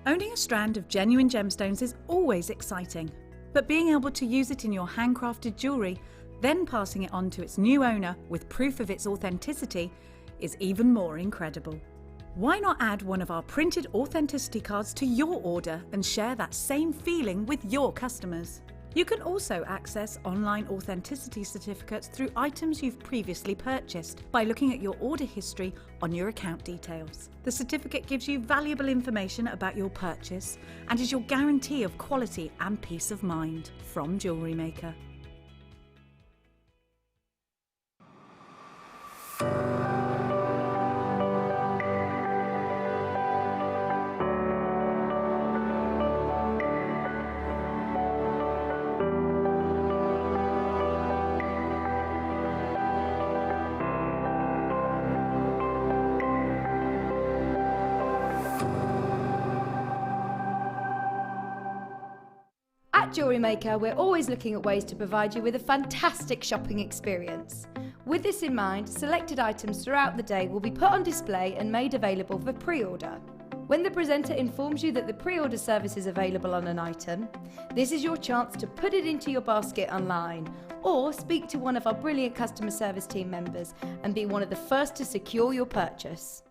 Owning a strand of genuine gemstones is always exciting, but being able to use it in your handcrafted jewellery, then passing it on to its new owner with proof of its authenticity, is even more incredible. Why not add one of our printed authenticity cards to your order and share that same feeling with your customers? You can also access online authenticity certificates through items you've previously purchased by looking at your order history on your account details. The certificate gives you valuable information about your purchase and is your guarantee of quality and peace of mind from Jewellery Maker. At Jewellery Maker, we're always looking at ways to provide you with a fantastic shopping experience. With this in mind, selected items throughout the day will be put on display and made available for pre-order. When the presenter informs you that the pre-order service is available on an item, this is your chance to put it into your basket online or speak to one of our brilliant customer service team members and be one of the first to secure your purchase.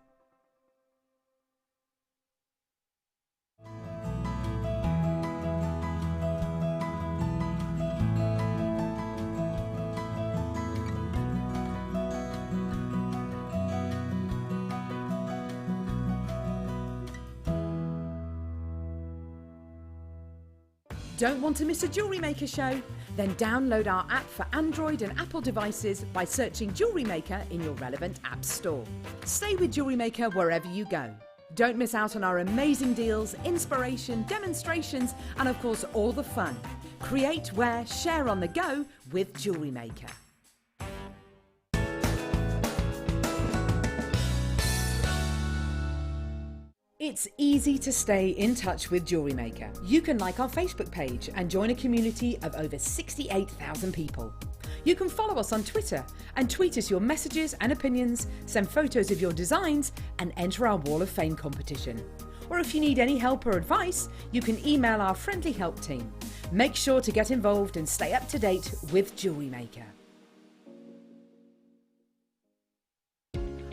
Don't want to miss a Jewellery Maker show? Then download our app for Android and Apple devices by searching Jewellery Maker in your relevant app store. Stay with Jewellery Maker wherever you go. Don't miss out on our amazing deals, inspiration, demonstrations, and of course all the fun. Create, wear, share on the go with Jewellery Maker. It's easy to stay in touch with Jewellery Maker. You can like our Facebook page and join a community of over 68,000 people. You can follow us on Twitter and tweet us your messages and opinions, send photos of your designs and enter our Wall of Fame competition. Or if you need any help or advice, you can email our friendly help team. Make sure to get involved and stay up to date with Jewellery Maker.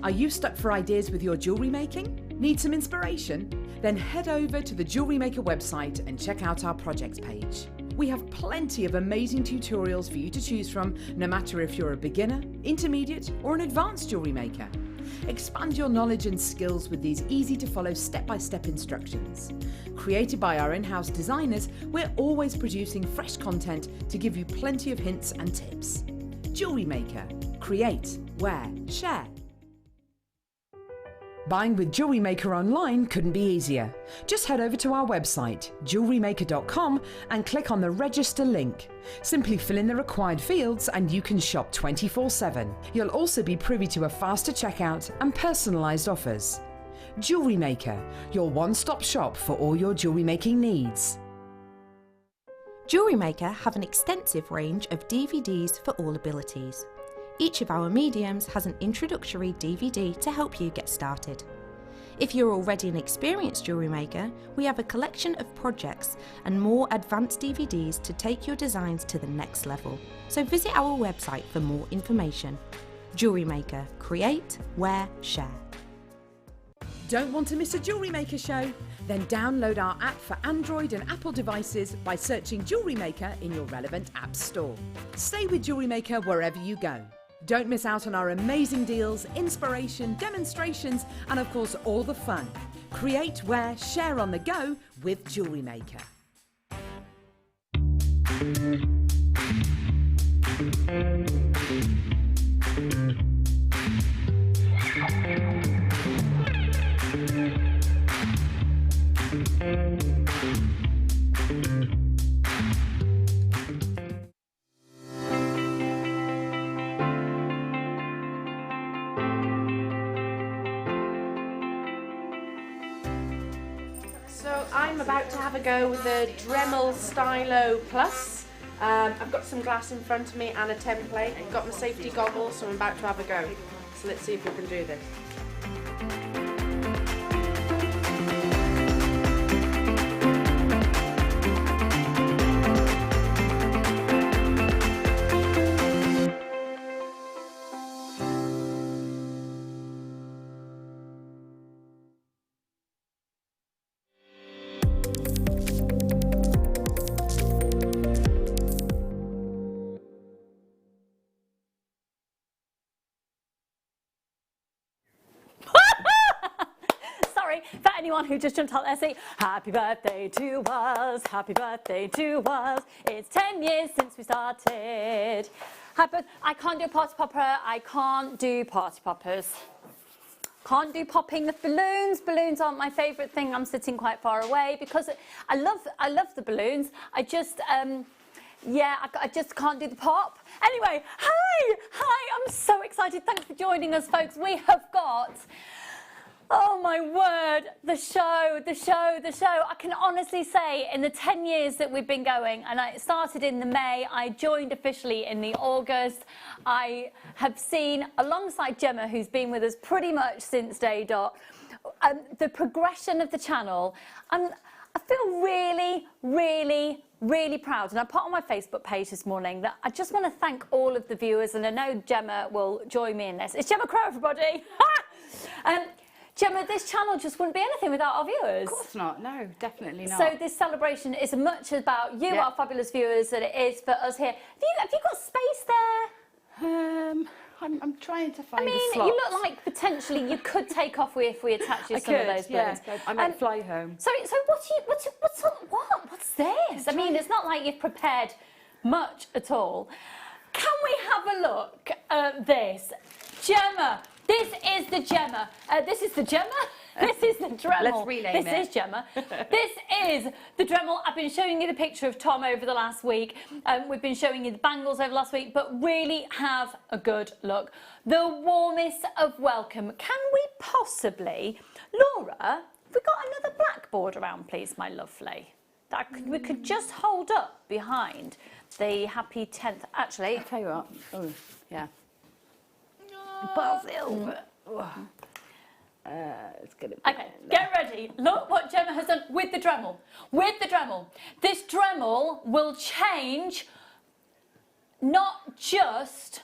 Are you stuck for ideas with your jewellery making? Need some inspiration? Then head over to the Jewellery Maker website and check out our projects page. We have plenty of amazing tutorials for you to choose from, no matter if you're a beginner, intermediate or an advanced jewellery maker. Expand your knowledge and skills with these easy to follow step-by-step instructions. Created by our in-house designers, we're always producing fresh content to give you plenty of hints and tips. Jewellery Maker. Create, wear, share. Buying with Jewellery Maker online couldn't be easier. Just head over to our website, JewelleryMaker.com, and click on the register link. Simply fill in the required fields and you can shop 24/7. You'll also be privy to a faster checkout and personalised offers. Jewellery Maker, your one-stop shop for all your jewellery making needs. Jewellery Maker have an extensive range of DVDs for all abilities. Each of our mediums has an introductory DVD to help you get started. If you're already an experienced jewellery maker, we have a collection of projects and more advanced DVDs to take your designs to the next level. So visit our website for more information. Jewellery Maker. Create, wear, share. Don't want to miss a Jewellery Maker show? Then download our app for Android and Apple devices by searching Jewellery Maker in your relevant app store. Stay with Jewellery Maker wherever you go. Don't miss out on our amazing deals, inspiration, demonstrations, and of course all the fun. Create, wear, share on the go with Jewellery Maker. So I'm about to have a go with the DREMEL STYLO Plus. I've got some glass in front of me and a template. I've got my safety goggles, so I'm about to have a go. So let's see if we can do this. anyone who just jumped out there, say, happy birthday to us, happy birthday to us. It's 10 years since we started. I can't do a party popper, I can't do party poppers. Can't do popping of balloons. Balloons aren't my favourite thing. I'm sitting quite far away because I love the balloons. I just, yeah, I just can't do the pop. Anyway, hi, I'm so excited. Thanks for joining us, folks. We have got, oh my word, the show. I can honestly say in the 10 years that we've been going, and I started in the May, I joined officially in the August. I have seen, alongside Gemma, who's been with us pretty much since day dot, the progression of the channel. And I feel really proud. And I put on my Facebook page this morning that I just want to thank all of the viewers, and I know Gemma will join me in this. It's Gemma Crow, everybody. Gemma, this channel just wouldn't be anything without our viewers. Of course not, no, definitely not. So this celebration is as much about you, our fabulous viewers, that it is for us here. Have you got space there? I'm trying to find I mean, a slot. you look like potentially you could take off if we attach you some of those balloons. Yeah, I might fly home. So what's this? I mean, it's not like you've prepared much at all. Can we have a look at this? Gemma, this is the Gemma. This is the Gemma? This is the Dremel. Let's rename it. This is Gemma. This is the Dremel. I've been showing you the picture of Tom over the last week. We've been showing you the bangles over the last week, but really have a good look. The warmest of welcome. Can we possibly, Laura, have we got another blackboard around, please, my lovely? That we could just hold up behind the happy 10th. Actually, I'll tell you what. Oh, yeah. Basil. It's gonna be Okay, get ready. Look what Gemma has done with the Dremel. With the Dremel. This Dremel will change not just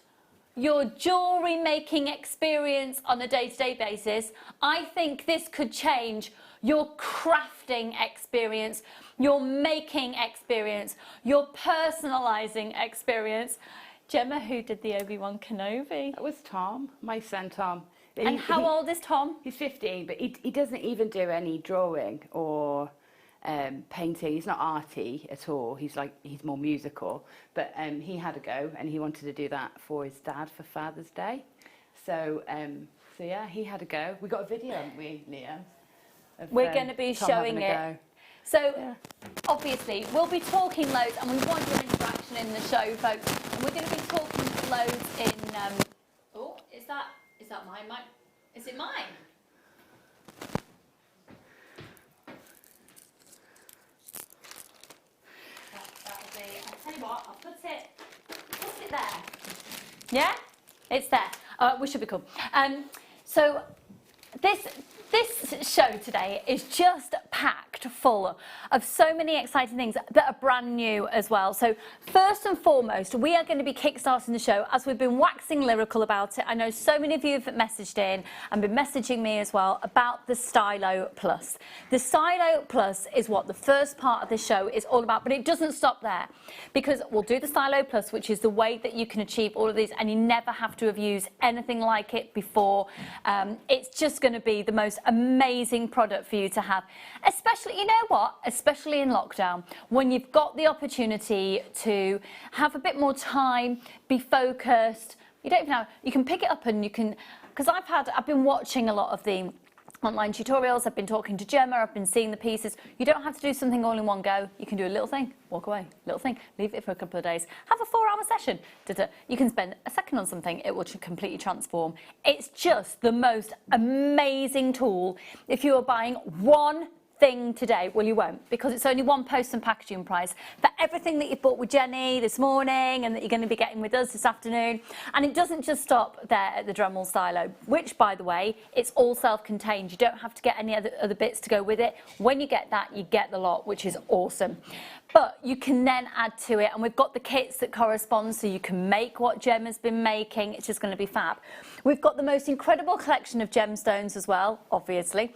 your jewellery making experience on a day-to-day basis. I think this could change your crafting experience, your making experience, your personalising experience. Gemma, who did the Obi-Wan Kenobi? That was Tom, my son Tom. And how old is Tom? He's 15, but he doesn't even do any drawing or painting. He's not arty at all. He's more musical. But he had a go, and he wanted to do that for his dad for Father's Day. So yeah, he had a go. We got a video, haven't we, Liam? We're going to be Tom showing it. go. So, Yeah. obviously, we'll be talking loads, and we want your interaction in the show, folks. And we're going to be talking loads in... oh, is that mine? Is it mine? That'll be... I'll tell you what, I'll put it there. Yeah? It's there. We should be cool. So, this show today is just packed full of so many exciting things that are brand new as well. So first and foremost, we are going to be kickstarting the show as we've been waxing lyrical about it. I know so many of you have messaged in and been messaging me as well about the STYLO Plus. The STYLO Plus is what the first part of the show is all about, but it doesn't stop there, because we'll do the STYLO Plus, which is the way that you can achieve all of these, and you never have to have used anything like it before. It's just going to be the most amazing product for you to have, especially, you know what, especially in lockdown, when you've got the opportunity to have a bit more time, be focused. You don't even know, you can pick it up and you can, because I've been watching a lot of the online tutorials, I've been talking to Gemma, I've been seeing the pieces. You don't have to do something all in one go. You can do a little thing, walk away, little thing, leave it for a couple of days, have a 4-hour session. You can spend a second on something, it will completely transform. It's just the most amazing tool. If you are buying one thing today, well, you won't, because it's only one post and packaging price for everything that you bought with Jenny this morning and that you're going to be getting with us this afternoon. And it doesn't just stop there at the Dremel STYLO, which, by the way, it's all self-contained. You don't have to get any other bits to go with it. When you get that, you get the lot, which is awesome. But you can then add to it, and we've got the kits that correspond, so you can make what Gemma's been making. It's just going to be fab. We've got the most incredible collection of gemstones as well, obviously.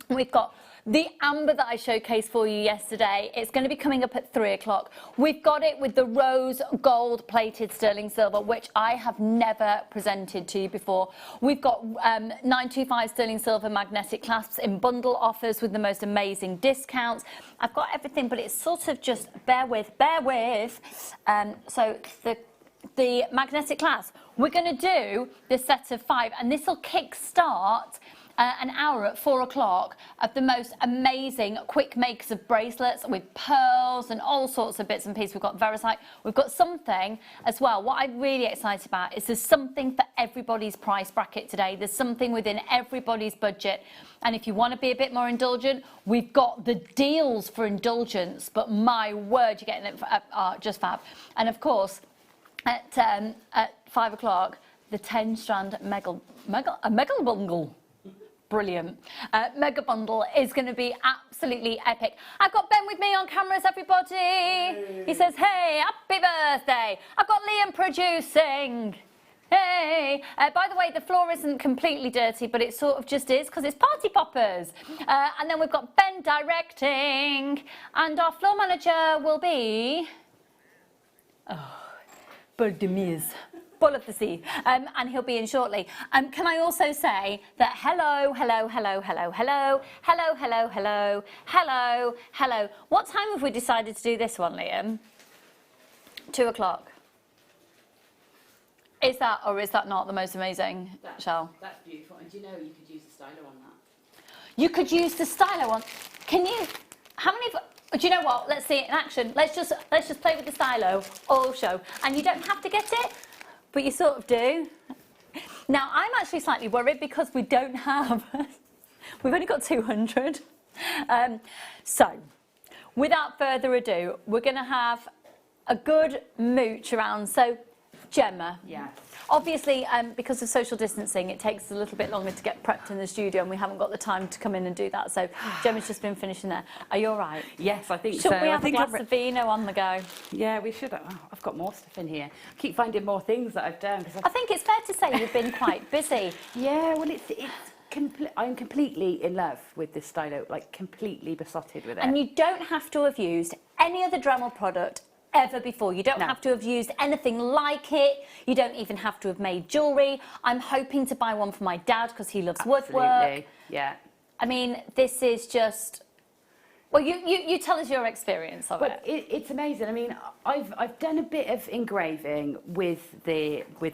We've got the amber that I showcased for you yesterday. It's going to be coming up at 3 o'clock. We've got it with the rose gold plated sterling silver, which I have never presented to you before. We've got 925 sterling silver magnetic clasps in bundle offers with the most amazing discounts. I've got everything, but it's sort of just bear with. So the magnetic clasp, we're going to do this set of 5, and this will kick start an hour at 4 o'clock of the most amazing quick makes of bracelets with pearls and all sorts of bits and pieces. We've got Verisite, we've got something as well. What I'm really excited about is there's something for everybody's price bracket today. There's something within everybody's budget. And if you want to be a bit more indulgent, we've got the deals for indulgence, but my word, you're getting it for, just fab. And of course, at 5 o'clock, the 10-strand mega bundle. Brilliant. Mega bundle is going to be absolutely epic. I've got Ben with me on cameras, everybody. Hey. He says, hey, happy birthday. I've got Liam producing. Hey. By the way, the floor isn't completely dirty, but it sort of just is because it's party poppers. And then we've got Ben directing. And our floor manager will be... Bartemius. Bull of the sea, and he'll be in shortly. Can I also say that hello. What time have we decided to do this one, Liam? 2 o'clock. Is that, or is that not the most amazing, Shell? That's beautiful. And do you know you could use the stylo on that? You could use the stylo on. Can you? How many? Do you know what? Let's see it in action. Let's just play with the stylo all show, and you don't have to get it. But you sort of do. Now, I'm actually slightly worried because we don't have, we've only got 200. So, without further ado, we're going to have a good mooch around. So, Gemma. Yeah. Obviously, because of social distancing, it takes a little bit longer to get prepped in the studio, and we haven't got the time to come in and do that. So Gemma's just been finishing there. Are you all right? Yes, I think so. Should we have a glass of vino on the go? Yeah, we should. Oh, I've got more stuff in here. I keep finding more things that I've done. I think it's fair to say you've been quite busy. Yeah, well, I'm completely in love with this stylo, like completely besotted with it. And you don't have to have used any other Dremel product ever before. You don't have to have used anything like it. You don't even have to have made jewellery. I'm hoping to buy one for my dad because he loves woodwork. Yeah. I mean, this is just... Well, you tell us your experience of it. It's amazing. I mean, I've done a bit of engraving with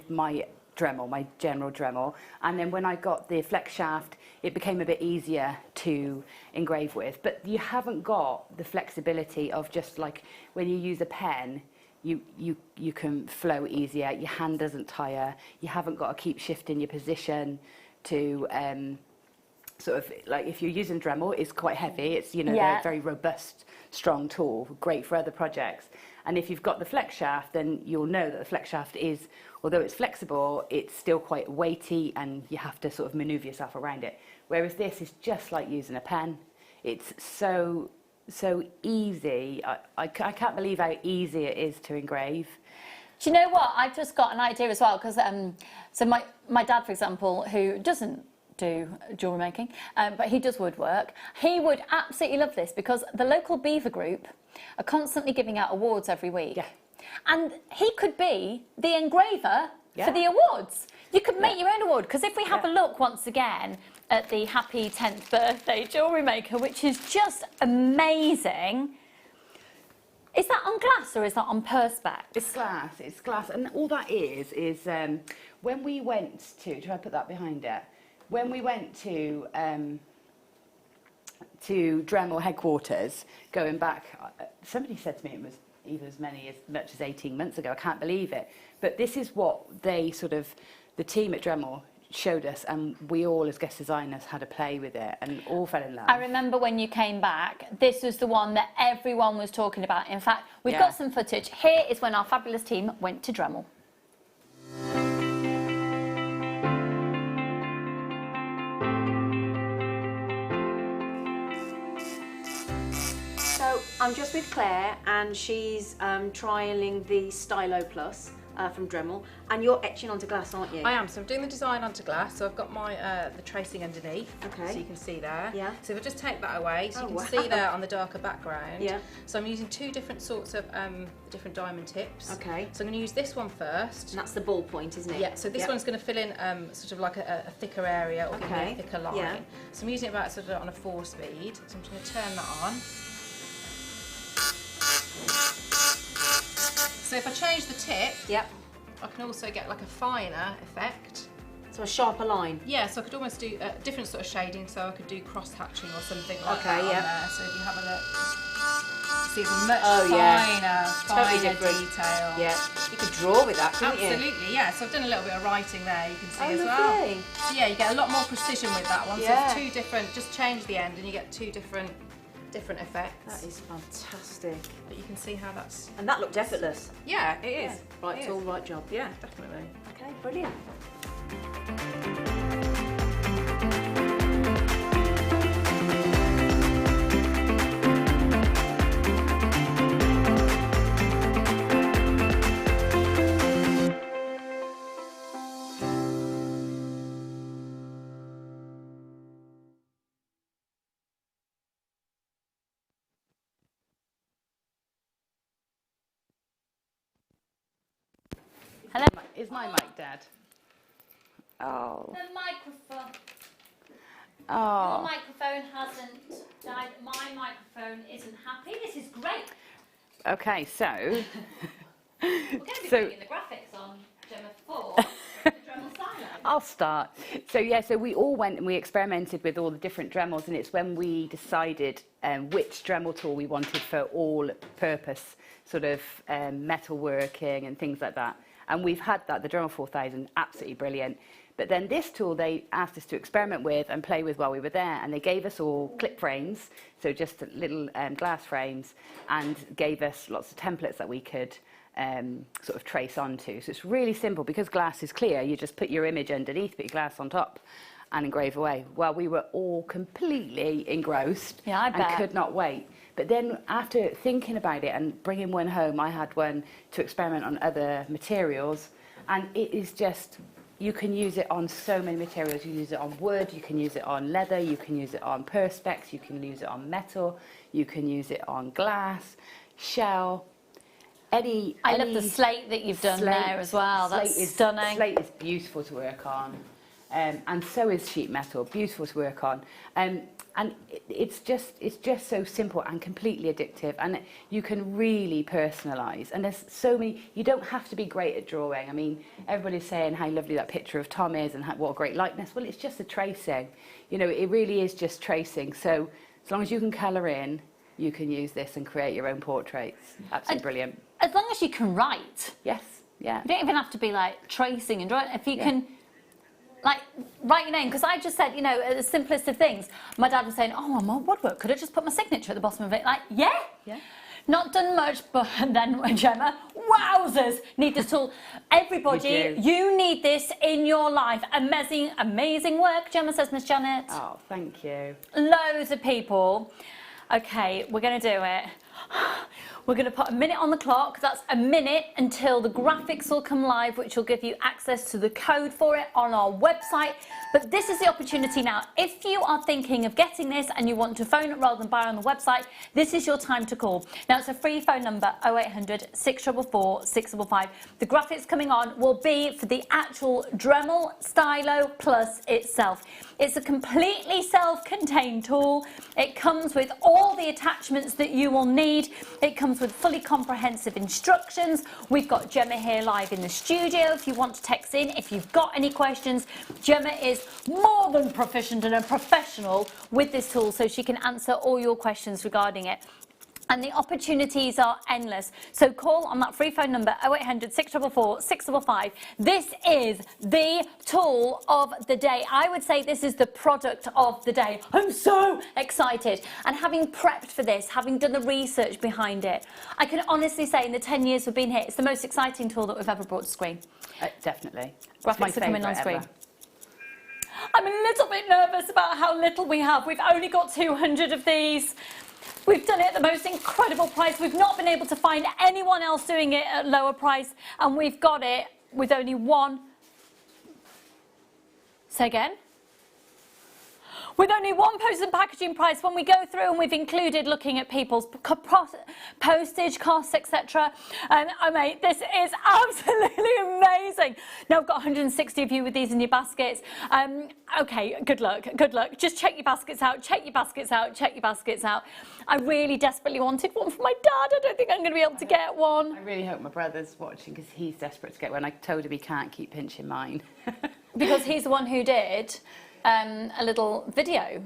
my Dremel, my general Dremel, and then when I got the flex shaft, it became a bit easier to engrave with. But you haven't got the flexibility of just like when you use a pen, you can flow easier. Your hand doesn't tire. You haven't got to keep shifting your position to sort of like if you're using Dremel, it's quite heavy. It's they're a very robust, strong tool, great for other projects. And if you've got the flex shaft, then you'll know that the flex shaft is, although it's flexible, it's still quite weighty and you have to sort of maneuver yourself around it. Whereas this is just like using a pen. It's so easy. I can't believe how easy it is to engrave. Do you know what? I've just got an idea as well, because so my dad, for example, who doesn't do jewellery making, but he does woodwork, he would absolutely love this because the local Beaver group are constantly giving out awards every week. Yeah. And he could be the engraver for the awards. You could make your own award, because if we have a look once again at the happy 10th birthday Jewellery Maker, which is just amazing. Is that on glass or is that on perspex? It's glass. And all that is when we went to, try to put that behind it, when we went to Dremel headquarters, going back, somebody said to me it was even as much as 18 months ago. I can't believe it. But this is what they the team at Dremel showed us, and we all as guest designers had a play with it and all fell in love. I remember when you came back, this was the one that everyone was talking about. In fact, we've got some footage. Here is when our fabulous team went to Dremel. So I'm just with Claire and she's trialling the STYLO Plus. from Dremel, and you're etching onto glass, aren't you? I am. So I'm doing the design onto glass. So I've got my the tracing underneath. Okay. So you can see there. Yeah. So if I just take that away, so you can wow. see there on the darker background. Yeah. So I'm using two different sorts of different diamond tips. Okay. So I'm going to use this one first. And that's the ball point, isn't it? Yeah. So this one's going to fill in sort of like a thicker area, or give me Okay. a thicker line. Yeah. So I'm using it about sort of on a 4-speed. So I'm just going to turn that on. So if I change the tip, Yep. I can also get like a finer effect. So a sharper line. Yeah, so I could almost do a different sort of shading, so I could do cross-hatching or something like Okay, that on yeah. there. So if you have a look, see it's a much Totally finer different. detail. Yeah. You could draw with that, couldn't you? Absolutely, yeah. So I've done a little bit of writing there, you can see Oh, as lovely. well. So yeah, you get a lot more precision with that one. Yeah. So it's two different, just change the end and you get two different effects. That is fantastic. But you can see how that's... And that looked effortless. Yeah, it is. Right It tool, is. right job. Yeah, definitely. Okay, brilliant. Hello? Is my mic dead? Oh. The microphone. Your Oh. microphone hasn't died. My microphone isn't happy. This is great. Okay, so. We're going to be So- putting the graphics on Gemma 4. The Dremel STYLO. I'll start. So yeah, so we all went and we experimented with all the different Dremels, and it's when we decided which Dremel tool we wanted for all purpose sort of metalworking and things like that. And we've had that, the Dremel 4000, absolutely brilliant. But then this tool they asked us to experiment with and play with while we were there, and they gave us all clip frames, so just little glass frames, and gave us lots of templates that we could sort of trace onto. So it's really simple. Because glass is clear, you just put your image underneath, put your glass on top, and engrave away. Well, we were all completely engrossed. Yeah, I bet. And could not wait. But then after thinking about it and bringing one home, I had one to experiment on other materials, and it is just, you can use it on so many materials. You use it on wood, you can use it on leather, you can use it on perspex, you can use it on metal, you can use it on glass, shell, I love the slate that you've done there as well. That's stunning. Slate is beautiful to work on, and so is sheet metal, beautiful to work on. And it's just so simple and completely addictive, and you can really personalise. And there's so many. You don't have to be great at drawing. I mean, everybody's saying how lovely that picture of Tom is and what a great likeness. Well, it's just a tracing. You know, it really is just tracing. So as long as you can colour in, you can use this and create your own portraits. Absolutely brilliant. As long as you can write. Yes. Yeah. You don't even have to be like tracing and drawing. If you can, like, write your name. Because I just said, you know, the simplest of things. My dad was saying, oh, my woodwork, could I just put my signature at the bottom of it? Like, yeah. Not done much, but then Gemma, wowzers, need this tool. Everybody, you need this in your life. Amazing, amazing work, Gemma says, Miss Janet. Oh, thank you. Loads of people. Okay, we're going to do it. We're going to put a minute on the clock. That's a minute until the graphics will come live, which will give you access to the code for it on our website. But this is the opportunity now. If you are thinking of getting this and you want to phone it rather than buy on the website, this is your time to call. Now, it's a free phone number, 0800 644 655. The graphics coming on will be for the actual Dremel STYLO Plus itself. It's a completely self-contained tool. It comes with all the attachments that you will need. It comes with fully comprehensive instructions. We've got Gemma here live in the studio if you want to text in. If you've got any questions, Gemma is more than proficient and a professional with this tool, so she can answer all your questions regarding it. And the opportunities are endless. So call on that free phone number, 0800 644 655. This is the tool of the day. I would say this is the product of the day. I'm so excited. And having prepped for this, having done the research behind it, I can honestly say in the 10 years we've been here, it's the most exciting tool that we've ever brought to screen. Definitely. Graphics are coming on screen. I'm a little bit nervous about how little we have. We've only got 200 of these. We've done it at the most incredible price. We've not been able to find anyone else doing it at lower price, and we've got it with only one. Say again? With only one post and packaging price. When we go through and we've included looking at people's postage costs, etc. I mean, this is absolutely amazing. Now I've got 160 of you with these in your baskets. Okay, good luck, good luck. Just check your baskets out, check your baskets out, check your baskets out. I really desperately wanted one for my dad. I don't think I'm going to be able to get one. I really hope my brother's watching because he's desperate to get one. I told him he can't keep pinching mine. Because he's the one who did a little video.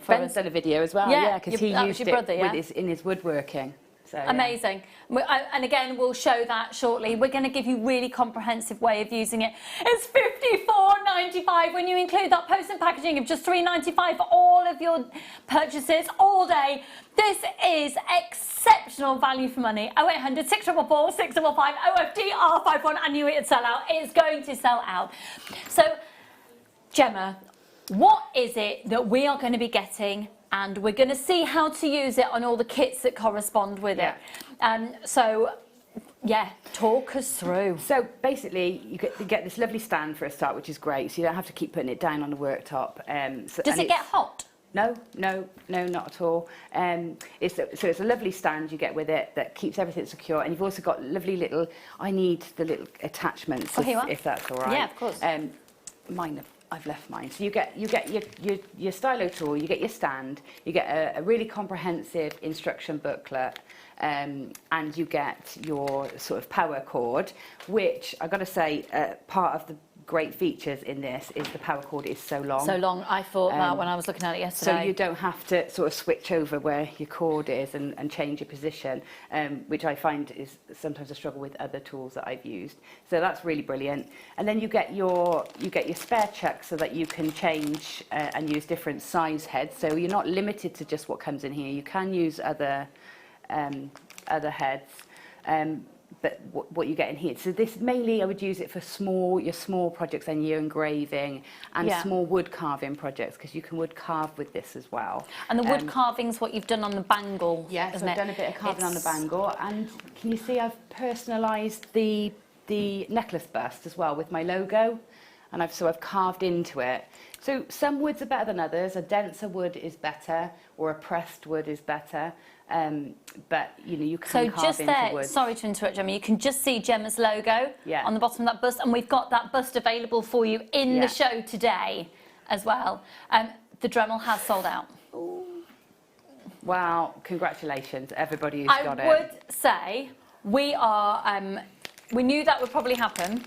Ben's done a video as well, yeah, because he used it brother, yeah? in his woodworking. So, amazing. Yeah. And again, we'll show that shortly. We're going to give you a really comprehensive way of using it. It's $54.95 when you include that post and packaging of just $3.95 for all of your purchases all day. This is exceptional value for money. 0800 644 655 OFD R51. I knew it'd sell out. It's going to sell out. So, Gemma, what is it that we are going to be getting? And we're going to see how to use it on all the kits that correspond with it. So, yeah, talk us through. So basically, you get this lovely stand for a start, which is great. So you don't have to keep putting it down on the worktop. Does it get hot? No, not at all. It's a lovely stand you get with it that keeps everything secure, and you've also got lovely little. I need the little attachments, if that's all right. Yeah, of course. I've left mine. So you get your stylo tool, you get your stand, you get a really comprehensive instruction booklet, and you get your sort of power cord, which I've got to say, part of the great features in this is the power cord is so long. So long, I thought that when I was looking at it yesterday. So you don't have to sort of switch over where your cord is and change your position, which I find is sometimes a struggle with other tools that I've used. So that's really brilliant. And then you get your spare chuck so that you can change and use different size heads. So you're not limited to just what comes in here. You can use other heads. But what you get in here. So this mainly I would use it for your small projects and your engraving and small wood carving projects, because you can wood carve with this as well. And the wood carving's what you've done on the bangle, yes, isn't I've done a bit of carving on the bangle, and can you see I've personalised the necklace bust as well with my logo, and I've carved into it. So some woods are better than others. A denser wood is better, or a pressed wood is better. But you can carve into wood. Sorry to interrupt, Gemma, you can just see Gemma's logo on the bottom of that bust, and we've got that bust available for you in the show today as well. The Dremel has sold out. Ooh. Wow, congratulations everybody who's got it. I would say we knew that would probably happen,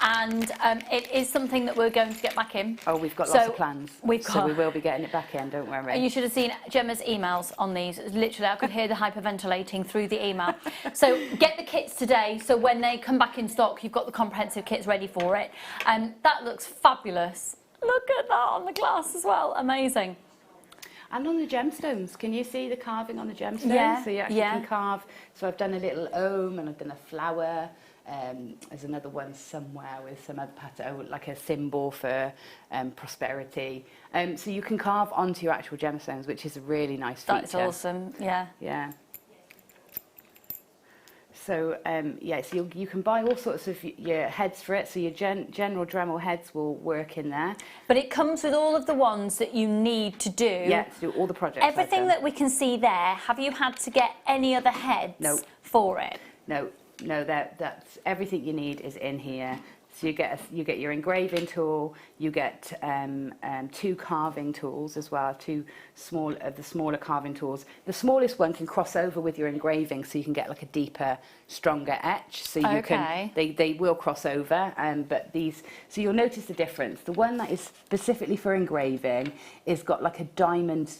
and it is something that we're going to get back in. Oh, we've got lots of plans. So we will be getting it back in, don't worry. You should have seen Gemma's emails on these. Literally, I could hear the hyperventilating through the email. So get the kits today, so when they come back in stock, you've got the comprehensive kits ready for it. That looks fabulous. Look at that on the glass as well. Amazing. And on the gemstones, can you see the carving on the gemstones? Yeah, so you actually can carve. So I've done a little ohm, and I've done a flower. There's another one somewhere with some other pattern, like a symbol for prosperity. So you can carve onto your actual gemstones, which is a really nice feature. That's awesome, yeah. Yeah. So, so you can buy all sorts of your heads for it. So your general Dremel heads will work in there. But it comes with all of the ones that you need to do. Yeah, to do all the projects. Everything that we can see there, have you had to get any other heads for it? No, that's everything you need is in here. So you get your engraving tool, you get 2 carving tools as well, 2 smaller carving tools. The smallest one can cross over with your engraving, so you can get like a deeper, stronger etch. So you can they will cross over, but these. So you'll notice the difference. The one that is specifically for engraving is got like a diamond,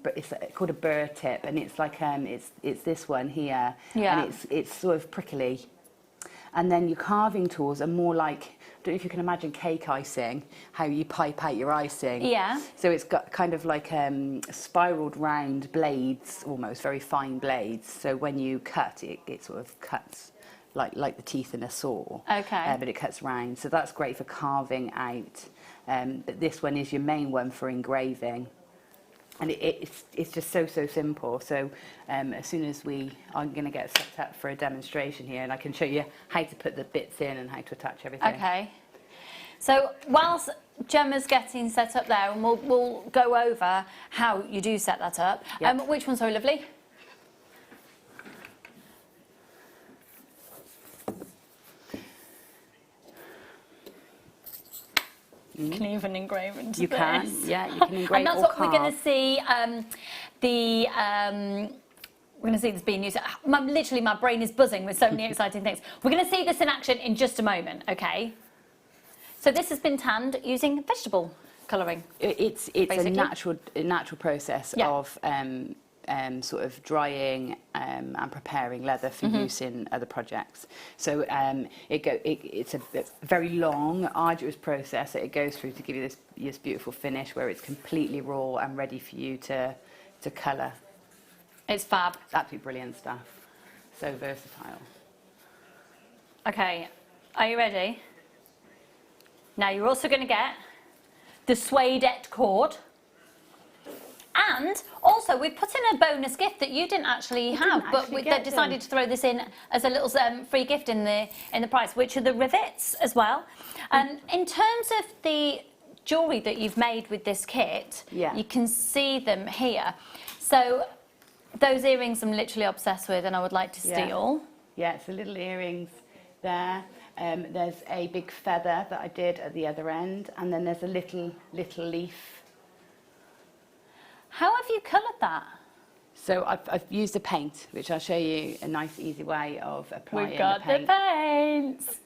but it's called a burr tip, and it's like it's this one here, and it's sort of prickly. And then your carving tools are more like, I don't know if you can imagine cake icing, how you pipe out your icing. Yeah. So it's got kind of like spiraled round blades, almost very fine blades. So when you cut, it sort of cuts like the teeth in a saw. Okay. But it cuts round. So that's great for carving out. But this one is your main one for engraving. And it's just so simple. So as soon as I'm going to get set up for a demonstration here, and I can show you how to put the bits in and how to attach everything. Okay. So whilst Gemma's getting set up there, and we'll go over how you do set that up. Yep. Which one's so lovely? You can even engrave into You this. can, yeah, you can engrave and that's or what carve. we're going to see. We're going to see this being used. Literally, my brain is buzzing with so many exciting things. We're going to see this in action in just a moment. Okay. So this has been tanned using vegetable colouring. It's a natural process of sort of drying and preparing leather for use in other projects. So it's a very long, arduous process that it goes through to give you this beautiful finish where it's completely raw and ready for you to colour. It's fab. It's absolutely brilliant stuff. So versatile. Okay, are you ready? Now you're also going to get the suedette cord. And also, we've put in a bonus gift that you didn't actually have, but they decided to throw this in as a little free gift in the price, which are the rivets as well. In terms of the jewellery that you've made with this kit, you can see them here. So those earrings I'm literally obsessed with, and I would like to steal. Yeah, it's the little earrings there. There's a big feather that I did at the other end, and then there's a little leaf. How have you coloured that? So I've used a paint, which I'll show you a nice, easy way of applying We've got the paint. the paints.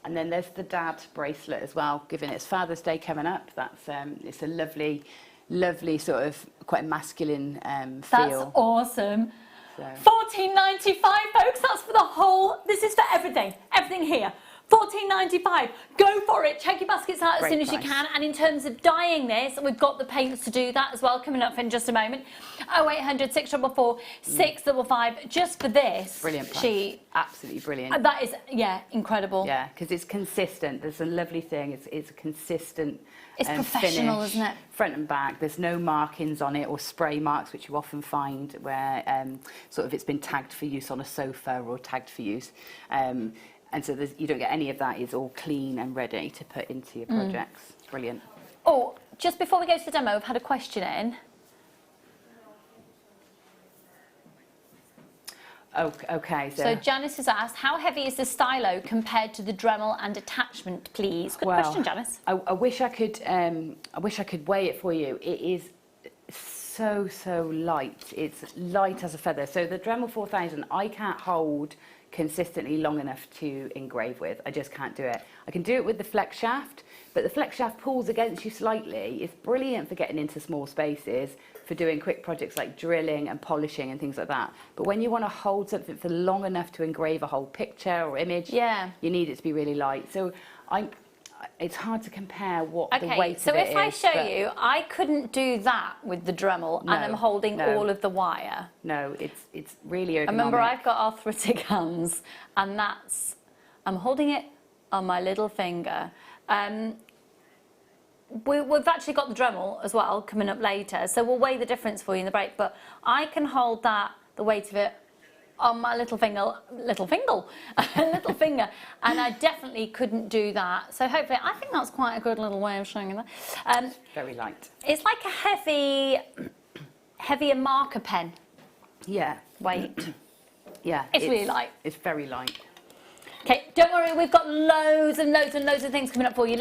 And then there's the dad bracelet as well, given it's Father's Day coming up. That's it's a lovely sort of quite masculine feel. That's awesome. So. $14.95, folks. That's for the whole. This is for everything. Everything here. $14.95. Go for it. Check your baskets out as soon as you can. And in terms of dyeing this, we've got the paints to do that as well coming up in just a moment. 0800 644 655. Just for this. Brilliant price. Sheet. Absolutely brilliant. That is, incredible. Yeah, because it's consistent. There's a lovely thing. It's a consistent. It's professional, finish, isn't it? Front and back. There's no markings on it or spray marks, which you often find where sort of it's been tagged for use on a sofa or tagged for use. And so you don't get any of that. It's all clean and ready to put into your projects. Brilliant. Oh, just before we go to the demo, I've had a question in. Okay. So Janice has asked, how heavy is the stylo compared to the Dremel and attachment, please? Good question, Janice. I wish I could. I wish I could weigh it for you. It is so light. It's light as a feather. So the Dremel 4000, I can't hold consistently long enough to engrave with. I just can't do it. I can do it with the flex shaft, but the flex shaft pulls against you slightly. It's brilliant for getting into small spaces, for doing quick projects like drilling and polishing and things like that. But when you want to hold something for long enough to engrave a whole picture or image, you need it to be really light. So it's hard to compare what the weight of it is. So if I show you, I couldn't do that with the Dremel, and I'm holding all of the wire. No, it's really ergonomic. Remember, I've got arthritic hands, and I'm holding it on my little finger. We've actually got the Dremel as well coming up later, so we'll weigh the difference for you in the break. But I can hold the weight of it on my little finger, and I definitely couldn't do that. So hopefully, I think that's quite a good little way of showing you that. Very light. It's like a heavier marker pen. Yeah. Weight. Yeah. It's really light. It's very light. Okay, don't worry, we've got loads and loads and loads of things coming up for you,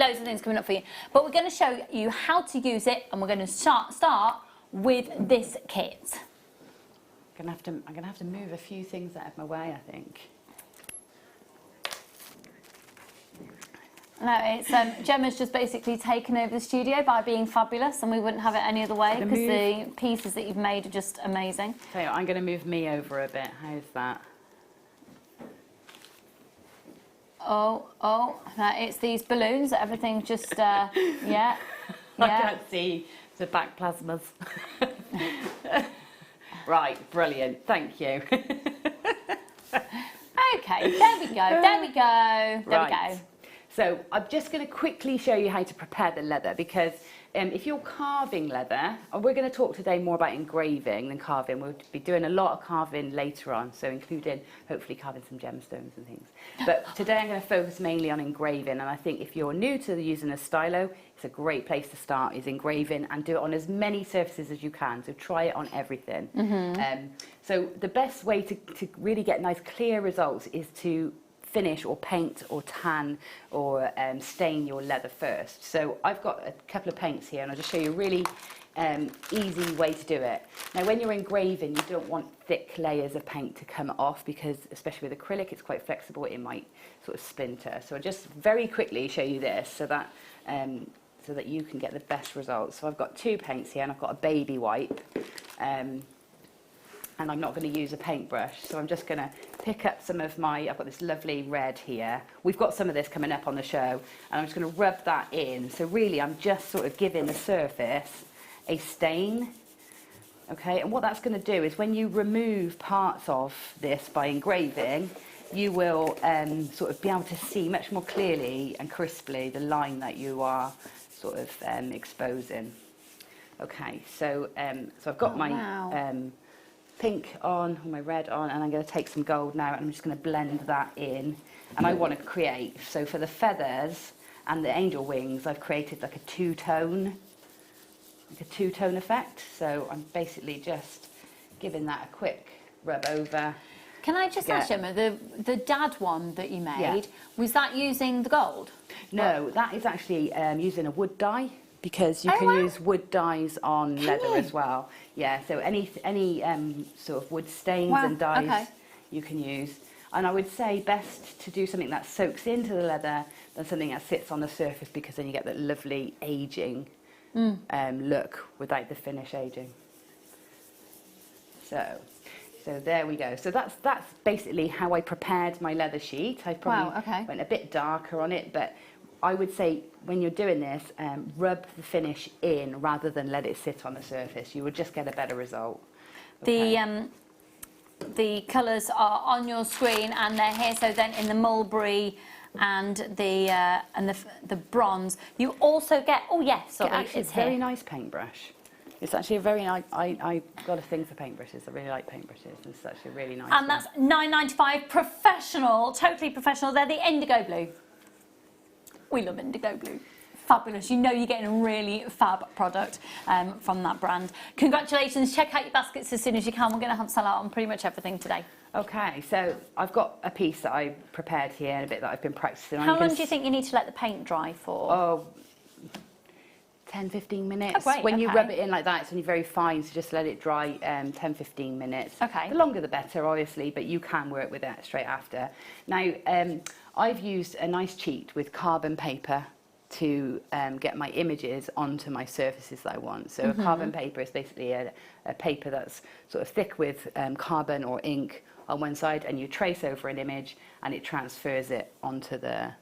But we're going to show you how to use it, and we're going to start with this kit. I'm gonna have to move a few things out of my way, I think. No, it's Gemma's just basically taken over the studio by being fabulous, and we wouldn't have it any other way because the pieces that you've made are just amazing. So I'm going to move me over a bit. How's that? Oh, it's these balloons. Everything's just yeah. I can't see the back plasmas. Right, brilliant. Thank you. Okay, there we go. So I'm just going to quickly show you how to prepare the leather, because if you're carving leather, and we're going to talk today more about engraving than carving. We'll be doing a lot of carving later on, so including hopefully carving some gemstones and things. But today I'm going to focus mainly on engraving, and I think if you're new to using a stylo, it's a great place to start, is engraving, and do it on as many surfaces as you can. So try it on everything. So the best way to really get nice clear results is to finish or paint or tan or stain your leather first. So I've got a couple of paints here, and I'll just show you a really easy way to do it. Now when you're engraving, you don't want thick layers of paint to come off, because especially with acrylic, it's quite flexible, it might sort of splinter. So I'll just very quickly show you this so that you can get the best results. So I've got two paints here, and I've got a baby wipe, and I'm not going to use a paintbrush, so I'm just going to pick up some of I've got this lovely red here. We've got some of this coming up on the show, and I'm just going to rub that in. So really, I'm just sort of giving the surface a stain, okay? And what that's going to do is when you remove parts of this by engraving, you will sort of be able to see much more clearly and crisply the line that you are sort of exposing. Okay, so I've got pink on, or my red on, and I'm going to take some gold now, and I'm just going to blend that in. And I want to create, so for the feathers and the angel wings, I've created like a two-tone effect. So I'm basically just giving that a quick rub over. Can I just ask, Gemma, the dad one that you made, was that using the gold? No, that is actually using a wood dye, because you can use wood dyes on leather as well. Yeah, so any sort of wood stains and dyes you can use. And I would say best to do something that soaks into the leather than something that sits on the surface, because then you get that lovely aging look without the finish aging. So there we go. So that's basically how I prepared my leather sheet. I probably went a bit darker on it, but I would say when you're doing this, rub the finish in rather than let it sit on the surface. You would just get a better result. Okay. The colours are on your screen, and they're here. So then in the mulberry and the bronze, you also get it's a very nice paintbrush. It's actually a very nice. I got a thing for paintbrushes. I really like paintbrushes. It's actually a really nice. And that's £9.95. Professional, totally professional. They're the indigo blue. We love indigo blue. Fabulous. You know you're getting a really fab product from that brand. Congratulations. Check out your baskets as soon as you can. We're going to have sell out on pretty much everything today. Okay, so I've got a piece that I prepared here and a bit that I've been practicing on. How long do you think you need to let the paint dry for? Oh, 10-15 minutes. Oh, great, when you rub it in like that, it's only very fine, so just let it dry 10-15 minutes. Okay. The longer the better, obviously, but you can work with it straight after. Now, I've used a nice cheat with carbon paper to get my images onto my surfaces that I want. So a carbon paper is basically a paper that's sort of thick with carbon or ink on one side, and you trace over an image and it transfers it onto the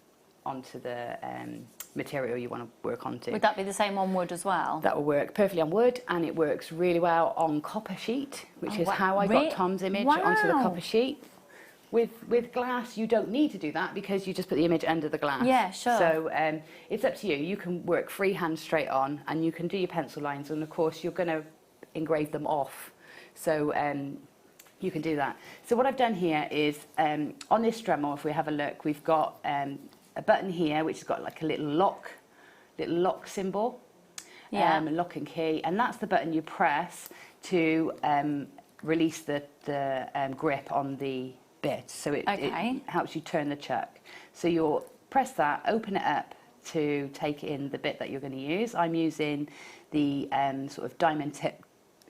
material you want to work onto. Would that be the same on wood as well? That will work perfectly on wood, and it works really well on copper sheet, which is how I got Tom's image onto the copper sheet. With glass, you don't need to do that because you just put the image under the glass. Yeah, sure. So it's up to you. You can work freehand straight on, and you can do your pencil lines, and of course you're going to engrave them off. So you can do that. So what I've done here is on this Dremel, if we have a look, we've got a button here which has got like a little lock symbol, a lock and key, and that's the button you press to release the grip on the bit. So it helps you turn the chuck. So you'll press that, open it up to take in the bit that you're going to use. I'm using the sort of diamond tip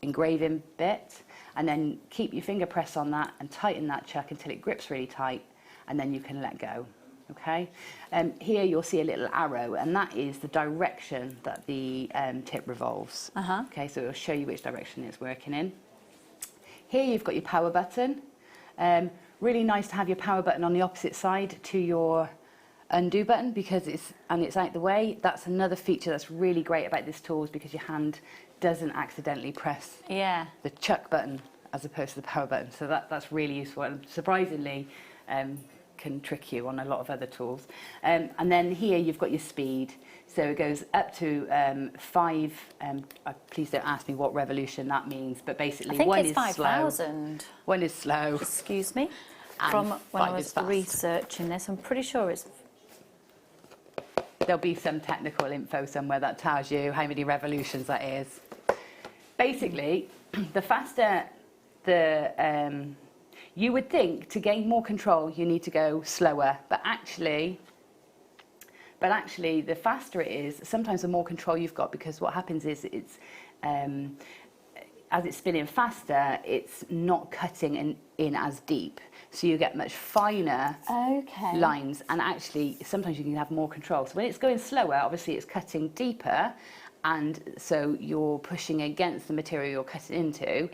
engraving bit, and then keep your finger press on that and tighten that chuck until it grips really tight, and then you can let go. Okay, here you'll see a little arrow, and that is the direction that the tip revolves. Okay, so it'll show you which direction it's working in. Here you've got your power button. Really nice to have your power button on the opposite side to your undo button, because it's out the way. That's another feature that's really great about this tool, is because your hand doesn't accidentally press the chuck button as opposed to the power button. So that's really useful, and surprisingly can trick you on a lot of other tools. And then here you've got your speed. So it goes up to 5, please don't ask me what revolution that means, but basically I think one it's is 5,000. slow. One is slow. Excuse me. And From when I 5 is was fast. researching this, I'm pretty sure it's... There'll be some technical info somewhere that tells you how many revolutions that is. Basically, the faster you would think to gain more control you need to go slower, but actually the faster it is, sometimes the more control you've got, because what happens is it's as it's spinning faster, it's not cutting in as deep, so you get much finer lines, and actually sometimes you can have more control. So when it's going slower, obviously it's cutting deeper, and so you're pushing against the material you're cutting into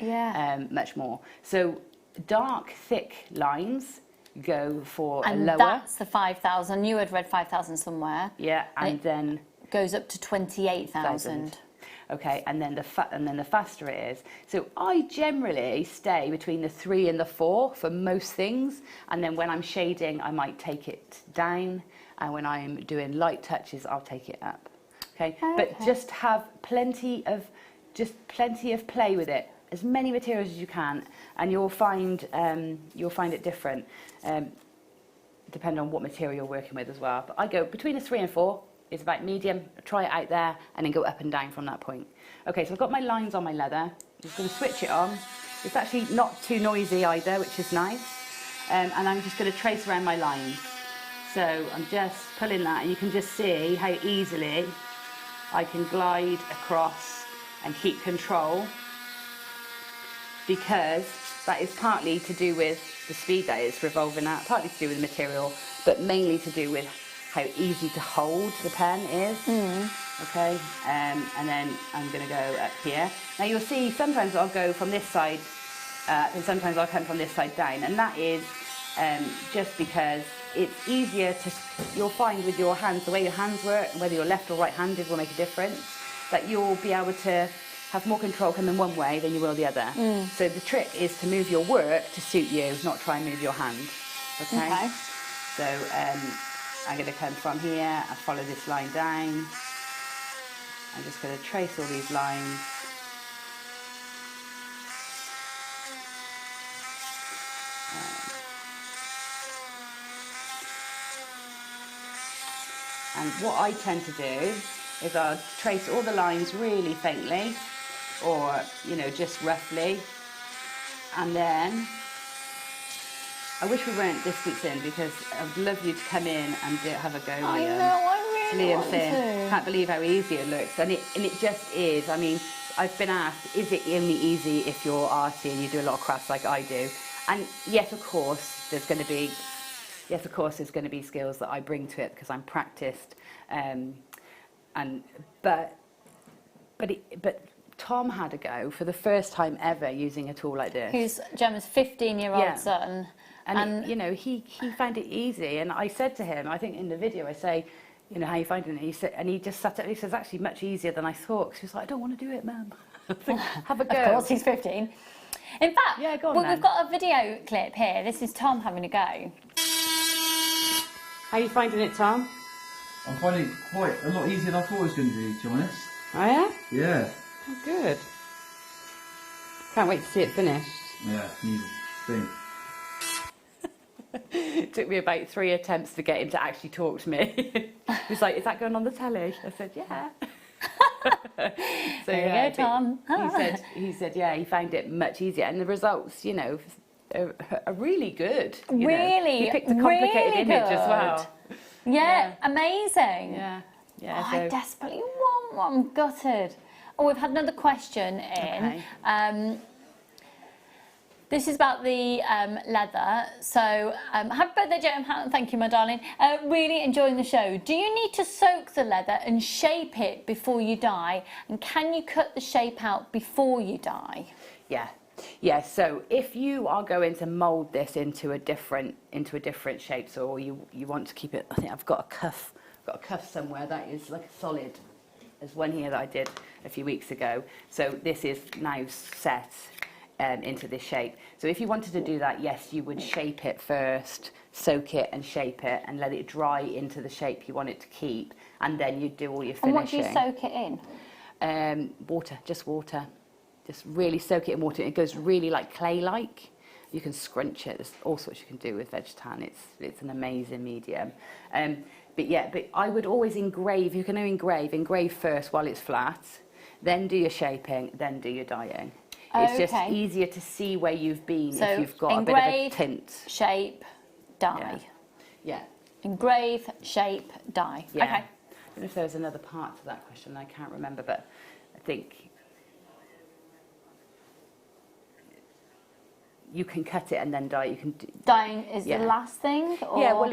much more. So dark, thick lines go for a lower. And that's the 5,000. You had read 5,000 somewhere. Yeah, and then goes up to 28,000. Okay, and then the faster it is. So I generally stay between the 3 and the 4 for most things, and then when I'm shading, I might take it down, and when I'm doing light touches, I'll take it up. Okay, but just have plenty of play with it. As many materials as you can, and you'll find it different, depending on what material you're working with as well. But I go between a 3 and 4. It's about medium. Try it out there, and then go up and down from that point. Okay, so I've got my lines on my leather. I'm just going to switch it on. It's actually not too noisy either, which is nice. And I'm just going to trace around my lines. So I'm just pulling that, and you can just see how easily I can glide across and keep control, because that is partly to do with the speed that it's revolving at, partly to do with the material, but mainly to do with how easy to hold the pen is. Okay, and then I'm going to go up here. Now you'll see sometimes I'll go from this side and sometimes I'll come from this side down, and that is just because it's easier to, you'll find with your hands, the way your hands work, whether you're left or right-handed will make a difference, that you'll be able to have more control coming one way than you will the other. So the trick is to move your work to suit you, not try and move your hand. Okay? So I'm going to come from here and follow this line down. I'm just going to trace all these lines. And what I tend to do is I'll trace all the lines really faintly, or, you know, just roughly. And then, I wish we weren't distance in, because I'd love you to come in and have a go, Liam. I know, I really want to. Can't believe how easy it looks, and it just is. I mean, I've been asked, is it only easy if you're arty and you do a lot of crafts like I do? And yes, of course, there's going to be skills that I bring to it because I'm practiced. But Tom had a go for the first time ever using a tool like this. Who's Gemma's 15-year-old son. And you know, he found it easy. And I said to him, I think in the video, I say, you know, how you finding it? And he just sat up, he says, actually much easier than I thought. Because he was like, I don't want to do it, Mum. Have a go. Of course, he's 15. In fact, yeah, go on, we've got a video clip here. This is Tom having a go. How are you finding it, Tom? I'm finding it quite a lot easier than I thought it was going to be, to be honest. Oh yeah? Yeah. Oh, good. Can't wait to see it finished. Yeah, needle thing. It took me about 3 attempts to get him to actually talk to me. He was like, is that going on the telly? I said, yeah. So there you go, Tom. He said, yeah, he found it much easier. And the results, you know, are really good. Really? He picked a complicated really image good. as well. Yeah, amazing. Yeah. Oh, I desperately want one. I'm gutted. Oh, we've had another question in. Okay. This is about the leather. So, happy birthday, Jem. Thank you, my darling. Really enjoying the show. Do you need to soak the leather and shape it before you dye? And can you cut the shape out before you dye? Yeah. Yeah, so if you are going to mould this into a different shape, so or you want to keep it, I think I've got a cuff somewhere that is like a solid. There's one here that I did a few weeks ago. So this is now set into this shape. So if you wanted to do that, yes, you would shape it first, soak it and shape it and let it dry into the shape you want it to keep, and then you do all your finishing. And what do you soak it in? Water, just water. Just really soak it in water. It goes really like clay-like. You can scrunch it. There's all sorts you can do with veg tan. It's an amazing medium. But I would always engrave. You can engrave first while it's flat, then do your shaping, then do your dyeing. It's just easier to see where you've been if you've got a bit of a tint. Shape, dye. Yeah. Engrave, shape, dye. Yeah. Okay. I don't know if there was another part to that question. I can't remember, but I think you can cut it and then dye. You can dyeing is the last thing. Or? Yeah. Well,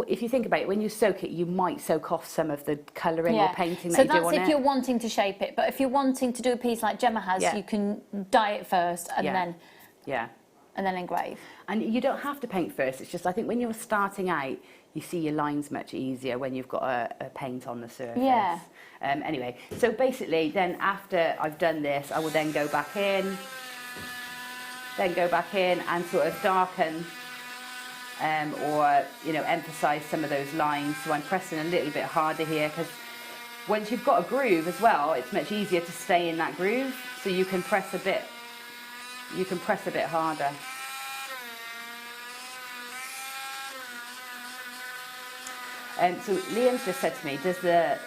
if you think about it, when you soak it, you might soak off some of the colouring or painting that you do on it. So that's if you're wanting to shape it. But if you're wanting to do a piece like Gemma has, you can dye it first and then and then engrave. And you don't have to paint first. It's just I think when you're starting out, you see your lines much easier when you've got a paint on the surface. Yeah. Anyway, so basically, then after I've done this, I will then go back in. Then go back in and sort of darken or, you know, emphasise some of those lines. So I'm pressing a little bit harder here because once you've got a groove as well, it's much easier to stay in that groove. So you can press a bit harder. So Liam's just said to me, does the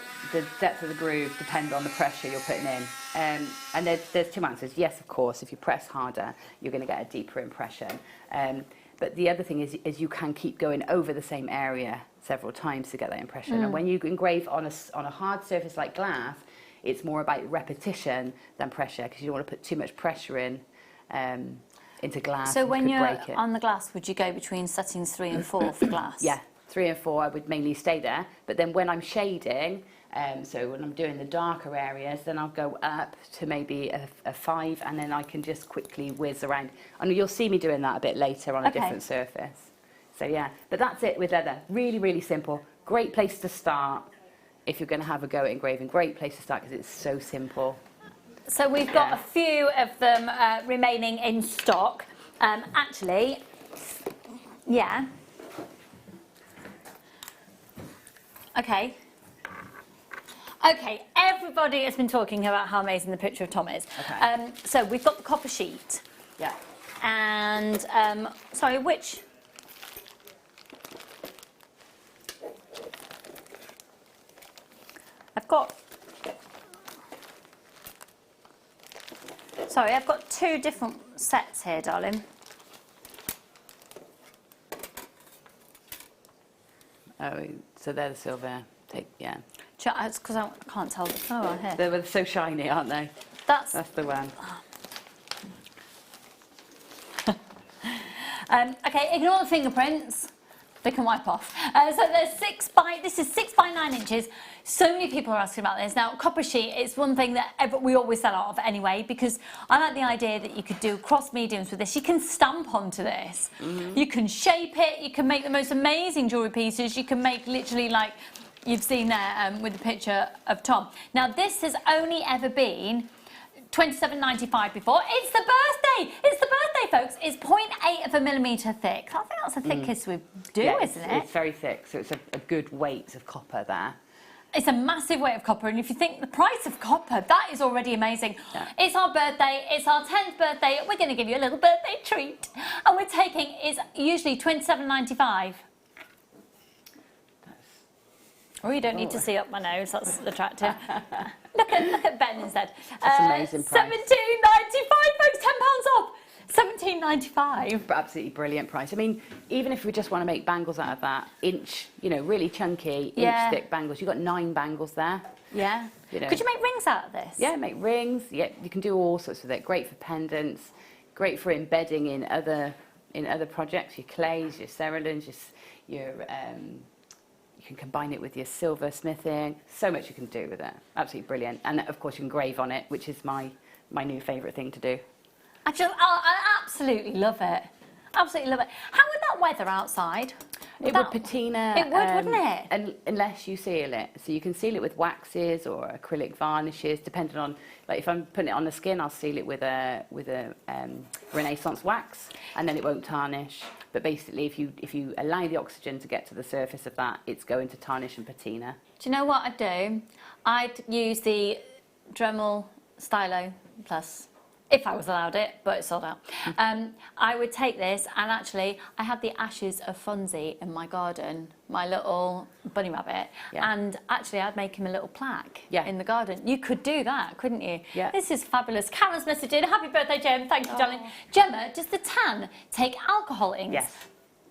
depth of the groove depend on the pressure you're putting in? And there's two answers. Yes, of course, if you press harder, you're going to get a deeper impression. But the other thing is you can keep going over the same area several times to get that impression. And when you engrave on a hard surface like glass, it's more about repetition than pressure, because you don't want to put too much pressure in into glass. So when you're break it. on the glass, would you go between settings 3 and 4 for glass? Yeah, 3 and 4 I would mainly stay there. But then when I'm shading, so when I'm doing the darker areas, then I'll go up to maybe a 5, and then I can just quickly whiz around. And you'll see me doing that a bit later on a different surface. So yeah, but that's it with leather. Really, really simple. Great place to start if you're going to have a go at engraving. Great place to start because it's so simple. So we've got a few of them remaining in stock. Actually, yeah. Okay. Okay, everybody has been talking about how amazing the picture of Tom is. Okay. So we've got the copper sheet. Yeah. And, sorry, which? I've got 2 different sets here, darling. Oh, so they're the silver. Yeah. It's because I can't tell the colour here. They're so shiny, aren't they? That's the one. Okay, ignore the fingerprints. They can wipe off. So there's this is 6 by 9 inches. So many people are asking about this. Now, copper sheet is one thing that we always sell out of anyway, because I like the idea that you could do cross mediums with this. You can stamp onto this. You can shape it. You can make the most amazing jewellery pieces. You can make literally like you've seen there with the picture of Tom. Now, this has only ever been $27.95 before. It's the birthday! It's the birthday, folks. It's 0.8 of a millimetre thick. I think that's the thickest we do, isn't it? It's very thick, so it's a good weight of copper there. It's a massive weight of copper, and if you think the price of copper, that is already amazing. Yeah. It's our birthday, it's our 10th birthday, we're going to give you a little birthday treat. And we're taking, it's usually $27.95. Oh, you don't need to see up my nose, that's attractive. Look at Ben instead. That's amazing price. $17.95, folks, £10 off. $17.95. Absolutely brilliant price. I mean, even if we just want to make bangles out of that inch, you know, really chunky, inch thick bangles. You've got 9 bangles there. Yeah. You know. Could you make rings out of this? Yeah, make rings. Yeah, you can do all sorts with it. Great for pendants. Great for embedding in other projects. Your clays, your cerulins, your you can combine it with your silver smithing. So much you can do with it. Absolutely brilliant. And of course you can engrave on it, which is my new favourite thing to do. I absolutely love it. Absolutely love it. How would that weather outside? It would patina. It would, wouldn't it? And unless you seal it. So you can seal it with waxes or acrylic varnishes, depending on, like if I'm putting it on the skin, I'll seal it with a Renaissance wax, and then it won't tarnish. But basically, if you allow the oxygen to get to the surface of that, it's going to tarnish and patina. Do you know what I'd do? I'd use the DREMEL STYLO Plus, if I was allowed it, but it's sold out. I would take this, and actually, I had the ashes of Fonzie in my garden, my little bunny rabbit, and actually, I'd make him a little plaque in the garden. You could do that, couldn't you? Yeah. This is fabulous. Karen's message in. Happy birthday, Jem. Thank you, darling. Gemma, does the tan take alcohol inks? Yes.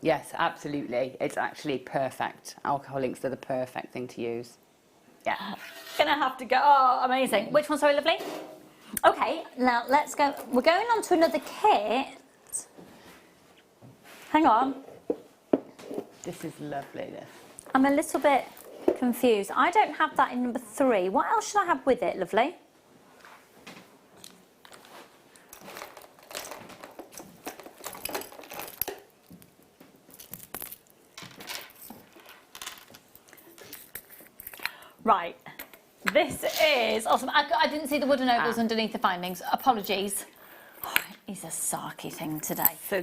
Yes, absolutely. It's actually perfect. Alcohol inks are the perfect thing to use. Yeah. Gonna have to go. Oh, amazing. Which one's so lovely? Okay, now let's go. We're going on to another kit. Hang on. This is lovely, this. I'm a little bit confused. I don't have that in number 3. What else should I have with it, lovely? Right. This is awesome. I didn't see the wooden ovals underneath the findings. Apologies. Oh, it's a sarky thing today. So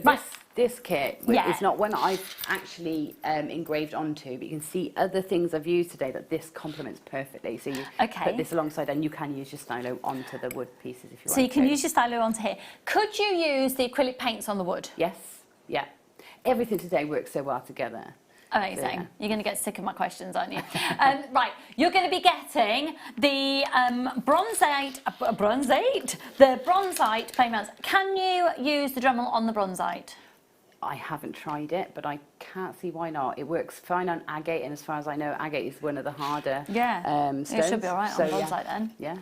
this kit is not one that I've actually engraved onto, but you can see other things I've used today that this complements perfectly. So you put this alongside, and you can use your stylo onto the wood pieces if you want. So you can use your stylo onto here. Could you use the acrylic paints on the wood? Yes. Yeah. Everything today works so well together. Amazing. So, yeah. You're going to get sick of my questions, aren't you? Right, you're going to be getting the bronzite, the bronzite plain mounts. Can you use the Dremel on the bronzite? I haven't tried it, but I can't see why not. It works fine on agate, and as far as I know, agate is one of the harder stones. It should be all right on bronzite then. Yeah.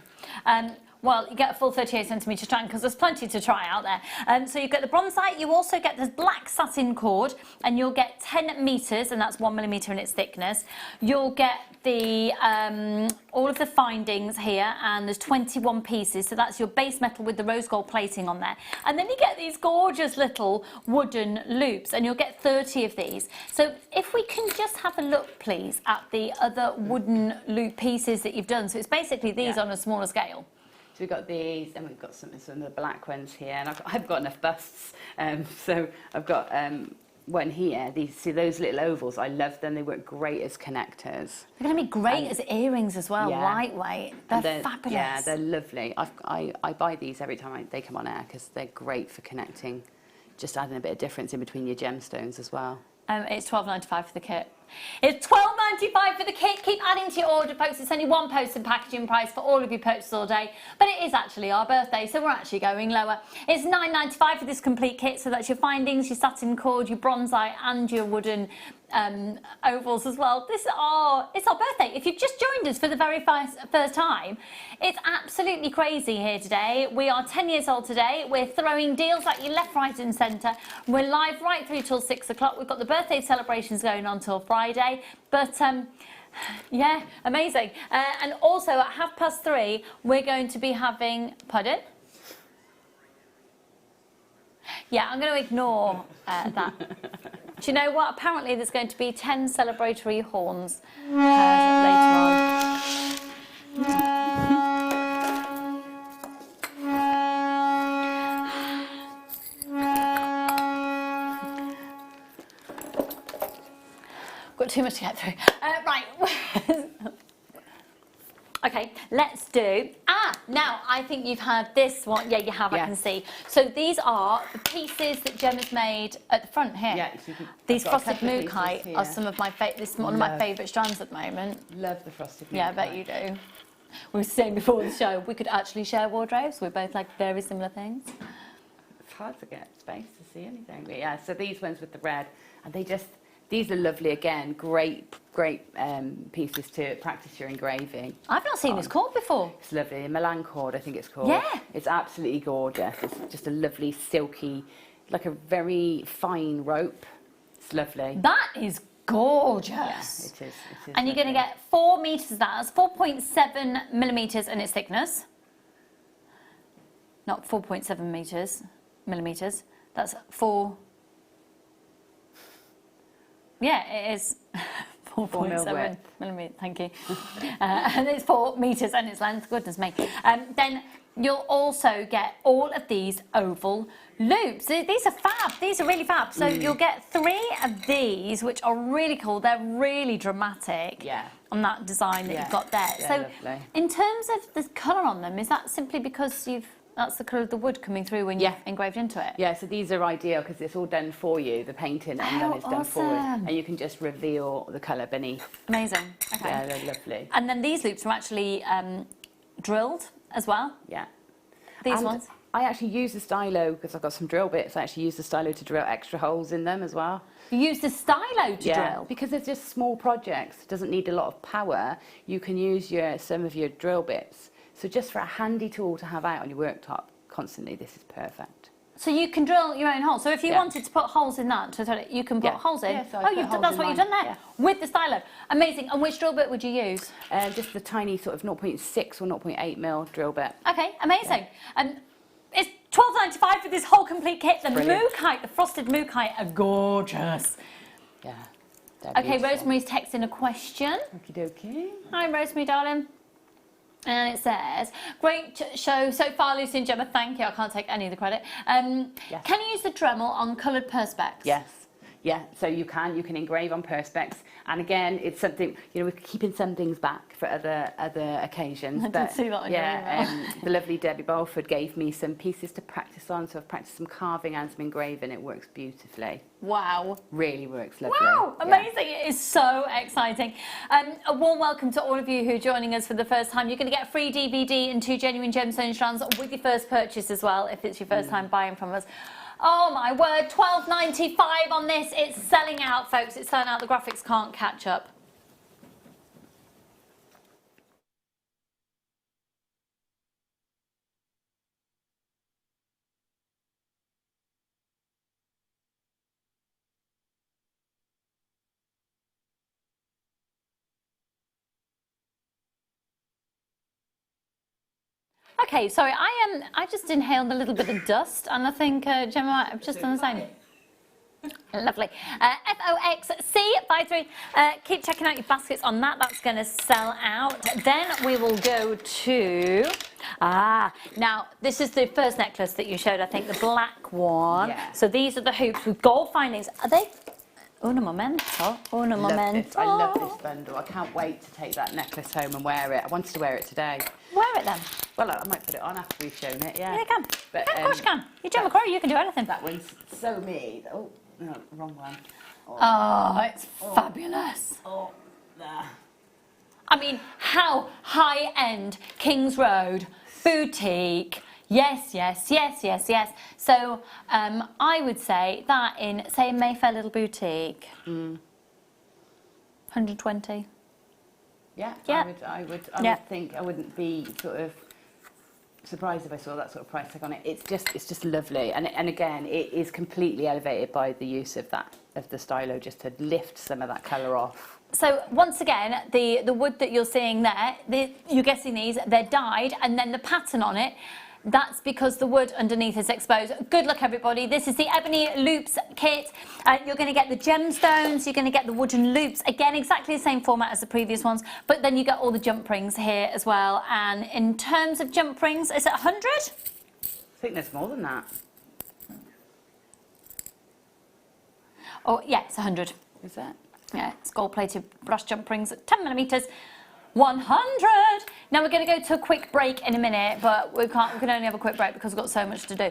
Well, you get a full 38 centimetre strand because there's plenty to try out there. So you get the bronzite, you also get this black satin cord, and you'll get 10 metres, and that's 1 millimetre in its thickness. You'll get the all of the findings here, and there's 21 pieces, so that's your base metal with the rose gold plating on there. And then you get these gorgeous little wooden loops, and you'll get 30 of these. So if we can just have a look, please, at the other wooden loop pieces that you've done. So it's basically these on a smaller scale. So we've got these, and we've got some of the black ones here, and I've got enough busts. So I've got one here. See those little ovals? I love them. They work great as connectors. They're going to be great as earrings as well. Lightweight. They're fabulous. Yeah, they're lovely. I buy these every time they come on air because they're great for connecting. Just adding a bit of difference in between your gemstones as well. It's $12.95 for the kit. It's $12.95 for the kit. Keep adding to your order, folks. It's only one post and packaging price for all of your purchases all day. But it is actually our birthday, so we're actually going lower. It's $9.95 for this complete kit. So that's your findings, your satin cord, your bronzite, and your wooden ovals as well. It's our birthday. If you've just joined us for the very first time, it's absolutely crazy here today. We are 10 years old today. We're throwing deals at you left, right and centre. We're live right through till 6 o'clock. We've got the birthday celebrations going on till Friday. But yeah, amazing. And also at 3:30, we're going to be having, pardon? Yeah, I'm going to ignore that. Do you know what? Apparently there's going to be 10 celebratory horns later on. Got too much to get through. Right. Okay, let's do... now I think you've had this one. Yeah, you have, I can see. So these are the pieces that Gemma's made at the front here. Yeah, these frosted mookaite are some of my one of my favourite strands at the moment. Love the frosted mookaite. Yeah, I bet you do. We were saying before the show, we could actually share wardrobes. We both like very similar things. It's hard to get space to see anything. But yeah, so these ones with the red, and these are lovely again. Great pieces to practice your engraving. I've not seen this cord before. It's lovely. Milan cord, I think it's called. Yeah. It's absolutely gorgeous. It's just a lovely, silky, like a very fine rope. It's lovely. That is gorgeous. Yeah, it is. And you're going to get 4 metres of that. That's 4.7 millimetres in its thickness. Not 4.7 millimetres. That's 4... Yeah, it is 4.7 width. millimetres, thank you. And it's 4 metres and its length, goodness me. Then you'll also get all of these oval loops. These are fab, these are really fab. So you'll get 3 of these, which are really cool. They're really dramatic on that design that you've got there. So lovely. in terms of the colour on them, is that simply because that's the colour of the wood coming through when you've engraved into it? Yeah, so these are ideal because it's all done for you, the painting, and then it's done for you. And you can just reveal the colour beneath. Amazing. Okay. Yeah, they're lovely. And then these loops are actually drilled as well? Yeah. These ones? I actually use the stylo because I've got some drill bits. I actually use the stylo to drill extra holes in them as well. You use the stylo to drill? Because they're just small projects. It doesn't need a lot of power. You can use some of your drill bits. So just for a handy tool to have out on your worktop constantly, this is perfect. So you can drill your own holes. So if you wanted to put holes in that, you can put holes in. Yeah, so that's what you've done there with the stylo. Amazing. And which drill bit would you use? Just the tiny sort of 0.6 or 0.8 mil drill bit. Okay, amazing. And it's £12.95 for this whole complete kit. The mookaite, the frosted mookaite are gorgeous. Yeah. Okay, Rosemary's texting a question. Okie dokie. Hi, Rosemary, darling. And it says, great show so far, Lucy and Gemma. Thank you. I can't take any of the credit. Can you use the Dremel on coloured perspex? Yes. Yeah, so you can engrave on perspex, and again, it's something, you know, we're keeping some things back for other occasions. I did see that on your email. The lovely Debbie Balford gave me some pieces to practice on, so I've practiced some carving and some engraving. It works beautifully. Wow. Really works lovely. Wow, amazing. It is so exciting. A warm welcome to all of you who are joining us for the first time. You're going to get a free DVD and 2 genuine gemstone strands with your first purchase as well, if it's your first time buying from us. Oh my word, £12.95 on this. It's selling out, folks. It's selling out. The graphics can't catch up. Okay, sorry, I just inhaled a little bit of dust, and I think Gemma, I've just done the same. Lovely. FOXC53. Keep checking out your baskets on that. That's going to sell out. Then we will go to... now, this is the first necklace that you showed, I think, the black one. Yeah. So these are the hoops with gold findings. Are they... Uno momento. Uno momento. I love this bundle. I can't wait to take that necklace home and wear it. I wanted to wear it today. Wear it then. Well, I might put it on after we've shown it, yeah. Yeah, you can. But, of course you can. You're Gemma Crow, you can do anything. That one's so me. Oh, no, wrong one. Oh, it's fabulous. Oh, there. I mean, how high-end Kings Road, boutique. Yes, yes, yes, yes, yes. So I would say that in, say, Mayfair Little Boutique, 120. Yeah, yeah. I would think I wouldn't be sort of surprised if I saw that sort of price tag on it. It's just lovely, and again, it is completely elevated by the use of the stylo, just to lift some of that colour off. So once again, the wood that you're seeing there, you're guessing these, they're dyed, and then the pattern on it. That's because the wood underneath is exposed. Good luck, everybody. This is the Ebony Loops kit. You're going to get the gemstones, you're going to get the wooden loops. Again, exactly the same format as the previous ones, but then you get all the jump rings here as well. And in terms of jump rings, is it 100? I think there's more than that. Oh, yeah, it's 100. Is that? Yeah, it's gold-plated brush jump rings at 10 millimetres. 100. Now we're going to go to a quick break in a minute, but we can only have a quick break because we've got so much to do.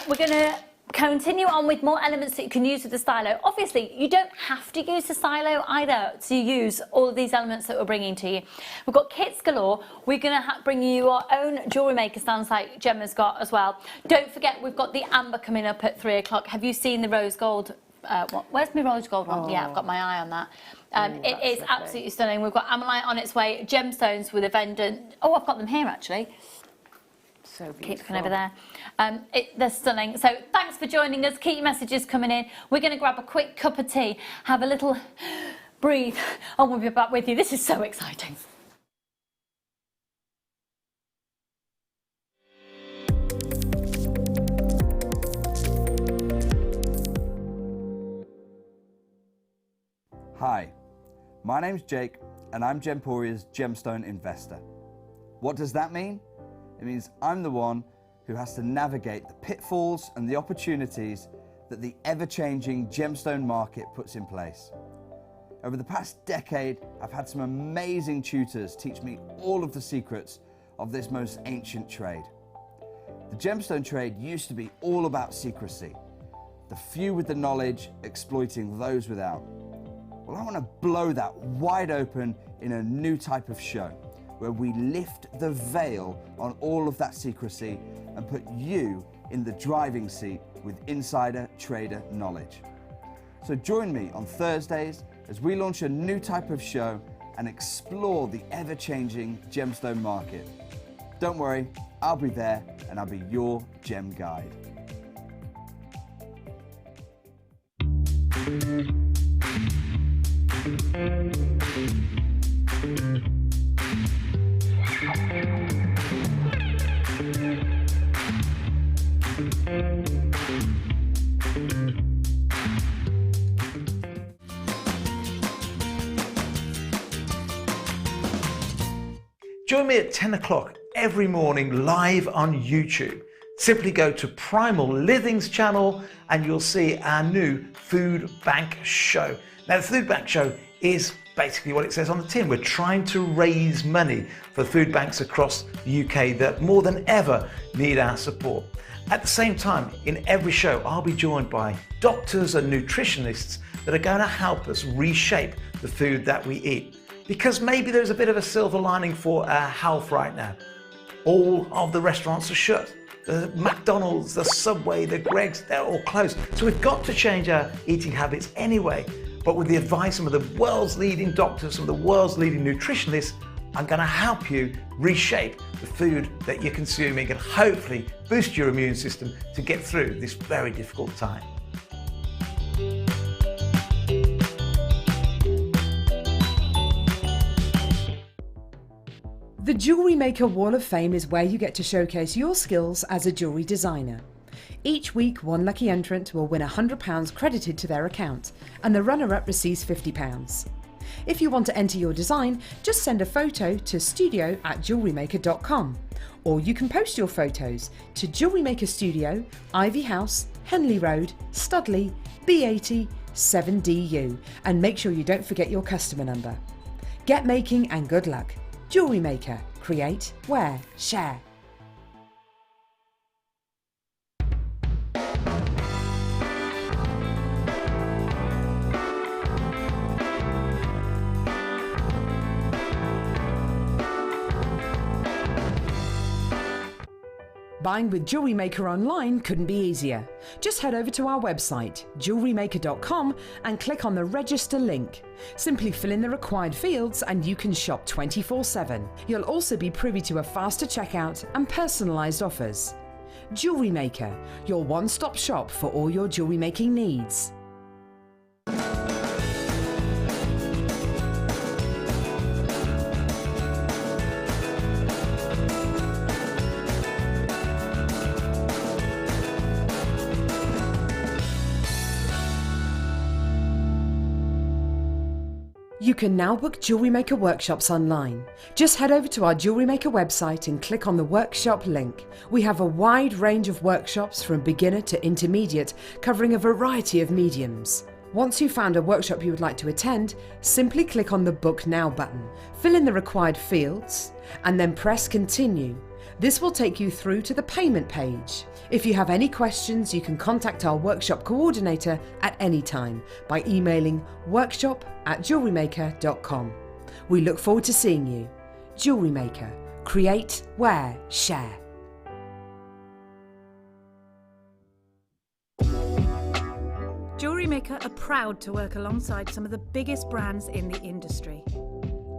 We're going to continue on with more elements that you can use with the stylo. Obviously, you don't have to use the stylo either to use all of these elements that we're bringing to you. We've got kits galore. We're going to bring you our own Jewellery Maker stands like Gemma's got as well. Don't forget, we've got the amber coming up at 3 o'clock. Have you seen the rose gold? Where's my rose gold one? Oh. Yeah, I've got my eye on that. It is absolutely stunning. We've got Amalite on its way, gemstones with a pendant. Oh, I've got them here actually. So beautiful. Keep looking over there. They're stunning. So thanks for joining us. Keep your messages coming in. We're going to grab a quick cup of tea, have a little breathe, and we'll be back with you. This is so exciting. Hi, my name's Jake and I'm Gemporia's gemstone investor. What does that mean? It means I'm the one who has to navigate the pitfalls and the opportunities that the ever-changing gemstone market puts in place. Over the past decade, I've had some amazing tutors teach me all of the secrets of this most ancient trade. The gemstone trade used to be all about secrecy, the few with the knowledge exploiting those without. Well, I want to blow that wide open in a new type of show, where we lift the veil on all of that secrecy and put you in the driving seat with insider trader knowledge. So join me on Thursdays as we launch a new type of show and explore the ever-changing gemstone market. Don't worry, I'll be there and I'll be your gem guide. Join me at 10 o'clock every morning live on YouTube. Simply go to Primal Living's channel and you'll see our new food bank show. Now the food bank show is basically what it says on the tin. We're trying to raise money for food banks across the UK that more than ever need our support. At the same time, in every show, I'll be joined by doctors and nutritionists that are going to help us reshape the food that we eat. Because maybe there's a bit of a silver lining for our health right now. All of the restaurants are shut. The McDonald's, the Subway, the Greggs, they're all closed. So we've got to change our eating habits anyway. But with the advice of some of the world's leading doctors, some of the world's leading nutritionists, I'm going to help you reshape the food that you're consuming and hopefully boost your immune system to get through this very difficult time. The Jewellery Maker Wall of Fame is where you get to showcase your skills as a jewellery designer. Each week, one lucky entrant will win £100 credited to their account, and the runner-up receives £50. If you want to enter your design, just send a photo to studio@jewellerymaker.com, or you can post your photos to Jewellery Maker Studio, Ivy House, Henley Road, Studley, B80 7DU, and make sure you don't forget your customer number. Get making and good luck. Jewellery Maker. Create, wear, share. Buying with Jewellery Maker online couldn't be easier. Just head over to our website, JewelleryMaker.com, and click on the register link. Simply fill in the required fields and you can shop 24/7. You'll also be privy to a faster checkout and personalised offers. Jewellery Maker, your one-stop shop for all your jewellery making needs. You can now book Jewellery Maker workshops online. Just head over to our Jewellery Maker website and click on the workshop link. We have a wide range of workshops from beginner to intermediate, covering a variety of mediums. Once you've found a workshop you would like to attend, simply click on the Book Now button, fill in the required fields, and then press Continue. This will take you through to the payment page. If you have any questions, you can contact our workshop coordinator at any time by emailing workshop@jewellerymaker.com. We look forward to seeing you. Jewellery Maker. Create, wear, share. Jewellery Maker are proud to work alongside some of the biggest brands in the industry.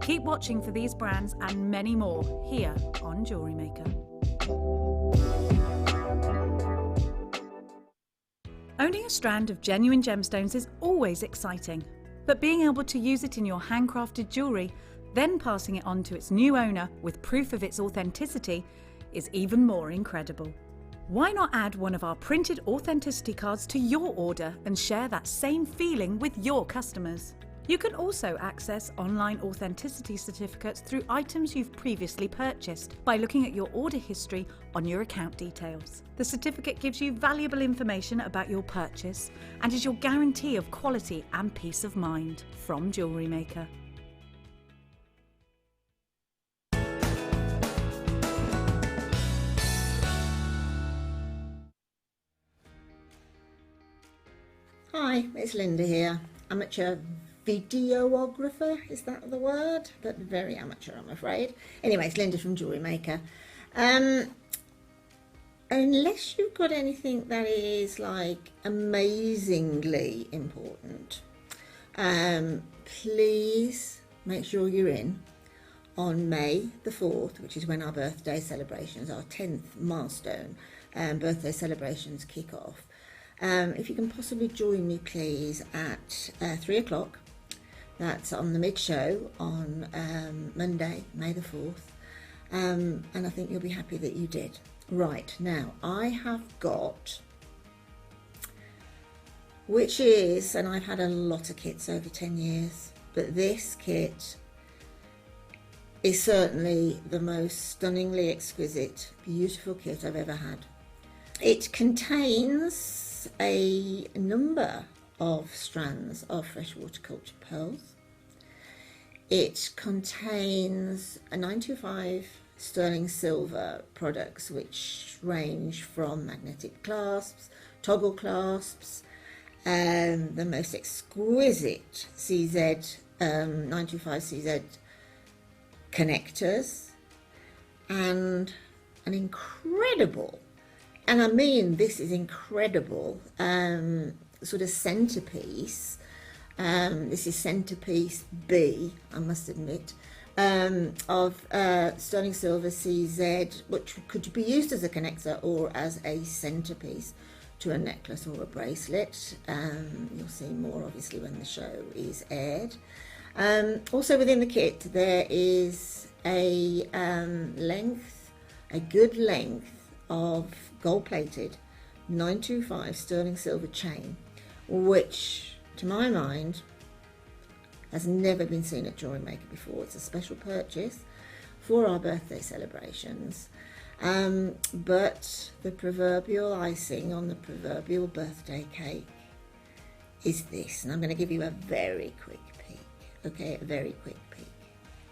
Keep watching for these brands and many more here on Jewellery Maker. Owning a strand of genuine gemstones is always exciting, but being able to use it in your handcrafted jewellery, then passing it on to its new owner with proof of its authenticity, is even more incredible. Why not add one of our printed authenticity cards to your order and share that same feeling with your customers? You can also access online authenticity certificates through items you've previously purchased by looking at your order history on your account details. The certificate gives you valuable information about your purchase and is your guarantee of quality and peace of mind from Jewellery Maker. Hi, it's Linda here, amateur videographer, is that the word? But very amateur, I'm afraid. Anyway, it's Linda from Jewellery Maker. Unless you've got anything that is like amazingly important, please make sure you're in on May the 4th, which is when our birthday celebrations, our 10th milestone birthday celebrations kick off. If you can possibly join me, please, at 3 o'clock. That's on the mid-show on Monday, May the 4th. And I think you'll be happy that you did. Right, now, I have got, which is, and I've had a lot of kits over 10 years, but this kit is certainly the most stunningly exquisite, beautiful kit I've ever had. It contains a number of strands of freshwater cultured pearls. It contains a 925 sterling silver products which range from magnetic clasps, toggle clasps, the most exquisite CZ 925 CZ connectors, and an incredible, and I mean this is incredible, sort of centerpiece. This is centerpiece B, I must admit, of sterling silver CZ, which could be used as a connector or as a centerpiece to a necklace or a bracelet. You'll see more obviously when the show is aired. Also within the kit there is a good length of gold-plated 925 sterling silver chain, which to my mind has never been seen at Jewellery Maker before. It's a special purchase for our birthday celebrations, but the proverbial icing on the proverbial birthday cake is this, and I'm going to give you a very quick peek, okay, a very quick peek.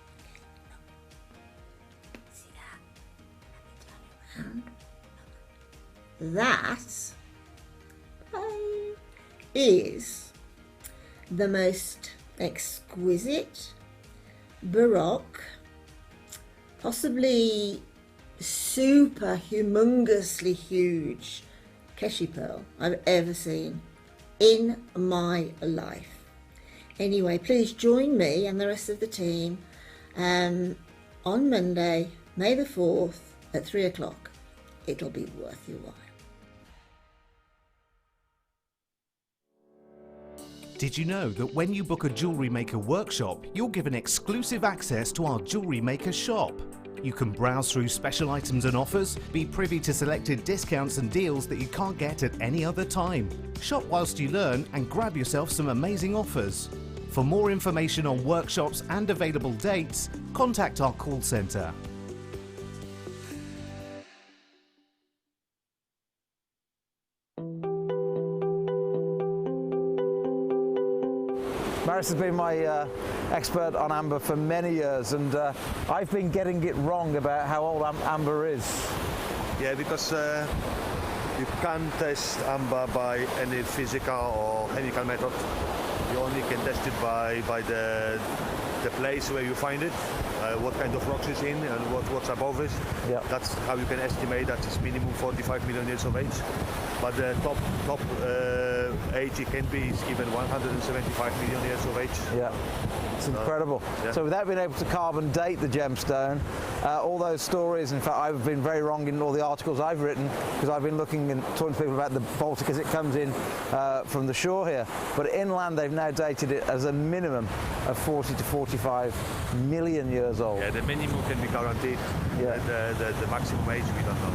Okay, look. See that? Let me turn it around. That is the most exquisite, baroque, possibly super humongously huge keshi pearl I've ever seen in my life. Anyway, please join me and the rest of the team on Monday, May the 4th at 3 o'clock. It'll be worth your while. Did you know that when you book a Jewellery Maker workshop, you're given exclusive access to our Jewellery Maker shop? You can browse through special items and offers, be privy to selected discounts and deals that you can't get at any other time. Shop whilst you learn and grab yourself some amazing offers. For more information on workshops and available dates, contact our call centre. Maris has been my expert on amber for many years, and I've been getting it wrong about how old amber is. Yeah, because you can't test amber by any physical or chemical method. You only can test it by the place where you find it, what kind of rocks it's in, and what's above it. Yeah. That's how you can estimate that it's minimum 45 million years of age. But the top age it can be is given 175 million years of age. Yeah, it's incredible. Yeah. So without being able to carbon date the gemstone, all those stories, in fact I've been very wrong in all the articles I've written, because I've been looking and talking to people about the Baltic as it comes in from the shore here. But inland they've now dated it as a minimum of 40 to 45 million years old. Yeah, the minimum can be guaranteed. Yeah. The maximum age we don't know.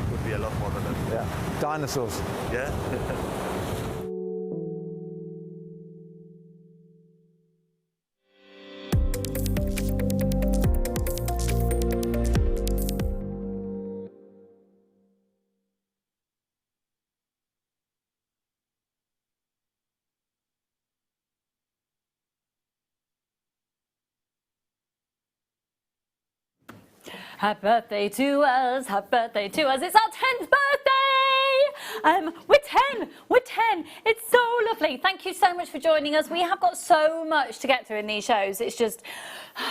Could be a lot more than that. Yeah. Dinosaurs. Yeah. Happy birthday to us, happy birthday to us. It's our 10th birthday. We're 10. It's so lovely. Thank you so much for joining us. We have got so much to get through in these shows. It's just,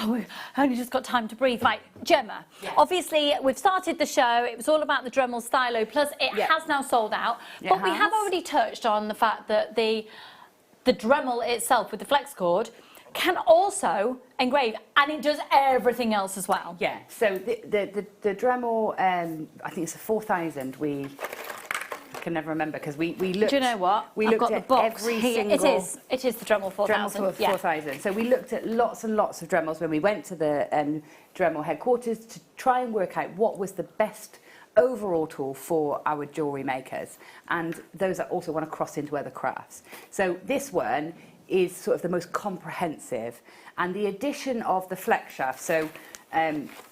we've only just got time to breathe. Right, Gemma, obviously we've started the show. It was all about the Dremel Stylo Plus. It has now sold out, but we have already touched on the fact that the Dremel itself with the flex cord can also engrave, and it does everything else as well. Yeah, so the Dremel, I think it's a 4000, I can never remember because we looked. Do you know what? We I've looked got at the box every here. single. It is the Dremel 4000. Dremel 4000. So we looked at lots and lots of Dremels when we went to the Dremel headquarters to try and work out what was the best overall tool for our jewellery makers and those that also want to cross into other crafts. So this one is sort of the most comprehensive, and the addition of the flex shaft. So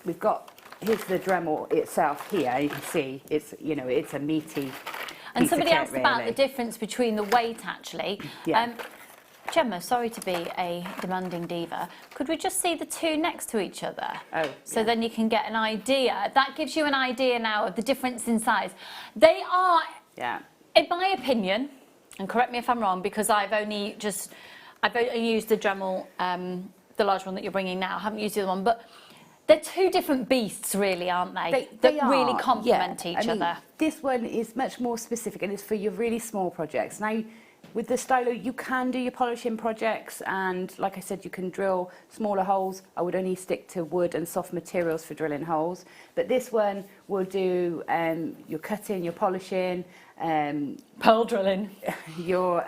we've got, here's the Dremel itself here. You can see it's, you know, it's a meaty. And somebody kit, asked really. about the difference between the weight actually. Yeah. Gemma, sorry to be a demanding diva, could we just see the two next to each other? Oh, so then you can get an idea. That gives you an idea now of the difference in size. They are, in my opinion, and correct me if I'm wrong, because I've only used the Dremel, the large one that you're bringing now. I haven't used the other one, but they're two different beasts, really, aren't they? They that really are, complement each I mean, other. This one is much more specific, and it's for your really small projects. Now, with the Stylo, you can do your polishing projects, and like I said, you can drill smaller holes. I would only stick to wood and soft materials for drilling holes. But this one will do your cutting, your polishing, pearl drilling. Your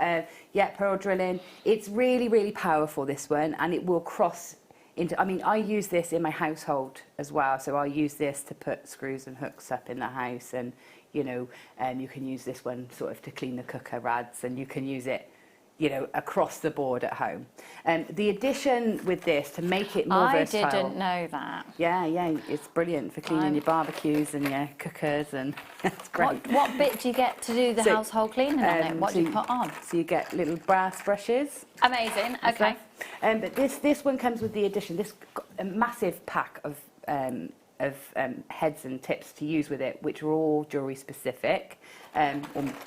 pearl drilling. It's really, really powerful, this one, and it will cross into. I mean, I use this in my household as well. So I use this to put screws and hooks up in the house, and you know, you can use this one sort of to clean the cooker rads, and you can use it, you know, across the board at home. The addition with this to make it more versatile. I didn't know that. Yeah, it's brilliant for cleaning your barbecues and your cookers, and it's great. What bit do you get to do the household cleaning on it? What do you put on? So you get little brass brushes. Amazing. Okay. But this one comes with the addition. This a massive pack of heads and tips to use with it, which are all jewellery specific, or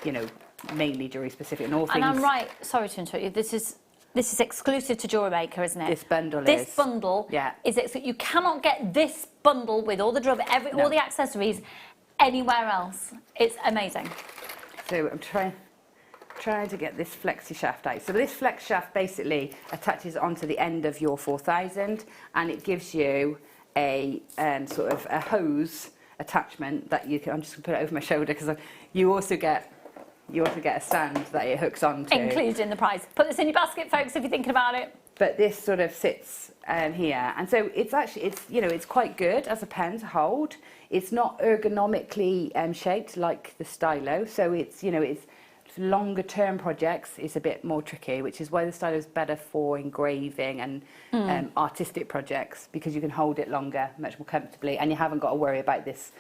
you know, mainly jewellery specific, and all things. And I'm right. Sorry to interrupt you. This is exclusive to Jewellery Maker, isn't it? This bundle This bundle. Yeah. Is it? So you cannot get this bundle with all the jewellery, all the accessories, anywhere else. It's amazing. So I'm trying to get this flexi shaft out. So this flex shaft basically attaches onto the end of your 4000, and it gives you a sort of a hose attachment that you can. I'm just going to put it over my shoulder because you also get a stand that it hooks onto. Included in the price. Put this in your basket, folks, if you're thinking about it. But this sort of sits here, and so it's actually it's quite good as a pen to hold. It's not ergonomically shaped like the Stylo, so it's longer term projects is a bit more tricky, which is why the Stylo is better for engraving and artistic projects, because you can hold it longer, much more comfortably, and you haven't got to worry about this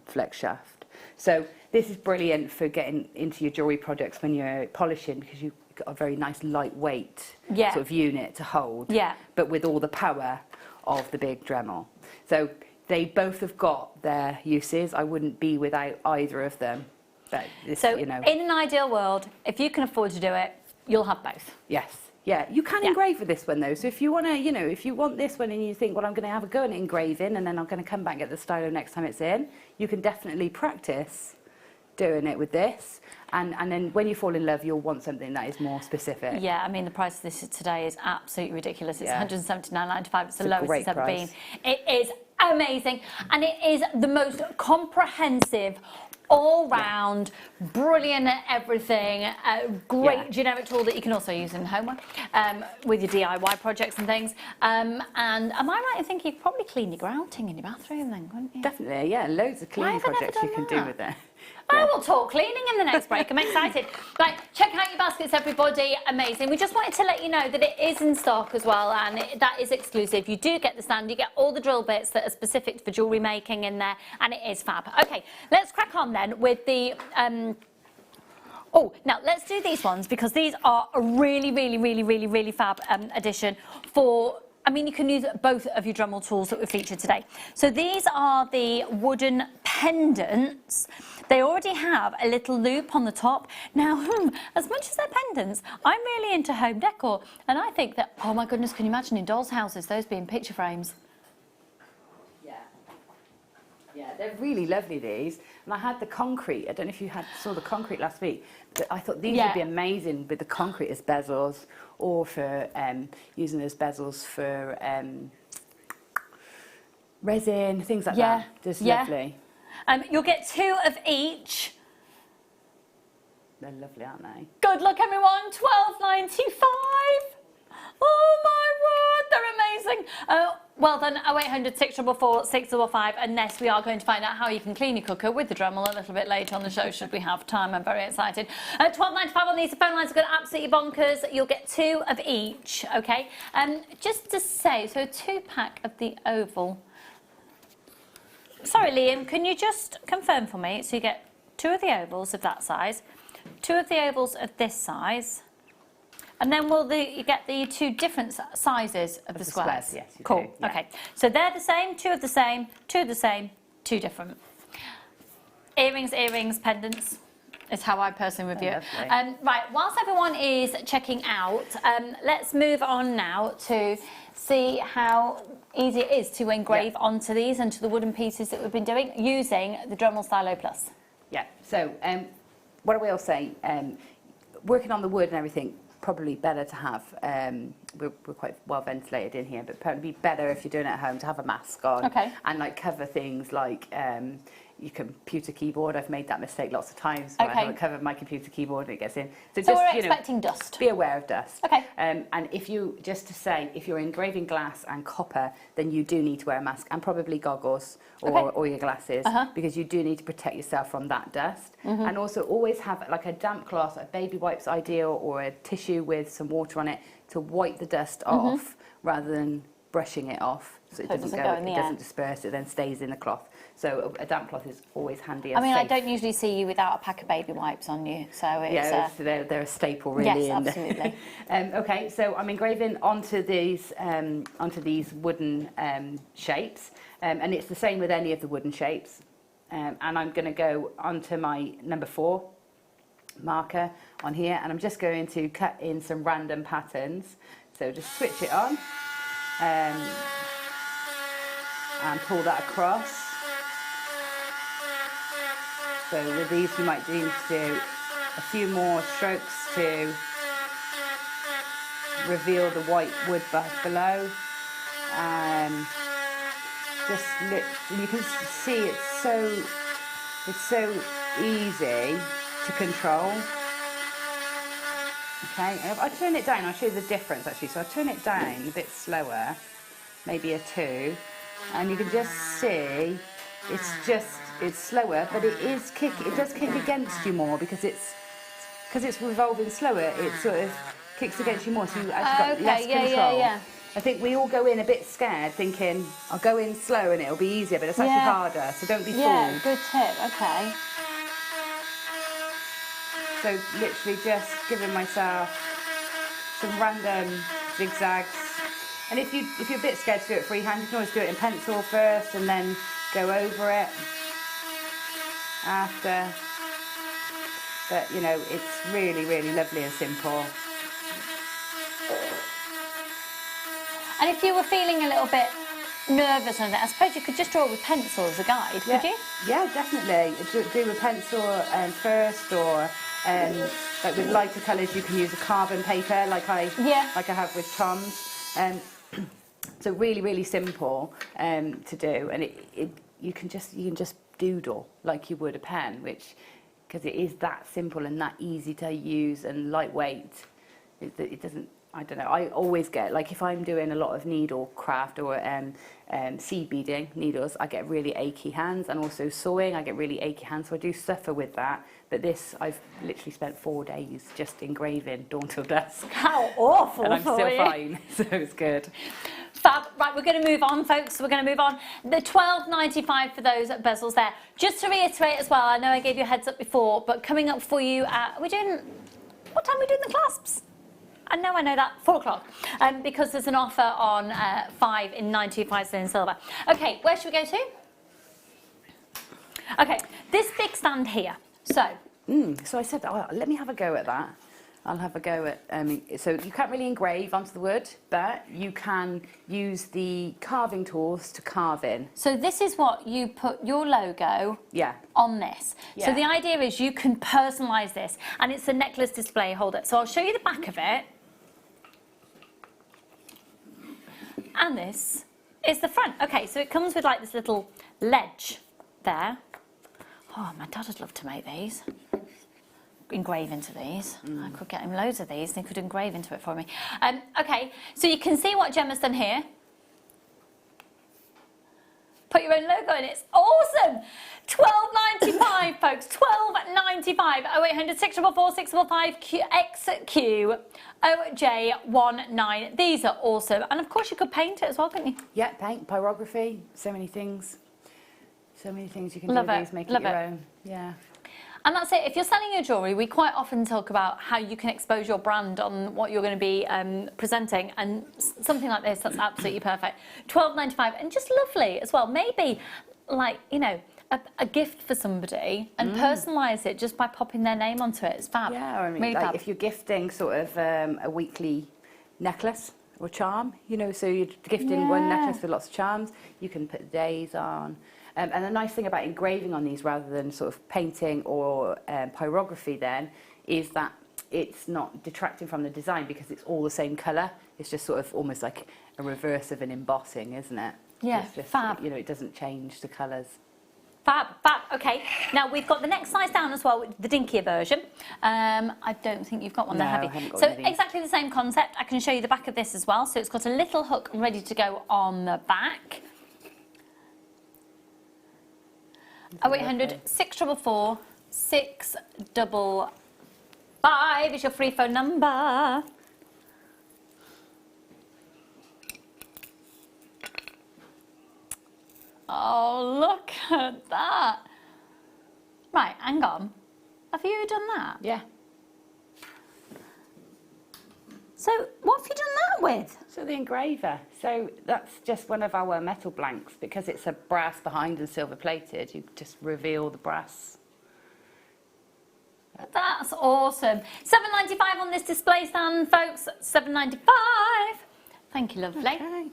flex shaft. So this is brilliant for getting into your jewellery projects when you're polishing, because you've got a very nice lightweight sort of unit to hold, but with all the power of the big Dremel. So they both have got their uses. I wouldn't be without either of them. But this, so in an ideal world, if you can afford to do it, you'll have both. Yes. Yeah, you can engrave with this one though. So if you want to, if you want this one and you think, well, I'm going to have a go at engraving and then I'm going to come back and get the Stylo next time it's in, you can definitely practice doing it with this. And then when you fall in love, you'll want something that is more specific. Yeah, I mean, the price of this today is absolutely ridiculous. It's £179.95. It's the lowest it's ever been. It is amazing. And it is the most comprehensive, all-round, brilliant at everything, great generic tool that you can also use in home with your DIY projects and things. And am I right in thinking you'd probably clean your grouting in your bathroom then, couldn't you? Definitely, yeah. Loads of cleaning projects you can do with it. I will talk cleaning in the next break. I'm excited. Right, check out your baskets, everybody. Amazing. We just wanted to let you know that it is in stock as well, and that is exclusive. You do get the stand. You get all the drill bits that are specific for jewellery making in there, and it is fab. Okay, let's crack on then with the... now let's do these ones, because these are a really, really, really, really, really fab addition for I mean, you can use both of your Dremel tools that we featured today. So these are the wooden pendants. They already have a little loop on the top. Now, as much as they're pendants, I'm really into home decor. And I think that, oh my goodness, can you imagine in dolls' houses, those being picture frames? Yeah, they're really lovely, these. And I had the concrete. I don't know if you saw the concrete last week, but I thought these would be amazing with the concrete as bezels, or for using as bezels for resin, things like that. Just lovely. You'll get 2 of each. They're lovely, aren't they? Good luck, everyone. £12.95. Oh my word, they're amazing. Well done, 0800 644 655, unless we are going to find out how you can clean your cooker with the Dremel a little bit later on the show, should we have time. I'm very excited. £12.95 on these. The phone lines are going absolutely bonkers. You'll get 2 of each, okay? Just to say, so a 2-pack of the oval. Sorry, Liam, can you just confirm for me? So you get 2 of the ovals of that size, 2 of the ovals of this size, and then you get the 2 different sizes of the squares? Yes, you cool. do, yeah. Okay. So they're the same, 2 of the same, 2 of the same, 2 different. Earrings, pendants is how I personally review it. Right, whilst everyone is checking out, let's move on now to see how easy it is to engrave onto these and to the wooden pieces that we've been doing using the Dremel STYLO Plus. Yeah, so what I will say, working on the wood and everything, probably better to have, we're quite well ventilated in here, but probably better if you're doing it at home to have a mask on and like cover things like your computer keyboard. I've made that mistake lots of times where I haven't covered my computer keyboard and it gets in. So just, we're expecting dust. Be aware of dust. Okay. And if you, just to say, if you're engraving glass and copper, then you do need to wear a mask and probably goggles or your glasses, because you do need to protect yourself from that dust. And also always have like a damp cloth, a baby wipes ideal, or a tissue with some water on it to wipe the dust off rather than brushing it off. So it doesn't go in the air. It doesn't disperse, it then stays in the cloth. So a damp cloth is always handy. I mean, I don't usually see you without a pack of baby wipes on you, so it's... Yeah, they're a staple, really. Yes, absolutely. Okay, so I'm engraving onto these wooden shapes, and it's the same with any of the wooden shapes. And I'm going to go onto my number 4 marker on here, and I'm just going to cut in some random patterns. So just switch it on and pull that across. So with these you might need to do a few more strokes to reveal the white wood below. You can see it's so easy to control. Okay, and if I turn it down, I'll show you the difference actually. So I turn it down a bit slower, maybe a 2, and you can just see it's slower, but it does kick against you more because it's revolving slower. It sort of kicks against you more, so you actually got less control. I think we all go in a bit scared, thinking I'll go in slow and it'll be easier, but it's actually harder. So don't be fooled. Yeah, good tip. Okay. So literally just giving myself some random zigzags. And if you're a bit scared to do it freehand, you can always do it in pencil first and then go over it after. But you know, it's really, really lovely and simple. And if you were feeling a little bit nervous on that, I suppose you could just draw with pencil as a guide, could you? Yeah, definitely. Do with pencil first, or like with lighter colours, you can use a carbon paper, like I have with Tom's. So really, really simple to do, and you can just doodle like you would a pen, because it is that simple and that easy to use and lightweight. It doesn't. I don't know, I always get, like if I'm doing a lot of needle craft or seed beading needles, I get really achy hands, and also sewing, I get really achy hands, so I do suffer with that. But this, I've literally spent 4 days just engraving dawn till dusk. How awful. And I'm still fine, so it's good. Fab. Right, we're going to move on, folks. We're going to move on. The $12.95 for those bezels there. Just to reiterate as well, I know I gave you a heads up before, but coming up for you at, what time are we doing the clasps? I know that, 4 o'clock, because there's an offer on 5 in 925 sterling silver. Okay, where should we go to? Okay, this big stand here. So I said, oh, let me have a go at that. I'll have a go at, so you can't really engrave onto the wood, but you can use the carving tools to carve in. So this is what you put your logo on this. Yeah. So the idea is you can personalise this, and it's a necklace display holder. So I'll show you the back of it. And this is the front. Okay, so it comes with like this little ledge there. Oh, my dad would love to make these. Engrave into these. I could get him loads of these and he could engrave into it for me. Okay, so you can see what Gemma's done here. Put your own logo in. It's awesome. £12.95, folks. £12.95. 0800 644 655 XQ OJ19. These are awesome. And of course, you could paint it as well, couldn't you? Yeah, paint, pyrography, so many things. So many things you can Love do it. with these, make Love it your it. own. Yeah. And that's it. If you're selling your jewellery, we quite often talk about how you can expose your brand on what you're going to be presenting, and something like this, that's absolutely perfect. £12.95, and just lovely as well. Maybe, like, you know, a gift for somebody, and personalise it just by popping their name onto it. It's fab. Yeah, I mean, really like fab. if you're gifting sort of a weekly necklace or charm, you know, so you're gifting one necklace with lots of charms, you can put days on. And the nice thing about engraving on these rather than sort of painting or pyrography then is that it's not detracting from the design because it's all the same colour. It's just sort of almost like a reverse of an embossing, isn't it? Yeah, it's just, fab. You know, it doesn't change the colours. Fab, fab. Okay, now we've got the next size down as well, the dinkier version. I don't think you've got one there, have you? I haven't got so one of these. exactly the same concept. I can show you the back of this as well. So it's got a little hook ready to go on the back. 0800 644 655 is your free phone number. Oh, look at that. Right, hang on. Have you done that? Yeah. So, what have you done that with? So the engraver. So that's just one of our metal blanks. Because it's a brass behind and silver plated, you just reveal the brass. That's awesome. £7.95 on this display stand, folks. £7.95. Thank you, lovely. Okay.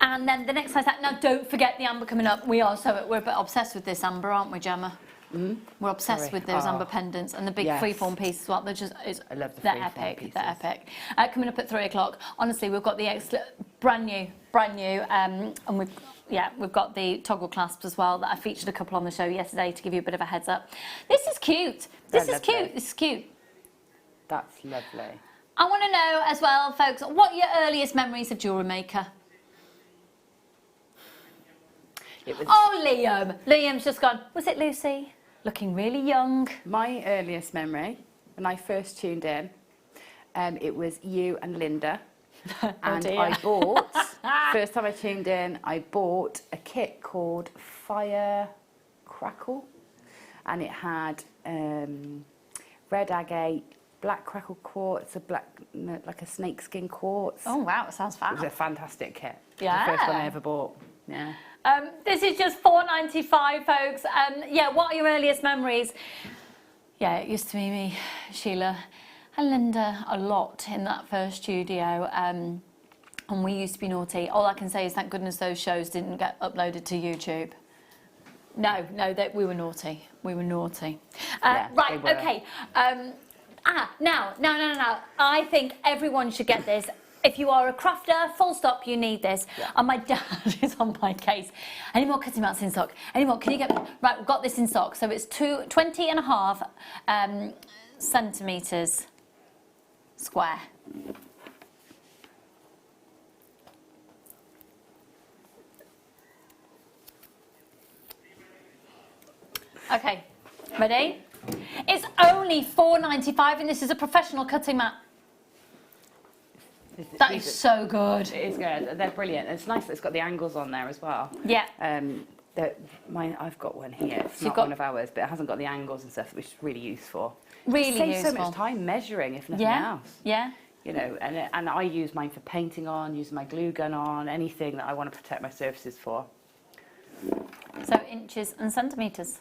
And then the next size out. Now, don't forget the amber coming up. We're a bit obsessed with this amber, aren't we, Gemma? We're obsessed with those amber pendants and the big freeform piece as well. They're just, I love the freeform epic. Pieces. They're epic. Coming up at 3 o'clock. Honestly, we've got the brand new, and we've got the toggle clasps as well that I featured a couple on the show yesterday to give you a bit of a heads up. This is cute. This is cute. This is cute. That's lovely. I want to know as well, folks, what are your earliest memories of Jewellery Maker? Oh, Liam. Liam's just gone, was it Lucy? Looking really young. My earliest memory, when I first tuned in, it was you and Linda. And dear. I bought, first time I tuned in, I bought a kit called Fire Crackle. And it had red agate, black crackle quartz, like a snakeskin quartz. Oh, wow, it sounds fab. It was a fantastic kit. Yeah. The first one I ever bought. Yeah. This is just £4.95, folks. Yeah, what are your earliest memories? Yeah, it used to be me, Sheila, and Linda a lot in that first studio. And we used to be naughty. All I can say is thank goodness those shows didn't get uploaded to YouTube. No, we were naughty. We were naughty. Yeah, right, they were. okay. Now. I think everyone should get this. If you are a crafter, full stop, you need this. Yeah. And my dad is on my case. Any more cutting mats in stock? Any more? Can you get... Right, we've got this in stock. So it's 20.5 centimetres square. Okay, ready? It's only £4.95 and this is a professional cutting mat. That is so good. It is good. They're brilliant. It's nice that it's got the angles on there as well. Yeah. I've got one here. It's So not one of ours, but it hasn't got the angles and stuff, which is really useful. Really It saves useful. so much time measuring, if nothing else. Yeah. You know, and I use mine for painting on, using my glue gun on, anything that I want to protect my surfaces for. So inches and centimetres.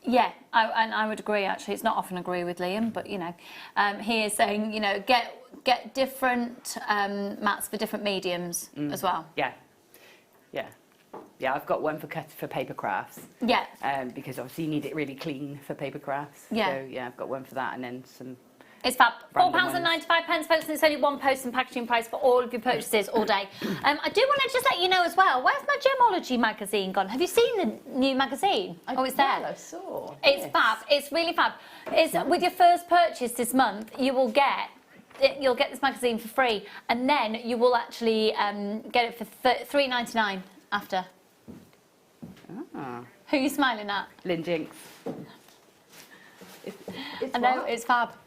Yeah, I would agree. Actually, it's not often agree with Liam, but you know, he is saying, you know, get different mats for different mediums as well. Yeah, yeah, yeah. I've got one for paper crafts. Yeah. Because obviously you need it really clean for paper crafts. Yeah. So yeah, I've got one for that, and then some. It's fab. Random £4.95, folks, and it's only one post and packaging price for all of your purchases all day. I do want to just let you know as well, where's my Gemology magazine gone? Have you seen the new magazine? Oh, it's there. I saw. It's fab. It's really fab. It's with your first purchase this month, you'll get this magazine for free, and then you will actually get it for $3.99 after. Ah. Who are you smiling at? Lynn Jinx. I know, it's fab.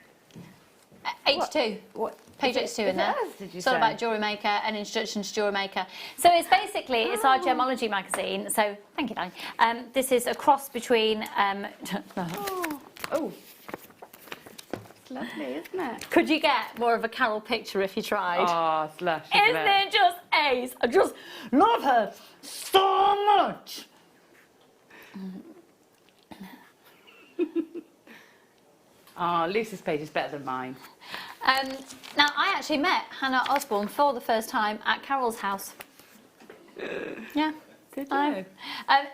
H2. What? Page H2 in there. Did you it's all say? about Jewellery Maker and introduction to Jewellery Maker. So it's basically, it's our Gemology magazine. So, thank you, Danny. This is a cross between... Oh. It's lovely, isn't it? Could you get more of a Carol picture if you tried? Oh, slush. Isn't it just ace? I just love her so much. Oh, Lucy's page is better than mine. Now, I actually met Hannah Osborne for the first time at Carol's house. Yeah. Did you?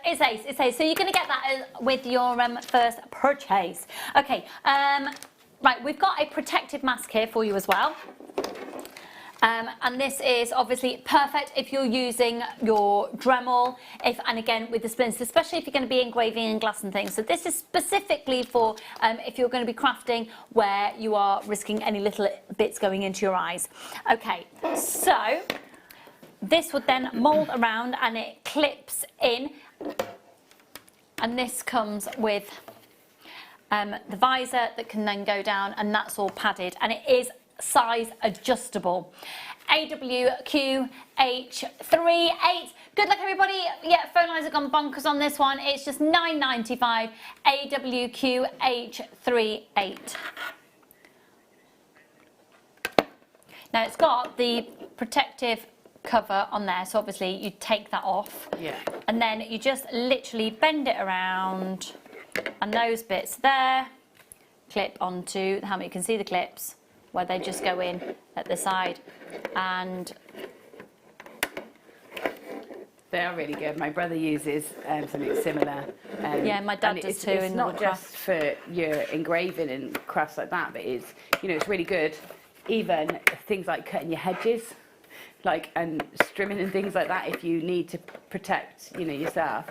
It's ace, it's ace. So you're going to get that with your first purchase. Okay, right, we've got a protective mask here for you as well. And this is obviously perfect if you're using your Dremel, and again with the splinters, especially if you're going to be engraving in glass and things. So this is specifically for if you're going to be crafting where you are risking any little bits going into your eyes. Okay, so this would then mould around and it clips in, and this comes with the visor that can then go down, and that's all padded, and it is size adjustable. AWQH38. Good luck, everybody. Yeah, phone lines have gone bonkers on this one. It's just $9.95. AWQH38. Now it's got the protective cover on there, so obviously you take that off. Yeah. And then you just literally bend it around, and those bits there clip onto the helmet. You can see the clips where they just go in at the side, and they are really good. My brother uses something similar. Yeah, my dad does too. It's not just for your engraving and crafts like that, but it's, you know, it's really good. Even things like cutting your hedges, and strimming and things like that, if you need to protect, you know, yourself.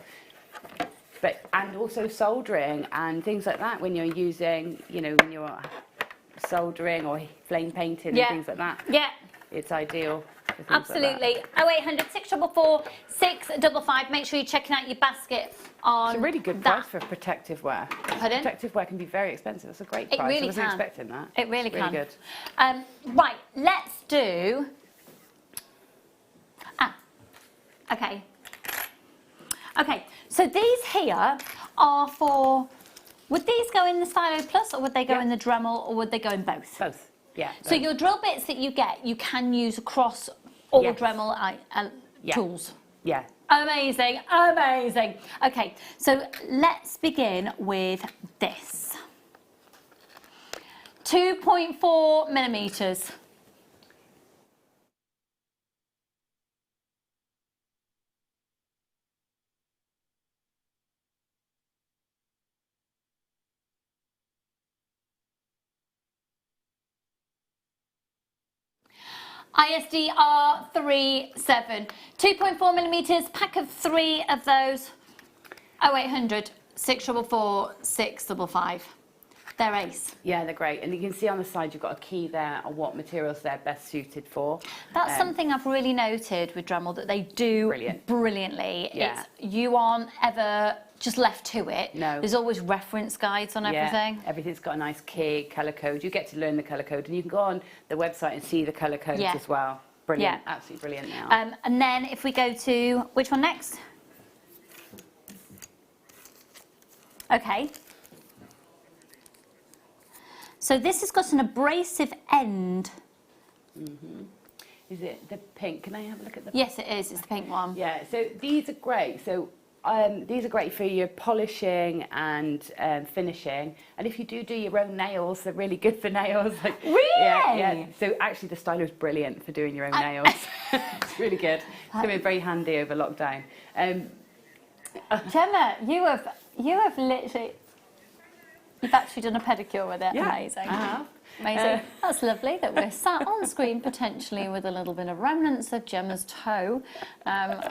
And also soldering and things like that when you're using, you know, when you're soldering or flame painting and things like that. Yeah. It's ideal for things Absolutely. like that. 0800 644 655. Make sure you're checking out your basket on It's a really good price for protective wear. Pardon? Protective wear can be very expensive. That's a great price. It really I wasn't can. expecting that. It really It's can. Good. Right, let's do... Okay. Okay, so these here are for... Would these go in the STYLO Plus, or would they go in the Dremel, or would they go in both? Both, yeah. So your drill bits that you get, you can use across all Dremel tools? Yeah. Amazing, amazing. Okay, so let's begin with this. 2.4 millimetres. ISDR 37, 2.4 millimetres, pack of 3 of those. 0800 644 655. They're ace. Yeah, they're great. And you can see on the side you've got a key there on what materials they're best suited for. That's something I've really noted with Dremel, that they do brilliantly. Yeah. You aren't ever just left to it. No. There's always reference guides on everything. Yeah, everything's got a nice key, colour code. You get to learn the colour code, and you can go on the website and see the colour codes as well. Brilliant, Yeah. absolutely brilliant now. And then if we go to, which one next? Okay. So this has got an abrasive end. Is it the pink? Can I have a look at the Yes, it is. It's the pink one. Yeah, so these are great. So these are great for your polishing and finishing. And if you do your own nails, they're really good for nails. Like, Really? Yeah. So actually the STYLO is brilliant for doing your own nails. It's really good. It's going to be very handy over lockdown. Gemma, you have literally, you've actually done a pedicure with it. Yeah, Amazing. I have. Amazing. That's lovely that we're sat on screen potentially with a little bit of remnants of Gemma's toe.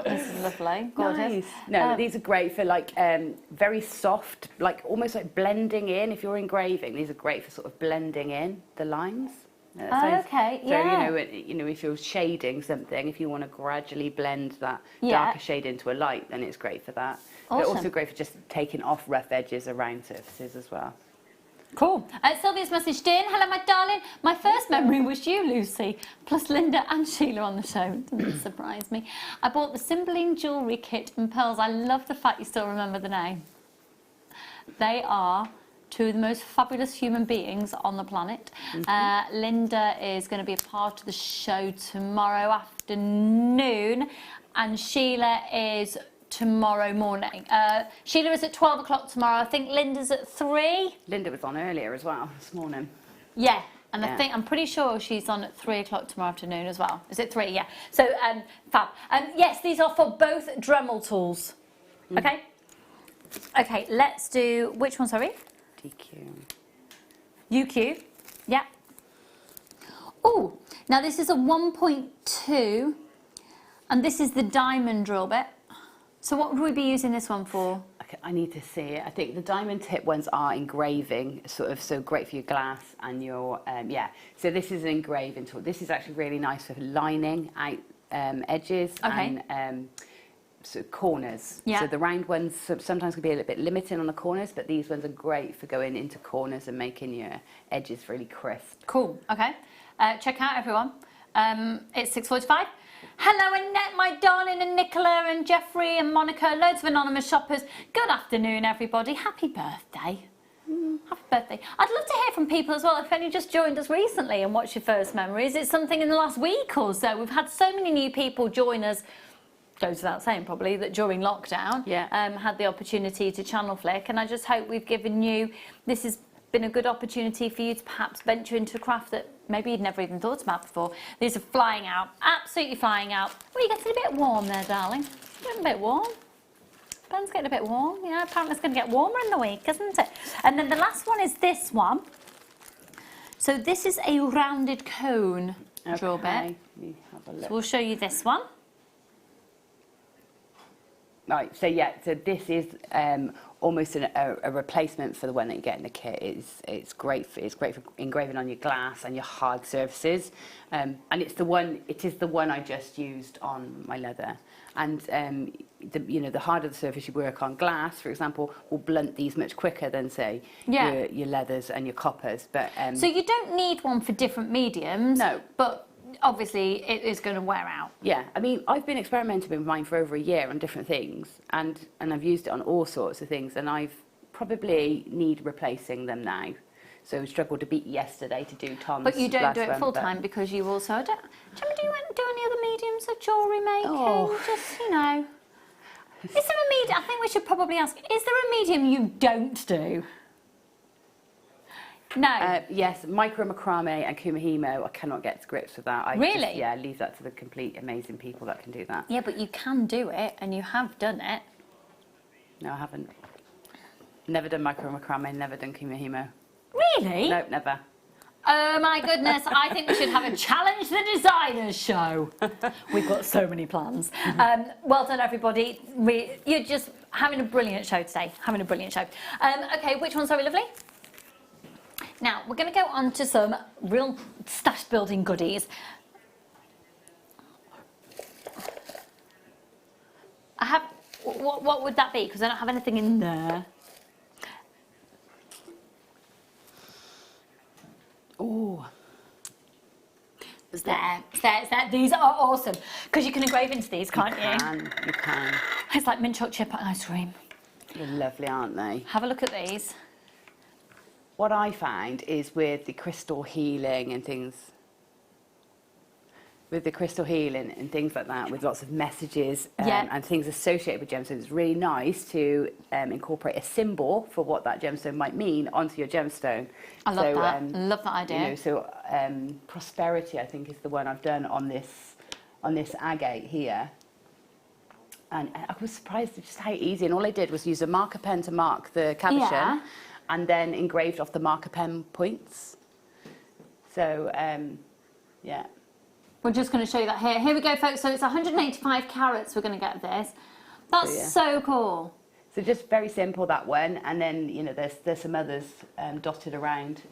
This is lovely. Gorgeous. Nice. No, these are great for like very soft, like almost like blending in. If you're engraving, these are great for sort of blending in the lines. Okay, so yeah. you know, if you're shading something, if you want to gradually blend that Yeah. darker shade into a light, then it's great for that. But Awesome. also great for just taking off rough edges around surfaces as well. Cool. Sylvia's messaged in. Hello, my darling. My first memory was you, Lucy, plus Linda and Sheila on the show. Didn't surprise me. I bought the Cymbeline jewellery kit and pearls. I love the fact you still remember the name. They are two of the most fabulous human beings on the planet. Linda is going to be a part of the show tomorrow afternoon, and Sheila is tomorrow morning. Sheila is at 12 o'clock tomorrow. I think Linda's at 3. Linda was on earlier as well this morning. Yeah, and Yeah. I'm pretty sure she's on at 3 o'clock tomorrow afternoon as well. Is it 3? Yeah. So, fab. Yes, these are for both Dremel tools. Okay. Okay, let's do, which one, sorry? DQ. UQ. Yeah. Oh, now this is a 1.2, and this is the diamond drill bit. So what would we be using this one for? Okay, I need to see it. I think the diamond tip ones are engraving, sort of, so great for your glass and your, yeah. So this is an engraving tool. This is actually really nice for lining out edges and sort of corners. Yeah. So the round ones sometimes can be a little bit limiting on the corners, but these ones are great for going into corners and making your edges really crisp. Cool, okay. Check out everyone. It's 6:45. Hello Annette, my darling, and Nicola and Jeffrey and Monica, loads of anonymous shoppers. Good afternoon everybody, happy birthday. Happy birthday. I'd love to hear from people as well if any just joined us recently and watched your first memories. It's something in the last week or so. We've had so many new people join us, goes without saying probably, that during lockdown had the opportunity to channel flick, and I just hope we've given you, this has been a good opportunity for you to perhaps venture into a craft that maybe you'd never even thought about before. These are flying out, absolutely flying out. Well, you're getting a bit warm there, darling. Getting a bit warm. Ben's getting a bit warm. Yeah, apparently it's going to get warmer in the week, isn't it? And then the last one is this one. So this is a rounded cone drill bit. Let me have a look. So we'll show you this one. Right, so yeah, so this is almost a replacement for the one that you get in the kit. It's great for engraving on your glass and your hard surfaces, and it is the one I just used on my leather. And the harder the surface you work on, glass, for example, will blunt these much quicker than say your leathers and your coppers. But so you don't need one for different mediums. No, but obviously it is going to wear out. Yeah, I mean, I've been experimenting with mine for over a year on different things, and I've used it on all sorts of things, and I've probably need replacing them now. So struggled to beat yesterday to do Tom's. But you don't last do it one, full but- time because you also don't. Gemma, do you do any other mediums of jewellery making? Oh. Just, you know. Is there a medium? I think we should probably ask. Is there a medium you don't do? No. Yes, micro macrame and kumihimo. I cannot get to grips with that. Really? Yeah, leave that to the complete amazing people that can do that. Yeah, but you can do it, and you have done it. No, I haven't. Never done micro macrame. Never done kumihimo. Really? No, never. Oh my goodness, I think we should have a Challenge the Designers show. We've got so many plans. Well done, everybody. You're just having a brilliant show today. Having a brilliant show. Okay, which one's very lovely? Now, we're going to go on to some real stash building goodies. I have, what would that be? Because I don't have anything in there. Oh, It's there, it's there, it's there. These are awesome because you can engrave into these, can't you? You can. It's like mint chocolate chip ice cream. They're lovely, aren't they? Have a look at these. What I find is with the crystal healing and things, like that, with lots of messages and things associated with gemstones, it's really nice to incorporate a symbol for what that gemstone might mean onto your gemstone. I love that. Love that idea. You know, so prosperity, I think, is the one I've done on this agate here. And I was surprised at just how easy. And all I did was use a marker pen to mark the cabochon, and then engraved off the marker pen points. So, yeah. We're just going to show you that here. Here we go, folks. So it's 185 carats we're going to get of this. That's so cool. So just very simple, that one. And then, you know, there's some others dotted around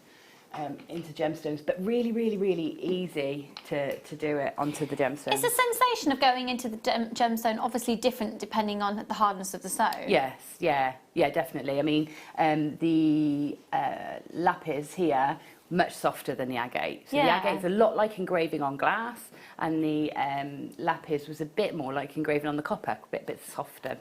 into gemstones, but really, really, really easy to do it onto the gemstone. Is the sensation of going into the gemstone obviously different depending on the hardness of the stone? Yes, yeah, definitely. I mean, the lapis here, much softer than the agate. So the agate is a lot like engraving on glass, and the lapis was a bit more like engraving on the copper, a bit softer,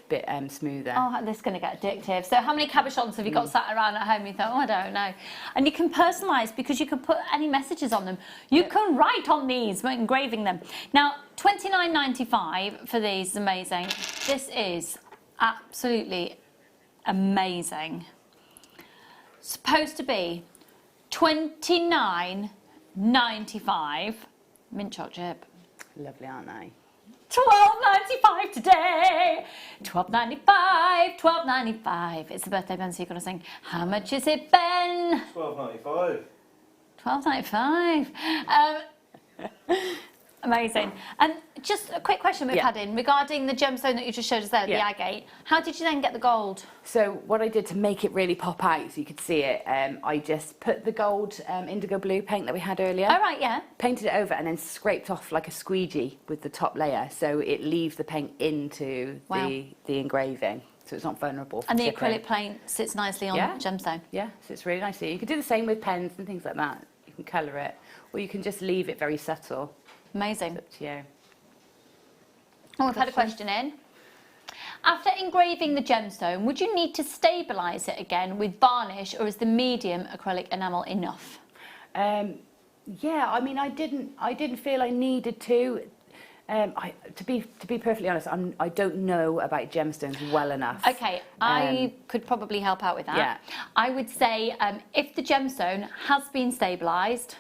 bit smoother. Oh, this is going to get addictive. So how many cabochons have you got sat around at home? You thought, oh, I don't know. And you can personalise because you can put any messages on them. You can write on these when engraving them. Now, $29.95 for these is amazing. This is absolutely amazing. Supposed to be $29.95. Mint chocolate chip. Lovely, aren't they? $12.95 today. $12.95. $12.95. It's the birthday, Ben, so you've got to sing. How much is it, Ben? $12.95. $12.95. Amazing. And just a quick question we've had in regarding the gemstone that you just showed us there, the agate. How did you then get the gold? So what I did to make it really pop out so you could see it, I just put the gold indigo blue paint that we had earlier. Oh, right, yeah. Painted it over and then scraped off like a squeegee with the top layer, so it leaves the paint into the engraving, so it's not vulnerable for And the chipping. acrylic paint sits nicely on the gemstone. Yeah, so it's really nice. You could do the same with pens and things like that. You can colour it, or you can just leave it very subtle. Amazing. It's up to you. Oh, we've had a question in. After engraving the gemstone, would you need to stabilise it again with varnish, or is the medium acrylic enamel enough? Yeah, I mean, I didn't feel I needed to. To be perfectly honest, I don't know about gemstones well enough. Okay, I could probably help out with that. Yeah. I would say if the gemstone has been stabilised,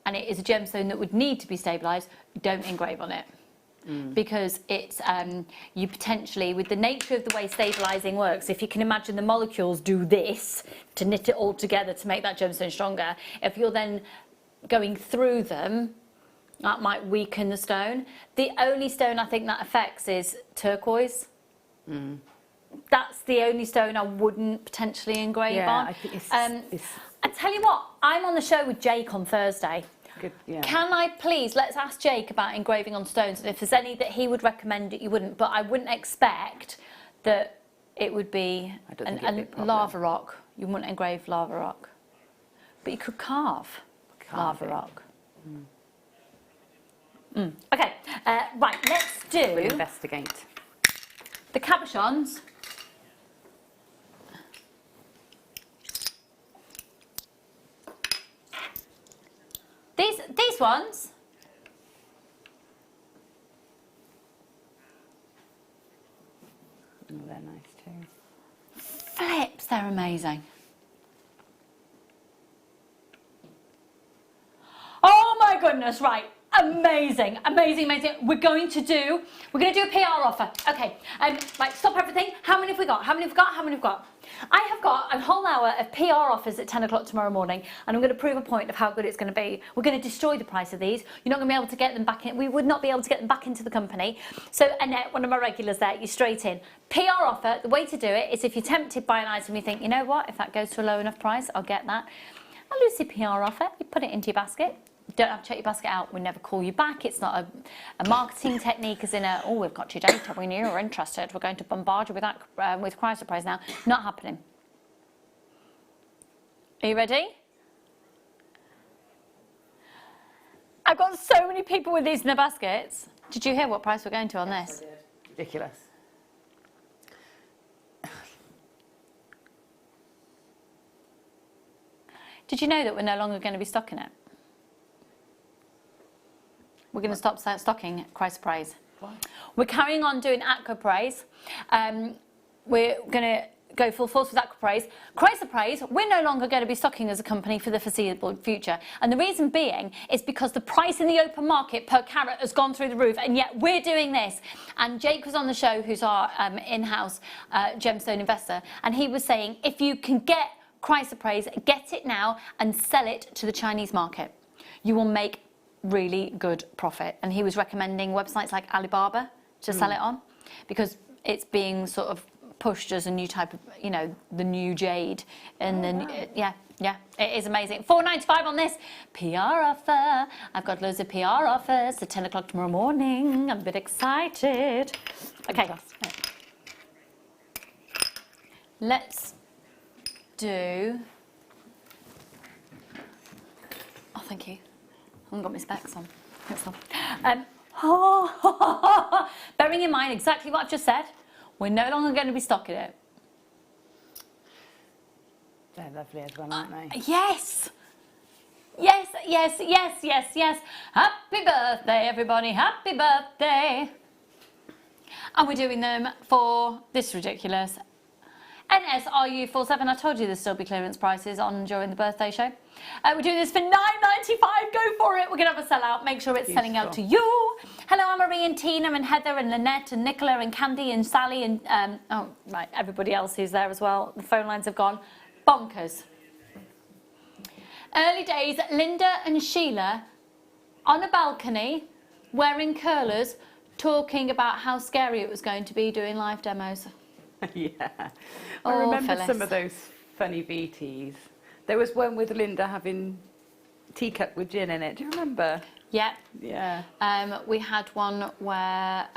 and it is a gemstone that would need to be stabilised, don't engrave on it. Because it's you potentially, with the nature of the way stabilising works, if you can imagine the molecules do this to knit it all together to make that gemstone stronger, if you're then going through them, that might weaken the stone. The only stone I think that affects is turquoise. That's the only stone I wouldn't potentially engrave on. I think I tell you what, I'm on the show with Jake on Thursday. Good, yeah. Can I please, let's ask Jake about engraving on stones, and if there's any that he would recommend that you wouldn't, but I wouldn't expect that it would be lava rock. You wouldn't engrave lava rock. But you could carve lava rock. Okay, right, let's do... We'll investigate. The cabochons. These ones. Oh, they're nice too. Flips, they're amazing. Oh my goodness, right. Amazing, amazing, amazing. We're going to do a PR offer. Okay, right, stop everything. How many have we got? How many have we got? How many have we got? I have got a whole hour of PR offers at 10 o'clock tomorrow morning, and I'm going to prove a point of how good it's going to be. We're going to destroy the price of these. You're not going to be able to get them back in. We would not be able to get them back into the company. So Annette, one of my regulars there, you're straight in. PR offer, the way to do it is if you're tempted by an item, you think, you know what, if that goes to a low enough price, I'll get that. A Lucy PR offer, you put it into your basket. You don't have to check your basket out. We never call you back. It's not a marketing technique as in oh, we've got your data, we knew you were interested, we're going to bombard you with that with Chrysler Prize now. Not happening. Are you ready? I've got so many people with these in their baskets. Did you hear what price we're going to on this? Ridiculous. Did you know that we're no longer going to be stocking it? We're going to stop stocking Christ Praise. Why? We're carrying on doing Aqua Praise. We're going to go full force with Aqua Praise. Christ Praise, we're no longer going to be stocking as a company for the foreseeable future. And the reason being is because the price in the open market per carat has gone through the roof, and yet we're doing this. And Jake was on the show, who's our in-house gemstone investor, and he was saying, if you can get Christ Praise, get it now and sell it to the Chinese market. You will make really good profit. And he was recommending websites like Alibaba to sell it on, because it's being sort of pushed as a new type of, you know, the new jade. And then, yeah, it is amazing. $4.95 on this PR offer. I've got loads of PR offers at 10 o'clock tomorrow morning. I'm a bit excited. Okay. Let's do... Oh, thank you. I haven't got my specs on. Bearing in mind exactly what I've just said, we're no longer going to be stocking it. They're lovely as well, aren't they? Yes! Yes, yes, yes, yes, yes. Happy birthday, everybody. Happy birthday. And we're doing them for this ridiculous NSRU47. I told you there'd still be clearance prices on during the birthday show. We're doing this for $9.95. Go for it. We're going to have a sellout. Make sure it's selling out to you. Hello, Anne-Marie and Tina and Heather and Lynette and Nicola and Candy and Sally and everybody else who's there as well. The phone lines have gone bonkers. Early days, Linda and Sheila on a balcony wearing curlers talking about how scary it was going to be doing live demos. Yeah. I remember some of those funny VTs. There was one with Linda having teacup with gin in it. Do you remember? Yeah. Yeah. We had one where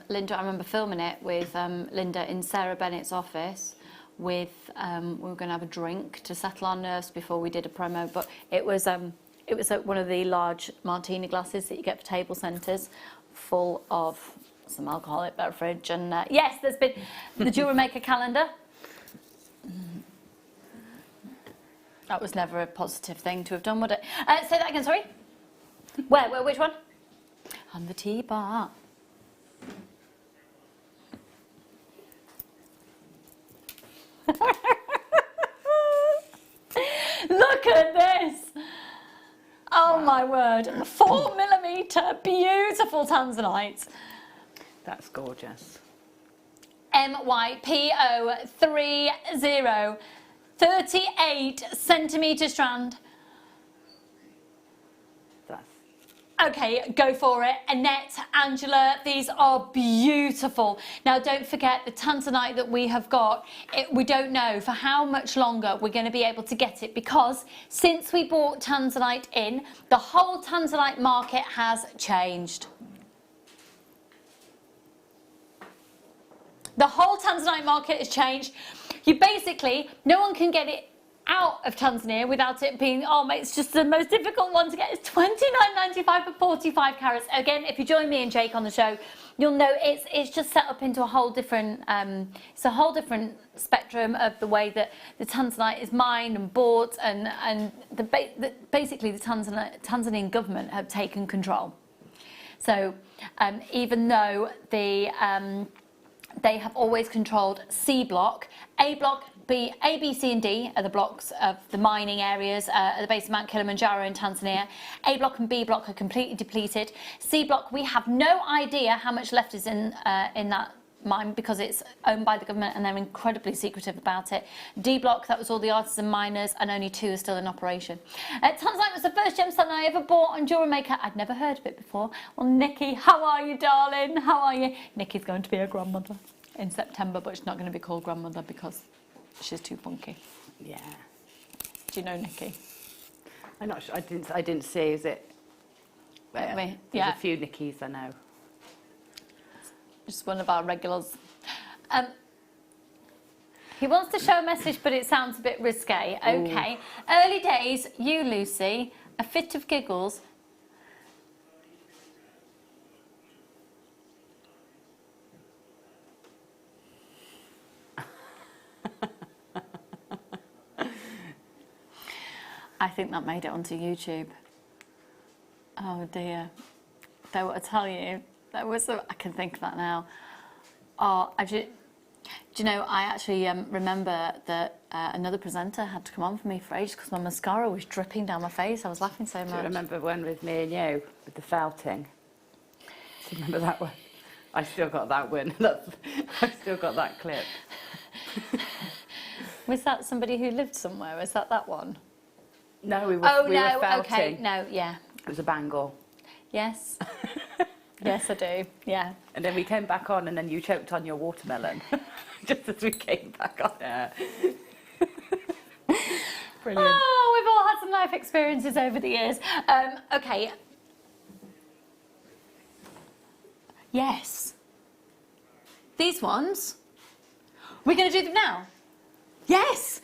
Linda, I remember filming it with Linda in Sarah Bennett's office with, we were going to have a drink to settle our nerves before we did a promo, but it was one of the large martini glasses that you get for table centres full of some alcoholic beverage. And yes, there's been the Jewellery Maker calendar. That was never a positive thing to have done, would it? Say that again, sorry. Where, which one? On the tea bar. Look at this. Oh my word. 4mm beautiful tanzanite. That's gorgeous. MYPO30, 38 centimetre strand. Okay, go for it. Annette, Angela, these are beautiful. Now, don't forget the tanzanite that we have got. We don't know for how much longer we're going to be able to get it, because since we bought tanzanite in, the whole tanzanite market has changed. The whole tanzanite market has changed. You basically, no one can get it out of Tanzania without it being, it's just the most difficult one to get. It's $29.95 for 45 carats. Again, if you join me and Jake on the show, you'll know it's just set up into a whole different, it's a whole different spectrum of the way that the tanzanite is mined and bought, and basically the Tanzanian government have taken control. So even though they have always controlled C block, A block, B, C and D are the blocks of the mining areas at the base of Mount Kilimanjaro in Tanzania. A block and B block are completely depleted. C block, we have no idea how much left is in that mine, because it's owned by the government and they're incredibly secretive about it. D block, that was all the artisan miners, and only 2 are still in operation. Tanzanite was the first gemstone I ever bought on Jewellery Maker. I'd never heard of it before. Well, Nikki, how are you, darling? How are you? Nikki's going to be a grandmother in September, but she's not going to be called grandmother because she's too funky. Yeah. Do you know Nikki? I'm not sure. I didn't see. Is it? There's a few Nickies I know. Just one of our regulars. He wants to show a message, but it sounds a bit risque. Okay. Early days, you, Lucy, a fit of giggles. I think that made it onto YouTube. Oh dear. Though I tell you, there was I can think of that now. Oh, do you know, I actually remember that another presenter had to come on for me for ages because my mascara was dripping down my face. I was laughing so much. Do you remember one with me and you, with the felting? Do you remember that one? I still got that one. I still got that clip. Was that somebody who lived somewhere? Was that one? No, we were felting. Okay, no, yeah. It was a bangle. Yes. Yes, I do, yeah. And then we came back on and then you choked on your watermelon. Just as we came back on. Yeah. Brilliant. Oh, we've all had some life experiences over the years. Okay. Yes. These ones. We're going to do them now? Yes.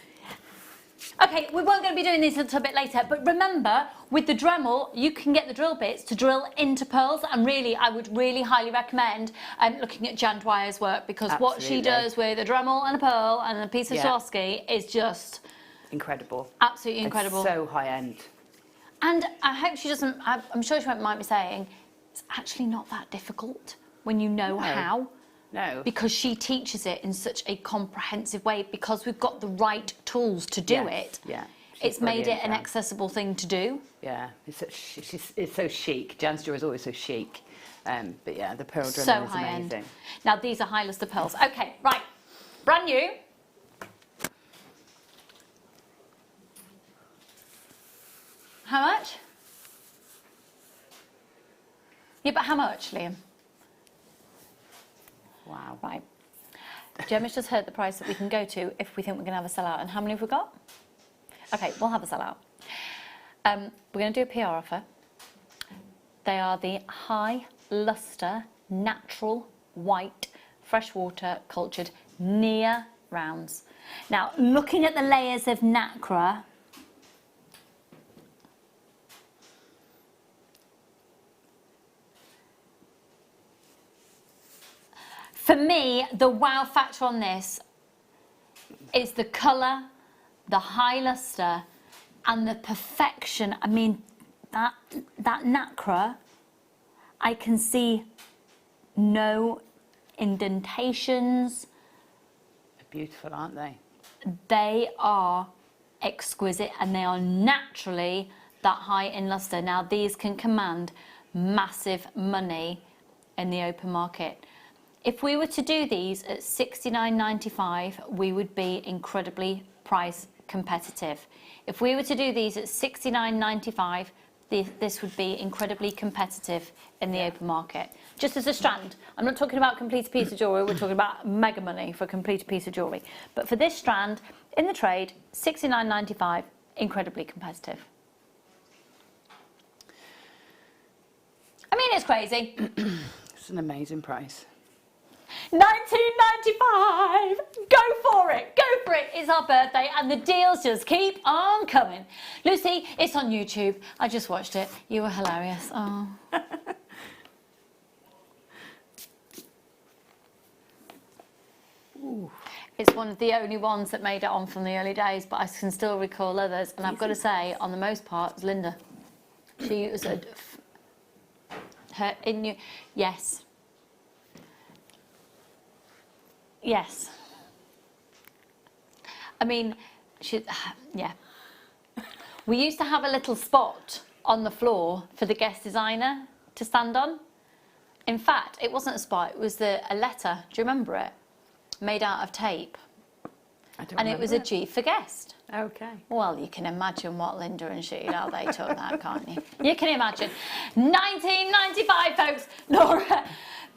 Okay, we weren't going to be doing these a little bit later, but remember, with the Dremel, you can get the drill bits to drill into pearls, and really, I would really highly recommend looking at Jan Dwyer's work, because what she does with a Dremel and a pearl and a piece of Swarovski is just... incredible. Absolutely incredible. It's so high-end. And I hope she doesn't... I'm sure she might be saying, it's actually not that difficult when you know how. No. Because she teaches it in such a comprehensive way, because we've got the right tools to do it. Yeah. It's made it an accessible thing to do. Yeah, it's so chic. Jan's jewellery is always so chic. But yeah, the pearl Dremel So is high amazing. end. Now these are high luster pearls. Okay, right. Brand new. How much? Yeah, but how much, Liam? Wow. Right. Gemma's just heard the price that we can go to if we think we're going to have a sellout. And how many have we got? Okay, we'll have a sellout. We're going to do a PR offer. They are the high luster, natural, white, freshwater, cultured, near rounds. Now, looking at the layers of nacre, for me, the wow factor on this is the colour, the high luster, and the perfection. I mean, that nacre, I can see no indentations. They're beautiful, aren't they? They are exquisite, and they are naturally that high in luster. Now, these can command massive money in the open market. If we were to do these at $69.95, we would be incredibly price competitive. If we were to do these at $69.95, this would be incredibly competitive in the open market. Just as a strand. I'm not talking about complete piece of jewellery, we're talking about mega money for a complete piece of jewellery. But for this strand, in the trade, $69.95, incredibly competitive. I mean, it's crazy. It's an amazing price. $19.95. Go for it. Go for it. It's our birthday and the deals just keep on coming. Lucy, it's on YouTube. I just watched it. You were hilarious. Oh. Ooh. It's one of the only ones that made it on from the early days, but I can still recall others. And I've got to say, on the most part, it was Linda. She was yes. Yes. I mean, yeah. We used to have a little spot on the floor for the guest designer to stand on. In fact, it wasn't a spot, it was a letter. Do you remember it? Made out of tape. And it was a G for guest. Okay. Well, you can imagine what Linda and she, how they took that, can't you? You can imagine. $19.95, folks. Laura,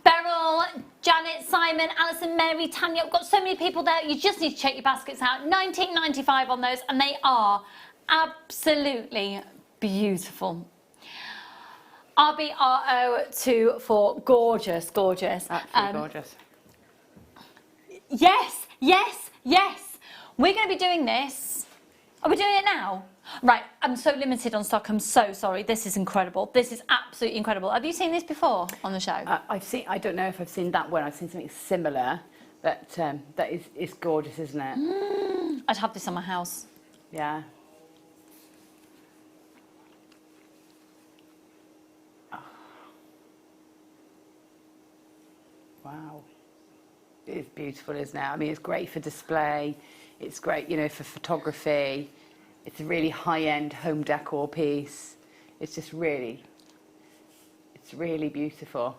Beryl, Janet, Simon, Alison, Mary, Tanya. I've got so many people there. You just need to check your baskets out. $19.95 on those, and they are absolutely beautiful. RBRO24, gorgeous, gorgeous. Absolutely gorgeous. Yes, yes, yes. We're going to be doing this. Are we doing it now? Right, I'm so limited on stock. I'm so sorry. This is incredible. This is absolutely incredible. Have you seen this before on the show? I don't know if I've seen that one. I've seen something similar. But that is gorgeous, isn't it? I'd have this on my house. Yeah. Wow. It's beautiful, isn't it? I mean, it's great for display. It's great, you know, for photography. It's a really high-end home decor piece. It's just really, it's really beautiful.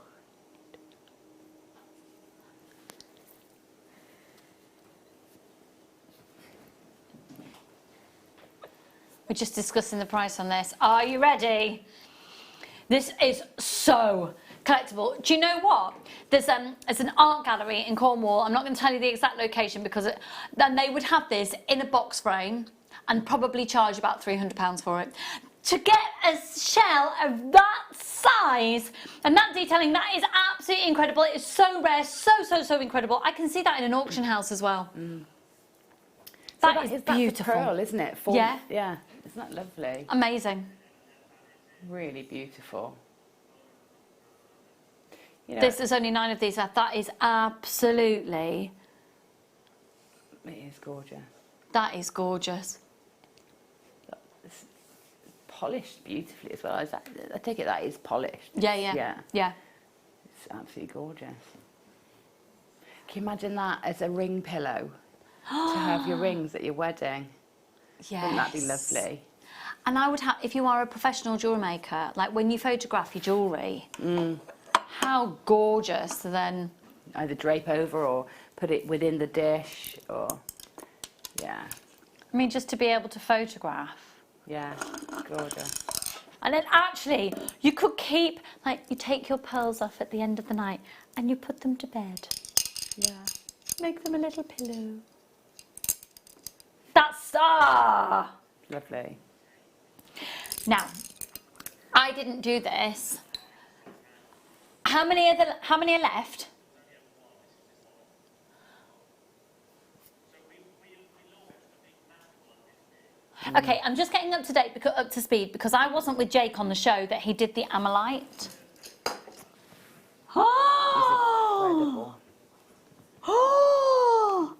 We're just discussing the price on this. Are you ready? This is so collectible. Do you know what? There's an art gallery in Cornwall. I'm not going to tell you the exact location because then they would have this in a box frame and probably charge about £300 for it. To get a shell of that size and that detailing, that is absolutely incredible. It is so rare, so incredible. I can see that in an auction house as well. Mm. That is beautiful. That's a pearl, isn't it? Yeah. Yeah. Isn't that lovely? Amazing. Really beautiful. You know, There's only 9 of these left. That is absolutely... It is gorgeous. That is gorgeous. It's polished beautifully as well. I take it that is polished. Yeah. It's absolutely gorgeous. Can you imagine that as a ring pillow? To have your rings at your wedding? Yes. Wouldn't that be lovely? And I would have, if you are a professional jewellery maker, like when you photograph your jewellery, how gorgeous then. Either drape over or put it within the dish or, yeah. I mean, just to be able to photograph. Yeah, gorgeous. And then actually, you could keep, like, you take your pearls off at the end of the night and you put them to bed. Yeah. Make them a little pillow. That's lovely. Now, I didn't do this. How many are left? Okay, I'm just getting up to speed because I wasn't with Jake on the show that he did the Amalite. Oh! Oh!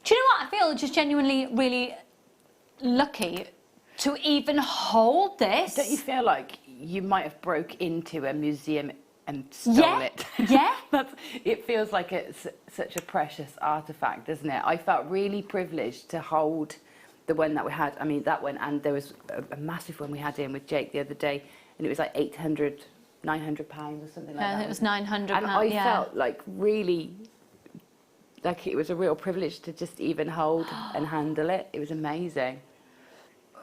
Do you know what? I feel just genuinely really lucky to even hold this. Don't you feel like you might have broke into a museum and stole it? Yeah. It feels like it's such a precious artifact, doesn't it? I felt really privileged to hold the one that we had. I mean, that one, and there was a massive one we had in with Jake the other day, and it was like 800, 900 pounds or something like that. I think it was 900 And I felt like really, like it was a real privilege to just even hold and handle it. It was amazing.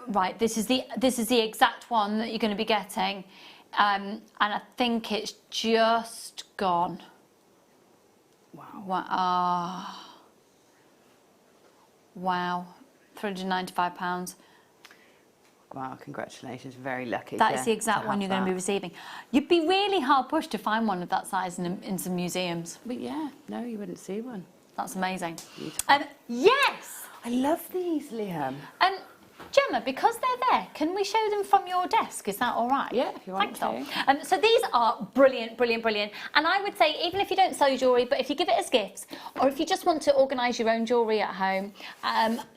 Right, this is the exact one that you're going to be getting, and I think it's just gone. Wow. Wow, £395. Wow, congratulations, very lucky. That is the exact one you're going to be receiving. You'd be really hard pushed to find one of that size in some museums. But yeah, no, you wouldn't see one. That's amazing. Beautiful. Yes! I love these, Liam. Gemma, because they're there, can we show them from your desk? Is that all right? Yeah, if you want to. So these are brilliant. And I would say, even if you don't sell your jewellery, but if you give it as gifts, or if you just want to organise your own jewellery at home,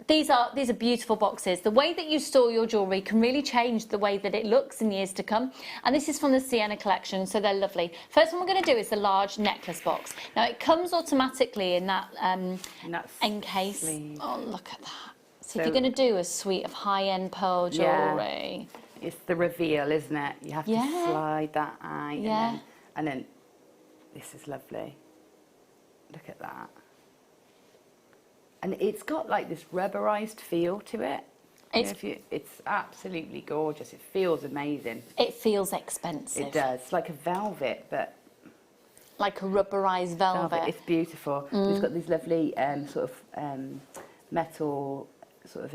these are beautiful boxes. The way that you store your jewellery can really change the way that it looks in years to come. And this is from the Sienna collection, so they're lovely. First one we're going to do is the large necklace box. Now, it comes automatically in that end case. Sleeve. Oh, look at that. So if you're going to do a suite of high-end pearl jewellery... Yeah. It's the reveal, isn't it? You have to slide that eye. And then this is lovely. Look at that. And it's got like this rubberized feel to it. It's absolutely gorgeous. It feels amazing. It feels expensive. It does. It's like a velvet, but... Like a rubberized velvet. It's beautiful. It's got these lovely sort of metal sort of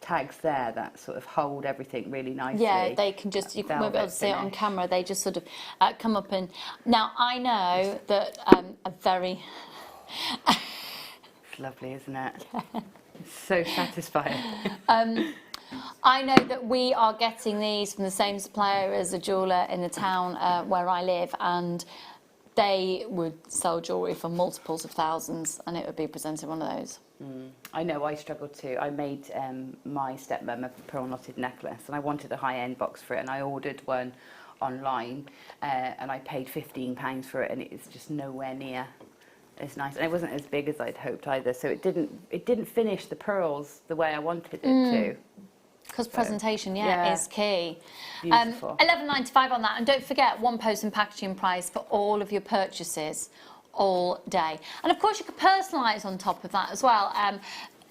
tags there that sort of hold everything really nicely. Yeah, they can just, you won't be able to see it on camera, they just sort of come up and... Now, I know that a very... It's lovely, isn't it? It's so satisfying. I know that we are getting these from the same supplier as a jeweller in the town where I live, and they would sell jewellery for multiples of thousands, and it would be presented one of those. I know, I struggled too. I made my stepmom a pearl knotted necklace, and I wanted a high-end box for it, and I ordered one online, and I paid £15 for it, and it's just nowhere near as nice, and it wasn't as big as I'd hoped either. So it didn't finish the pearls the way I wanted it to. Because presentation, is key. Beautiful. £11.95 on that, and don't forget one post and packaging price for all of your purchases all day. And of course, you could personalise on top of that as well.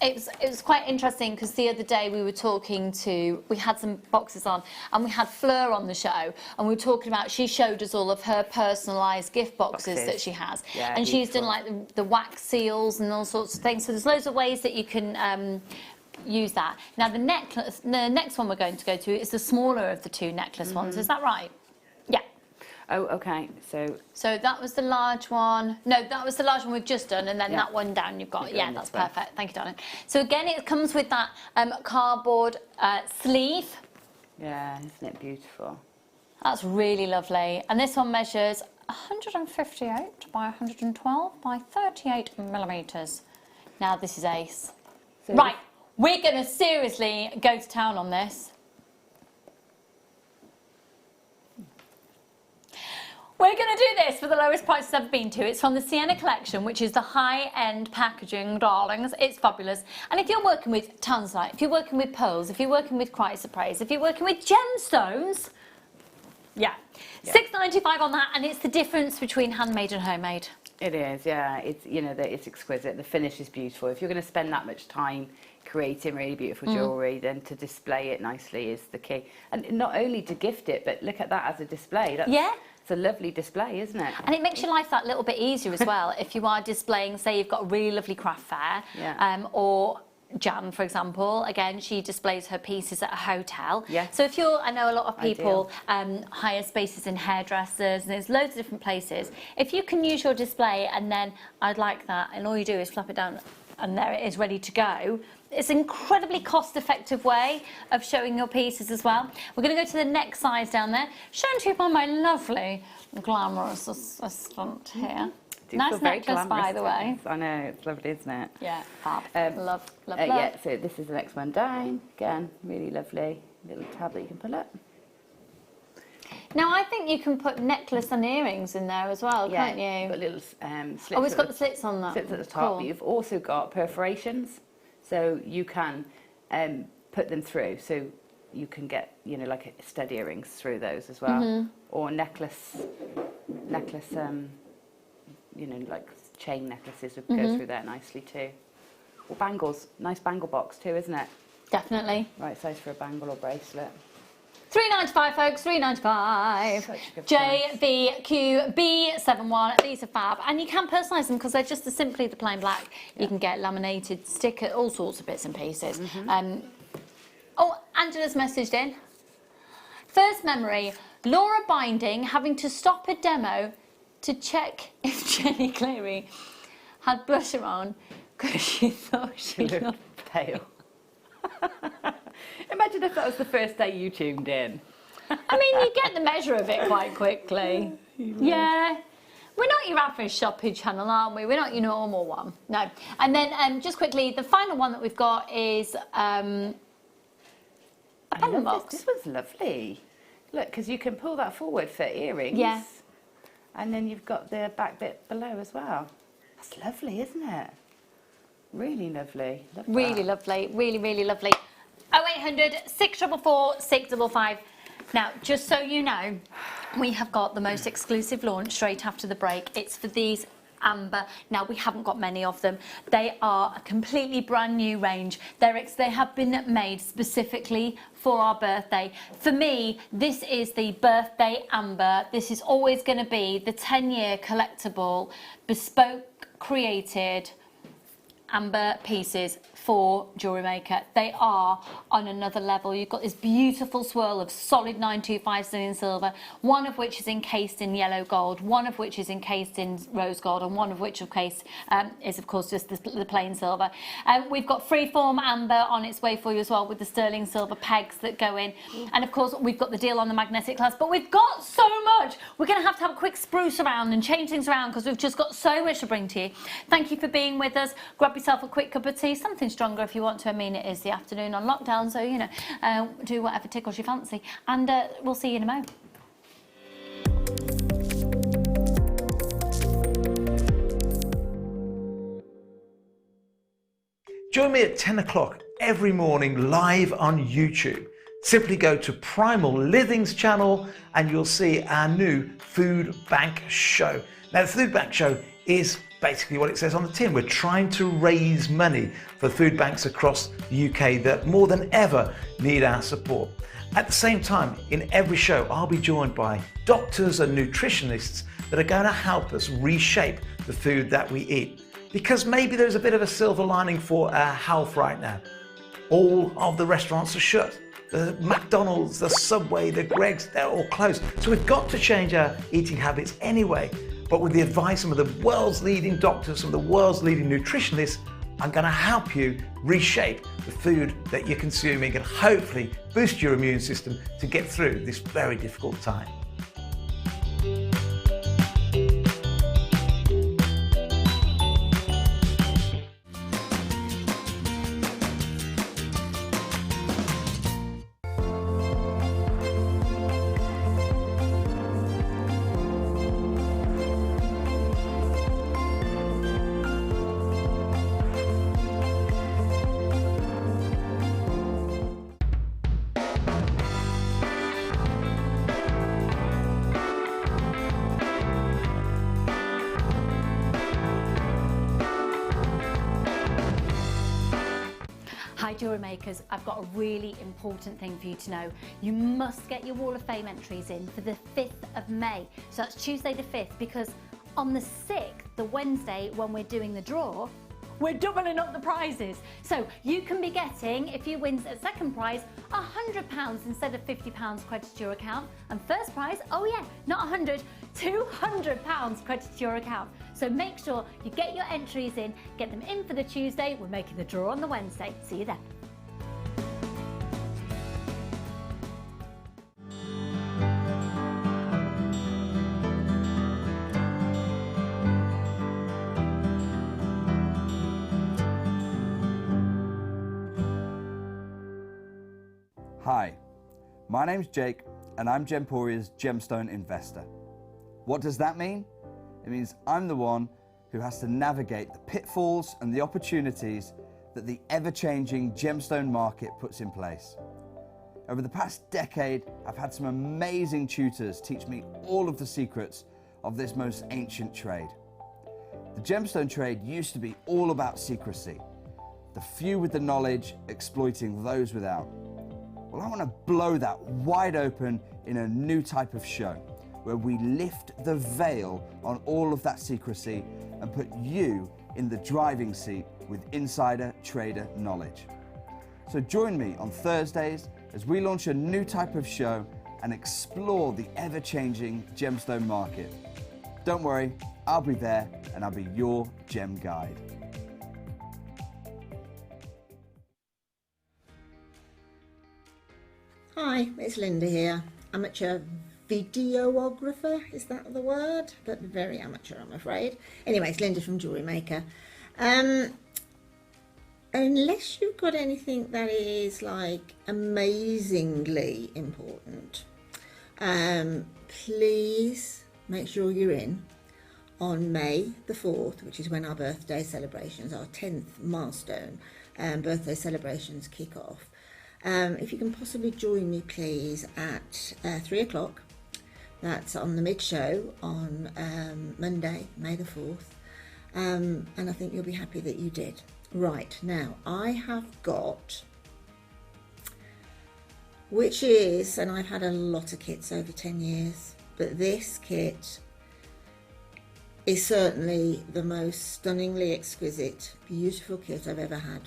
It was quite interesting because the other day we had some boxes on, and we had Fleur on the show, and we were talking about, she showed us all of her personalised gift boxes that she has. Yeah, and she's done like the wax seals and all sorts of things. So there's loads of ways that you can use that. Now the next one we're going to go to is the smaller of the two necklace ones. Is that right? Yeah. Oh, okay. So that was the large one. No, that was the large one we've just done, and then that one down you've got. Yeah, that's perfect. Thank you, darling. So again, it comes with that cardboard sleeve. Yeah, isn't it beautiful? That's really lovely. And this one measures 158 by 112 by 38 millimetres. Now this is ace. Right, we're going to seriously go to town on this. We're going to do this for the lowest price I've ever been to. It's from the Sienna collection, which is the high-end packaging, darlings. It's fabulous. And if you're working with tanzanite, if you're working with pearls, if you're working with chrysoprase, if you're working with gemstones, £6.95 on that, and it's the difference between handmade and homemade. It is, yeah. It's, you know, it's exquisite. The finish is beautiful. If you're going to spend that much time creating really beautiful jewellery, then to display it nicely is the key. And not only to gift it, but look at that as a display. It's a lovely display, isn't it? And it makes your life that little bit easier as well. If you are displaying, say you've got a really lovely craft fair, or Jan, for example, again, she displays her pieces at a hotel. So if you're, I know a lot of people hire spaces in hairdressers, and there's loads of different places. If you can use your display and then, I'd like that, and all you do is flap it down and there it is ready to go. It's an incredibly cost-effective way of showing your pieces as well. We're going to go to the next size down there, shown to you by my lovely, glamorous assistant here. Nice necklace, by the way. I know, it's lovely, isn't it? Yeah, fab. Love. Yeah, so this is the next one down. Again, really lovely little tab that you can pull up. Now, I think you can put necklace and earrings in there as well, can't you? You've got little slits. Oh, it's got the slits on that. Slits at the top, but you've also got perforations, so you can put them through. So you can get, you know, like stud earrings through those as well, or necklace. You know, like chain necklaces would go through there nicely too. Or bangles, nice bangle box too, isn't it? Definitely. Right size for a bangle or bracelet. £3.95, folks, £3.95. JVQB71, these are fab. And you can personalise them because they're just simply the plain black. You can get laminated sticker, all sorts of bits and pieces. Oh, Angela's messaged in. First memory, Laura Binding having to stop a demo to check if Jenny Cleary had blusher on because she thought she looked pale. Imagine if that was the first day you tuned in. I mean, you get the measure of it quite quickly. Yeah. We're not your average shopping channel, aren't we? We're not your normal one. No. And then just quickly, the final one that we've got is a button box. This one's lovely. Look, because you can pull that forward for earrings. Yeah. And then you've got the back bit below as well. That's lovely, isn't it? Really lovely. Really lovely. Really, really lovely. 0800 644 655. Now, just so you know, we have got the most exclusive launch straight after the break. It's for these amber. Now, we haven't got many of them. They are a completely brand new range. They have been made specifically for our birthday. For me, this is the birthday amber. This is always going to be the 10-year collectible, bespoke, created amber pieces for Jewellery Maker. They are on another level. You've got this beautiful swirl of solid 925 sterling silver, one of which is encased in yellow gold, one of which is encased in rose gold, and one of which is of course just the plain silver. We've got freeform amber on its way for you as well, with the sterling silver pegs that go in, and of course we've got the deal on the magnetic clasp. But we've got so much. We're going to have a quick spruce around and change things around because we've just got so much to bring to you. Thank you for being with us. Grab yourself a quick cup of tea, something stronger if you want to. I mean, it is the afternoon on lockdown, so, you know, do whatever tickles your fancy. And we'll see you in a moment. Join me at 10 o'clock every morning live on YouTube. Simply go to Primal Living's channel and you'll see our new food bank show. Now the food bank show is basically what it says on the tin. We're trying to raise money for food banks across the UK that more than ever need our support. At the same time, in every show, I'll be joined by doctors and nutritionists that are going to help us reshape the food that we eat. Because maybe there's a bit of a silver lining for our health right now. All of the restaurants are shut. The McDonald's, the Subway, the Greggs, they're all closed. So we've got to change our eating habits anyway. But with the advice of the world's leading doctors, from the world's leading nutritionists, I'm going to help you reshape the food that you're consuming and hopefully boost your immune system to get through this very difficult time. Hi Jewellery Makers, I've got a really important thing for you to know. You must get your Wall of Fame entries in for the 5th of May. So that's Tuesday the 5th, because on the 6th, the Wednesday when we're doing the draw, we're doubling up the prizes. So you can be getting, if you win a second prize, £100 instead of £50 credit to your account. And first prize, oh yeah, not 100, £200 credit to your account. So make sure you get your entries in, get them in for the Tuesday. We're making the draw on the Wednesday. See you then. Hi, my name's Jake and I'm Gemporia's gemstone investor. What does that mean? It means I'm the one who has to navigate the pitfalls and the opportunities that the ever-changing gemstone market puts in place. Over the past decade, I've had some amazing tutors teach me all of the secrets of this most ancient trade. The gemstone trade used to be all about secrecy, the few with the knowledge exploiting those without. Well, I want to blow that wide open in a new type of show, where we lift the veil on all of that secrecy and put you in the driving seat with insider trader knowledge. So join me on Thursdays as we launch a new type of show and explore the ever-changing gemstone market. Don't worry, I'll be there and I'll be your gem guide. Hi, it's Linda here, amateur videographer, is that the word? But very amateur, I'm afraid. Anyway, it's Linda from Jewellery Maker. Unless you've got anything that is like amazingly important, please make sure you're in on May the 4th, which is when our birthday celebrations, our 10th milestone birthday celebrations kick off. If you can possibly join me, please, at 3 o'clock. That's on the mid-show on Monday, May the 4th. And I think you'll be happy that you did. Right, now, I have got, which is, and I've had a lot of kits over 10 years, but this kit is certainly the most stunningly exquisite, beautiful kit I've ever had.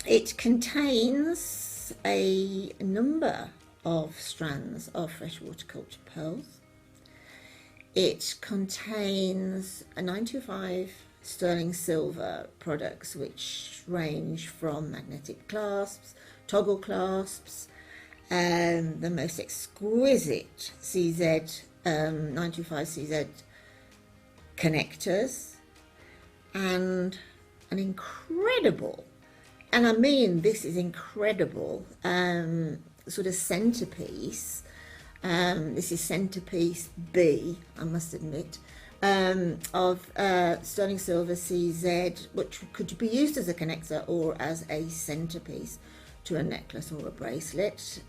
It contains a number of strands of freshwater cultured pearls. It contains a 925 sterling silver products, which range from magnetic clasps, toggle clasps, the most exquisite CZ 925 CZ connectors, and an incredible, and I mean this is incredible, sort of centerpiece. This is centerpiece B, I must admit, of sterling silver CZ, which could be used as a connector or as a centerpiece to a necklace or a bracelet.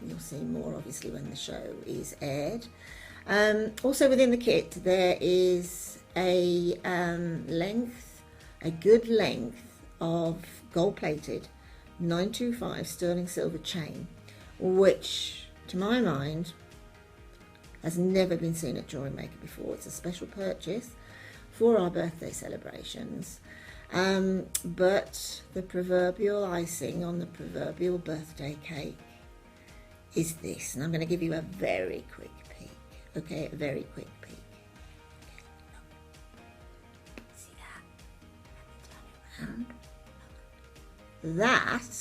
You'll see more obviously when the show is aired. Also within the kit there is a good length of gold-plated 925 sterling silver chain, which to my mind has never been seen at Jewellery Maker before. It's a special purchase for our birthday celebrations, but the proverbial icing on the proverbial birthday cake is this, and I'm going to give you a very quick peek. Okay, a very quick peek. Okay, see that? Let me turn it around. That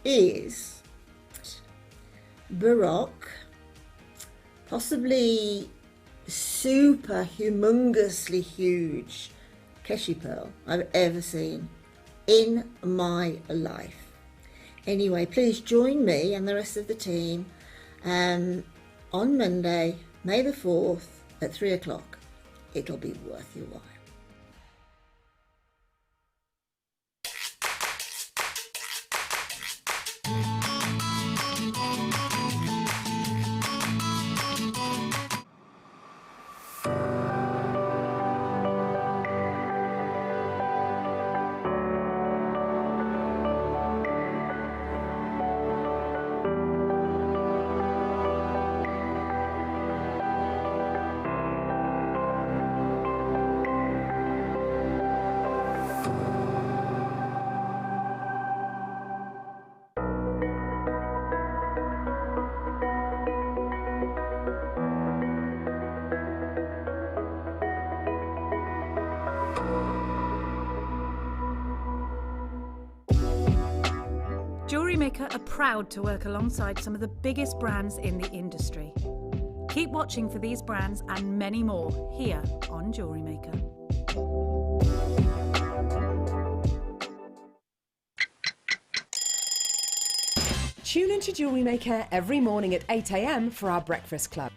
is Baroque, possibly super humongously huge keshi pearl I've ever seen in my life. Anyway, please join me and the rest of the team on Monday, May the 4th at 3 o'clock. It'll be worth your while. Jewellery Maker are proud to work alongside some of the biggest brands in the industry. Keep watching for these brands and many more here on Jewellery Maker. Tune into Jewellery Maker every morning at 8 a.m. for our breakfast club.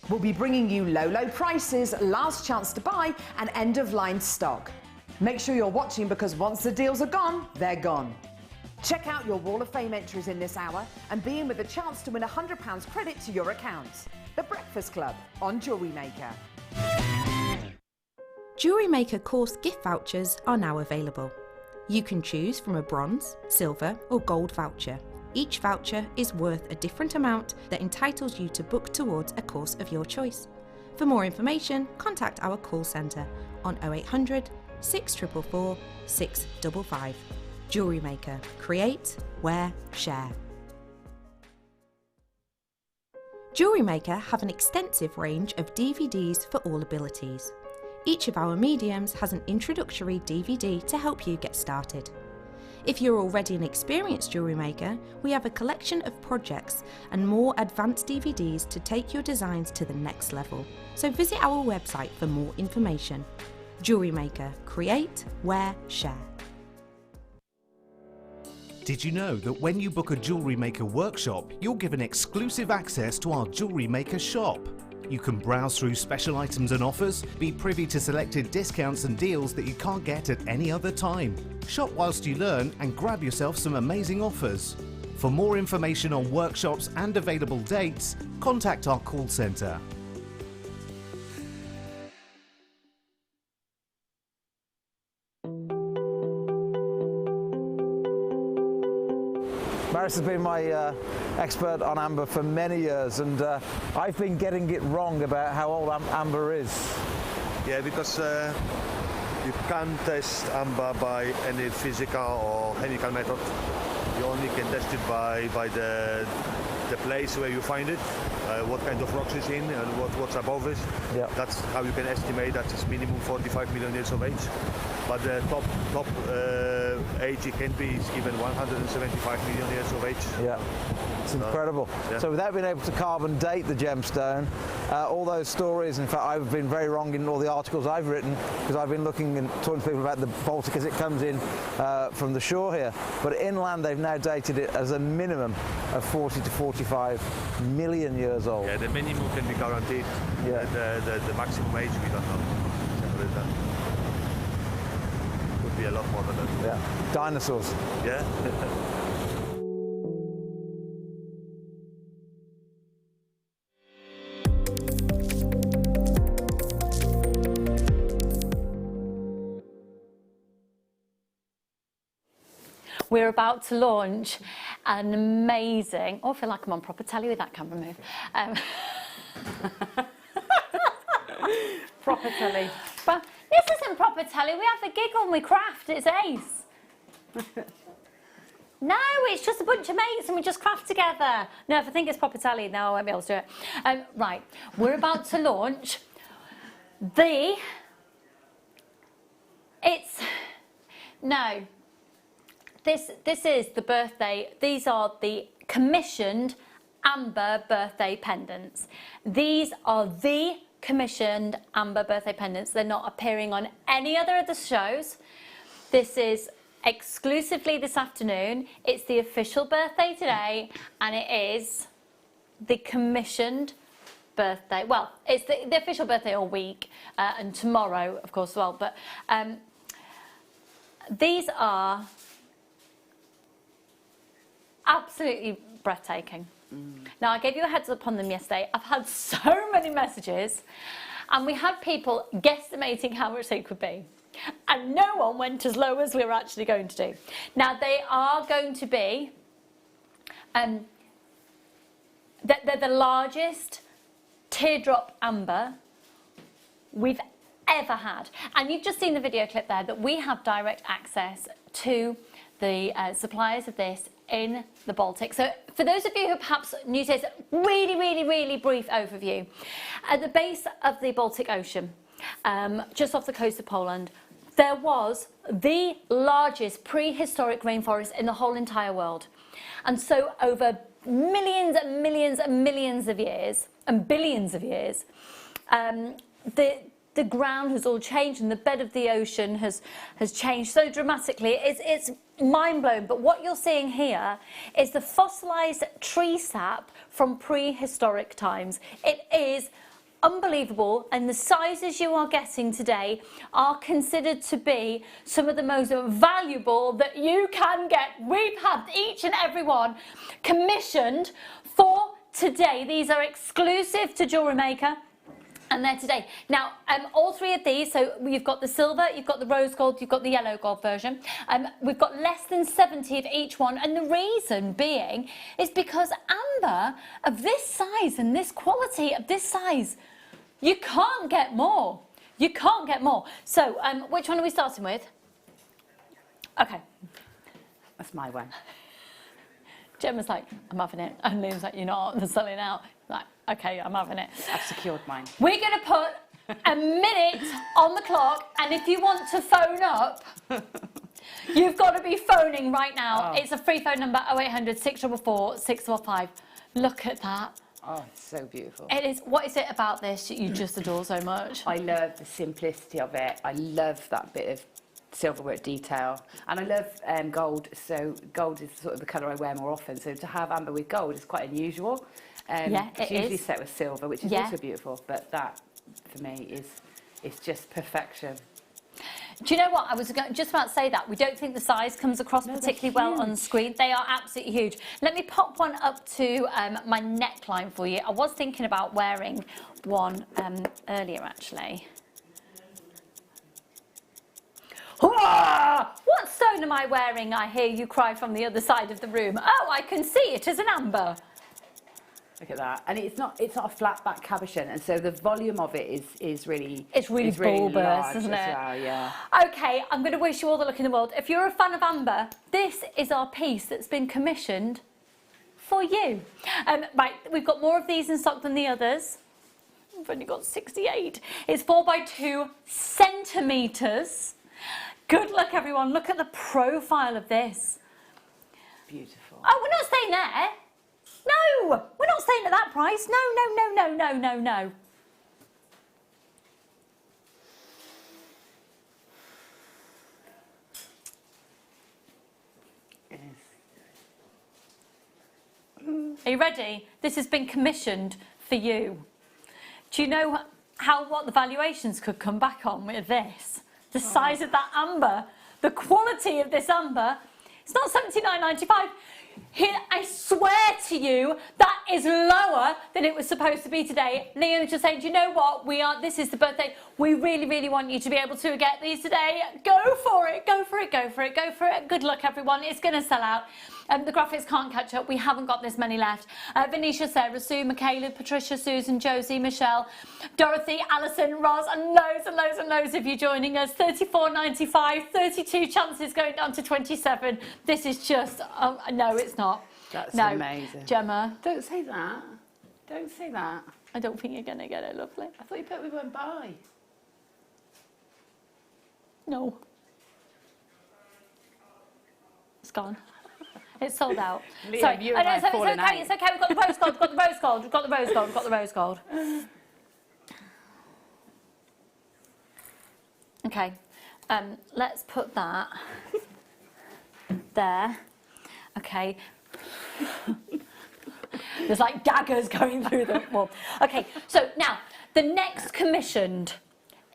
We'll be bringing you low prices, last chance to buy, and end-of-line stock. Make sure you're watching because once the deals are gone, they're gone. Check out your Wall of Fame entries in this hour and be in with a chance to win £100 credit to your account. The Breakfast Club on Jewellery Maker. Jewellery Maker course gift vouchers are now available. You can choose from a bronze, silver or gold voucher. Each voucher is worth a different amount that entitles you to book towards a course of your choice. For more information, contact our call centre on 0800 644 655. Jewellery Maker. Create, wear, share. Jewellery Maker have an extensive range of DVDs for all abilities. Each of our mediums has an introductory DVD to help you get started. If you're already an experienced jewellery maker, we have a collection of projects and more advanced DVDs to take your designs to the next level. So visit our website for more information. Jewellery Maker. Create, wear, share. Did you know that when you book a Jewellery Maker workshop, you're given exclusive access to our Jewellery Maker shop? You can browse through special items and offers, be privy to selected discounts and deals that you can't get at any other time. Shop whilst you learn and grab yourself some amazing offers. For more information on workshops and available dates, contact our call centre. Maris has been my expert on amber for many years, and I've been getting it wrong about how old amber is. Yeah, because you can't test amber by any physical or chemical method. You only can test it by the place where you find it, what kind of rocks it's in, and what's above it. Yeah. That's how you can estimate that it's minimum 45 million years of age. But the top age it can be is even 175 million years of age. Yeah, it's incredible. Yeah. So without being able to carve and date the gemstone, all those stories. In fact, I've been very wrong in all the articles I've written because I've been looking and talking to people about the Baltic as it comes in from the shore here. But inland, they've now dated it as a minimum of 40 to 45 million years old. Yeah, the minimum can be guaranteed. Yeah. The maximum age we don't know. Could be a lot more than that. Yeah. Dinosaurs. Yeah. We're about to launch an amazing, oh, I feel like I'm on proper telly with that camera move. Proper telly. But this isn't proper telly, we have a giggle and we craft, it's ace. No, it's just a bunch of mates and we just craft together. No, if I think it's proper telly, no, I won't be able to do it. Right, we're about to launch This is the birthday, these are the commissioned amber birthday pendants. These are the commissioned amber birthday pendants. They're not appearing on any other of the shows. This is exclusively this afternoon. It's the official birthday today and it is the commissioned birthday. Well, it's the official birthday all week and tomorrow, of course, as well. But these are absolutely breathtaking. Now, I gave you a heads up on them yesterday. I've had so many messages and we had people guesstimating how much they could be. And no one went as low as we were actually going to do. Now, they are going to be, they're the largest teardrop amber we've ever had. And you've just seen the video clip there that we have direct access to the suppliers of this in the Baltic. So for those of you who perhaps new to this, really brief overview. At the base of the Baltic Ocean, just off the coast of Poland, there was the largest prehistoric rainforest in the whole entire world. And so over millions and millions and millions of years, and billions of years, the ground has all changed and the bed of the ocean has changed so dramatically. It's mind-blowing. But what you're seeing here is the fossilised tree sap from prehistoric times. It is unbelievable, and the sizes you are getting today are considered to be some of the most valuable that you can get. We've had each and every one commissioned for today. These are exclusive to Jewellery Maker. And they're today. Now, all three of these, so you've got the silver, you've got the rose gold, you've got the yellow gold version. We've got less than 70 of each one. And the reason being is because amber of this size and this quality of this size, you can't get more. You can't get more. So, which one are we starting with? Okay. That's my one. Gemma's like, I'm having it. And Liam's like, you're not, they're selling out. Like, okay, I'm having it. I've secured mine. We're going to put a minute on the clock, and if you want to phone up, you've got to be phoning right now. Oh. It's a free phone number, 0800 644 645. Look at that. Oh, it's so beautiful. It is. What is it about this that you just adore so much? I love the simplicity of it. I love that bit of silverwork detail, and I love gold. So gold is sort of the colour I wear more often. So to have amber with gold is quite unusual. Yeah, it's usually set with silver, which is also beautiful. But that, for me, is just perfection. Do you know what? I was just about to say that. We don't think the size comes across particularly well on screen. They are absolutely huge. Let me pop one up to my neckline for you. I was thinking about wearing one earlier, actually. What stone am I wearing? I hear you cry from the other side of the room. Oh, I can see it as an amber. Look at that, and it's not a flat back cabochon, and so the volume of it is really bulbous, isn't it? Well, yeah. Okay, I'm going to wish you all the luck in the world. If you're a fan of amber, this is our piece that's been commissioned for you. Right, we've got more of these in stock than the others. We've only got 68. It's 4 by 2 centimetres. Good luck, everyone. Look at the profile of this. Beautiful. Oh, we're not staying there. No, we're not staying at that price. No. Are you ready? This has been commissioned for you. Do you know what the valuations could come back on with this? The size of that amber, the quality of this amber. It's not £79.95. Here, I swear to you, that is lower than it was supposed to be today. Liam's just saying, do you know what? This is the birthday. We really, really want you to be able to get these today. Go for it, go for it, go for it, go for it. Good luck, everyone. It's going to sell out. The graphics can't catch up. We haven't got this many left. Venetia, Sarah, Sue, Michaela, Patricia, Susan, Josie, Michelle, Dorothy, Alison, Roz, and loads and loads and loads of you joining us. £34.95, 32 chances going down to 27. This is just, no, it's not. That's no. amazing. Gemma. Don't say that. Don't say that. I don't think you're going to get it, lovely. I thought you put we went by. No. It's gone. It's sold out. Liam, Sorry. you and I have fallen out. It's okay. We've got the rose gold. We've got the rose gold. We've got the rose gold. We've got the rose gold. Okay. Let's put that there. Okay. There's like daggers going through the wall. Okay. So now the next commissioned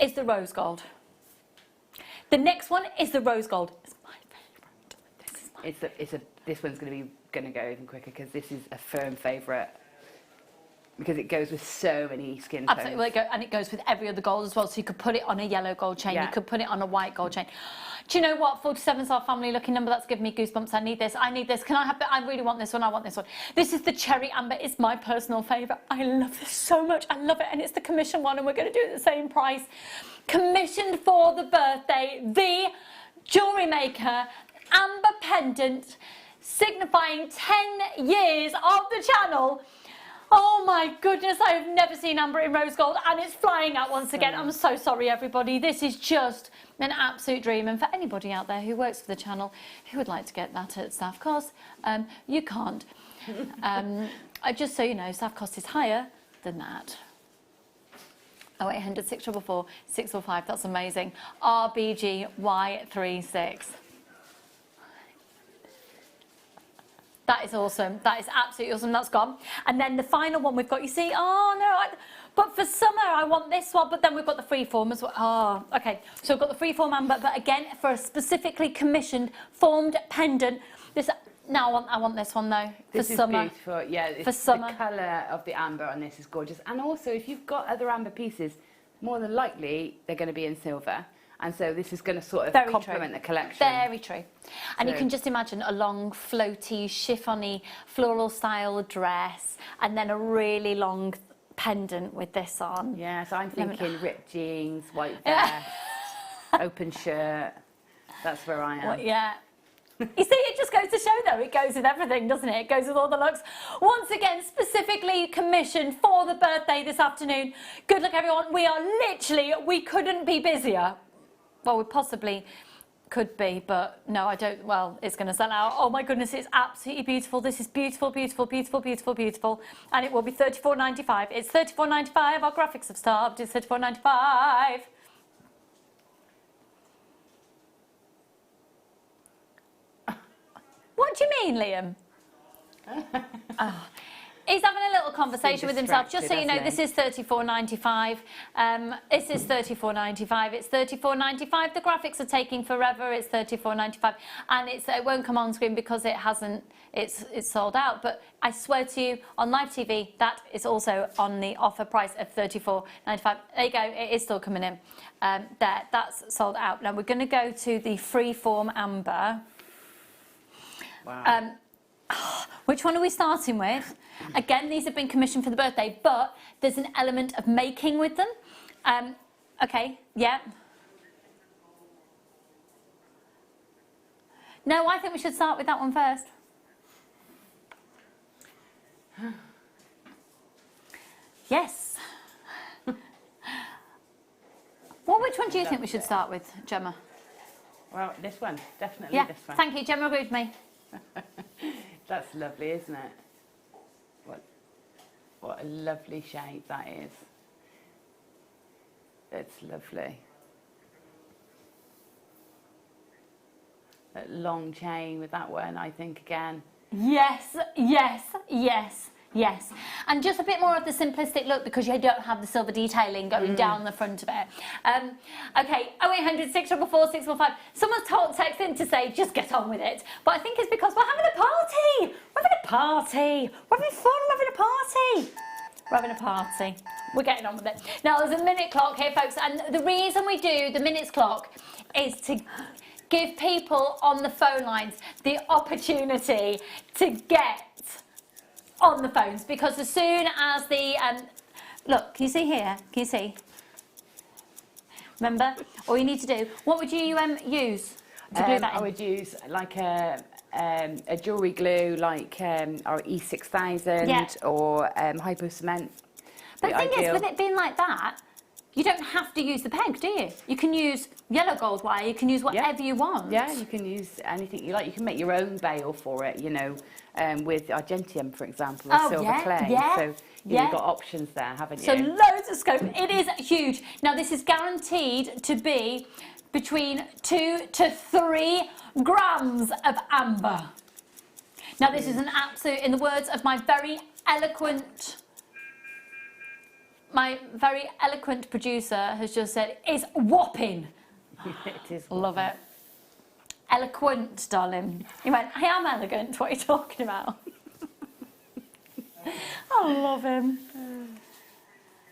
is the rose gold. The next one is the rose gold. It's my favourite. This one's going to go even quicker because this is a firm favourite because it goes with so many skin tones. Absolutely, and it goes with every other gold as well. So you could put it on a yellow gold chain. You could put it on a white gold chain. Do you know what? 47's our family looking number. That's giving me goosebumps. I need this. I need this. Can I have it? I really want this one. I want this one. This is the cherry amber. It's my personal favourite. I love this so much. I love it, and it's the commission one, and we're going to do it at the same price. Commissioned for the birthday, the Jewellery Maker amber pendant, signifying 10 years of the channel. Oh my goodness, I have never seen amber in rose gold, and it's flying out once again. I'm so sorry, everybody. This is just an absolute dream, and for anybody out there who works for the channel who would like to get that at staff cost, you can't. Just so you know, staff cost is higher than that. 0800 644 645, that's amazing. RBGY36. That is awesome. That is absolutely awesome. That's gone. And then the final one we've got, you see, but for summer I want this one, but then we've got the freeform as well. Oh, okay. So we've got the freeform amber, but again, for a specifically commissioned formed pendant. Now I want this one though, this for summer. This is beautiful. Yeah, for summer. The colour of the amber on this is gorgeous. And also, if you've got other amber pieces, more than likely they're going to be in silver. And so this is going to sort of complement the collection. Very true. And you can just imagine a long, floaty, chiffony, floral style dress, and then a really long pendant with this on. Yeah, so I'm thinking ripped jeans, white vest, open shirt. That's where I am. Well, yeah. You see, it just goes to show, though, it goes with everything, doesn't it? It goes with all the looks. Once again, specifically commissioned for the birthday this afternoon. Good luck, everyone. We couldn't be busier. Well, we possibly could be, but no, I don't. Well, it's going to sell out. Oh my goodness, it's absolutely beautiful. This is beautiful, beautiful, beautiful, beautiful, beautiful. And it will be £34.95. It's £34.95. Our graphics have starved. It's £34.95. What do you mean, Liam? He's having a little conversation with himself. Just so you know, this is £34.95. This is £34.95. It's £34.95. The graphics are taking forever. It's £34.95, and it won't come on screen because it hasn't. It's sold out. But I swear to you, on live TV, that is also on the offer price of £34.95. There you go. It is still coming in. That's sold out. Now we're going to go to the freeform amber. Wow. Which one are we starting with? Again, these have been commissioned for the birthday, but there's an element of making with them. Okay, yeah. No, I think we should start with that one first. Yes. Which one do you think we should start with, Gemma? Well, this one, definitely this one. Thank you, Gemma agreed with me. That's lovely, isn't it? What a lovely shape that is. It's lovely. That long chain with that one, I think, again, Yes, yes, yes, yes. And just a bit more of the simplistic look because you don't have the silver detailing going down the front of it. Okay, 0800 644 645. Someone's text in to say, just get on with it. But I think it's because we're having a party. We're having a party. We're having fun. We're having a party. We're having a party. We're getting on with it. Now, there's a minute clock here, folks. And the reason we do the minutes clock is to give people on the phone lines the opportunity to get on the phones, because as soon as the look, can you see here? Can you see? Remember, all you need to do. What would you use to glue that in? I would use like a jewellery glue, like our E6000 or Hypo Cement. But the thing is, with it being like that, you don't have to use the peg, do you? You can use yellow gold wire, you can use whatever you want. Yeah, you can use anything you like. You can make your own veil for it, you know, with argentium, for example, or silver clay. So you've got options there, haven't you? So loads of scope. It is huge. Now, this is guaranteed to be between 2 to 3 grams of amber. Now, this is an absolute, in the words of my very eloquent producer has just said, it's whopping. It is. Love it. Eloquent, darling. He went, I am elegant. What are you talking about? I love him.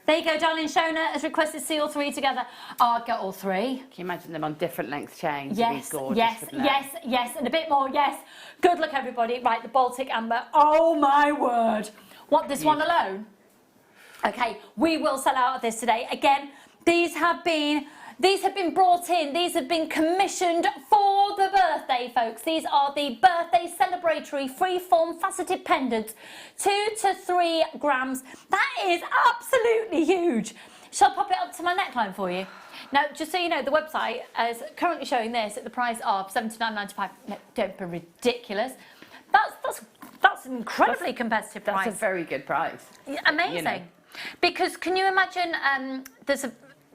There you go, darling. Shona has requested see all 3 together. Oh, I'll get all 3. Can you imagine them on different length chains? Yes, Gorgeous, yes, and a bit more, yes. Good luck, everybody. Right, the Baltic Amber. Oh, my word. What, this one alone? Okay, we will sell out of this today. Again, these have been brought in. These have been commissioned for the birthday, folks. These are the birthday celebratory freeform faceted pendants, 2 to 3 grams. That is absolutely huge. Shall I pop it up to my neckline for you? Now, just so you know, the website is currently showing this at the price of $79.95. No, don't be ridiculous. That's an incredibly competitive price. That's a very good price. Amazing. You know. Because can you imagine,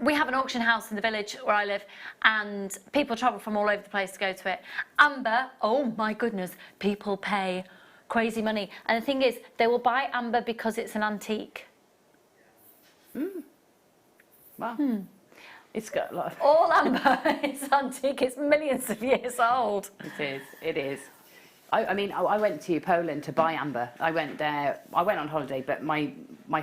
we have an auction house in the village where I live, and people travel from all over the place to go to it. Amber, oh my goodness, people pay crazy money. And the thing is, they will buy amber because it's an antique. Wow. It's got a lot of... All amber is antique, it's millions of years old. It is. I mean, I went to Poland to buy amber. I went there, I went on holiday, but my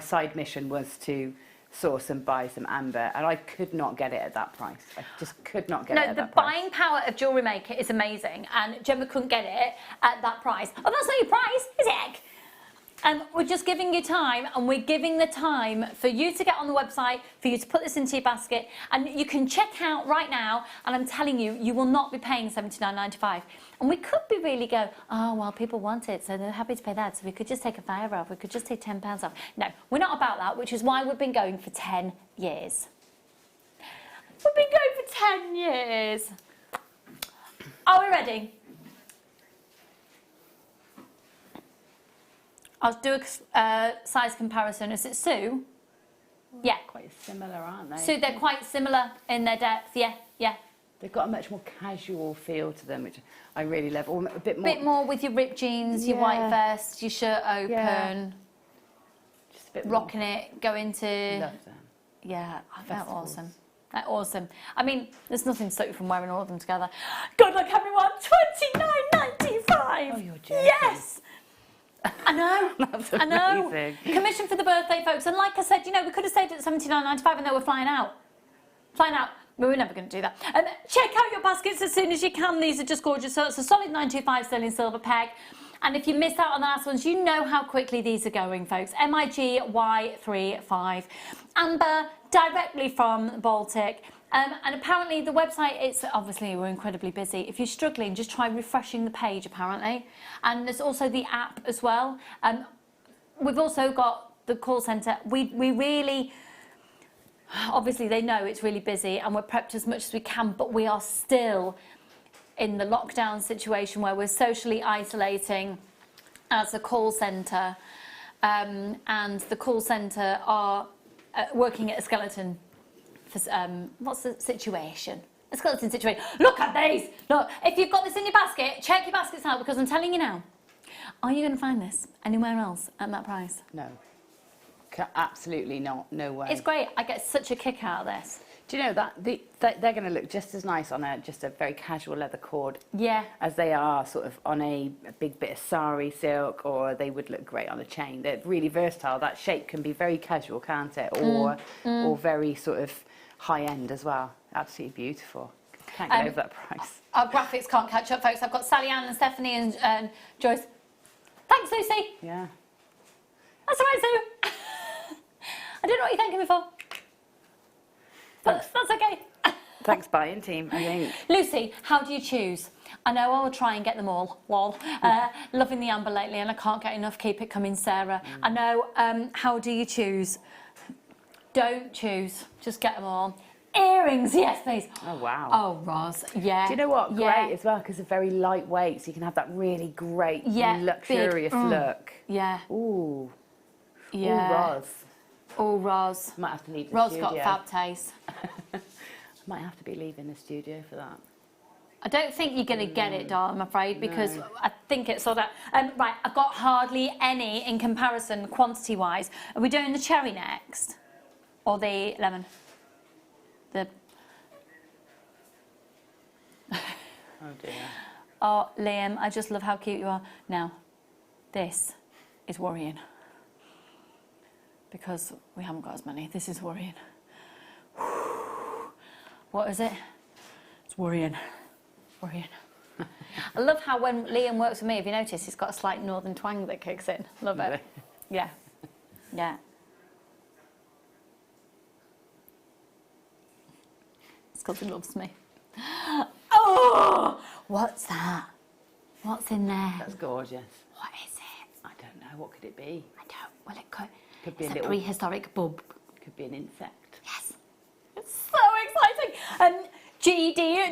side mission was to source and buy some amber, and I could not get it at that price. I just could not get it at that price. No, the buying power of Jewellery Maker is amazing, and Gemma couldn't get it at that price. Oh, that's not your price, is it? And we're just giving you time, and we're giving the time for you to get on the website, for you to put this into your basket, and you can check out right now, and I'm telling you, you will not be paying $79.95. And we could be really go, oh, well, people want it, so they're happy to pay that, so we could just take a $5 off, we could just take £10 off. No, we're not about that, which is why we've been going for 10 years. We've been going for 10 years. Are we ready? I'll do a size comparison. Is it Sue? Yeah. Quite similar, aren't they? Sue, they're quite similar in their depth. Yeah, yeah. They've got a much more casual feel to them, which I really love. Or a bit more. Bit more with your ripped jeans, your white vest, your shirt open. Yeah. Just a bit rocking it, going to. Love them. Yeah, they're awesome. They're awesome. I mean, there's nothing to stop you from wearing all of them together. Good luck, everyone. $29.95. Oh, you're joking. Yes. I know. That's I know. amazing. Commission for the birthday, folks. And like I said, you know, we could have stayed at $79.95 and they were flying out. Flying out. But we're never going to do that. Check out your baskets as soon as you can. These are just gorgeous. So it's a solid 925 sterling silver peg. And if you missed out on the last ones, you know how quickly these are going, folks. MIG Y35. Amber, directly from the Baltic. And apparently the website, it's obviously we're incredibly busy. If you're struggling, just try refreshing the page, apparently. And there's also the app as well. We've also got the call centre. We really, obviously they know it's really busy and we're prepped as much as we can, but we are still in the lockdown situation where we're socially isolating as a call centre. And the call centre are working at a skeleton. What's the situation? A skeleton situation. Look at these. Look, if you've got this in your basket, check your baskets out, because I'm telling you now, Are you going to find this anywhere else at that price? No. Absolutely not. No way. It's great. I get such a kick out of this. Do you know that they're going to look just as nice on just a very casual leather cord, yeah, as they are sort of on a big bit of sari silk, or they would look great on a chain. They're really versatile. That shape can be very casual, can't it? Or very sort of high end as well. Absolutely beautiful. Can't get over that price. Our graphics can't catch up, folks. I've got Sally Ann and Stephanie and Joyce. Thanks, Lucy. Yeah. That's all right, Sue. I don't know what you're thanking me for. But that's okay. Thanks, buying team, I think. Lucy, how do you choose? I know I will try and get them all. Lol. Loving the amber lately, and I can't get enough. Keep it coming, Sarah. I know. How do you choose? Don't choose. Just get them all. Earrings, yes, please. Oh, wow. Oh, Roz, yeah. Do you know what? Yeah. Great as well, because they're very lightweight, so you can have that really great, luxurious big, look. Yeah. Ooh. Yeah. Ooh, Roz. Oh, Roz. Might have to leave the Roz studio. got fab taste. Might have to be leaving the studio for that. I don't think you're going to get it, Dar, I'm afraid, because I think it's sort of... right, I've got hardly any in comparison, quantity-wise. Are we doing the cherry next? Or the lemon? The... Oh, dear. Oh, Liam, I just love how cute you are. Now, this is worrying. Because we haven't got as many. This is worrying. What is it? It's worrying. Worrying. I love how when Liam works with me, if you notice, he's got a slight northern twang that kicks in. Love it. Yeah. Yeah. It's because he loves me. Oh! What's that? What's in there? That's gorgeous. What is it? I don't know. What could it be? I don't. Well, it could be it's a little prehistoric bub. Could be an insect. Yes. It's so exciting.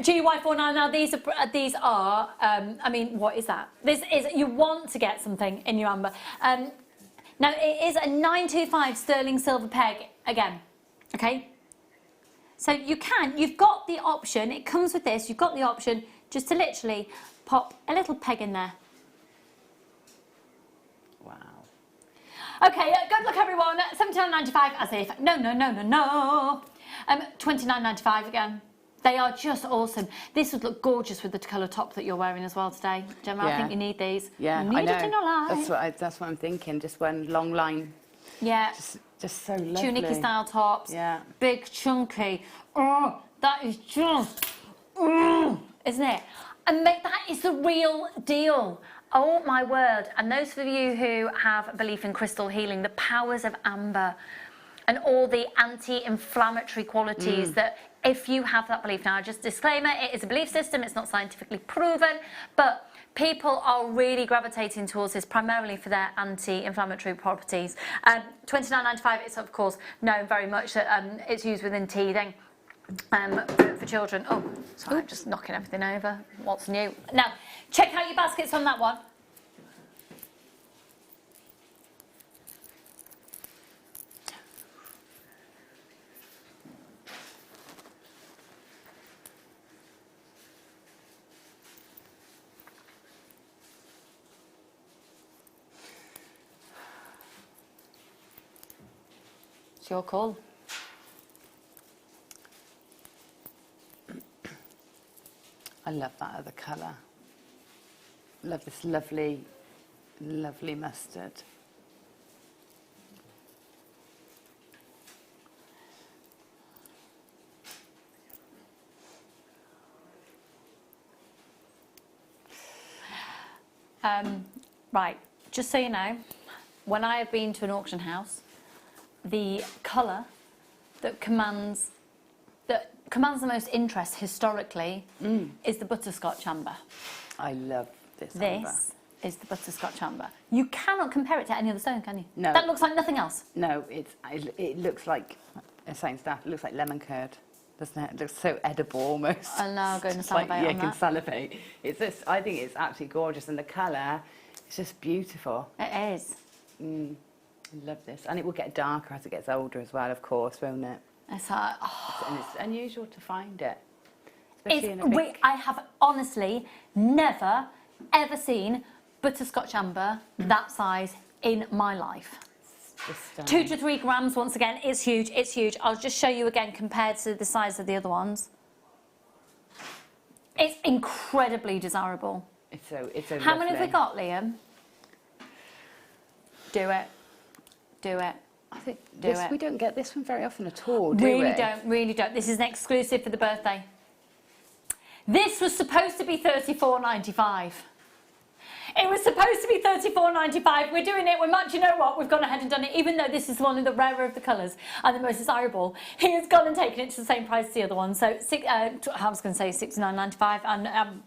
GY49. Now these are. I mean, what is that? This is. You want to get something in your amber. Now it is a 925 sterling silver peg again. Okay. So you've got the option. It comes with this. You've got the option just to literally pop a little peg in there. Wow. Okay, good luck everyone. £79.95 as if no. £29.95 again. They are just awesome. This would look gorgeous with the colour top that you're wearing as well today, Gemma. Yeah. I think you need these. Yeah, you need I know. it in your life. That's what I'm thinking. Just one long line. Yeah. Just so lovely. Tunicky style tops. Yeah. Big, chunky. Oh, that is just, isn't it? And mate, that is the real deal. Oh my word. And those of you who have a belief in crystal healing, the powers of amber and all the anti-inflammatory qualities that if you have that belief, now just disclaimer, it is a belief system, it's not scientifically proven, but people are really gravitating towards this primarily for their anti-inflammatory properties. £29.95 is of course known very much that it's used within teething. For children. Oh, sorry, I'm just knocking everything over. What's new? Now, check out your baskets on that one. It's your call. I love that other colour. Love this lovely, lovely mustard. Right, just so you know, when I have been to an auction house, the colour that commands the most interest historically is the butterscotch amber. I love this amber. This is the butterscotch amber. You cannot compare it to any other stone, can you? No. That looks like nothing else. No, it looks like, saying stuff, it looks like lemon curd, doesn't it? It looks so edible almost. I know, I'm going to salivate on that. Yeah, you can salivate. I think it's absolutely gorgeous, and the colour, it's just beautiful. It is. I love this. And it will get darker as it gets older as well, of course, won't it? It's like, And it's unusual to find it. I have honestly never, ever seen butterscotch amber, that size, in my life. 2 to 3 grams, once again, it's huge, it's huge. I'll just show you again compared to the size of the other ones. It's incredibly desirable. It's so How many have we lovely. got, Liam? Do it. Do it. I think Do this, it. we don't get this one very often at all, do Really we? don't, really don't. This is an exclusive for the birthday. This was supposed to be $34.95. It was supposed to be $34.95. We're doing it. You know what? We've gone ahead and done it. Even though this is one of the rarer of the colours and the most desirable, he has gone and taken it to the same price as the other one. So I was going to say $69.95, and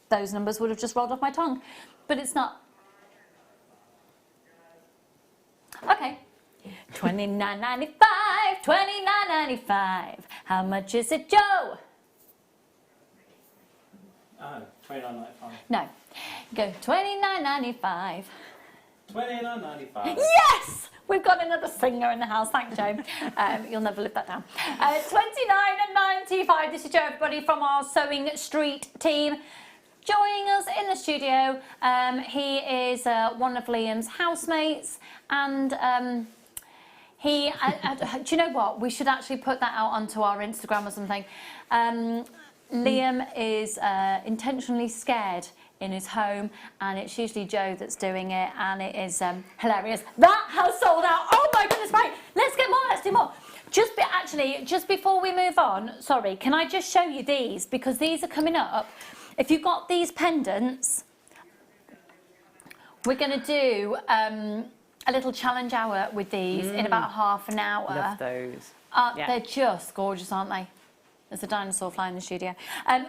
those numbers would have just rolled off my tongue, but it's not. Okay. $29.95. $29.95. How much is it, Joe? $29.95. No. Go $29.95. $29.95. Yes! We've got another singer in the house. Thanks, Joe. You'll never live that down. $29.95. This is Joe, everybody, from our Sewing Street team. Joining us in the studio, he is one of Liam's housemates, and do you know what? We should actually put that out onto our Instagram or something. Liam is intentionally scared in his home, and it's usually Joe that's doing it, and it is hilarious. That has sold out. Oh my goodness, right. Let's get more, let's do more. Just before we move on, sorry, can I just show you these? Because these are coming up. If you've got these pendants, we're going to do a little challenge hour with these in about half an hour. Love those. Yeah. They're just gorgeous, aren't they? There's a dinosaur flying in the studio.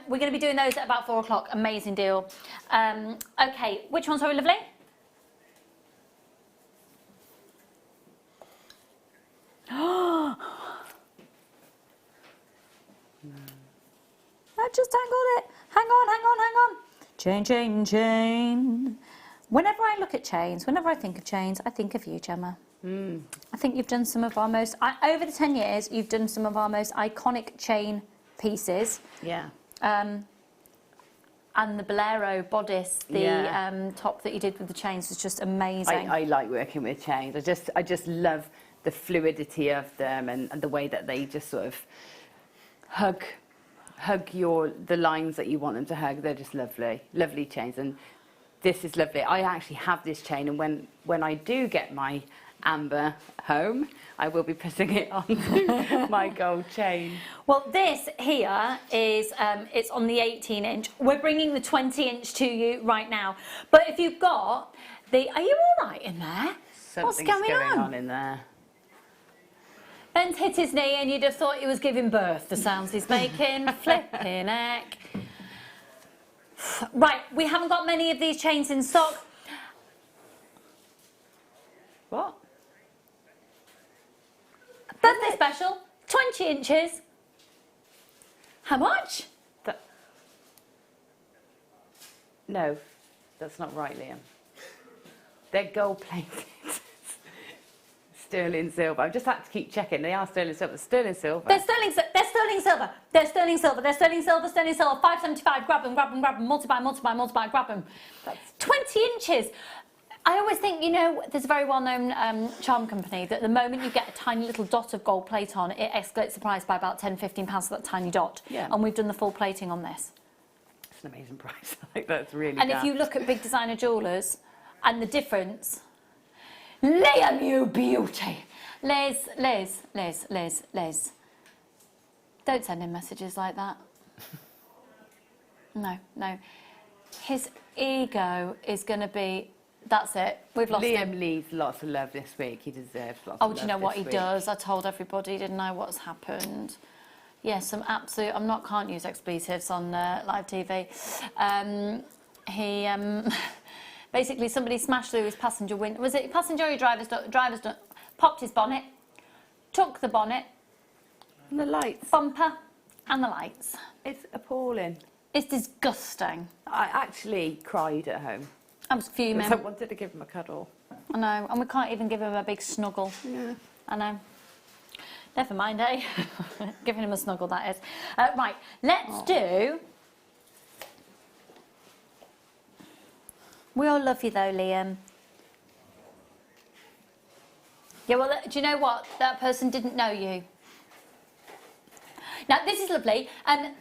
We're going to be doing those at about 4 o'clock. Amazing deal. Okay, which ones are we, lovely? I just tangled it. Hang on, hang on, hang on. Chain, chain, chain. Whenever I look at chains, whenever I think of chains, I think of you, Gemma. I think you've done some of our most, over the 10 years, you've done some of our most iconic chain pieces. Yeah. And the bolero bodice, the top that you did with the chains was just amazing. I like working with chains. I just love the fluidity of them and the way that they just sort of hug the lines that you want them to hug. They're just lovely, lovely chains. And this is lovely. I actually have this chain, and when I do get my amber home, I will be putting it onto my gold chain. Well, this here is, it's on the 18-inch. We're bringing the 20-inch to you right now. But if you've got are you all right in there? Something's What's going on in there. Ben's hit his knee and you'd have thought he was giving birth, the sounds he's making. Flipping heck. Right, we haven't got many of these chains in stock. What? Birthday special, 20 inches. How much? No, that's not right, Liam. They're gold plated. Sterling silver. I've just had to keep checking. They are sterling silver. Sterling silver. They're sterling silver. They're sterling silver. They're sterling silver. They're sterling silver. Sterling silver. 575. Grab them. Grab them. Grab them. Multiply. Multiply. Multiply. Grab them. That's 20 inches. I always think, you know, there's a very well-known charm company that the moment you get a tiny little dot of gold plate on, it escalates the price by about £10–15 for that tiny dot. Yeah. And we've done the full plating on this. It's an amazing price. I think that's really. And if you look at big designer jewellers and the difference, Liam, you beauty. Liz. Don't send him messages like that. No. His ego is going to be, that's it. We've lost him. Liam needs lots of love this week. He deserves lots of love. Oh, do you know what he does? I told everybody, didn't I, what's happened? Yes, some absolute, can't use expletives on live TV. Basically somebody smashed through his passenger window. Was it passenger or driver's door? Popped his bonnet, took the bonnet, and the lights, bumper, and the lights. It's appalling. It's disgusting. I actually cried at home. I was fuming. I wanted to give him a cuddle. I know, and we can't even give him a big snuggle. Yeah. I know. Never mind, eh? Giving him a snuggle, that is. Right, let's do... We all love you though, Liam. Yeah, well, do you know what? That person didn't know you. Now, this is lovely.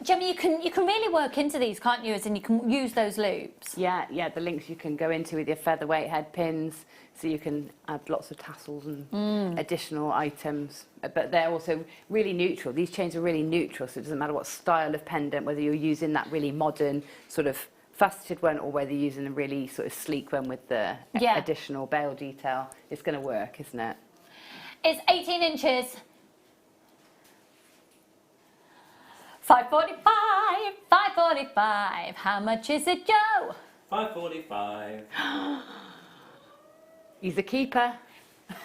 Gemma, you can really work into these, can't you? As in, you can use those loops. Yeah, the links you can go into with your featherweight head pins, so you can add lots of tassels and additional items. But they're also really neutral. These chains are really neutral, so it doesn't matter what style of pendant, whether you're using that really modern sort of faceted one or whether you're using a really sort of sleek one with the additional bail detail. It's going to work, isn't it? It's 18 inches. 545, 545. How much is it, Joe? 545. He's a keeper.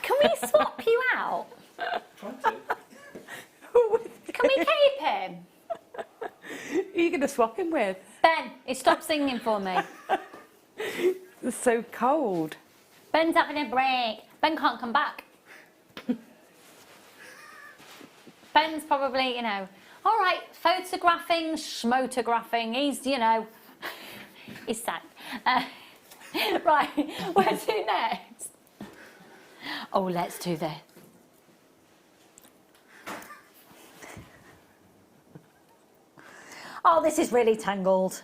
Can we swap you out? Try to. Can we keep him? Who are you going to swap him with? Ben, he stopped singing for me. It's so cold. Ben's having a break. Ben can't come back. Ben's probably, you know, all right, photographing, schmotographing. He's, you know, he's sad. Right, where to next? Oh, let's do this. Oh, this is really tangled.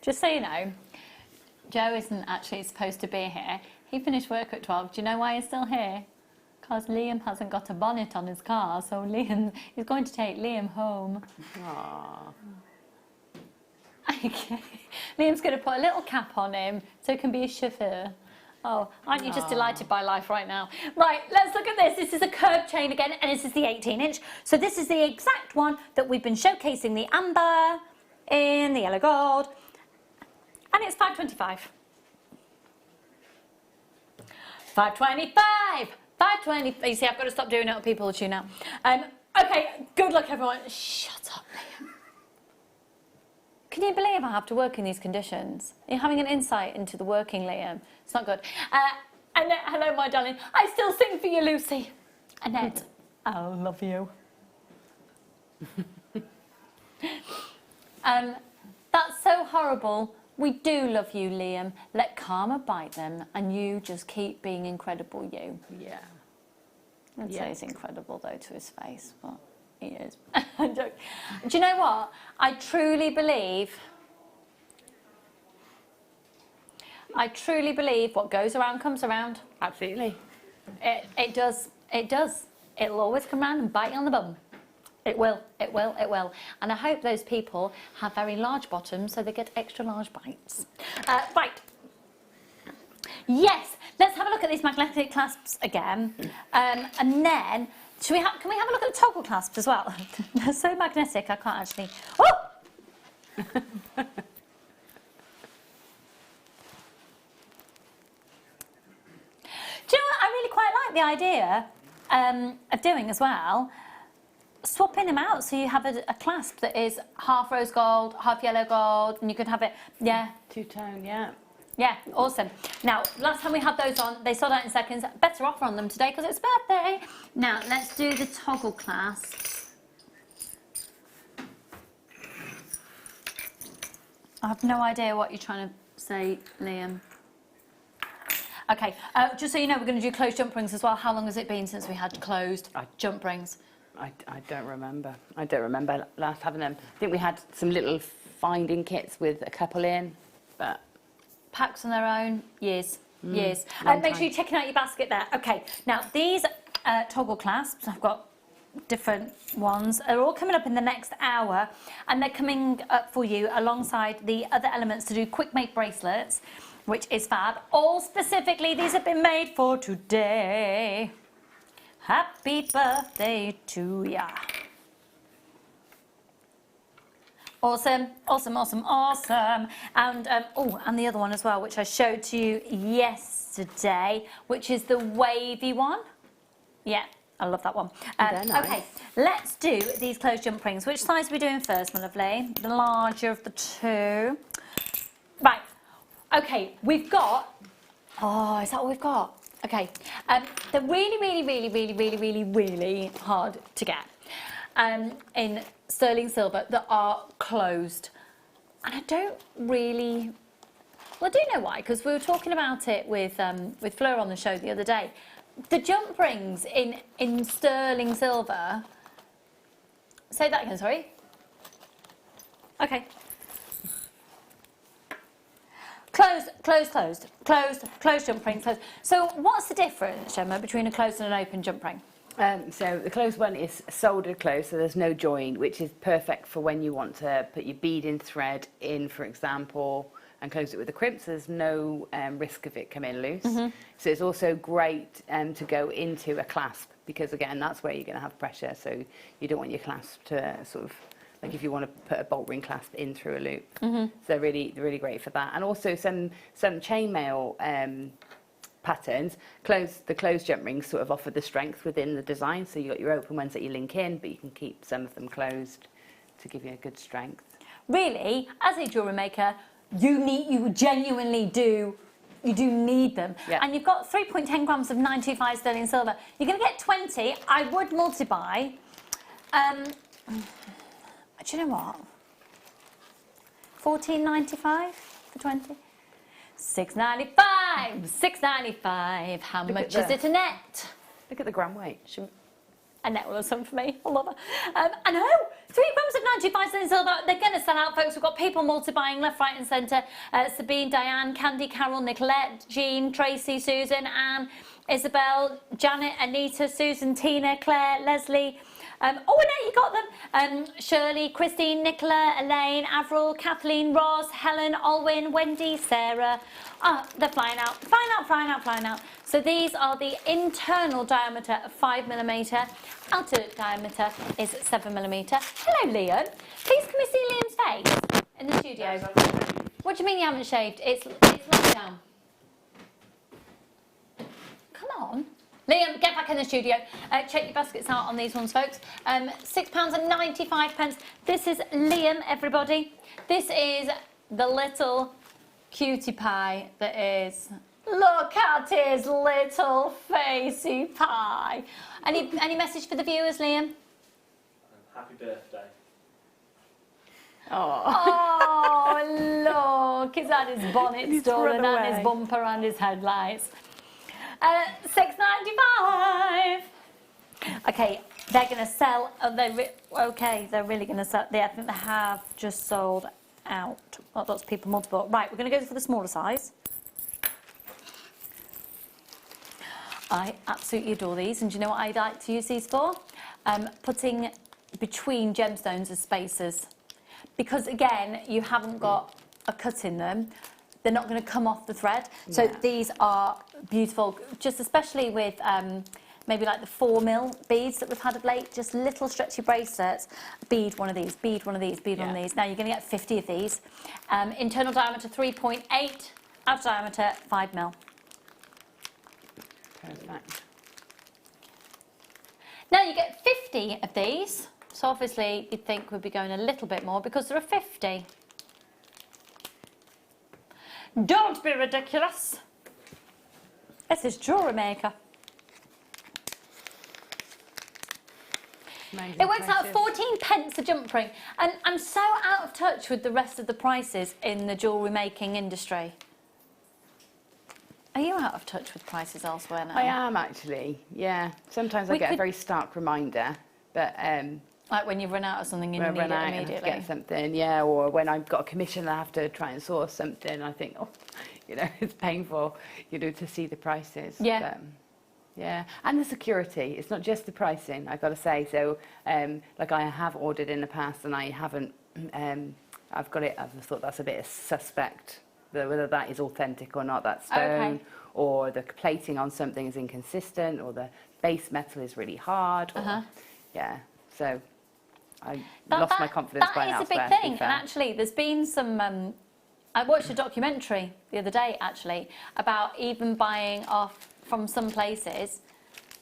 Just so you know, Joe isn't actually supposed to be here. He finished work at 12. Do you know why he's still here? Because Liam hasn't got a bonnet on his car, so he's going to take Liam home. Aww. Okay. Liam's going to put a little cap on him so he can be a chauffeur. Oh, aren't you just delighted by life right now? Right, let's look at this. This is a curved chain again, and this is the 18-inch. So this is the exact one that we've been showcasing, the amber in the yellow gold. And it's 525. 525. 520. You see, I've got to stop doing it, or people will tune out. Okay, good luck, everyone. Shut up, Liam. Can you believe I have to work in these conditions? You're having an insight into the working, Liam. It's not good. Annette, hello, my darling. I still sing for you, Lucy. Annette, I love you. That's so horrible. We do love you, Liam. Let karma bite them, and you just keep being incredible, you. Yeah. I'd say he's incredible, though, to his face, but he is. Do you know what? I truly believe what goes around comes around. Absolutely. It does. It does. It'll always come round and bite you on the bum. It will, it will, it will. And I hope those people have very large bottoms so they get extra large bites. Right. Yes, let's have a look at these magnetic clasps again. And then, can we have a look at the toggle clasps as well? They're so magnetic, I can't actually... Oh! Do you know what I really quite like the idea of doing as well? Swapping them out so you have a clasp that is half rose gold, half yellow gold, and you could have it, yeah. Two-tone, yeah. Yeah, awesome. Now, last time we had those on, they sold out in seconds. Better offer on them today because it's birthday. Now, let's do the toggle clasps. I have no idea what you're trying to say, Liam. Okay, just so you know, we're going to do closed jump rings as well. How long has it been since we had closed jump rings? I don't remember. I don't remember last having them. I think we had some little finding kits with a couple in, but... Packs on their own, years. Make sure you're checking out your basket there. Okay, now these toggle clasps, I've got different ones, are all coming up in the next hour, and they're coming up for you alongside the other elements to do quick make bracelets, which is fab. All specifically, these have been made for today. Happy birthday to ya. Awesome, awesome, awesome, awesome. And, and the other one as well, which I showed to you yesterday, which is the wavy one. Yeah, I love that one. Nice. Okay, let's do these closed jump rings. Which size are we doing first, my lovely? The larger of the two. Right, okay, we've got... Oh, is that what we've got? Okay, they're really, really, really, really, really, really, really hard to get in sterling silver that are closed. And I don't really, well, I do know why, because we were talking about it with Fleur on the show the other day. The jump rings in sterling silver, say that again, sorry. Okay. Closed jump ring, closed. So what's the difference, Gemma, between a closed and an open jump ring? So the closed one is soldered closed, so there's no join, which is perfect for when you want to put your beading thread in, for example, and close it with a crimp, so there's no risk of it coming loose. So it's also great to go into a clasp, because again, that's where you're going to have pressure, so you don't want your clasp to sort of, like if you want to put a bolt ring clasp in through a loop. So they're really great for that. And also some chainmail patterns, the closed jump rings sort of offer the strength within the design, so you've got your open ones that you link in, but you can keep some of them closed to give you a good strength. Really, as a jewellery maker, you genuinely do need them. And you've got 3.10 grams of 925 sterling silver. You're going to get 20. I would multiply. Do you know what? $14.95 for 20. $6.95. How much is it a net? Look at the gram weight. A net will have some for me. I love her. I know. 3 grams of 95 sterling silver. They're going to sell out, folks. We've got people multiplying left, right, and centre. Sabine, Diane, Candy, Carol, Nicolette, Jean, Tracy, Susan, Anne, Isabel, Janet, Anita, Susan, Tina, Claire, Leslie. Oh, Annette, you got them. Shirley, Christine, Nicola, Elaine, Avril, Kathleen, Ross, Helen, Olwyn, Wendy, Sarah. They're flying out. Flying out. So these are the internal diameter of 5mm. Outer diameter is 7mm. Hello, Leon. Please, can we see Liam's face in the studio? What do you mean you haven't shaved? It's lockdown. Come on. Liam, get back in the studio. Check your baskets out on these ones, folks. £6.95. This is Liam, everybody. This is the little cutie pie that is. Look at his little facey pie. Any message for the viewers, Liam? Happy birthday. Oh, look. He's had his bonnet stolen and his bumper and his headlights. $6.95. Okay, they're going to sell. They're really going to sell. I think they have just sold out. Lots of people multiple. Right, we're going to go for the smaller size. I absolutely adore these, and do you know what I like to use these for? Putting between gemstones as spacers, because again, you haven't got a cut in them. They're not going to come off the thread. So these are beautiful, just especially with maybe like the 4mm beads that we've had of late, just little stretchy bracelets. Bead one of these, bead one of these, bead one of these. Now you're going to get 50 of these. Internal diameter 3.8, outer diameter 5mm. Perfect. Now you get 50 of these. So obviously you'd think we'd be going a little bit more because there are 50. Don't be ridiculous. This is Jewellery Maker. It works out at 14 pence a jump ring. And I'm so out of touch with the rest of the prices in the jewellery making industry. Are you out of touch with prices elsewhere now? I am actually, yeah. Sometimes I get a very stark reminder, but... like when you run out of something and you need it immediately. Get something, yeah, or when I've got a commission I have to try and source something, I think, oh, you know, it's painful, you know, to see the prices. Yeah. But, yeah, and the security. It's not just the pricing, I've got to say. So, like I have ordered in the past and I haven't, I've got it, I've thought that's a bit suspect, whether that is authentic or not, that stone, or the plating on something is inconsistent, or the base metal is really hard, or, yeah, so... I lost my confidence by now. That is a big thing, and actually there's been some, I watched a documentary the other day actually about even buying off from some places,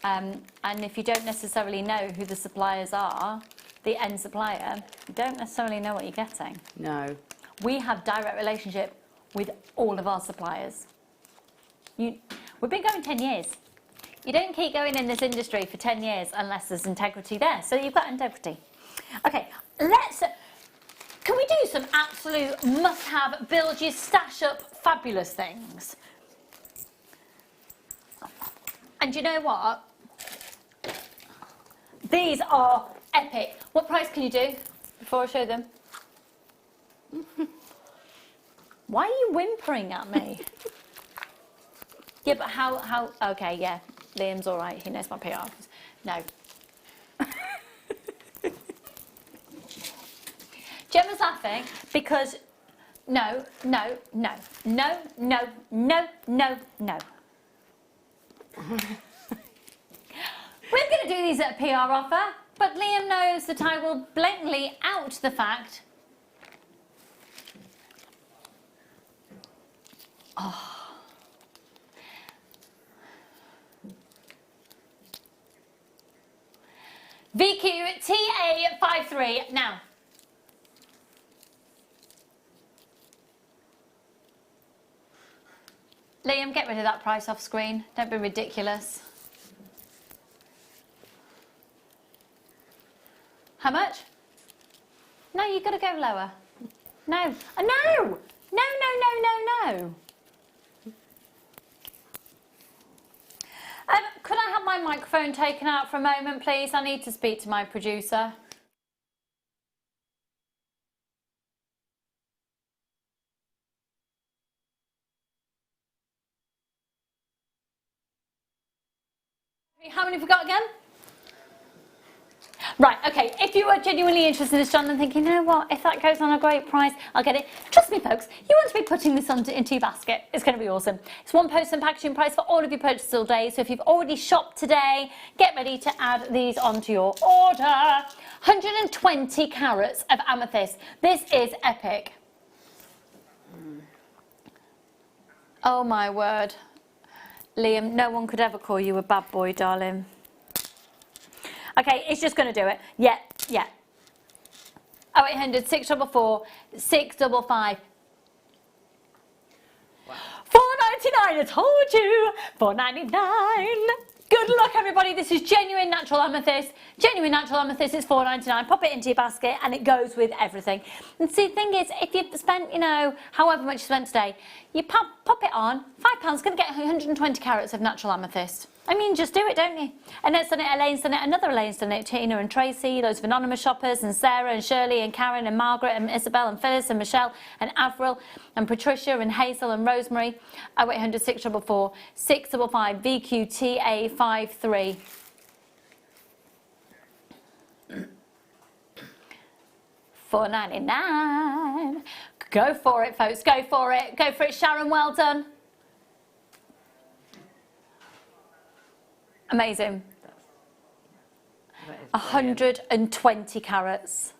and if you don't necessarily know who the suppliers are, the end supplier, you don't necessarily know what you're getting. No. We have direct relationship with all of our suppliers. We've been going 10 years. You don't keep going in this industry for 10 years unless there's integrity there, so you've got integrity. Okay, Can we do some absolute must-have, build your stash up fabulous things? And you know what? These are epic. What price can you do before I show them? Why are you whimpering at me? Yeah, but how, okay, yeah, Liam's all right, he knows my PR. No. Gemma's laughing because, no. We're going to do these at a PR offer, but Liam knows that I will blatantly out the fact. Oh. VQTA53 now. Liam, get rid of that price off screen. Don't be ridiculous. How much? No, you've got to go lower. No. No! No. Could I have my microphone taken out for a moment, please? I need to speak to my producer. How many have we got again? Right, okay, if you are genuinely interested in this, John, and thinking, you know what, if that goes on a great price, I'll get it. Trust me, folks, you want to be putting this into your basket. It's going to be awesome. It's one post and packaging price for all of your purchases all day. So if you've already shopped today, get ready to add these onto your order. 120 carats of amethyst. This is epic. Oh, my word. Liam, no one could ever call you a bad boy, darling. Okay, it's just going to do it. Yeah. 0800 644 655. Wow. $4.99, I told you. $4.99. Good luck, everybody. This is genuine natural amethyst. Genuine natural amethyst is $4.99. Pop it into your basket and it goes with everything. And see, the thing is, if you've spent, you know, however much you spent today, you pop it on, £5, going to get 120 carats of natural amethyst. I mean, just do it, don't you? And it's done it, Elaine's done it, another Elaine's done it, Tina and Tracy, loads of anonymous shoppers, and Sarah and Shirley and Karen and Margaret and Isabel and Phyllis and Michelle and Avril and Patricia and Hazel and Rosemary. 0800 644 655 VQTA53. $4.99. Go for it, folks. Go for it. Go for it, Sharon. Well done. Amazing. 120 carats.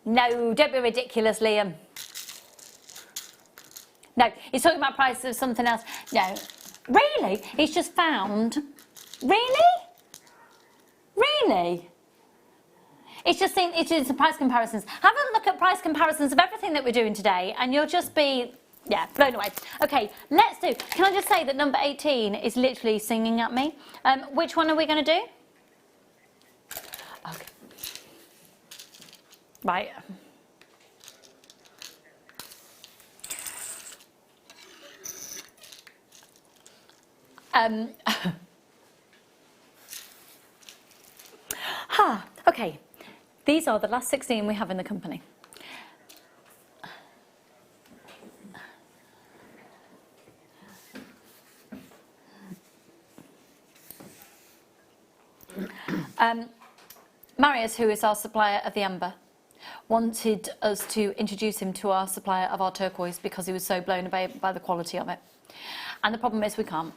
No, don't be ridiculous, Liam. No, he's talking about prices of something else. No, really? He's just found. Really? It's just saying it's some price comparisons. Have a look at price comparisons of everything that we're doing today, and you'll just be, yeah, blown away. Okay, let's do. Can I just say that number 18 is literally singing at me? Which one are we going to do? Okay. Right. Okay. These are the last 16 we have in the company. Marius, who is our supplier of the amber, wanted us to introduce him to our supplier of our turquoise because he was so blown away by the quality of it. And the problem is we can't.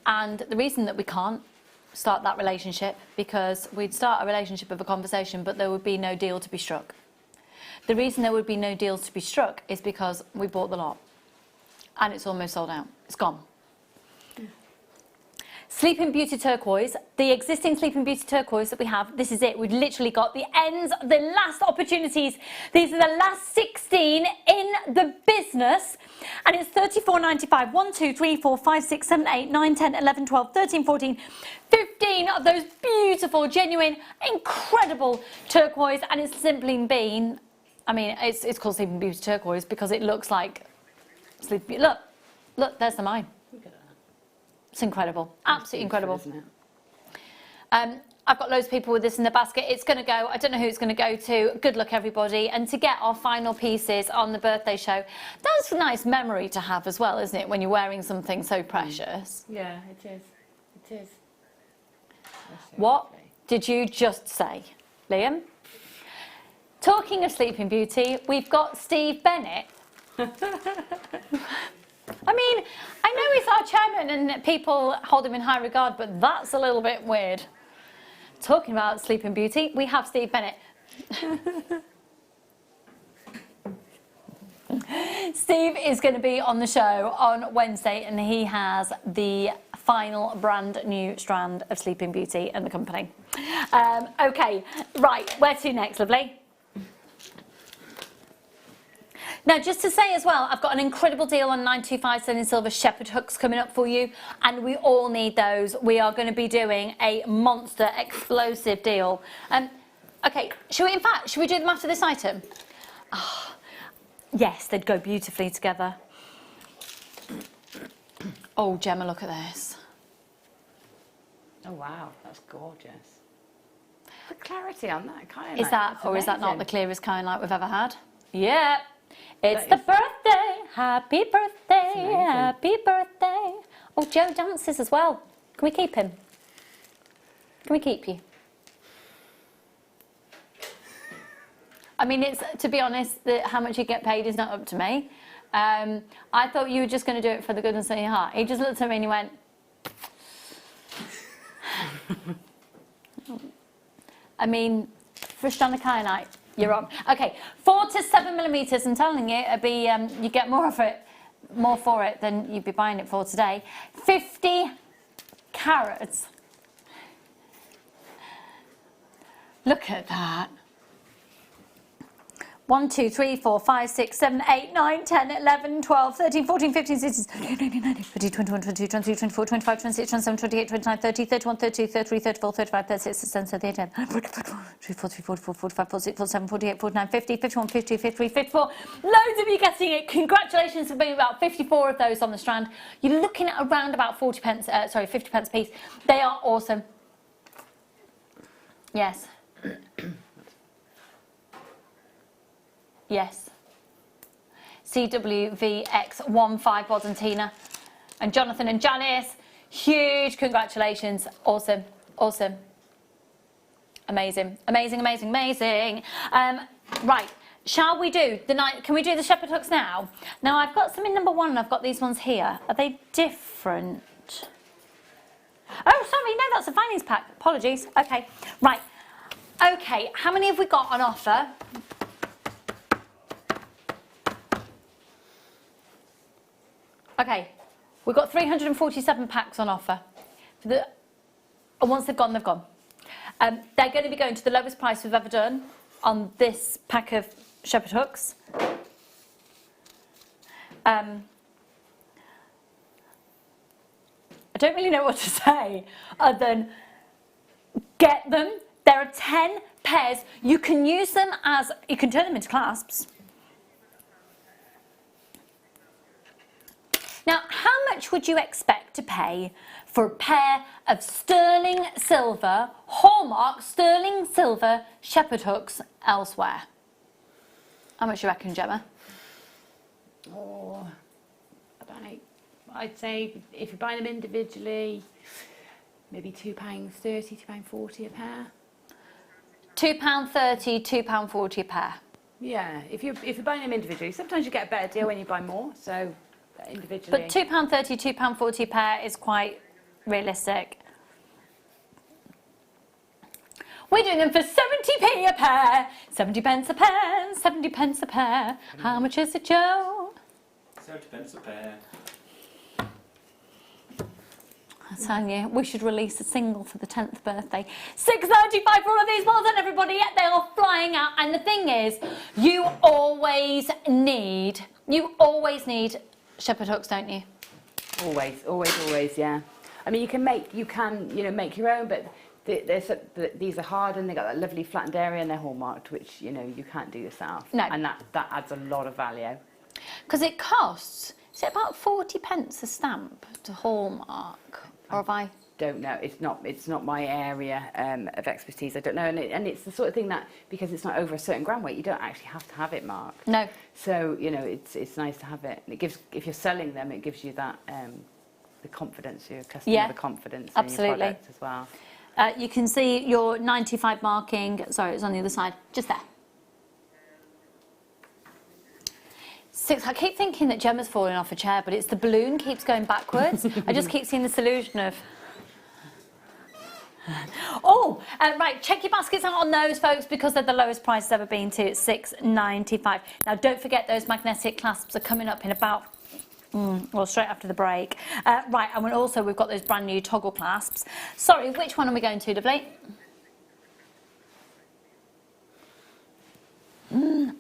And the reason that we can't start that relationship, because we'd start a relationship of a conversation, but there would be no deal to be struck. The reason there would be no deals to be struck is because we bought the lot and it's almost sold out. It's gone. Sleeping Beauty turquoise, the existing Sleeping Beauty turquoise that we have, this is it. We've literally got the ends, the last opportunities. These are the last 16 in the business. And it's £34.95. 1, 2, 3, 4, 5, 6, 7, 8, 9, 10, 11, 12, 13, 14, 15 of those beautiful, genuine, incredible turquoise. And it's simply been, I mean, it's called Sleeping Beauty turquoise because it looks like Sleeping Beauty. Look, there's the mine. It's incredible, absolutely incredible. Isn't it? I've got loads of people with this in the basket. It's going to go, I don't know who it's going to go to. Good luck, everybody. And to get our final pieces on the birthday show, that's a nice memory to have as well, isn't it, when you're wearing something so precious? Yeah, it is. It is. What did you just say, Liam? Talking of Sleeping Beauty, we've got Steve Bennett. I mean, I know he's our chairman and people hold him in high regard, but that's a little bit weird. Talking about Sleeping Beauty, we have Steve Bennett. Steve is going to be on the show on Wednesday and he has the final brand new strand of Sleeping Beauty and the company. Okay, right, where to next, lovely? Now, just to say as well, I've got an incredible deal on 925 sterling silver shepherd hooks coming up for you, and we all need those. We are going to be doing a monster explosive deal. Okay, should we do them after this item? Oh, yes, they'd go beautifully together. Oh, Gemma, look at this. Oh, wow, that's gorgeous. The clarity on that kind Is that, or is that not the clearest kind light we've ever had? Yeah. It's the birthday, happy birthday, happy birthday. Oh, Joe dances as well. Can we keep him? Can we keep you? I mean, it's, to be honest, how much you get paid is not up to me. I thought you were just going to do it for the goodness of your heart. He just looked at me and he went... I mean, for a strand of kyanite, you're on. Okay, 4 to 7 millimeters. I'm telling you, it'd be you get more for it than you'd be buying it for today. 50 carats. Look at that. 1, 2, 3, 4, 5, 6, 7, 8, 9, 10, 11, 12, 13, 14, 15, 16, 17, 18, 20, 21, 22, 23, 24, 25, 26, 27, 28, 29, 30, 31, 32, 33, 34, 35, 36, 37, 38, 40, 44, 45, 46, 47, 48, 49, 50, 51, 52, 53, 54. Loads of you getting it. Congratulations for being about 54 of those on the strand. You're looking at around about 50 pence a piece. They are awesome. Yes. Yes. CWVX15 Bosantina. And Jonathan and Janice, huge congratulations. Awesome. Awesome. Amazing. Amazing, amazing, amazing. Right. Shall we do the night? Can we do the shepherd hooks now? Now, I've got some in number 1 and I've got these ones here. Are they different? Oh, sorry. No, that's a finance pack. Apologies. Okay. Right. Okay. How many have we got on offer? Okay, we've got 347 packs on offer. And once they've gone, they've gone. They're going to be going to the lowest price we've ever done on this pack of shepherd hooks. I don't really know what to say other than get them. There are 10 pairs. You can use them as, you can turn them into clasps. Now, how much would you expect to pay for a pair of sterling silver, hallmark sterling silver shepherd hooks elsewhere? How much do you reckon, Gemma? Oh, I'd say if you're buying them individually, maybe £2.30, £2.40 a pair. £2.30, £2.40 a pair. Yeah, if you're buying them individually, sometimes you get a better deal when you buy more. So. Individually. But £2.30, £2.40 a pair is quite realistic. We're doing them for 70p a pair, 70 pence a pair, 70 pence a pair. How much is it, Joe? 70 pence a pair. I'm telling you, we should release a single for the 10th birthday. £6.95 for all of these. Well done, everybody. Yet they are flying out. And the thing is, you always need shepherd hooks, don't you? Always, always, always, yeah. I mean, you can make your own, but these are hard and they got that lovely flattened area and they're hallmarked, which you can't do yourself. No. And that adds a lot of value. Because it costs, is it about 40p a stamp to hallmark, or have I? Don't know. It's not my area of expertise. I don't know, and it's the sort of thing that because it's not over a certain gram weight, you don't actually have to have it marked. No. So it's nice to have it. And it gives, if you're selling them, it gives you that the confidence, your customer, the confidence in your product as well. You can see your 95 marking. Sorry, it's on the other side, just there. I keep thinking that Gemma's falling off a chair, but it's the balloon keeps going backwards. I just keep seeing this illusion of. Right, check your baskets out on those, folks, because they're the lowest price it's ever been to, £6.95. Now, don't forget those magnetic clasps are coming up in about, straight after the break. Right, and also we've got those brand new toggle clasps. Sorry, which one are we going to, lovely? Do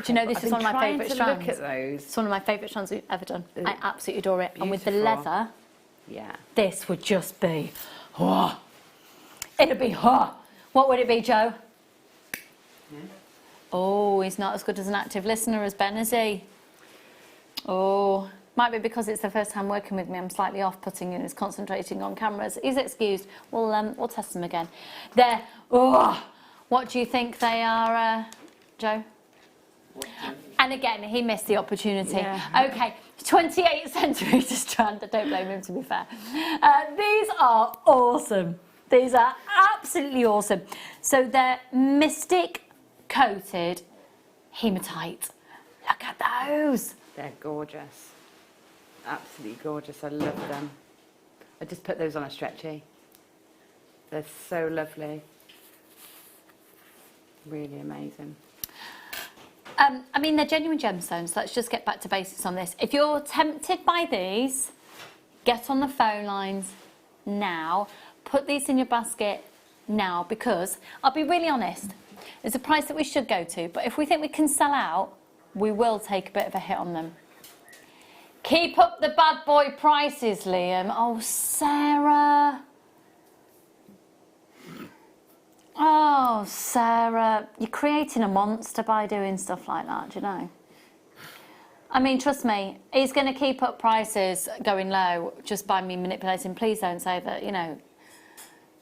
you know, this is one of my favourite strands. Look at those. It's one of my favourite strands we've ever done. I absolutely adore it. Beautiful. And with the leather, this would just be, it'd be, what would it be, Joe? Oh, he's not as good as an active listener as Ben, is he? Oh, might be because it's the first time working with me. I'm slightly off-putting and he's concentrating on cameras. He's excused. We'll test them again. There. What do you think they are, Joe? And again, he missed the opportunity. Yeah. Okay, 28 centimetre strand. I don't blame him, to be fair. These are awesome. These are absolutely awesome. So they're Mystic coated hematite. Look at those. They're gorgeous. Absolutely gorgeous. I love them. I just put those on a stretchy. They're so lovely. Really amazing. I mean, they're genuine gemstones. Let's just get back to basics on this. If you're tempted by these, get on the phone lines now. Put these in your basket now, because I'll be really honest, there's a price that we should go to, but if we think we can sell out, we will take a bit of a hit on them. Keep up the bad boy prices, Liam. Oh, Sarah. Oh, Sarah, you're creating a monster by doing stuff like that, do you know? I mean, trust me, he's going to keep up prices going low just by me manipulating. Please don't say that, you know.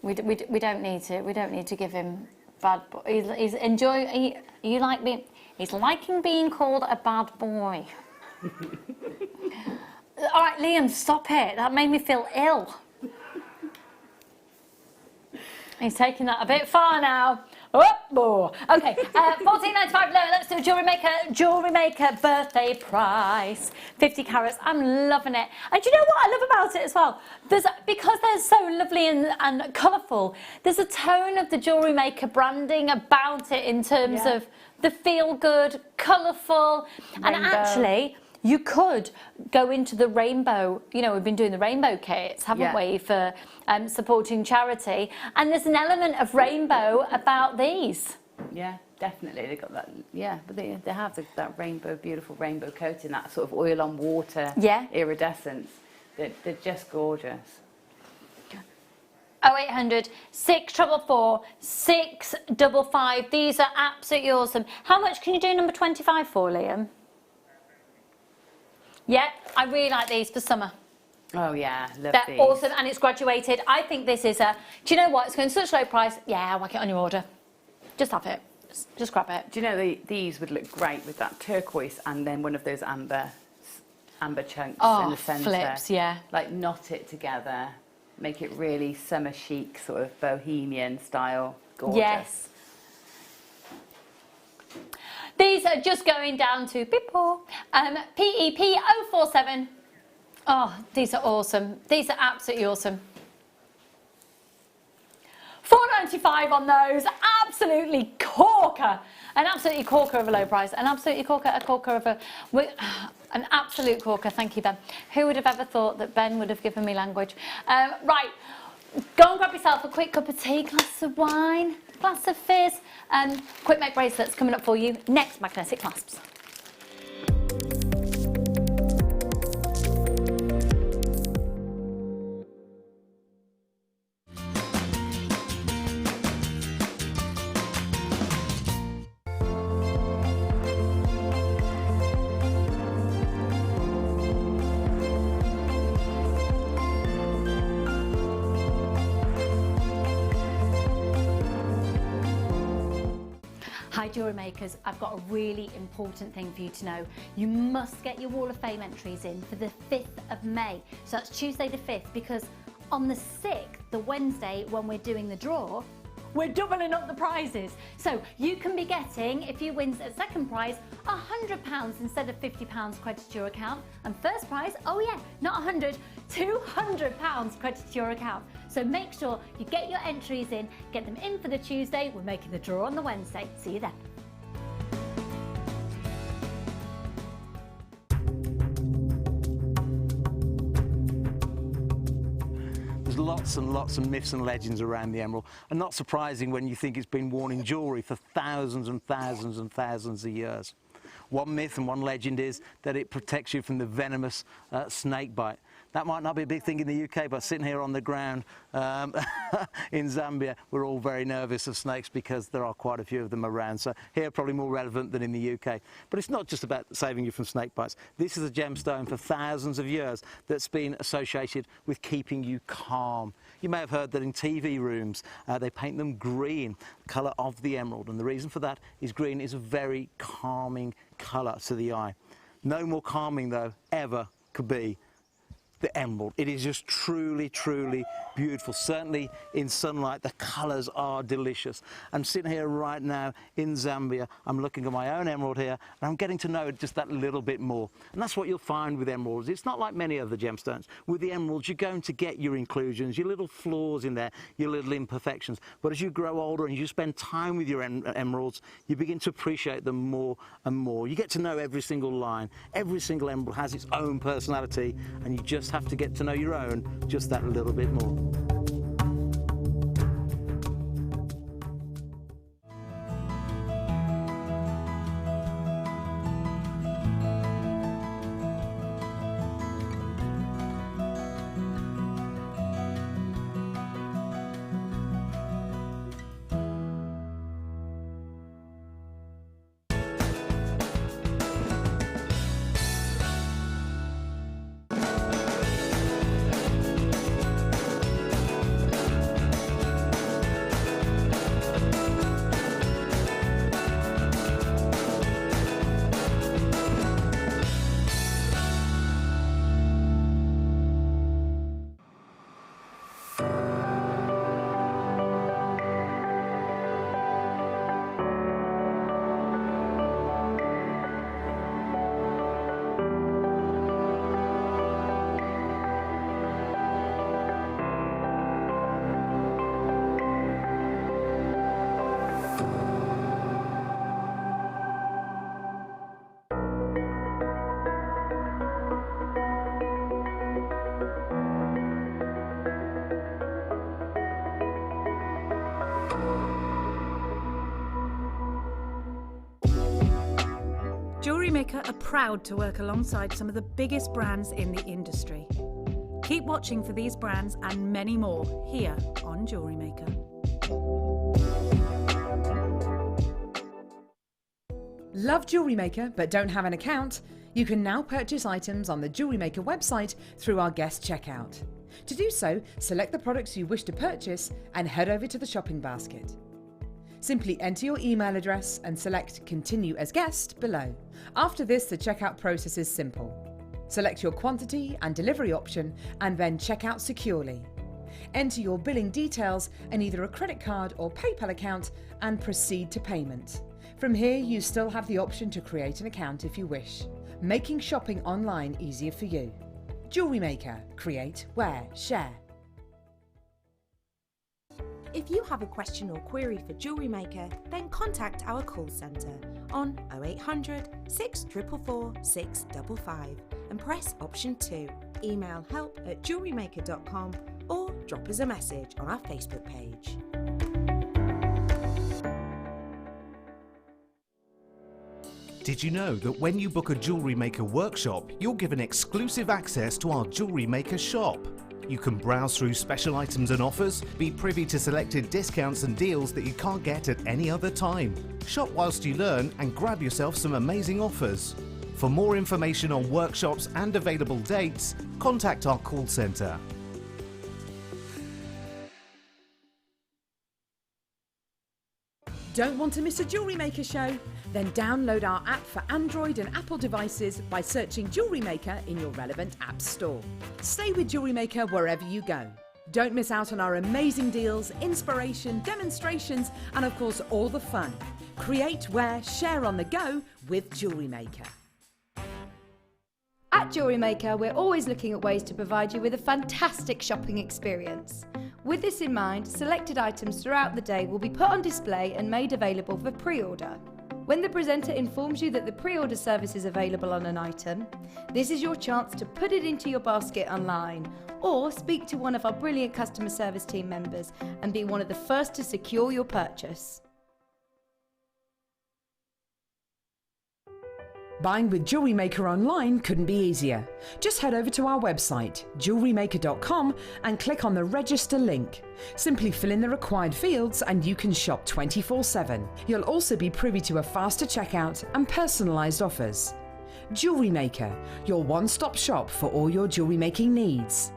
We don't need to. We don't need to give him bad boy. He's liking being called a bad boy. All right, Liam, stop it. That made me feel ill. He's taking that a bit far now. Okay, $14.95 lower. Let's do Jewellery Maker birthday price. 50 carats. I'm loving it. And do you know what I love about it as well? Because they're so lovely and colourful, there's a tone of the Jewellery Maker branding about it in terms of the feel-good, colourful, and actually, you could go into the rainbow. You know, we've been doing the rainbow kits, haven't we, for supporting charity. And there's an element of rainbow about these. Yeah, definitely. They've got that, but they have that rainbow, beautiful rainbow coating, that sort of oil on water iridescence. They're just gorgeous. 0800 644 655. These are absolutely awesome. How much can you do number 25 for, Liam? Yeah, I really like these for summer. Oh yeah, love They're these. awesome, and it's graduated. I think this is a, do you know what, it's going such low price. Yeah, I'll whack it on your order. Just have it. Just grab it. Do you know these would look great with that turquoise and then one of those amber chunks in the centre. Flips, yeah. Like knot it together, make it really summer chic, sort of bohemian style. Gorgeous. Yes. These are just going down to Pippo, PEP 047. Oh, these are awesome. These are absolutely awesome. $4.95 on those. Absolutely corker, an absolutely corker of a low price, an absolutely corker, an absolute corker. Thank you, Ben. Who would have ever thought that Ben would have given me language? Right, go and grab yourself a quick cup of tea, glass of wine, glass of fizz, quick make bracelets coming up for you. Next, magnetic clasps. Hi Jewellery Makers, I've got a really important thing for you to know. You must get your Wall of Fame entries in for the 5th of May. So that's Tuesday the 5th, because on the 6th, the Wednesday when we're doing the draw, we're doubling up the prizes. So you can be getting, if you win a second prize, £100 instead of £50 credit to your account. And first prize, oh yeah, not 100, £200 credit to your account. So make sure you get your entries in, get them in for the Tuesday. We're making the draw on the Wednesday. See you then. There's lots and lots of myths and legends around the emerald, and not surprising when you think it's been worn in jewellery for thousands and thousands and thousands of years. One myth and one legend is that it protects you from the venomous snake bite. That might not be a big thing in the UK, but sitting here on the ground in Zambia, we're all very nervous of snakes because there are quite a few of them around. So here, probably more relevant than in the UK. But it's not just about saving you from snake bites. This is a gemstone for thousands of years that's been associated with keeping you calm. You may have heard that in TV rooms, they paint them green, the colour of the emerald. And the reason for that is green is a very calming colour to the eye. No more calming, though, ever could be the emerald. It is just truly, truly beautiful. Certainly in sunlight, the colours are delicious. I'm sitting here right now in Zambia. I'm looking at my own emerald here, and I'm getting to know it just that little bit more. And that's what you'll find with emeralds. It's not like many other gemstones. With the emeralds, you're going to get your inclusions, your little flaws in there, your little imperfections. But as you grow older and you spend time with your emeralds, you begin to appreciate them more and more. You get to know every single line. Every single emerald has its own personality, and you just have to get to know your own just that little bit more. Jewellery Maker are proud to work alongside some of the biggest brands in the industry. Keep watching for these brands and many more here on Jewellery Maker. Love Jewellery Maker but don't have an account? You can now purchase items on the Jewellery Maker website through our guest checkout. To do so, select the products you wish to purchase and head over to the shopping basket. Simply enter your email address and select Continue as Guest below. After this, the checkout process is simple. Select your quantity and delivery option and then check out securely. Enter your billing details and either a credit card or PayPal account and proceed to payment. From here, you still have the option to create an account if you wish, making shopping online easier for you. Jewellery Maker. Create, wear, share. If you have a question or query for Jewellery Maker, then contact our call centre on 0800 644 655 and press option 2. Email help@jewellerymaker.com or drop us a message on our Facebook page. Did you know that when you book a Jewellery Maker workshop, you're given exclusive access to our Jewellery Maker shop? You can browse through special items and offers, be privy to selected discounts and deals that you can't get at any other time. Shop whilst you learn and grab yourself some amazing offers. For more information on workshops and available dates, contact our call centre. Don't want to miss a Jewellery Maker show? Then download our app for Android and Apple devices by searching Jewellery Maker in your relevant app store. Stay with Jewellery Maker wherever you go. Don't miss out on our amazing deals, inspiration, demonstrations, and of course all the fun. Create, wear, share on the go with Jewellery Maker. At Jewellery Maker, we're always looking at ways to provide you with a fantastic shopping experience. With this in mind, selected items throughout the day will be put on display and made available for pre-order. When the presenter informs you that the pre-order service is available on an item, this is your chance to put it into your basket online or speak to one of our brilliant customer service team members and be one of the first to secure your purchase. Buying with Jewellery Maker online couldn't be easier. Just head over to our website, JewelleryMaker.com, and click on the register link. Simply fill in the required fields and you can shop 24/7. You'll also be privy to a faster checkout and personalised offers. Jewellery Maker, your one-stop shop for all your jewellery making needs.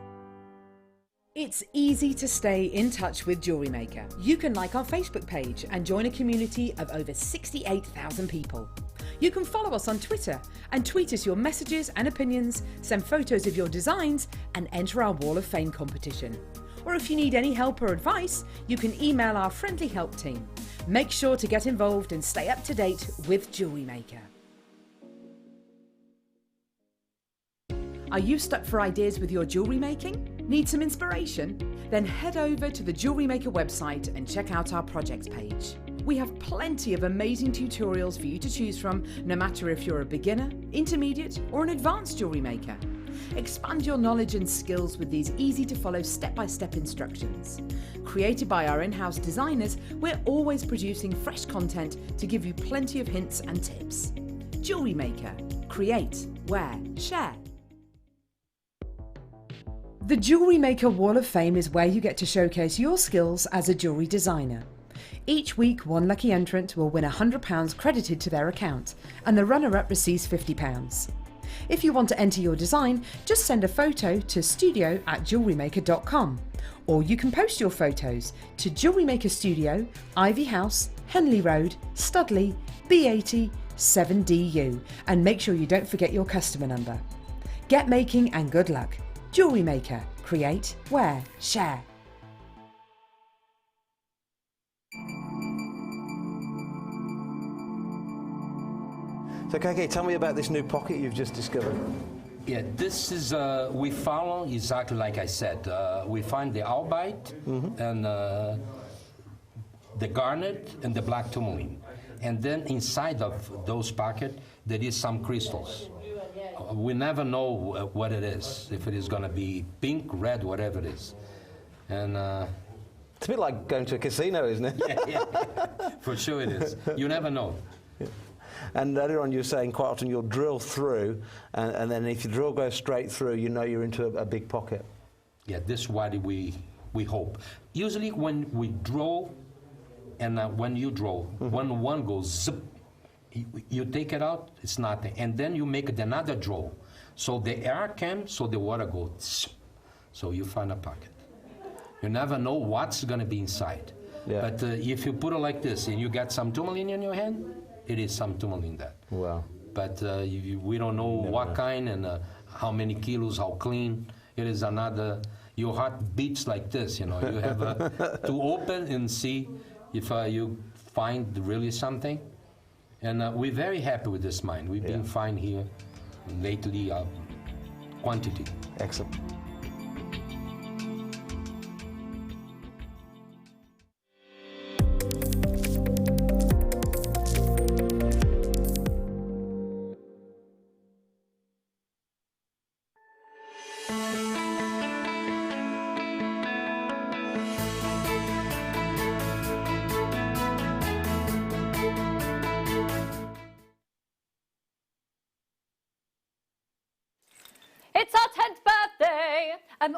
It's easy to stay in touch with Jewellery Maker. You can like our Facebook page and join a community of over 68,000 people. You can follow us on Twitter and tweet us your messages and opinions, send photos of your designs and enter our Wall of Fame competition. Or if you need any help or advice, you can email our friendly help team. Make sure to get involved and stay up to date with Jewellery Maker. Are you stuck for ideas with your jewellery making? Need some inspiration? Then head over to the Jewellery Maker website and check out our projects page. We have plenty of amazing tutorials for you to choose from, no matter if you're a beginner, intermediate, or an advanced jewellery maker. Expand your knowledge and skills with these easy-to-follow step-by-step instructions. Created by our in-house designers, we're always producing fresh content to give you plenty of hints and tips. Jewellery Maker. Create, wear, share. The Jewellery Maker Wall of Fame is where you get to showcase your skills as a jewellery designer. Each week, one lucky entrant will win £100 credited to their account, and the runner-up receives £50. If you want to enter your design, just send a photo to studio@jewellerymaker.com, or you can post your photos to Jewellery Maker Studio, Ivy House, Henley Road, Studley, B80 7DU, and make sure you don't forget your customer number. Get making and good luck. Jewellery Maker. Create, wear, share. So KK, tell me about this new pocket you've just discovered. Yeah, this is, we found exactly like I said. We find the albite and the garnet and the black tourmaline. And then inside of those pockets, there is some crystals. We never know what it is, if it is going to be pink, red, whatever it is. And it's a bit like going to a casino, isn't it? Yeah, for sure it is. You never know. Yeah. And earlier on you were saying quite often you'll drill through, and then if your drill goes straight through, you know you're into a big pocket. Yeah, this is what we hope. Usually when we draw, and when you draw, when one goes zip, you take it out, it's nothing. And then you make another draw. So the air comes, so the water goes zip. So you find a pocket. You never know what's going to be inside. Yeah. But if you put it like this and you get some tourmaline in your hand, it is some tourmaline there. Wow. But we don't know what kind and how many kilos, how clean. It is another, your heart beats like this, you know. You have to open and see if you find really something. And we're very happy with this mine. We've been finding here lately quantity. Excellent.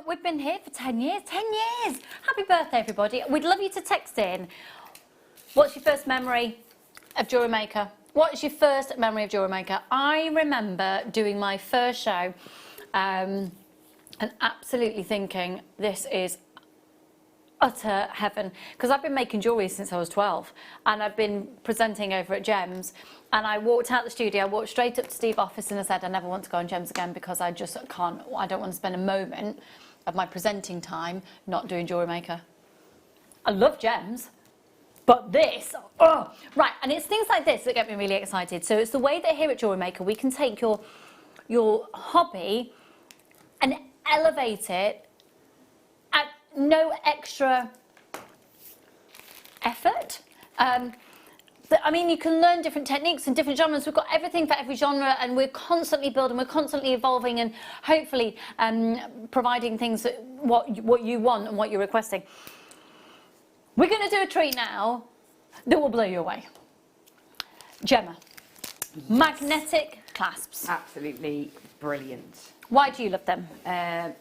We've been here for 10 years. 10 years! Happy birthday, everybody. We'd love you to text in. What's your first memory of Jewellery Maker? What's your first memory of Jewellery Maker? I remember doing my first show and absolutely thinking this is utter heaven, because I've been making jewellery since I was 12 and I've been presenting over at Gems, and I walked out the studio, I walked straight up to Steve's office and I said I never want to go on Gems again because I just can't, I don't want to spend a moment of my presenting time not doing Jewellery Maker. I love Gems, but this, oh, right, and it's things like this that get me really excited. So it's the way that here at Jewellery Maker we can take your hobby and elevate it at no extra effort. I mean, you can learn different techniques and different genres. We've got everything for every genre, and we're constantly building, we're constantly evolving, and hopefully providing things that what you want and what you're requesting. We're going to do a treat now that will blow you away. GEMMA. Yes. Magnetic clasps. Absolutely brilliant. Why do you love them?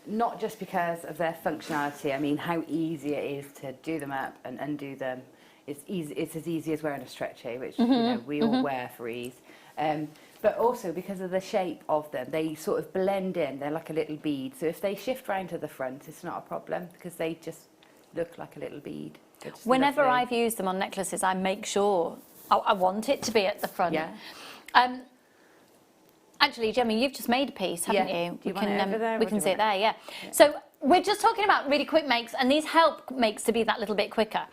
Not just because of their functionality. I mean, how easy it is to do them up and undo them. It's easy. It's as easy as wearing a stretchy, which you know, we all wear for ease. But also because of the shape of them, they sort of blend in. They're like a little bead. So if they shift round to the front, it's not a problem because they just look like a little bead. Whenever I've used them on necklaces, I make sure I want it to be at the front. Yeah. Actually, Gemma, you've just made a piece, haven't you? We can see it there, yeah. So we're just talking about really quick makes, and these help makes to be that little bit quicker.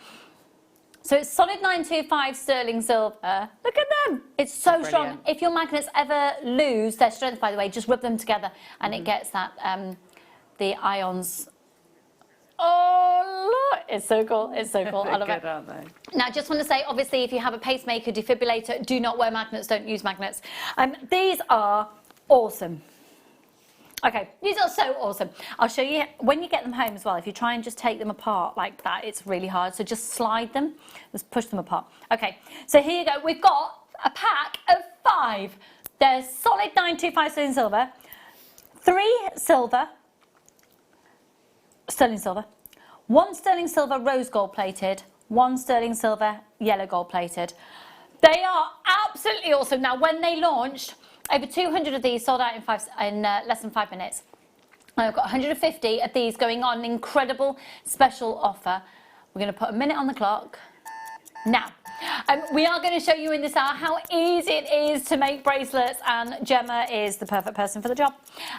So it's solid 925 sterling silver. Look at them. It's so strong. If your magnets ever lose their strength, by the way, just rub them together and it gets that, the ions. Oh, look. It's so cool. It's so cool. I love it. Aren't they? Now, I just want to say, obviously, if you have a pacemaker, defibrillator, do not wear magnets. Don't use magnets. These are awesome. Okay, these are so awesome. I'll show you when you get them home as well. If you try and just take them apart like that, it's really hard. So just slide them, just push them apart. Okay, so here you go. We've got a pack of 5. There's solid 925 sterling silver, 3 silver, sterling silver, 1 sterling silver rose gold plated, 1 sterling silver yellow gold plated. They are absolutely awesome. Now, when they launched, over 200 of these sold out in less than 5 minutes. I've got 150 of these going on an incredible special offer. We're going to put a minute on the clock now. We are going to show you in this hour how easy it is to make bracelets, and Gemma is the perfect person for the job.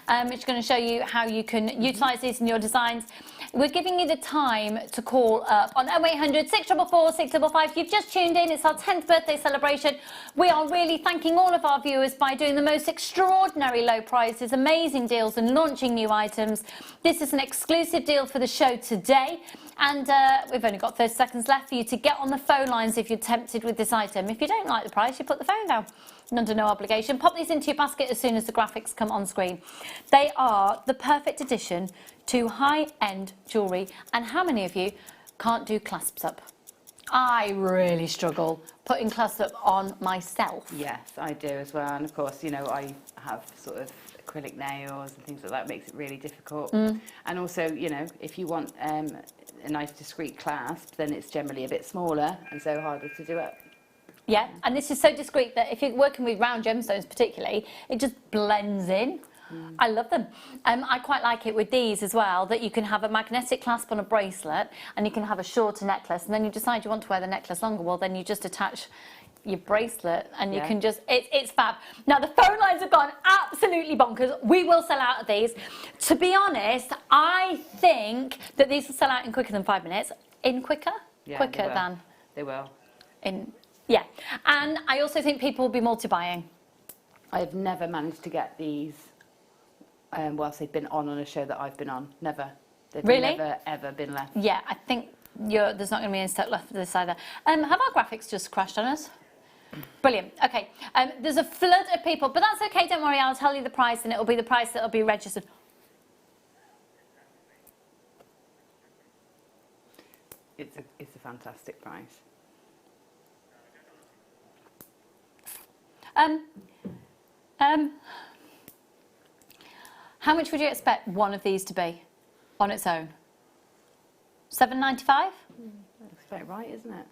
It's going to show you how you can utilise these in your designs. We're giving you the time to call up on 0800 644 655. If you've just tuned in, it's our 10th birthday celebration. We are really thanking all of our viewers by doing the most extraordinary low prices, amazing deals and launching new items. This is an exclusive deal for the show today. And we've only got 30 seconds left for you to get on the phone lines if you're tempted with this item. If you don't like the price, you put the phone down. Under no obligation. Pop these into your basket as soon as the graphics come on screen. They are the perfect addition to high-end jewellery. And how many of you can't do clasps up? I really struggle putting clasps up on myself. Yes, I do as well. And of course, you know, I have sort of acrylic nails and things like that. It makes it really difficult. And also, you know, if you want a nice discreet clasp, then it's generally a bit smaller and so harder to do up. Yeah, and this is so discreet that if you're working with round gemstones particularly, it just blends in. I love them. I quite like it with these as well, that you can have a magnetic clasp on a bracelet and you can have a shorter necklace, and then you decide you want to wear the necklace longer, well then you just attach your bracelet and you can just, it's fab. Now the phone lines have gone absolutely bonkers. We will sell out of these. To be honest, I think that these will sell out in quicker than 5 minutes. In quicker? Yeah, quicker than? They will. Yeah, and I also think people will be multi-buying. I've never managed to get these whilst they've been on a show that I've been on. Never. They've never, ever been left. Yeah, I think there's not going to be any stock left for this either. Have our graphics just crashed on us? Brilliant. Okay, there's a flood of people, but that's okay, don't worry, I'll tell you the price and it'll be the price that'll be registered. It's a fantastic price. How much would you expect one of these to be? on its own. $7.95? That's about right, isn't it?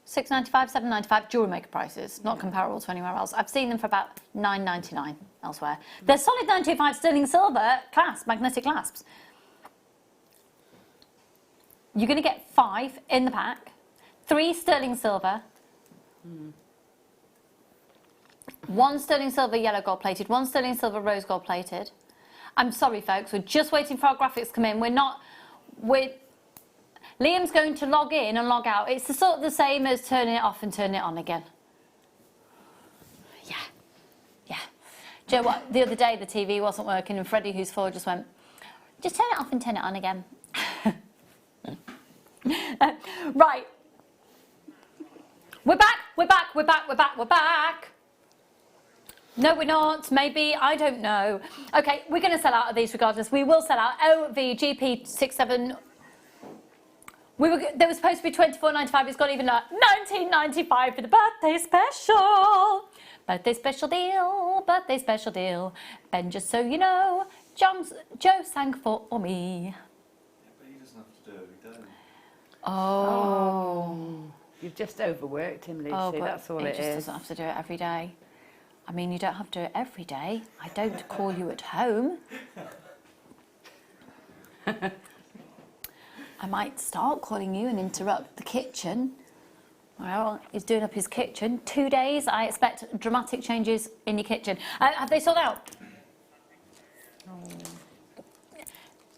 $6.95, $7.95 Jewellery Maker prices, not comparable to anywhere else. I've seen them for about $9.99 elsewhere. They're solid 925 sterling silver clasp, magnetic clasps. You're going to get 5 in the pack, 3 sterling silver, 1 sterling silver yellow gold plated, 1 sterling silver rose gold plated. I'm sorry folks, we're just waiting for our graphics to come in. Liam's going to log in and log out. It's sort of the same as turning it off and turning it on again. Yeah. Do you know what? The other day the TV wasn't working and Freddie, who's 4, just went, just turn it off and turn it on again. Right. We're back. No, we're not. Maybe. I don't know. Okay, we're going to sell out of these regardless. We will sell out. OVGP67. They were supposed to be $24.95. It's got even like $19.95 for the birthday special. Birthday special deal. Ben, just so you know, Joe sang for me. Yeah, but he doesn't have to do it every day. Oh. You've just overworked him, Lucy. Oh, but that's all it it just is. doesn't have to do it every day. I mean, you don't have to do it every day. I don't call you at home. I might start calling you and interrupt the kitchen. Well, he's doing up his kitchen. 2 days, I expect dramatic changes in your kitchen. Have they sold out?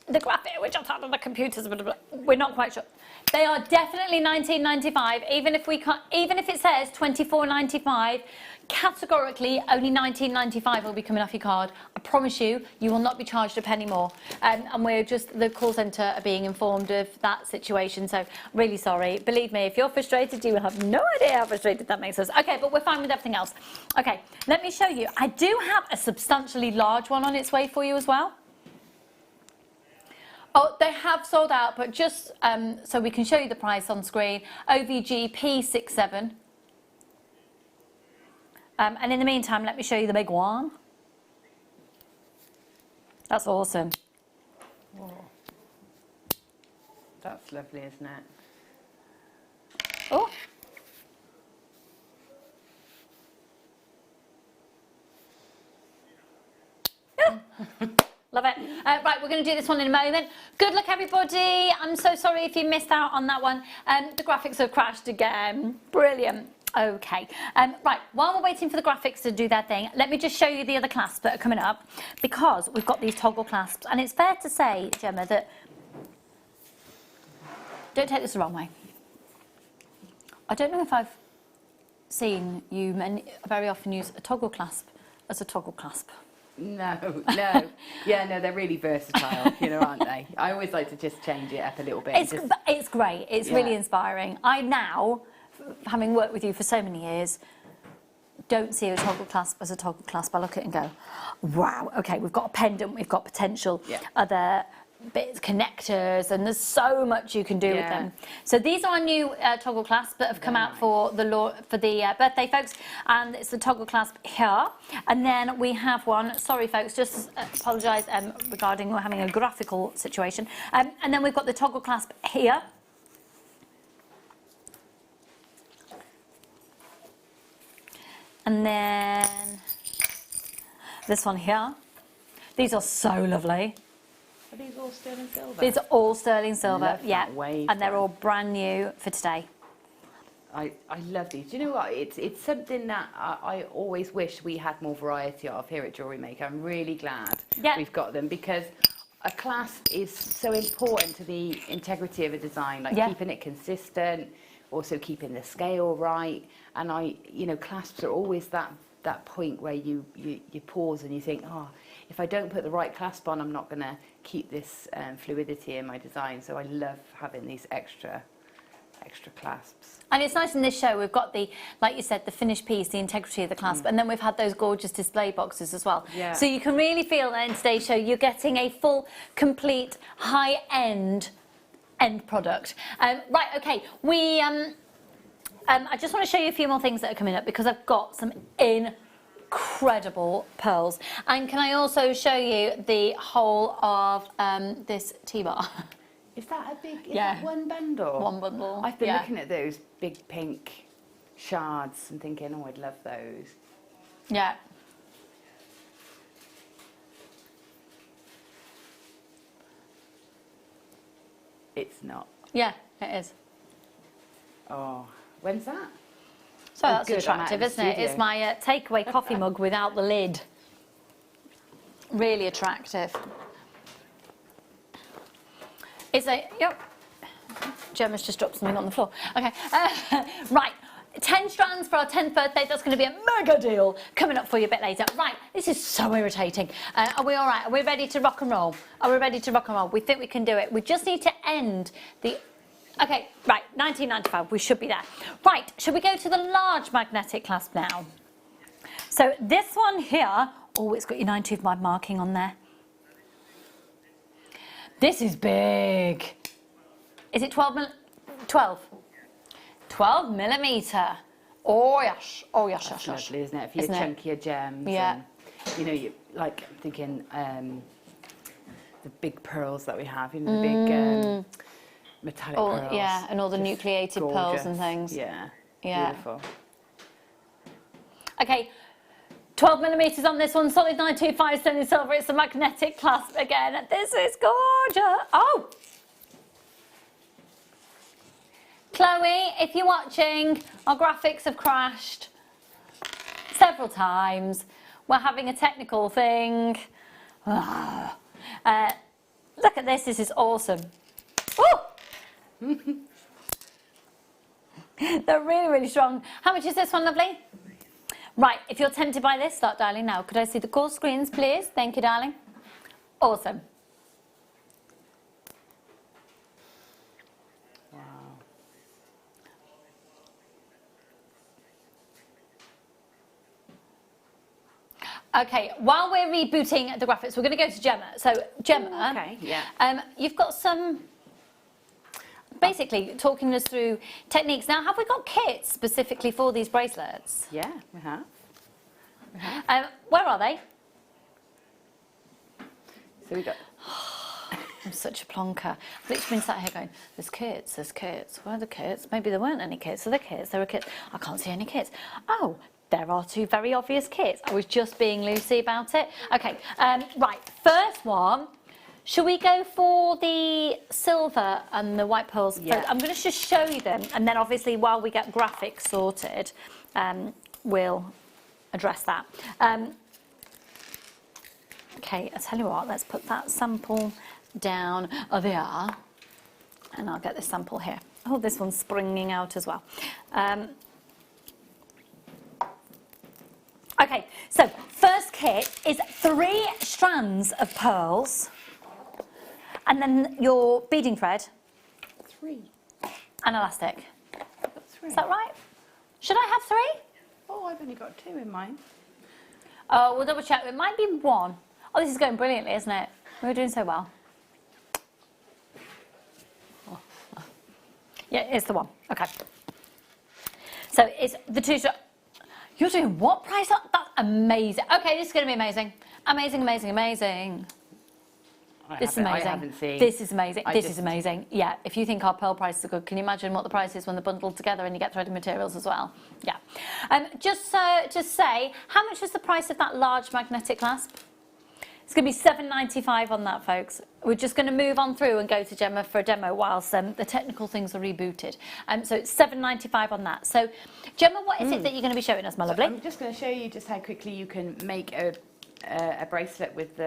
The graphic, which I've had on the computers, we're not quite sure. They are definitely $19.95, even if it says $24.95. Categorically, only $19.95 will be coming off your card. I promise you, you will not be charged a penny more. And the call centre are being informed of that situation. So, really sorry. Believe me, if you're frustrated, you will have no idea how frustrated that makes us. Okay, but we're fine with everything else. Okay, let me show you. I do have a substantially large one on its way for you as well. Oh, they have sold out, but just so we can show you the price on screen, OVG P67. And in the meantime, let me show you the big one. That's awesome. Whoa. That's lovely, isn't it? Oh. Love it. Right, we're going to do this one in a moment. Good luck, everybody. I'm so sorry if you missed out on that one. The graphics have crashed again. Brilliant. Okay. Right, while we're waiting for the graphics to do their thing, let me just show you the other clasps that are coming up, because we've got these toggle clasps. And it's fair to say, Gemma, that... Don't take this the wrong way. I don't know if I've seen you very often use a toggle clasp as a toggle clasp. No. Yeah, no, they're really versatile, aren't they? I always like to just change it up a little bit. It's great. It's really inspiring. I now, having worked with you for so many years, don't see a toggle clasp as a toggle clasp. I look at it and go, wow, okay, we've got a pendant, we've got potential other bits, connectors, and there's so much you can do with them. So these are new toggle clasps that have come out for the birthday folks, and it's the toggle clasp here. And then we have one, sorry folks, just apologise regarding we're having a graphical situation. And then we've got the toggle clasp here. And then this one here. These are so lovely. Are these all sterling silver? These are all sterling silver, Love that wave, and they're all brand new for today. I love these. Do you know what? It's something that I always wish we had more variety of here at Jewellery Maker. I'm really glad we've got them, because a clasp is so important to the integrity of a design, like keeping it consistent, also keeping the scale right. And clasps are always that point where you pause and you think, oh, if I don't put the right clasp on, I'm not going to keep this fluidity in my design. So I love having these extra clasps. And it's nice in this show, we've got like you said, the finished piece, the integrity of the clasp, and then we've had those gorgeous display boxes as well. Yeah. So you can really feel that in today's show, you're getting a full, complete, high-end product. Right, okay, I just want to show you a few more things that are coming up, because I've got some incredible pearls. And can I also show you the whole of this T-bar? Is that a big, is Yeah. that one bundle? One bundle, I've been yeah. looking at those big pink shards and thinking, oh, I'd love those. Yeah. It's not. Yeah, it is. Oh, when's that? So Oh, that's good, I'm out attractive, of the isn't it? studio. It's my takeaway coffee mug without the lid. Really attractive. It's a, yep. Gemma's just dropped something on the floor. Okay, right. 10 strands for our 10th birthday. That's going to be a mega deal coming up for you a bit later. Right, this is so irritating. Are we all right? Are we ready to rock and roll? Are we ready to rock and roll? We think we can do it. We just need to end the... Okay, right, 1995. We should be there. Right, should we go to the large magnetic clasp now? So this one here... Oh, it's got your 925 marking on there. This is big. Is it 12 millimetre. Oh yes, oh yes, That's yes, yes. lovely, isn't it? For your chunkier gems. Yeah. And, you know, you like I'm thinking the big pearls that we have, you know, the big metallic pearls. Yeah, and all the Just nucleated pearls gorgeous. and things. Yeah. Yeah. Beautiful. Okay, 12 millimetres on this one, solid 925 sterling silver. It's a magnetic clasp again. This is gorgeous. Oh! Chloe, if you're watching, our graphics have crashed several times. We're having a technical thing. Look at this is awesome. Oh! They're really, really strong. How much is this one, lovely? Right, if you're tempted by this, start dialing now. Could I see the call screens, please? Thank you, darling. Awesome. Okay, while we're rebooting the graphics, we're going to go to Gemma. So, Gemma, okay, yeah. You've got some, basically, talking us through techniques. Now, have we got kits specifically for these bracelets? Yeah, we have. Where are they? So we got... I'm such a plonker. I've literally been sat here going, there's kits. Where are the kits? Maybe there weren't any kits. Are there kits? There were kits. I can't see any kits. Oh, there are two very obvious kits. I was just being Lucy about it. Okay, right, first one. Shall we go for the silver and the white pearls? Yeah. I'm going to just show you them, and then obviously while we get graphics sorted, we'll address that. Okay, I'll tell you what, let's put that sample down there, and I'll get this sample here. Oh, this one's springing out as well. Okay, so first kit is 3 strands of pearls, and then your beading thread. 3. And elastic. I've got 3. Is that right? Should I have 3? Oh, I've only got 2 in mine. Oh, we'll double check. It might be 1. Oh, this is going brilliantly, isn't it? We're doing so well. Yeah, it's the 1. Okay. So it's the 2. You're doing what price? That's amazing. Okay, this is going to be amazing. Amazing, amazing, amazing. This is amazing. I haven't seen. This is amazing. This is amazing. Yeah, if you think our pearl prices are good, can you imagine what the price is when they're bundled together and you get threaded materials as well? Yeah. Just say, how much was the price of that large magnetic clasp? It's going to be $7.95 on that, folks. We're just going to move on through and go to Gemma for a demo whilst the technical things are rebooted. So it's $7.95 on that. So, Gemma, what is it that you're going to be showing us, my lovely? I'm just going to show you just how quickly you can make a bracelet with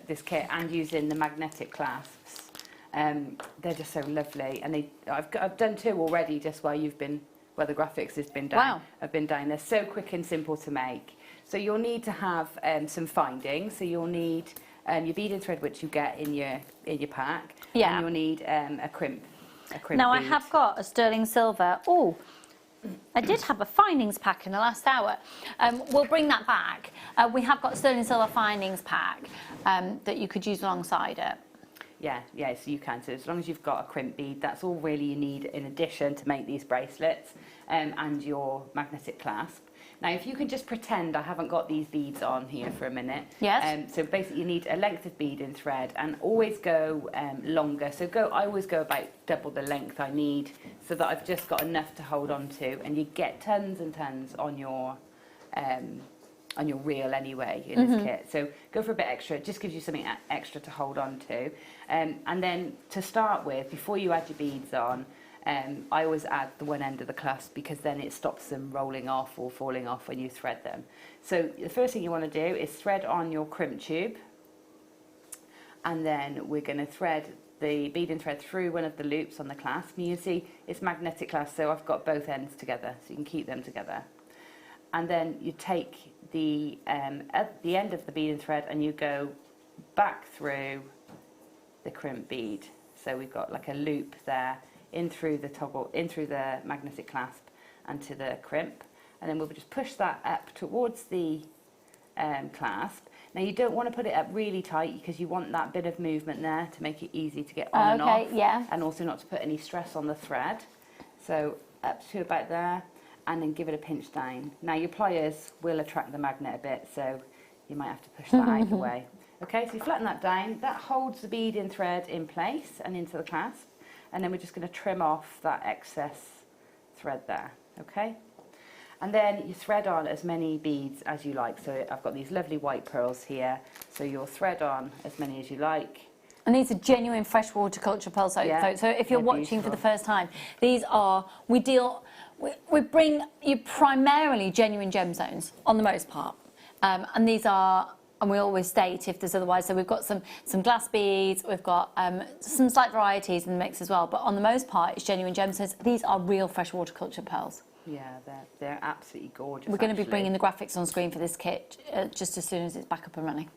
this kit and using the magnetic clasps. They're just so lovely, and I've done 2 already just while the graphics has been done. Wow. Have been done. They're so quick and simple to make. So you'll need to have some finding. So you'll need your beading thread, which you get in your pack. Yeah. And you'll need a crimp. Now I bead. have got a sterling silver. Oh, I did have a findings pack in the last hour. We'll bring that back. We have got a sterling silver findings pack that you could use alongside it. Yeah, so you can. So as long as you've got a crimp bead, that's all really you need in addition to make these bracelets and your magnetic clasp. Now, if you can just pretend I haven't got these beads on here for a minute. Yes. So basically you need a length of bead and thread, and always go longer. So I always go about double the length I need, so that I've just got enough to hold on to, and you get tons and tons on your reel anyway in this kit. So go for a bit extra. It just gives you something extra to hold on to. And then to start with, before you add your beads on, I always add the one end of the clasp, because then it stops them rolling off or falling off when you thread them. So the first thing you want to do is thread on your crimp tube, and then we're going to thread the bead and thread through one of the loops on the clasp. And you can see it's magnetic clasp, so I've got both ends together, so you can keep them together. And then you take the at the end of the bead and thread, and you go back through the crimp bead. So we've got like a loop there, in through the toggle, in through the magnetic clasp and to the crimp, and then we'll just push that up towards the clasp. Now you don't want to put it up really tight, because you want that bit of movement there to make it easy to get on and off, and also not to put any stress on the thread. So up to about there, and then give it a pinch down. Now your pliers will attract the magnet a bit, so you might have to push that out of the way. Okay, so you flatten that down, that holds the bead and thread in place and into the clasp. And then we're just going to trim off that excess thread there, okay? And then you thread on as many beads as you like. So I've got these lovely white pearls here, so you'll thread on as many as you like. And these are genuine freshwater culture pearls. So if you're watching for the first time, these are, we bring you primarily genuine gemstones on the most part. And these are, and we always state if there's otherwise, so we've got some glass beads, we've got some slight varieties in the mix as well, but on the most part it's genuine gemstones. These are real freshwater culture pearls. Yeah, they're absolutely gorgeous. We're going to be bringing the graphics on screen for this kit just as soon as it's back up and running.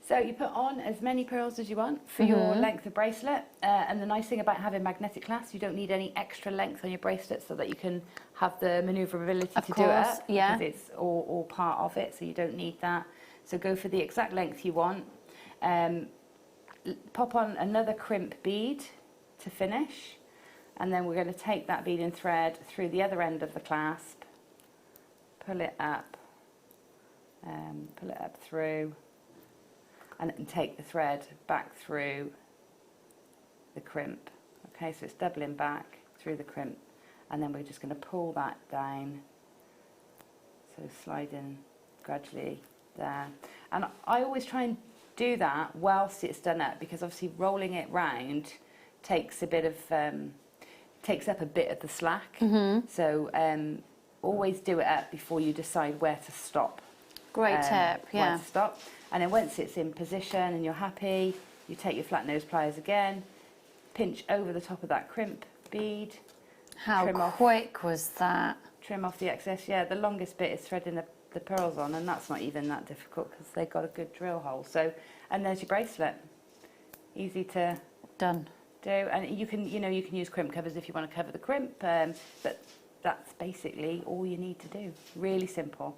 So you put on as many pearls as you want for your length of bracelet, and the nice thing about having magnetic clasp, you don't need any extra length on your bracelet, so that you can have the manoeuvrability to do it, because it's all part of it, so you don't need that. So go for the exact length you want. Pop on another crimp bead to finish, and then we're going to take that bead and thread through the other end of the clasp, pull it up through, and take the thread back through the crimp. Okay, so it's doubling back through the crimp, and then we're just going to pull that down, so sliding gradually there. And I always try and do that whilst it's done up, because obviously rolling it round takes a bit of takes up a bit of the slack. So always do it up before you decide where to stop. Great tip, where to stop. And then once it's in position and you're happy, you take your flat nose pliers again, pinch over the top of that crimp bead. How quick was that? Trim off the excess. Yeah, the longest bit is threading the pearls on, and that's not even that difficult because they've got a good drill hole. So, and there's your bracelet. Easy to do. And you can use crimp covers if you want to cover the crimp, but that's basically all you need to do. Really simple.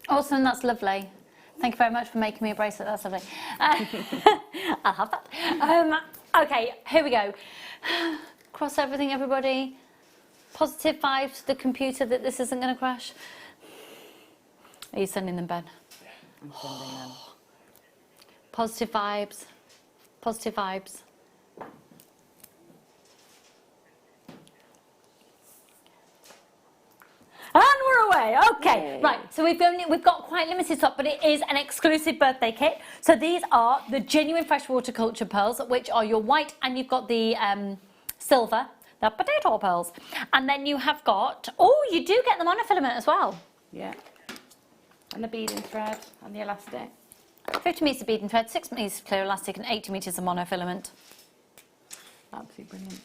Awesome, that's lovely. Thank you very much for making me a bracelet. That's lovely. I'll have that. Okay, here we go. Cross everything, everybody. Positive vibes to the computer that this isn't going to crash. Are you sending them, Ben? Yeah, I'm sending them. Positive vibes. Positive vibes. And we're away. Okay, Yay. Right. So we've got quite limited stock, but it is an exclusive birthday kit. So these are the genuine freshwater culture pearls, which are your white, and you've got the silver, the potato pearls, and then you have got. Oh, you do get the monofilament as well. Yeah. And the bead and thread and the elastic. 50 metres of bead and thread, 6 metres of clear elastic, and 80 metres of monofilament. Absolutely brilliant.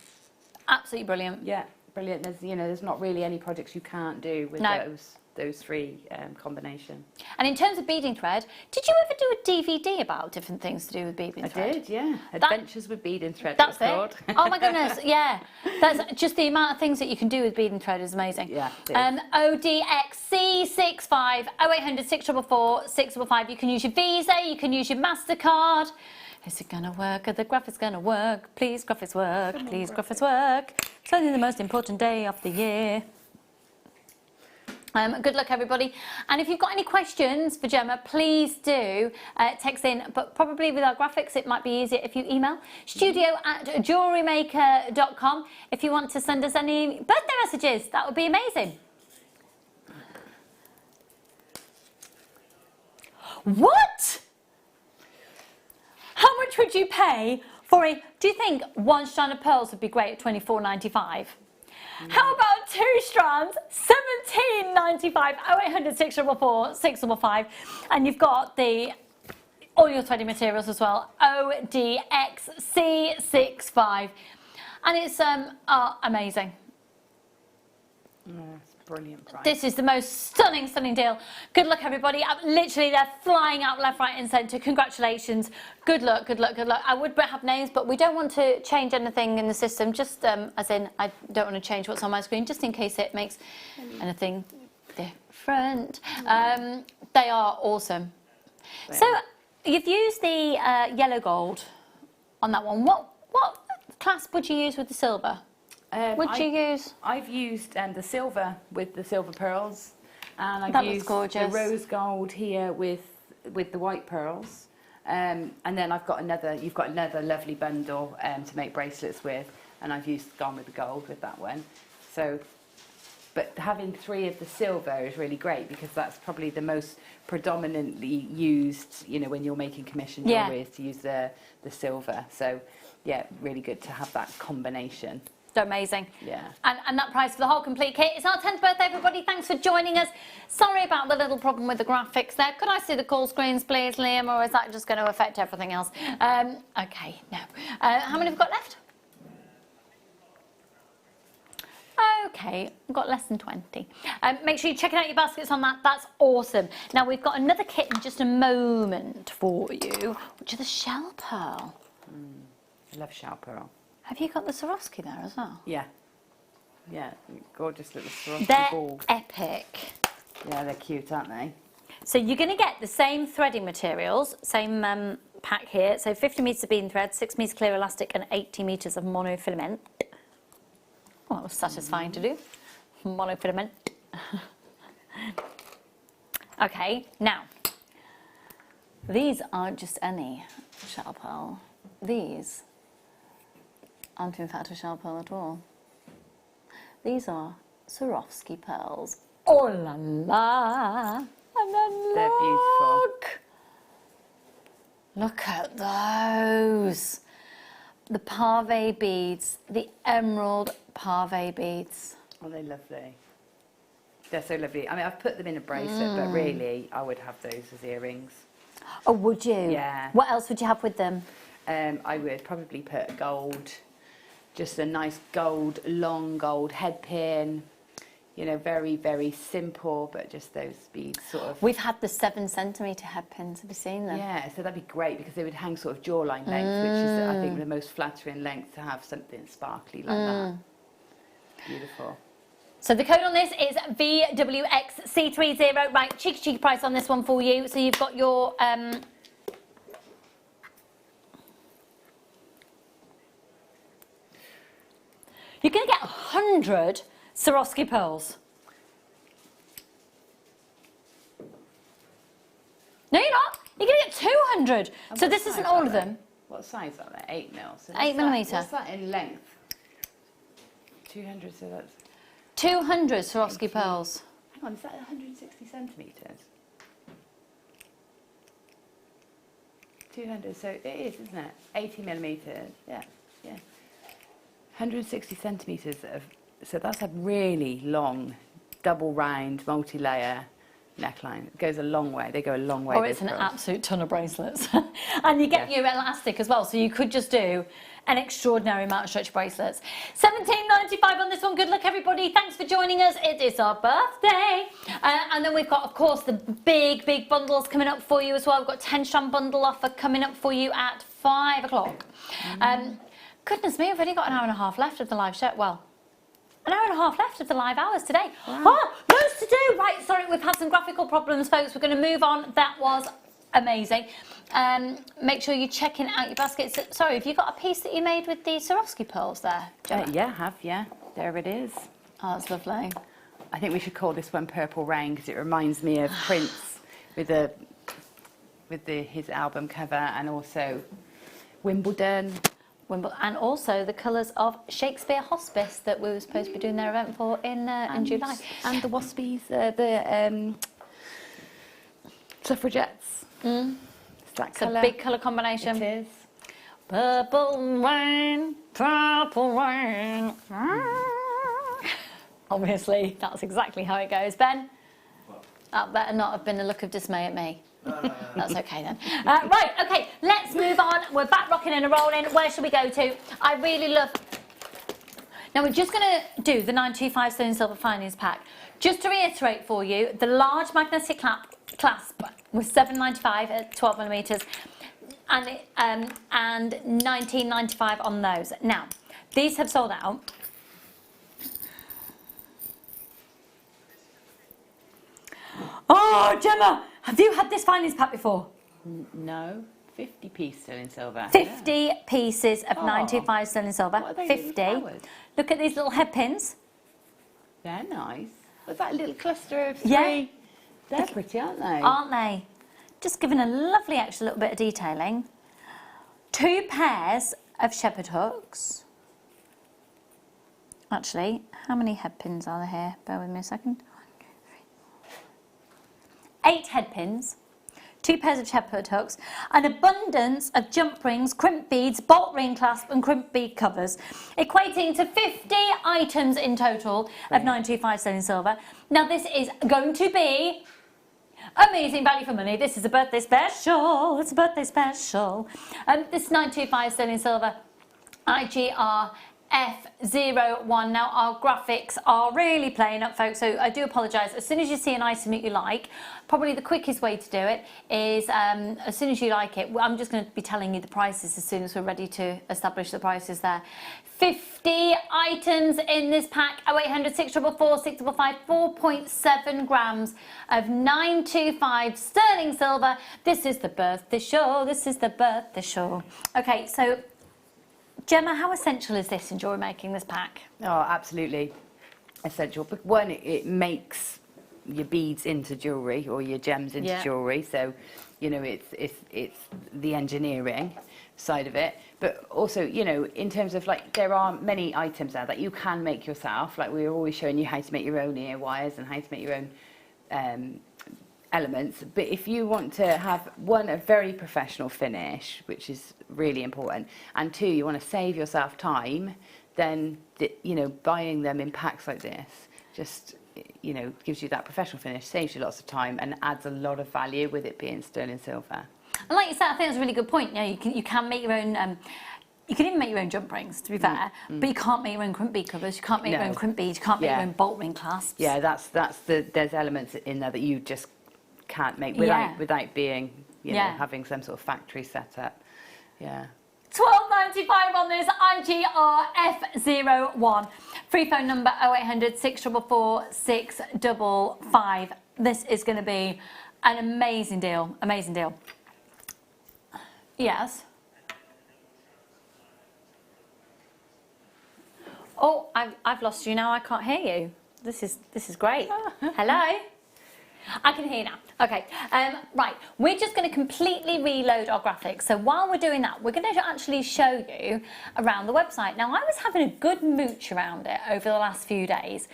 Absolutely brilliant. Yeah. Brilliant. There's not really any projects you can't do with those three combination. And in terms of beading thread, did you ever do a DVD about different things to do with beading thread? I did, yeah. Adventures with beading thread. That's it. Called. Oh my goodness, yeah. That's just the amount of things that you can do with beading thread is amazing. Yeah. ODXC65 0800 644 655. You can use your Visa, you can use your MasterCard. Is it gonna work? Are the graphics gonna work? Please, graphics work. Please, graphics work. It's only the most important day of the year. Good luck, everybody. And if you've got any questions for Gemma, please do text in, but probably with our graphics, it might be easier if you email studio@jewellerymaker.com. If you want to send us any birthday messages, that would be amazing. What? How much would you pay for a, do you think one strand of pearls would be great at £24.95? How about 2 strands, £17.95, 0800 644 655, and you've got all your threading materials as well, ODXC65, and it's amazing. It's brilliant price. This is the most stunning deal. Good luck, everybody. Literally, they're flying out left, right and centre. Congratulations. Good luck. I would have names, but we don't want to change anything in the system, just as in I don't want to change what's on my screen, just in case it makes anything different. They are awesome. So you've used the yellow gold on that one. What clasp would you use with the silver? I've used the silver with the silver pearls, and I've used the rose gold here with the white pearls, and then you've got another lovely bundle to make bracelets with, and I've gone with the gold with that one. So, but having 3 of the silver is really great because that's probably the most predominantly used, when you're making commission jewellery, is to use the silver. So, yeah, really good to have that combination. They're amazing. Yeah. And that price for the whole complete kit. It's our 10th birthday, everybody. Thanks for joining us. Sorry about the little problem with the graphics there. Could I see the call screens, please, Liam, or is that just going to affect everything else? Okay, no. How many have we got left? Okay, we've got less than 20. Make sure you're checking out your baskets on that. That's awesome. Now, we've got another kit in just a moment for you, which is the shell pearl. I love shell pearl. Have you got the Swarovski there as well? Yeah. Yeah, gorgeous little Swarovski ball. They're epic. Yeah, they're cute, aren't they? So you're going to get the same threading materials, same pack here. So 50 metres of bean thread, 6 metres clear elastic and 80 metres of monofilament. Well, that was satisfying to do. Monofilament. Okay, now, these aren't just any shell pearl. These aren't in fact a shell pearl at all. These are Swarovski pearls. Oh la la! And then they're beautiful. Look at those. The pave beads, the emerald pave beads. Oh, they're lovely. They're so lovely. I mean, I've put them in a bracelet, but really, I would have those as earrings. Oh, would you? Yeah. What else would you have with them? I would probably put gold, just a nice gold, long gold head pin. Very, very simple, but just those beads sort of. We've had the 7 centimetre head pins. Have you seen them? Yeah, so that'd be great because they would hang sort of jawline length, which is, I think, the most flattering length to have something sparkly like that. Beautiful. So the code on this is VWXC30. Right, cheeky price on this one for you. So you've got your. You're going to get 100 Swarovski pearls. No, you're not. You're going to get 200. So this isn't all of them. What size are they? 8 mil. So 8 millimetre. What's that in length? 200, so that's... 200 Swarovski pearls. Hang on, is that 160 centimetres? 200, so it is, isn't it? 80 millimetres, yeah. 160 centimetres of... So that's a really long, double round, multi-layer neckline. It goes a long way. They go a long way. Oh, it's an absolute ton of bracelets. And you get your elastic as well, so you could just do an extraordinary amount of stretch bracelets. $17.95 on this one. Good luck, everybody. Thanks for joining us. It is our birthday. And then we've got, of course, the big bundles coming up for you as well. We've got 10-strand bundle offer coming up for you at 5 o'clock. Goodness me, we've only got an hour and a half left of the live show. Well, an hour and a half left of the live hours today. Wow. Oh, loads to do. Right, sorry, we've had some graphical problems, folks. We're going to move on. That was amazing. Make sure you're checking out your baskets. Sorry, have you got a piece that you made with the Swarovski pearls there, Gemma? Yeah, I have, yeah. There it is. Oh, that's lovely. I think we should call this one Purple Rain because it reminds me of Prince with his album cover, and also Wimbledon. And also the colours of Shakespeare Hospice that we were supposed to be doing their event for in July. And the Waspies, the suffragettes. It's a big colour combination. It is. Purple rain, purple rain. Obviously, that's exactly how it goes. Ben? That better not have been a look of dismay at me. That's okay then. Right, okay, let's move on. We're back rocking and rolling. Where should we go to? I really love... Now, we're just going to do the 925 Sterling Silver Finance Pack. Just to reiterate for you, the large magnetic clasp was $7.95 at 12 millimetres and $19.95 on those. Now, these have sold out. Oh, Gemma, have you had this finance pack before? No, 50p sterling silver. 50 pieces of 925 sterling silver. 50. Look at these little head pins. They're nice. What's that little cluster of three? Yeah. They're pretty, aren't they? Aren't they? Just giving a lovely extra little bit of detailing. 2 pairs of shepherd hooks. Actually, how many head pins are there here? Bear with me a second. 8 head pins, 2 pairs of shepherd hooks, an abundance of jump rings, crimp beads, bolt ring clasp and crimp bead covers, equating to 50 items in total of 925 sterling silver. Now this is going to be amazing value for money. This is a birthday special. It's a birthday special. This 925 sterling silver IGR F01. Now our graphics are really playing up, folks, so I do apologise. As soon as you see an item that you like, probably the quickest way to do it is as soon as you like it, I'm just going to be telling you the prices as soon as we're ready to establish the prices there. 50 items in this pack, 0800 644 655, 4.7 grams of 925 sterling silver. This is the birthday show. This is the birthday show. Okay, so Gemma, how essential is this in jewellery making, this pack? Oh, absolutely essential. But one, it makes your beads into jewellery or your gems into jewellery. So, you know, it's the engineering side of it. But also, you know, in terms of like, there are many items there that you can make yourself. Like we're always showing you how to make your own ear wires and how to make your own elements. But if you want to have, one, a very professional finish, which is really important, and 2, you want to save yourself time, then, you know, buying them in packs like this just, you know, gives you that professional finish, saves you lots of time, and adds a lot of value with it being sterling silver. And like you said, I think that's a really good point. You know, you can make your own. You can even make your own jump rings, to be fair, but you can't make your own crimp bead covers. You can't make your own crimp beads. You can't make your own bolt ring clasps. Yeah, there's elements in there that you just can't make without being, you know, having some sort of factory setup. Yeah. $12.95 on this IGR F01. Free phone number 0800 644 655. This is going to be an amazing deal. Amazing deal. Yes. Oh, I've lost you now. I can't hear you. This is great. Hello. I can hear you now. Okay, right, we're just going to completely reload our graphics. So while we're doing that, we're going to actually show you around the website. Now, I was having a good mooch around it over the last few days,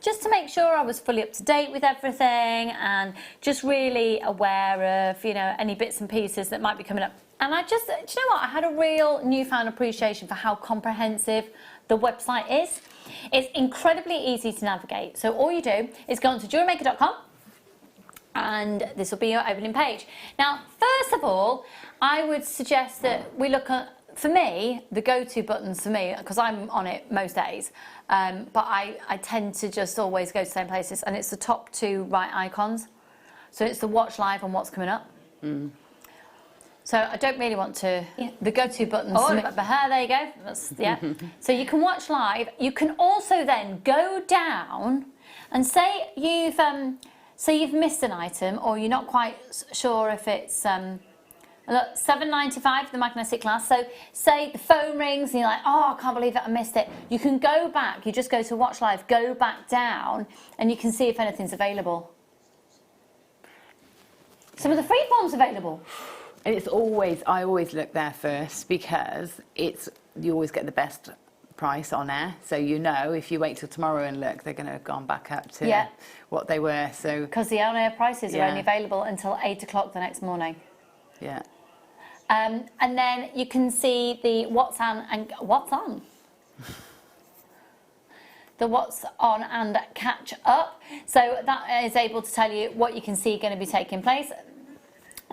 just to make sure I was fully up to date with everything and just really aware of, you know, any bits and pieces that might be coming up. And I just, do you know what? I had a real newfound appreciation for how comprehensive the website is. It's incredibly easy to navigate. So all you do is go onto JewelleryMaker.com, and this will be your opening page. Now, first of all, I would suggest that we look at, for me, the go-to buttons for me, because I'm on it most days, but I tend to just always go to the same places, and it's the top 2 right icons. So it's the watch live and what's coming up. So I don't really want to, the go-to buttons. Oh, but there you go. That's, so you can watch live. You can also then go down and say you've missed an item, or you're not quite sure if it's Look, £7.95 the magnetic glass. So say the phone rings and you're like, oh, I can't believe it, I missed it. You can go back, you just go to Watch Live, go back down, and you can see if anything's available. Some of the free forms available. And it's always, I always look there first because you always get the best price on air. So you know, if you wait till tomorrow and look, they're going to have gone back up to what they were. So because the on-air prices are only available until 8 o'clock the next morning. Yeah. And then you can see the what's on and what's on. The what's on and catch up. So that is able to tell you what you can see going to be taking place.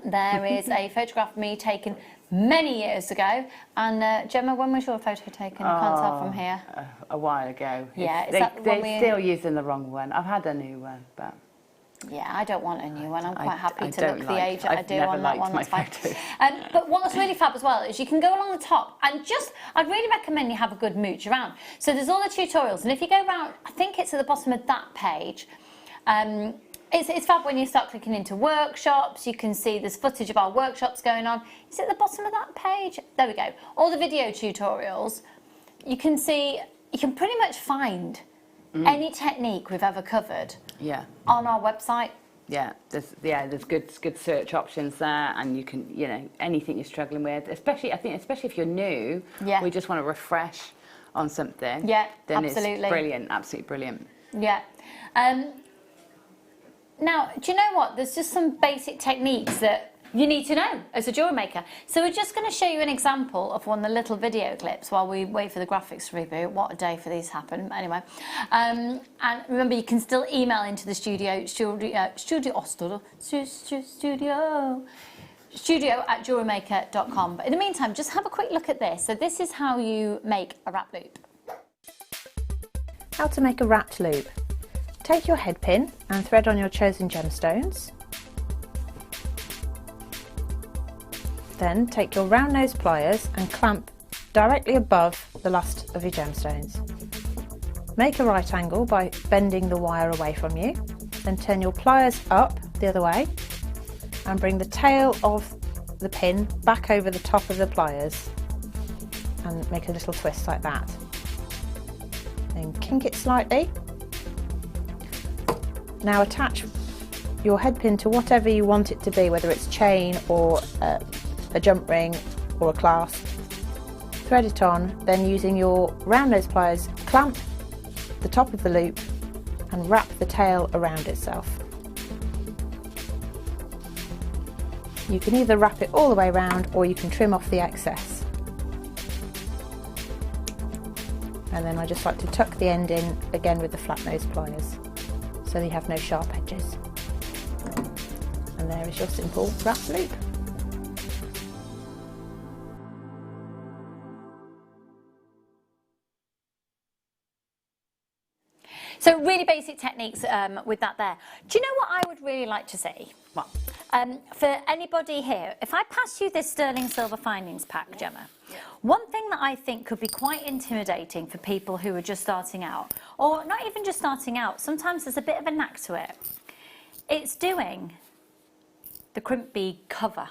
There is a photograph of me taken many years ago. And Gemma, when was your photo taken? I can't tell from here. A while ago. Yeah, they're still using the wrong one. I've had a new one, but... Yeah, I don't want a new one. I'm quite happy to look the age I've I do never on that one. liked my That's fine. photos. But what's really fab as well is you can go along the top and I'd really recommend you have a good mooch around. So there's all the tutorials, and if you go around, I think it's at the bottom of that page. It's fab when you start clicking into workshops. You can see there's footage of our workshops going on. Is it at the bottom of that page? There we go. All the video tutorials. You can see, you can pretty much find any technique we've ever covered on our website. Yeah, there's good search options there, and you can, you know, anything you're struggling with, especially if you're new, we just want to refresh on something. Yeah, then absolutely. It's brilliant, absolutely brilliant. Yeah. Now, do you know what? There's just some basic techniques that you need to know as a jewellery maker. So we're just going to show you an example of one of the little video clips while we wait for the graphics to reboot. What a day for these to happen. Anyway, and remember, you can still email into the studio at jewellerymaker.com. But in the meantime, just have a quick look at this. So this is how you make a wrap loop. How to make a wrapped loop. Take your head pin and thread on your chosen gemstones. Then take your round nose pliers and clamp directly above the last of your gemstones. Make a right angle by bending the wire away from you. Then turn your pliers up the other way and bring the tail of the pin back over the top of the pliers and make a little twist like that. Then kink it slightly. Now attach your head pin to whatever you want it to be, whether it's chain or a jump ring or a clasp. Thread it on, then using your round nose pliers, clamp the top of the loop and wrap the tail around itself. You can either wrap it all the way around or you can trim off the excess. And then I just like to tuck the end in again with the flat nose pliers so you have no sharp edges. And there is your simple wrap loop. So really basic techniques with that there. Do you know what I would really like to see? What? For anybody here, if I pass you this sterling silver findings pack, Gemma, one thing that I think could be quite intimidating for people who are just starting out, or not even just starting out, sometimes there's a bit of a knack to it. It's doing the crimp bead cover.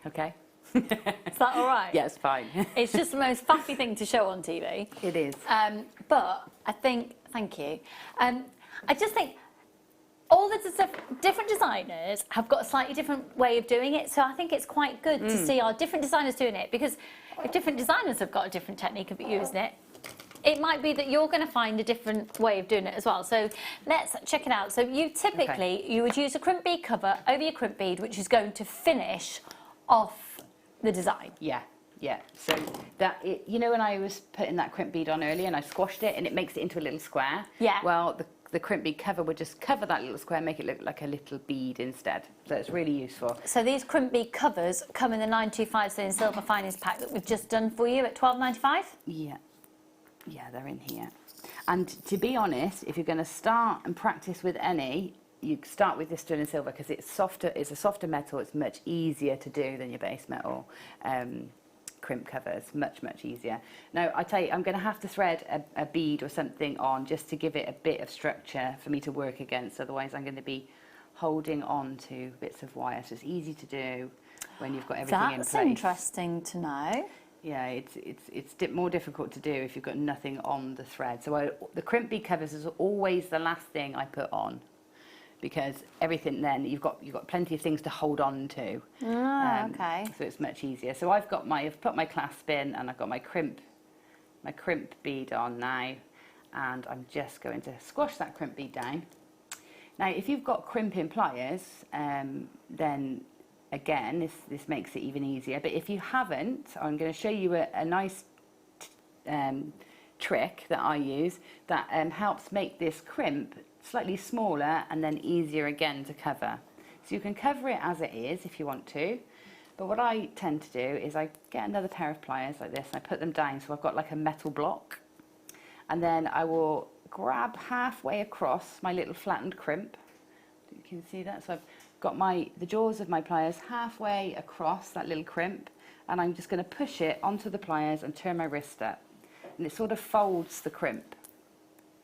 Okay. Is that all right? Yeah, it's fine. It's just the most faffy thing to show on TV. It is. But I think, thank you. I just think all the different designers have got a slightly different way of doing it. So I think it's quite good to see our different designers doing it, because if different designers have got a different technique of using it, it might be that you're going to find a different way of doing it as well. So let's check it out. So you typically, you would use a crimp bead cover over your crimp bead, which is going to finish off the design. Yeah. So that, you know, when I was putting that crimp bead on earlier and I squashed it and it makes it into a little square. Yeah. Well, the crimp bead cover would just cover that little square, make it look like a little bead instead. So it's really useful. So these crimp bead covers come in the 925 sterling silver findings pack that we've just done for you at $12.95. Yeah, they're in here. And to be honest, if you're going to start and practice with any, you start with this sterling silver because it's softer. It's a softer metal. It's much easier to do than your base metal crimp covers. Much easier. Now I tell you, I'm going to have to thread a bead or something on just to give it a bit of structure for me to work against. Otherwise, I'm going to be holding on to bits of wire. So it's easy to do when you've got everything in place. That's interesting to know. Yeah, it's more difficult to do if you've got nothing on the thread. So the crimp bead covers is always the last thing I put on, because everything then you've got plenty of things to hold on to. Okay. So it's much easier. So I've put my clasp in, and I've got my crimp bead on now, and I'm just going to squash that crimp bead down. Now, if you've got crimping pliers, then again, this makes it even easier. But if you haven't, I'm going to show you a nice trick that I use that helps make this crimp slightly smaller and then easier again to cover. So you can cover it as it is if you want to. But what I tend to do is I get another pair of pliers like this, and I put them down so I've got like a metal block. And then I will grab halfway across my little flattened crimp. You can see that. So I've got the jaws of my pliers halfway across that little crimp, and I'm just going to push it onto the pliers and turn my wrist up. And it sort of folds the crimp.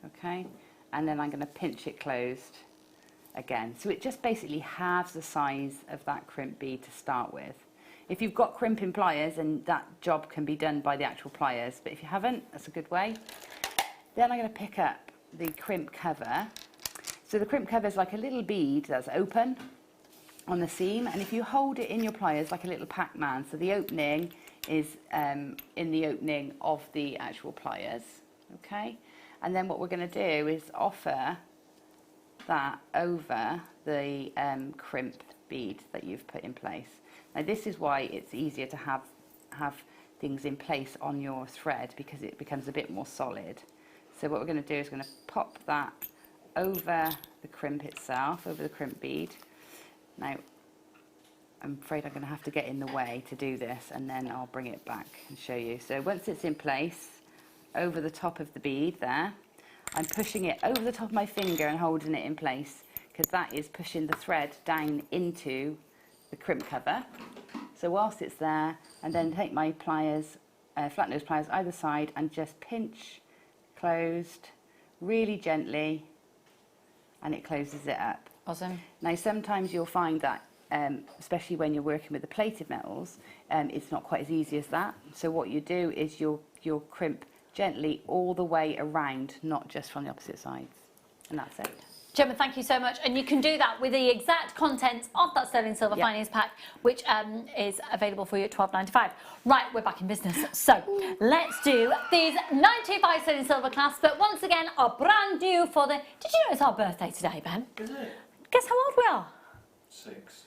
Okay? And then I'm going to pinch it closed again. So it just basically halves the size of that crimp bead to start with. If you've got crimping pliers, then that job can be done by the actual pliers. But if you haven't, that's a good way. Then I'm going to pick up the crimp cover. So the crimp cover is like a little bead that's open on the seam, and if you hold it in your pliers like a little Pac-Man, so the opening is in the opening of the actual pliers, okay? And then what we're going to do is offer that over the crimp bead that you've put in place. Now this is why it's easier to have things in place on your thread, because it becomes a bit more solid. So what we're going to do is going to pop that over the crimp itself, over the crimp bead. Now, I'm afraid I'm going to have to get in the way to do this, and then I'll bring it back and show you. So once it's in place, over the top of the bead there, I'm pushing it over the top of my finger and holding it in place, because that is pushing the thread down into the crimp cover. So whilst it's there, and then take my pliers, flat nose pliers either side, and just pinch closed really gently, and it closes it up. Awesome. Now sometimes you'll find that especially when you're working with the plated metals, it's not quite as easy as that. So what you do is you'll crimp gently all the way around, not just from the opposite sides, and that's it. Gemma, thank you so much. And you can do that with the exact contents of that sterling silver finance pack, which is available for you at $12.95. Right, we're back in business. So let's do these 95 sterling silver clasps, but once again are brand new for the... Did you know it's our birthday today, Ben? Is it? Guess how old we are? 6.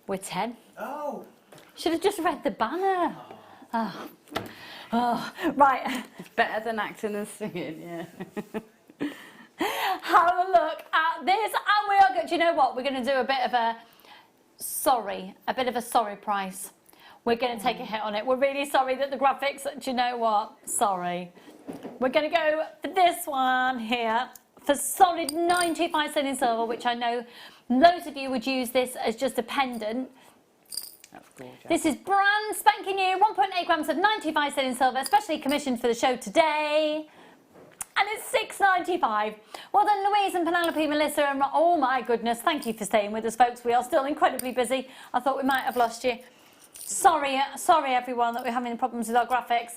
We're 10. Oh. Should have just read the banner. Oh. Oh. Right. It's better than acting and singing, yeah. Have a look at this, and we are good. Do you know what? We're going to do a bit of a sorry price. We're going to take a hit on it. We're really sorry that the graphics, do you know what? Sorry. We're going to go for this one here for solid 95 cents in silver, which I know loads of you would use this as just a pendant. That's gorgeous. This is brand spanking new, 1.8 grams of 95 cents in silver, especially commissioned for the show today. And it's $6.95. Well done, Louise and Penelope, Melissa, and oh my goodness, thank you for staying with us, folks. We are still incredibly busy. I thought we might have lost you. Sorry everyone that we're having problems with our graphics.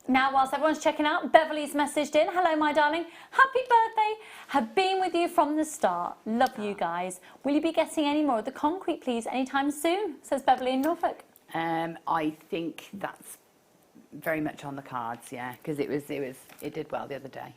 Now, whilst everyone's checking out, Beverly's messaged in. Hello, my darling. Happy birthday. Have been with you from the start. Love you guys. Will you be getting any more of the concrete, please, anytime soon? Says Beverly in Norfolk. I think that's very much on the cards, yeah, because it did well the other day.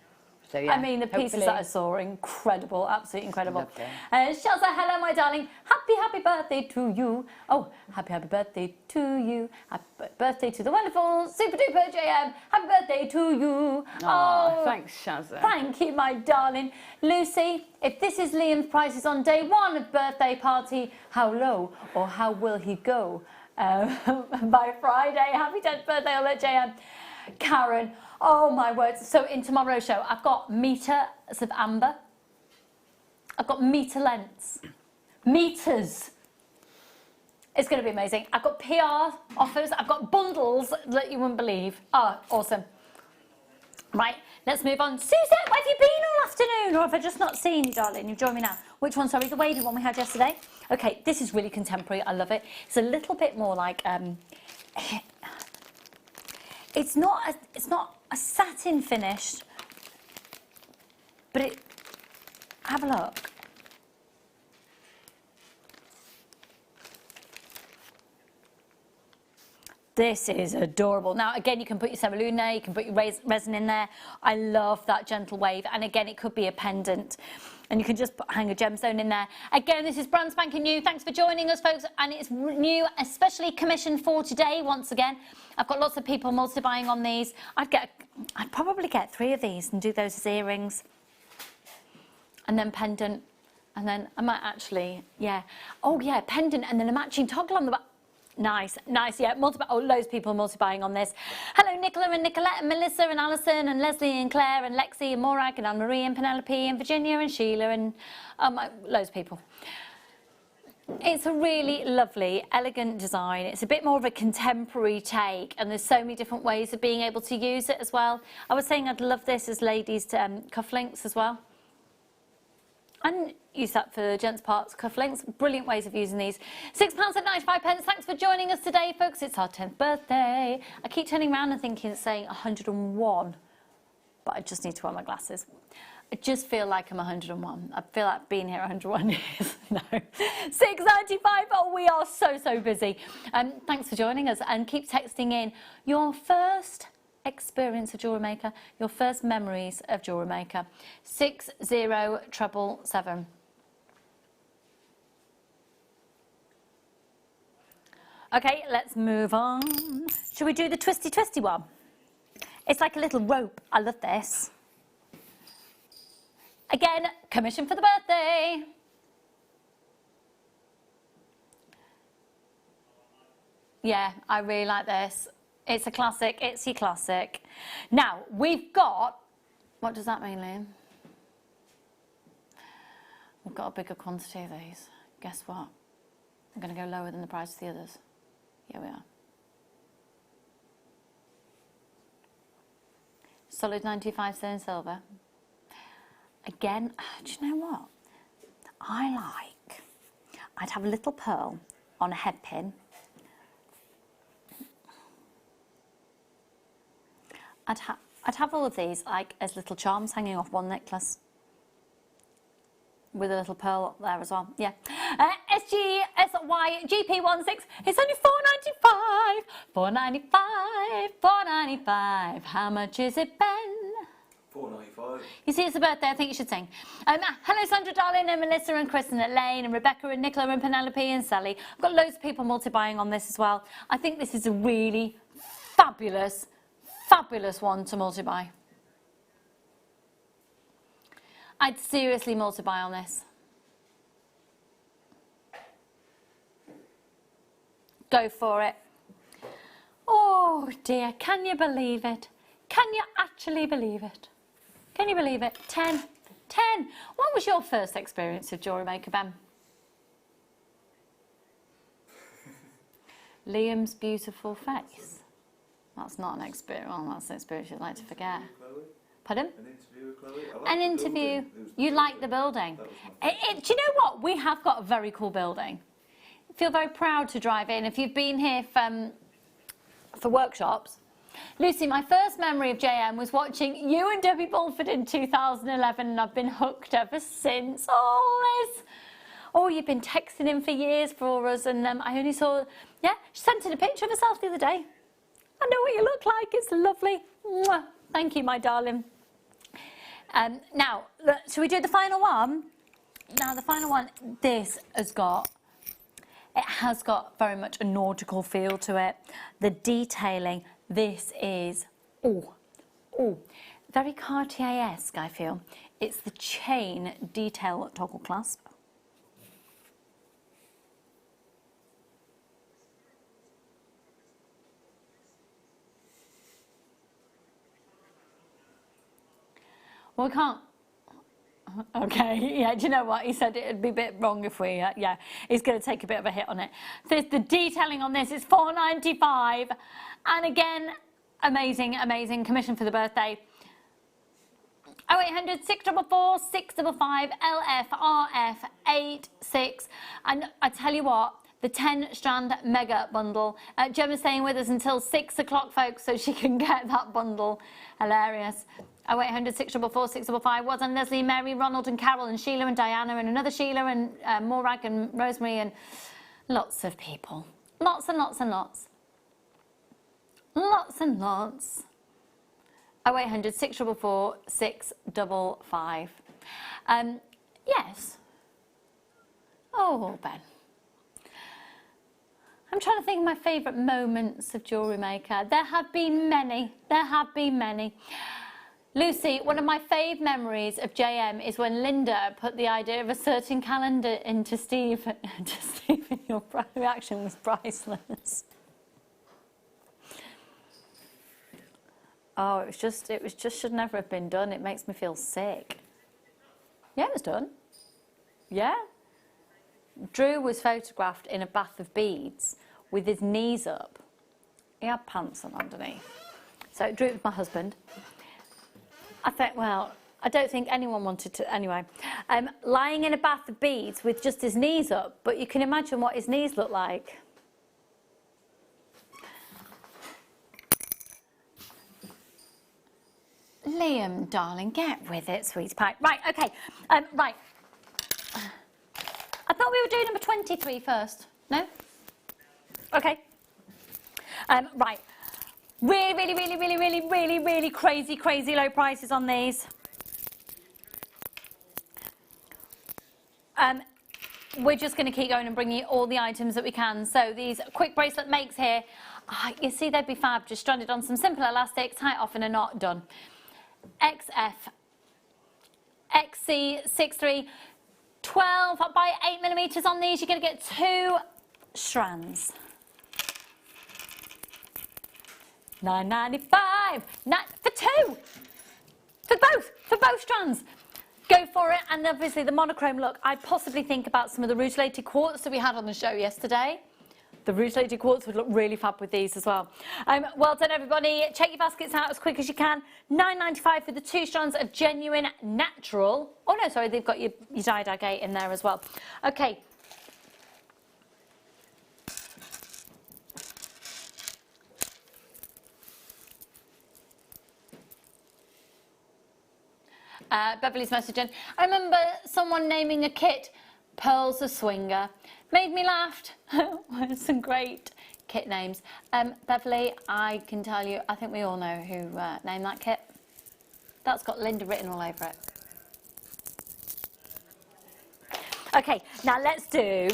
So yeah, I mean, the pieces that I saw are incredible, absolutely incredible. Shazza, hello, my darling. Happy birthday to you. Oh, happy birthday to you. Happy birthday to the wonderful, super duper JM. Happy birthday to you. Oh, thanks, Shazza. Thank you, my darling. Lucy, if this is Liam's prices on day one of birthday party, how low or how will he go? By Friday. Happy 10th birthday, I'll let JM. Karen, oh my words. So in tomorrow's show, I've got meters of amber. I've got meter lengths. Meters. It's going to be amazing. I've got PR offers. I've got bundles that you wouldn't believe. Oh, awesome. Right, let's move on. Suzette, where have you been all afternoon? Or have I just not seen you, darling? You've joined me now. Which one? Sorry, the wavy one we had yesterday? Okay, this is really contemporary. I love it. It's a little bit more like... it's not a satin finish, but it... Have a look. This is adorable. Now, again, you can put your semi-lune there, you can put your resin in there. I love that gentle wave. And again, it could be a pendant. And you can just hang a gemstone in there. Again, this is brand spanking new. Thanks for joining us, folks. And it's new, especially commissioned for today, once again. I've got lots of people multi-buying on these. I'd probably get 3 of these and do those as earrings. And then pendant. And then I might actually, yeah. Oh, yeah, pendant and then a matching toggle on the back. Nice, nice, yeah, loads of people multi-buying on this. Hello, Nicola and Nicolette and Melissa and Alison and Leslie and Claire and Lexi and Morag and Anne-Marie and Penelope and Virginia and Sheila and loads of people. It's a really lovely, elegant design. It's a bit more of a contemporary take and there's so many different ways of being able to use it as well. I was saying I'd love this as ladies' cufflinks as well. And use that for gents' parts, cufflinks. Brilliant ways of using these. £6.95. Thanks for joining us today, folks. It's our 10th birthday. I keep turning around and thinking it's saying 101, but I just need to wear my glasses. I just feel like I'm 101. I feel like being here 101 years. No. £6.95. Oh, we are so busy. Thanks for joining us and keep texting in your first experience of Jewellery Maker, your first memories of Jewellery Maker. 60777. Okay, let's move on. Should we do the twisty one? It's like a little rope. I love this. Again, commission for the birthday. Yeah, I really like this. It's a classic, it's your classic. Now, we've got, what does that mean, Liam? We've got a bigger quantity of these. Guess what? I'm going to go lower than the price of the others. Here we are. Solid 95 sterling silver. Again, do you know what? I'd have a little pearl on a head pin. I'd have all of these like as little charms hanging off one necklace with a little pearl up there as well. Yeah. SGSYGP16. It's only £4.95. £4.95. How much is it, Ben? £4.95. You see, it's a birthday. I think you should sing. Hello, Sandra, darling, and Melissa, and Chris, and Elaine, and Rebecca, and Nicola, and Penelope, and Sally. I've got loads of people multi-buying on this as well. I think this is a really fabulous one to multi-buy. I'd seriously multi-buy on this. Go for it. Oh dear, can you believe it? Can you actually believe it? Can you believe it? 10. What was your first experience of Jewellery Maker, Ben? Liam's beautiful face. That's not an experience. Well, that's an experience you'd like to forget. Pardon? An interview with Chloe? An interview. You like the building. Do you know what? We have got a very cool building. I feel very proud to drive in. If you've been here for workshops. Lucy, my first memory of JM was watching you and Debbie Bulford in 2011, and I've been hooked ever since. Oh, Liz. Oh, you've been texting in for years for us, and I only saw, yeah, she sent in a picture of herself the other day. I know what you look like. It's lovely. Mwah. Thank you, my darling. Now, shall we do the final one? Now, the final one, it has got very much a nautical feel to it. The detailing, this is, very Cartier-esque, I feel. It's the chain detail toggle clasp. Well, we can't. Okay, yeah, do you know what? He said it'd be a bit wrong if we, yeah, he's going to take a bit of a hit on it. So the detailing on this is £4.95. And again, amazing commission for the birthday. 0800 644 655 LFRF 86. And I tell you what, the 10 strand mega bundle. Gemma's staying with us until 6 o'clock, folks, so she can get that bundle. Hilarious. 0800 644 655. Well done, Leslie, Mary, Ronald and Carol and Sheila and Diana and another Sheila and Morag and Rosemary and lots of people. Lots and lots and lots. Lots and lots. 0800 644 655. Yes. Oh, Ben. I'm trying to think of my favourite moments of Jewellery Maker. There have been many. There have been many. Lucy, one of my fave memories of JM is when Linda put the idea of a certain calendar into Steve. Stephen, your reaction was priceless. Oh, it was just should never have been done. It makes me feel sick. Yeah, it was done. Yeah. Drew was photographed in a bath of beads with his knees up. He had pants on underneath. So Drew was my husband. I thought, well, I don't think anyone wanted to, anyway. Lying in a bath of beads with just his knees up, but you can imagine what his knees look like. Liam, darling, get with it, sweet pie. Right, okay, right. I thought we were doing number 23 first. No? Okay. Right. Really crazy low prices on these. We're just going to keep going and bringing you all the items that we can. So these quick bracelet makes here, you see they'd be fab, just stranded on some simple elastic, tie it off in a knot, done. XF, XC63, 12 by 8mm on these. You're going to get 2 strands. $9.95 for 2, for both strands. Go for it. And obviously the monochrome look, I'd possibly think about some of the rudilated quartz that we had on the show yesterday. The rudilated quartz would look really fab with these as well. Well done, everybody. Check your baskets out as quick as you can. $9.95 for the 2 strands of genuine natural. Oh no, sorry, they've got your dyed agate in there as well. Okay. Beverly's messaging. I remember someone naming a kit Pearls of Swinger. Made me laugh. Some great kit names. Beverly, I can tell you, I think we all know who named that kit. That's got Linda written all over it. Okay, now let's do...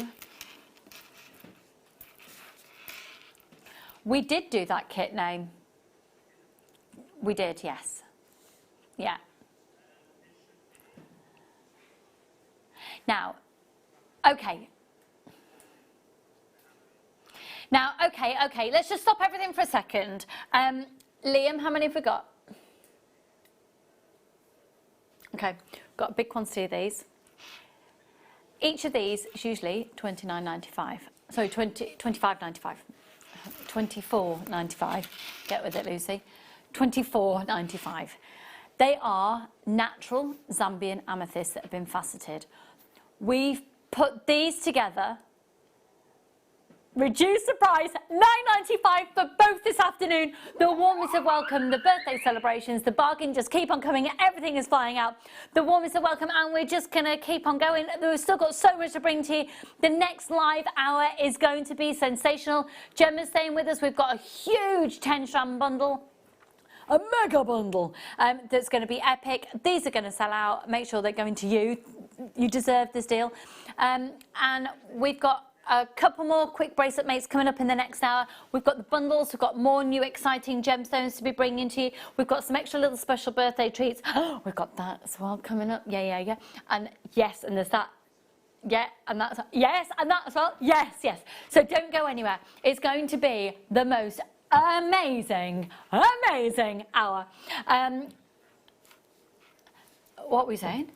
We did do that kit name. We did, yes. Yeah. Now, okay. Now, okay, let's just stop everything for a second. Liam, how many have we got? Okay, got a big quantity of these. Each of these is usually $29.95. Sorry, $25.95. $24.95. Get with it, Lucy. $24.95. They are natural Zambian amethysts that have been faceted. We've put these together, reduced the price, $9.95 for both this afternoon. The warmest of welcome, the birthday celebrations, the bargain just keep on coming, everything is flying out. The warmest of welcome, and we're just going to keep on going. We've still got so much to bring to you. The next live hour is going to be sensational. Gemma's staying with us. We've got a huge 10-strand bundle. A mega bundle that's going to be epic. These are going to sell out. Make sure they're going to you. You deserve this deal. And we've got a couple more quick bracelet mates coming up in the next hour. We've got the bundles. We've got more new exciting gemstones to be bringing to you. We've got some extra little special birthday treats. We've got that as well coming up. Yeah. And yes, and there's that. Yeah, and that's yes, and that as well. Yes. So don't go anywhere. It's going to be the most amazing hour. What were we saying?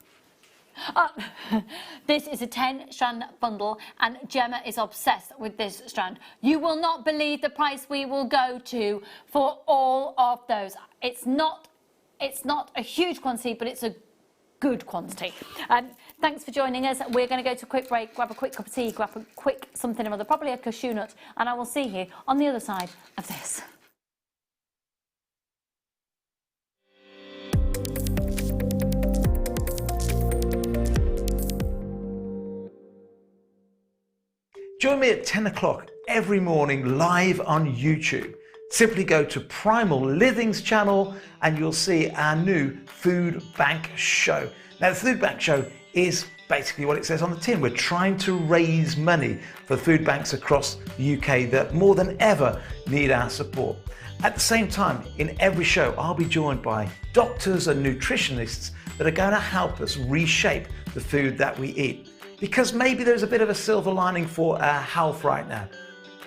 This is a 10-strand bundle, and Gemma is obsessed with this strand. You will not believe the price we will go to for all of those. It's not It's not a huge quantity, but it's a good quantity. Thanks for joining us. We're going to go to a quick break, grab a quick cup of tea, grab a quick something or other, probably a cashew nut, and I will see you on the other side of this. Join me at 10 o'clock every morning live on YouTube. Simply go to Primal Living's channel and you'll see our new food bank show. Now the food bank show is basically what it says on the tin. We're trying to raise money for food banks across the UK that more than ever need our support. At the same time, in every show, I'll be joined by doctors and nutritionists that are going to help us reshape the food that we eat. Because maybe there's a bit of a silver lining for our health right now.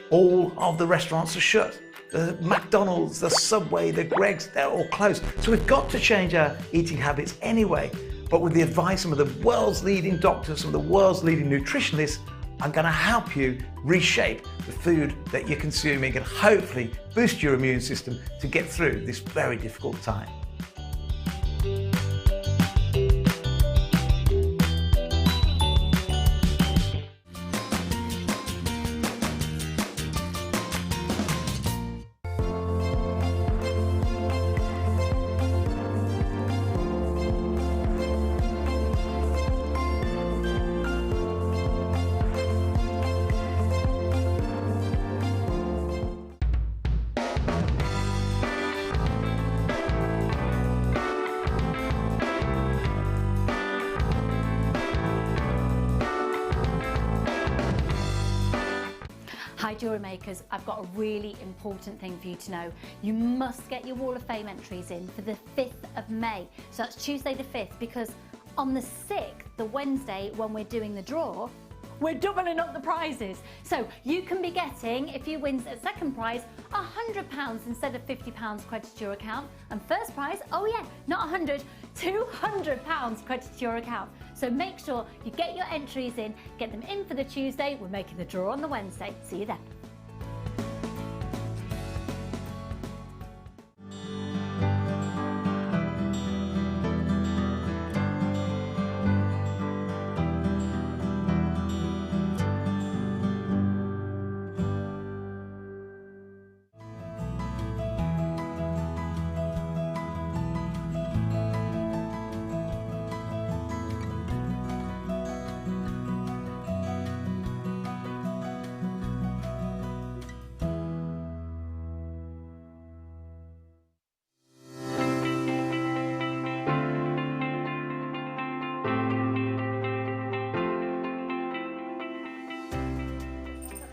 All of the restaurants are shut. The McDonald's, the Subway, the Greggs, they're all closed. So we've got to change our eating habits anyway. But with the advice of the world's leading doctors, some of the world's leading nutritionists, I'm going to help you reshape the food that you're consuming and hopefully boost your immune system to get through this very difficult time. Hi Jewellery Makers, I've got a really important thing for you to know. You must get your Wall of Fame entries in for the 5th of May. So that's Tuesday the 5th, because on the 6th, the Wednesday when we're doing the draw, we're doubling up the prizes. So you can be getting, if you win a second prize, £100 instead of £50 credit to your account. And first prize, oh yeah, not 100, £200 credit to your account. So make sure you get your entries in, get them in for the Tuesday. We're making the draw on the Wednesday. See you then.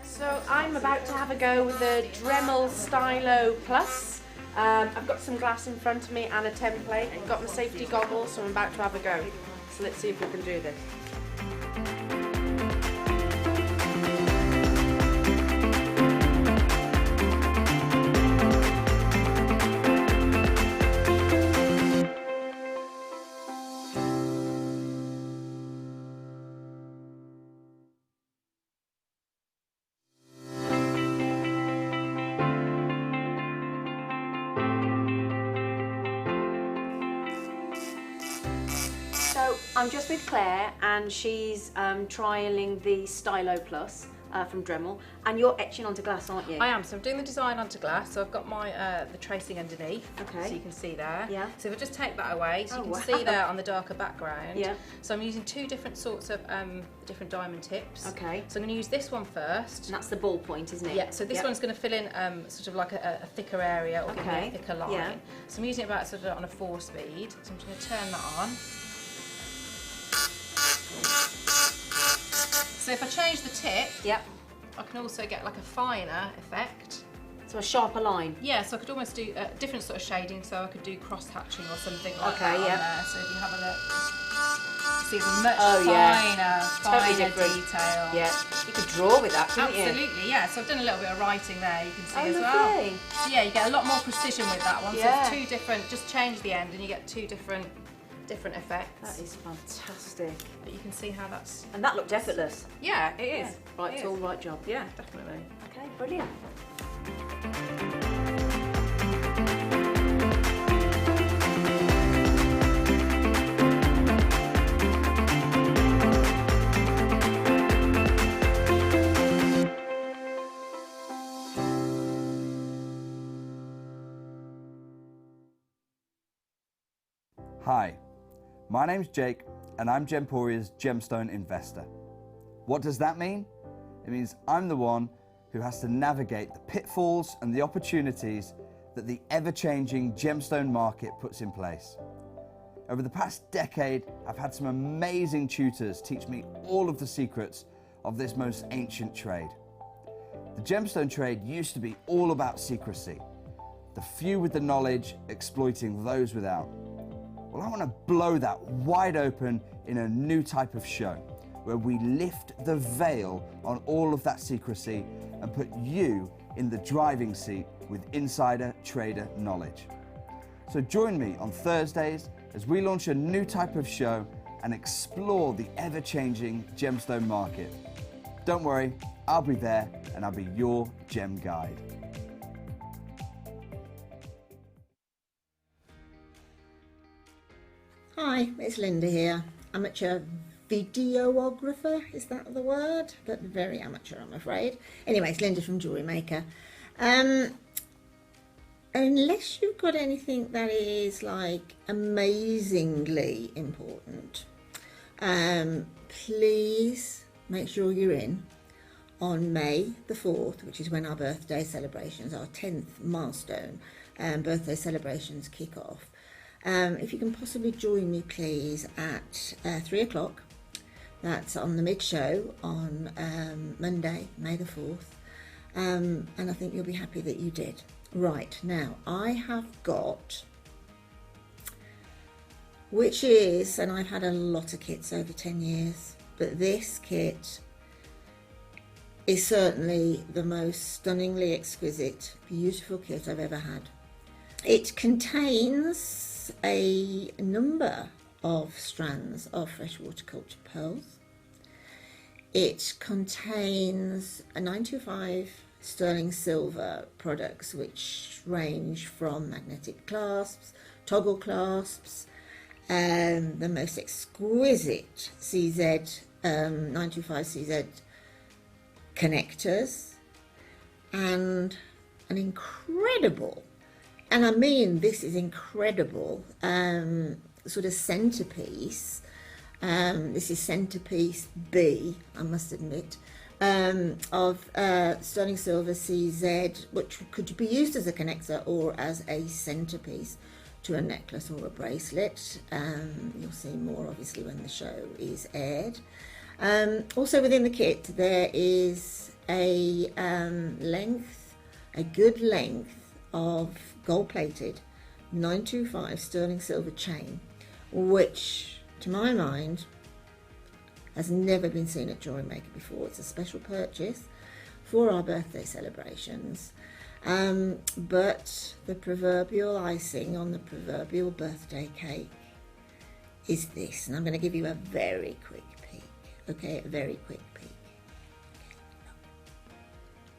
So I'm about to have a go with the DREMEL STYLO Plus. I've got some glass in front of me and a template. I've got my safety goggles, so I'm about to have a go. So let's see if we can do this. So I'm just with Claire and she's trialling the STYLO Plus from DREMEL, and you're etching onto glass, aren't you? I am, so I'm doing the design onto glass, so I've got my the tracing underneath, okay, so you can see there. Yeah. So if I just take that away, so you can see there on the darker background. Yeah. So I'm using two different sorts of different diamond tips. Okay. So I'm going to use this one first. And that's the ball point, isn't it? Yeah, so this one's going to fill in sort of like a thicker area, or give me Okay. a thicker line. Yeah. So I'm using it about sort of on a 4-speed, so I'm just going to turn that on. So if I change the tip, yep, I can also get like a finer effect. So a sharper line? Yeah, so I could almost do a different sort of shading, so I could do cross-hatching or something like Okay, that on yeah. there. So if you have a look, you see it's much Totally finer different detail. Yeah, you could draw with that, couldn't you? Absolutely, yeah. So I've done a little bit of writing there, you can see Oh, as lovely. well. So yeah, you get a lot more precision with that one. Yeah. So it's two different, just change the end and you get two different effects. That is fantastic. But you can see how that's... And that looked effortless. Yeah, it is. Yeah. Right, It it's is. all right job. Yeah, definitely. Okay, brilliant. Hi, my name's Jake and I'm Gemporia's gemstone investor. What does that mean? It means I'm the one who has to navigate the pitfalls and the opportunities that the ever-changing gemstone market puts in place. Over the past decade, I've had some amazing tutors teach me all of the secrets of this most ancient trade. The gemstone trade used to be all about secrecy, the few with the knowledge exploiting those without. Well, I want to blow that wide open in a new type of show, where we lift the veil on all of that secrecy and put you in the driving seat with insider trader knowledge. So join me on Thursdays as we launch a new type of show and explore the ever-changing gemstone market. Don't worry, I'll be there and I'll be your gem guide. Hi, it's Linda here, amateur videographer, is that the word? But very amateur, I'm afraid. Anyway, it's Linda from Jewellery Maker. Unless you've got anything that is like amazingly important, please make sure you're in on May the 4th, which is when our birthday celebrations, our 10th milestone birthday celebrations kick off. If you can possibly join me, please, at 3 o'clock. That's on the mid-show on Monday, May the 4th. And I think you'll be happy that you did. Right, now, I have got, which is, and I've had a lot of kits over 10 years, but this kit is certainly the most stunningly exquisite, beautiful kit I've ever had. It contains a number of strands of freshwater cultured pearls. It contains a 925 sterling silver products, which range from magnetic clasps, toggle clasps, the most exquisite CZ 925 CZ connectors, and an incredible, and I mean this is incredible, sort of centerpiece. This is centerpiece B, I must admit, of sterling silver CZ, which could be used as a connector or as a centerpiece to a necklace or a bracelet. You'll see more obviously when the show is aired. Also within the kit there is a good length of gold-plated 925 sterling silver chain, which to my mind has never been seen at Jewellery Maker before. It's a special purchase for our birthday celebrations, but the proverbial icing on the proverbial birthday cake is this, and I'm going to give you a very quick peek, okay, a very quick peek.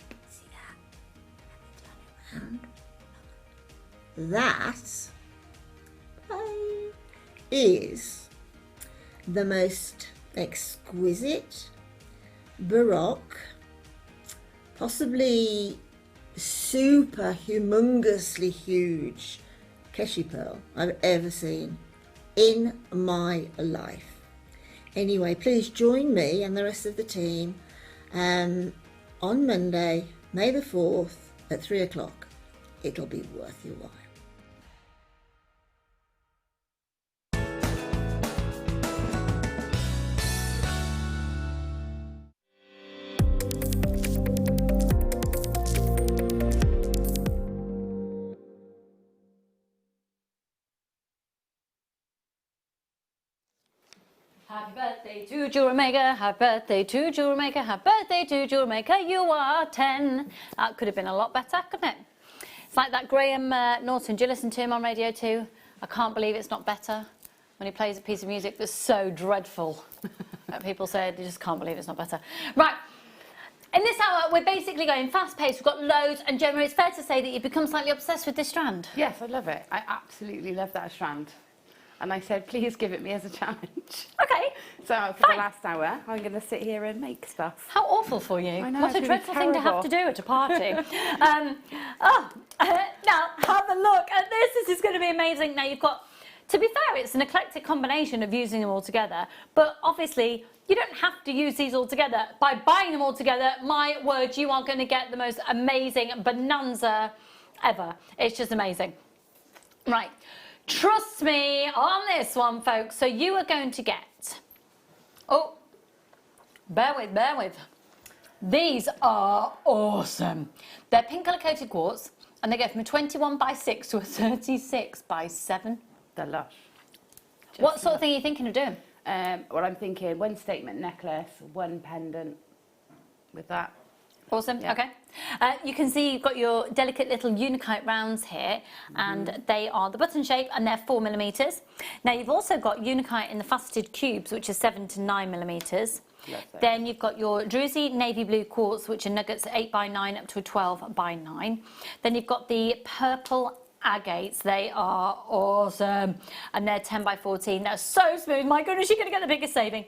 Okay, see that? Let me turn it around. That is the most exquisite, baroque, possibly super humongously huge keshi pearl I've ever seen in my life. Anyway, please join me and the rest of the team on Monday, May the 4th at 3 o'clock. It'll be worth your while. Happy birthday to Jewellery Maker, happy birthday to Jewellery Maker, happy birthday to Jewellery Maker, you are 10. That could have been a lot better, couldn't it? It's like that Graham Norton, do you listen to him on Radio 2? I can't believe it's not better. When he plays a piece of music that's so dreadful. People say, they just can't believe it's not better. Right, in this hour, we're basically going fast-paced. We've got loads, and Gemma, it's fair to say that you've become slightly obsessed with this strand. Yes, I love it. I absolutely love that strand. And I said, please give it me as a challenge. Okay. So for the last hour, I'm going to sit here and make stuff. How awful for you. I know, what a it's dreadful really thing to have to do at a party. Now, have a look at this. This is going to be amazing. Now, you've got To be fair, it's an eclectic combination of using them all together, but obviously you don't have to use these all together. By buying them all together, my word, you are going to get the most amazing bonanza ever. It's just amazing. Right, trust me on this one, folks. So you are going to get, oh, bear with. These are awesome. They're pink colour coated quartz, and they go from a 21 by 6 to a 36 by 7. They're lush. What sort of thing are you thinking of doing? Well, I'm thinking one statement necklace, one pendant with that. Awesome, Yeah. okay. You can see you've got your delicate little unikite rounds here, and they are the button shape, and they're 4mm. Now you've also got unikite in the faceted cubes, which are 7 to 9mm. Then you've got your druzy navy blue quartz, which are nuggets 8 by 9 up to a 12 by 9. Then you've got the purple agates. They are awesome, and they're 10 by 14. They're so smooth. My goodness, you're going to get the biggest saving.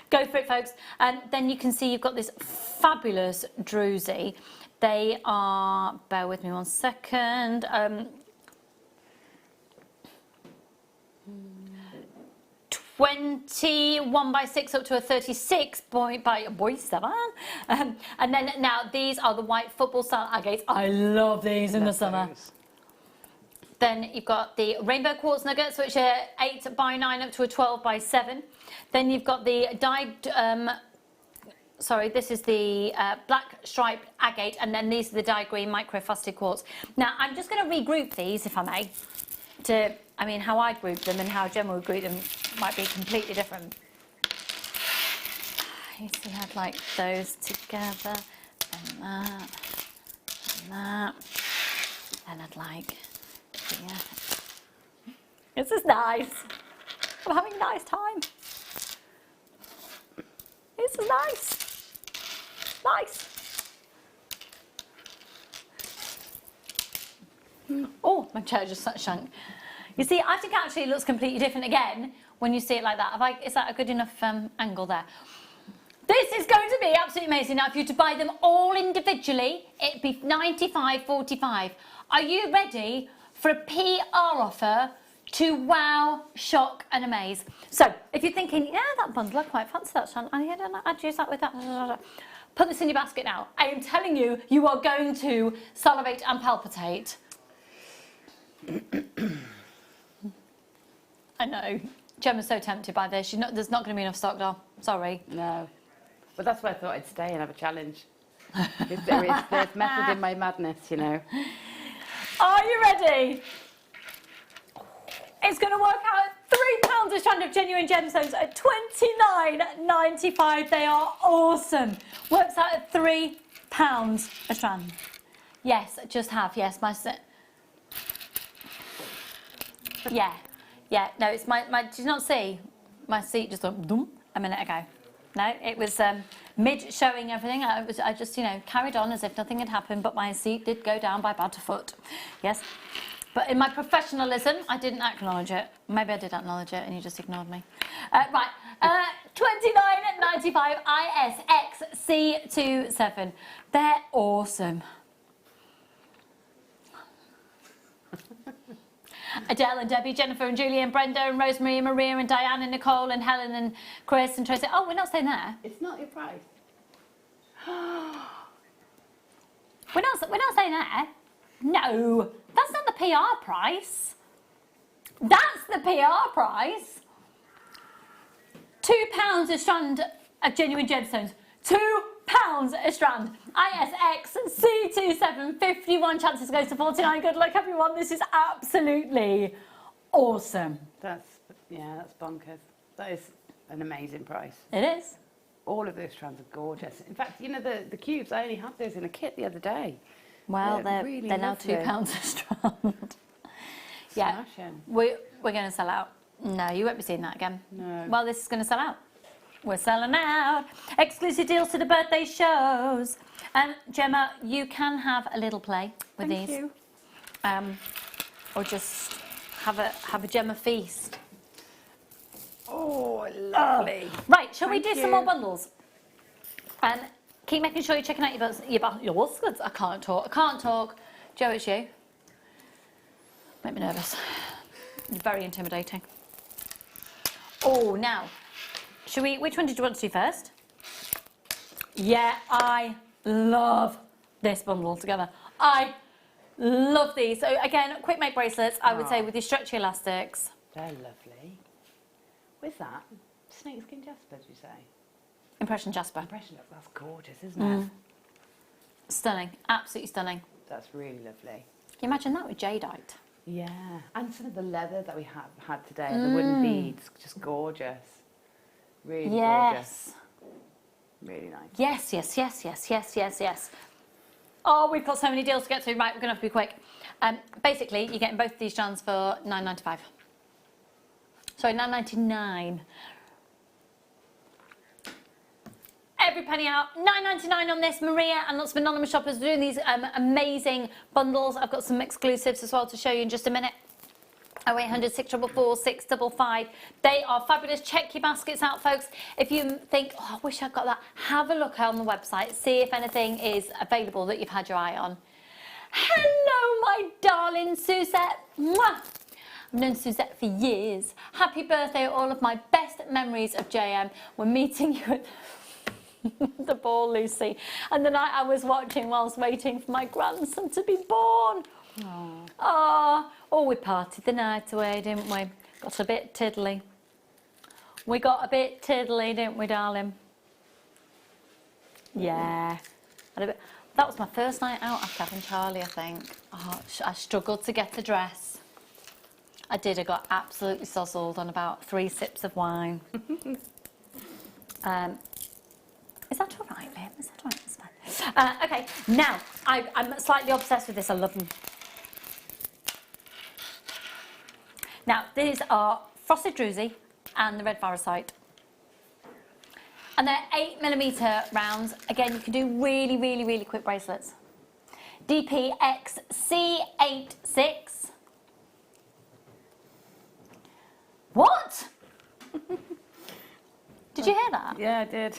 Go for it, folks. And then you can see you've got this fabulous druzy. They are, bear with me one second, 21 by 6 up to a 36 by 7. And then now these are the white football style agates. I love these in the summer. Then you've got the rainbow quartz nuggets, which are 8 by 9 up to a 12 by 7. Then you've got the dyed, this is the black striped agate, and then these are the dyed green micro faceted quartz. Now I'm just going to regroup these, if I may, I mean, how I group them and how Gemma would group them might be completely different. You see, I'd like those together, and that, and that, and I'd like, yeah. This is nice. I'm having a nice time. This is nice. Nice. Oh, my chair just shrunk. You see, I think actually it looks completely different again when you see it like that. Is that a good enough angle there? This is going to be absolutely amazing. Now, if you were to buy them all individually, it'd be $95.45. Are you ready for a PR offer to wow, shock and amaze? So, if you're thinking, yeah, that bundle, I quite fancy that, Shan. I'd use that with that. Put this in your basket now. I am telling you, you are going to salivate and palpitate. I know. Gemma's so tempted by this. There's not going to be enough stock, doll. Sorry. No. But that's why I thought I'd stay and have a challenge. There's method in my madness, you know. Are you ready? It's going to work out at £3 a strand of genuine gemstones at $29.95. They are awesome. Works out at £3 a strand. Yes, just have. Yes, yeah. No, it's my. Did you not see? My seat just went boom a minute ago. No, it was mid showing everything. I just carried on as if nothing had happened, but my seat did go down by bad foot. Yes. But in my professionalism, I didn't acknowledge it. Maybe I did acknowledge it and you just ignored me. Right, $29.95 ISXC27. They're awesome. Adele and Debbie, Jennifer and Julie and Brenda and Rosemary and Maria and Diane and Nicole and Helen and Chris and Tracy. Oh, we're not staying there. It's not your price. We're not staying there. No, that's not the PR price. That's the PR price. £2 a strand of genuine gemstones. £2 a strand. ISX C27, 51 chances goes to 49. Good luck, everyone. This is absolutely awesome. That's bonkers. That is an amazing price. It is. All of those strands are gorgeous. In fact, the cubes, I only had those in a kit the other day. Well, they're really now lovely. £2 a strand. Yeah, we're going to sell out. No, you won't be seeing that again. No. Well, this is going to sell out. We're selling out. Exclusive deals to the birthday shows. Gemma, you can have a little play with Thank these. you. Or just have a Gemma feast. Oh, lovely. Right, shall we Thank do some you. more bundles? Keep making sure you're checking out your baskets. I can't talk. Joe, it's you. Make me nervous. Very intimidating. Oh, now, which one did you want to do first? Yeah, I love this bundle together. I love these. So again, quick make bracelets, I would say, with your stretchy elastics. They're lovely. With that, snakeskin jasper, did you say? Impression jasper. Impression jasper, that's gorgeous, isn't it? Stunning, absolutely stunning. That's really lovely. Can you imagine that with jadeite? Yeah, and some of the leather that we have had today, the wooden beads, just gorgeous. Really gorgeous. Really nice. Yes, yes, yes, yes, yes, yes, yes. Oh, we've got so many deals to get through. Right, we're going to have to be quick. Basically, you're getting both of these strands for £9.95. Sorry, £9.99. Every penny out. £9.99 on this. Maria and lots of anonymous shoppers are doing these amazing bundles. I've got some exclusives as well to show you in just a minute. 0800 644 655. They are fabulous. Check your baskets out, folks. If you think, oh, I wish I'd got that, have a look on the website. See if anything is available that you've had your eye on. Hello, my darling Suzette. Mwah! I've known Suzette for years. Happy birthday, all of my best memories of JM. We're meeting you at the ball, Lucy. And the night I was watching whilst waiting for my grandson to be born. Oh, we partied the night away, didn't we? Got a bit tiddly. We got a bit tiddly, didn't we, darling? Yeah. That was my first night out after having Charlie, I think. Oh, I struggled to get a dress. I did. I got absolutely sozzled on about 3 sips of wine. Is that all right, babe? Is that all right? It's fine. Okay, now, I'm slightly obsessed with this. I love them. Now, these are Frosted Druzy and the Red Varisite. And they're 8mm rounds. Again, you can do really, really, really quick bracelets. DPXC86. What? Did you hear that? Yeah, I did.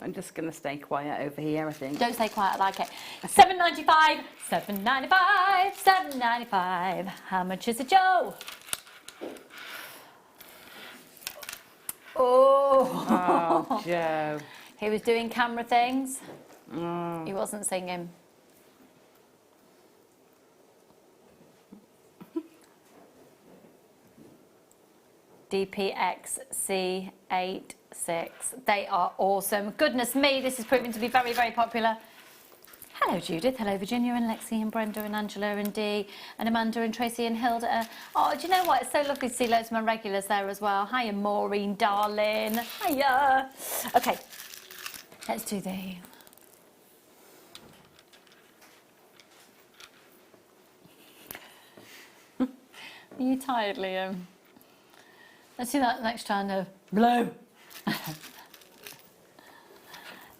I'm just going to stay quiet over here, I think. Don't stay quiet, I like it. $7.95, $7.95, $7.95. How much is it, Joe? Oh, Joe. He was doing camera things. He wasn't singing. DPXC86. They are awesome. Goodness me, this is proving to be very, very popular. Hello, Judith. Hello, Virginia and Lexi and Brenda and Angela and Dee and Amanda and Tracy and Hilda. Oh, do you know what? It's so lovely to see loads of my regulars there as well. Hiya, Maureen, darling. Hiya. Okay, let's do the... Are you tired, Liam? Let's do that next strand of blue.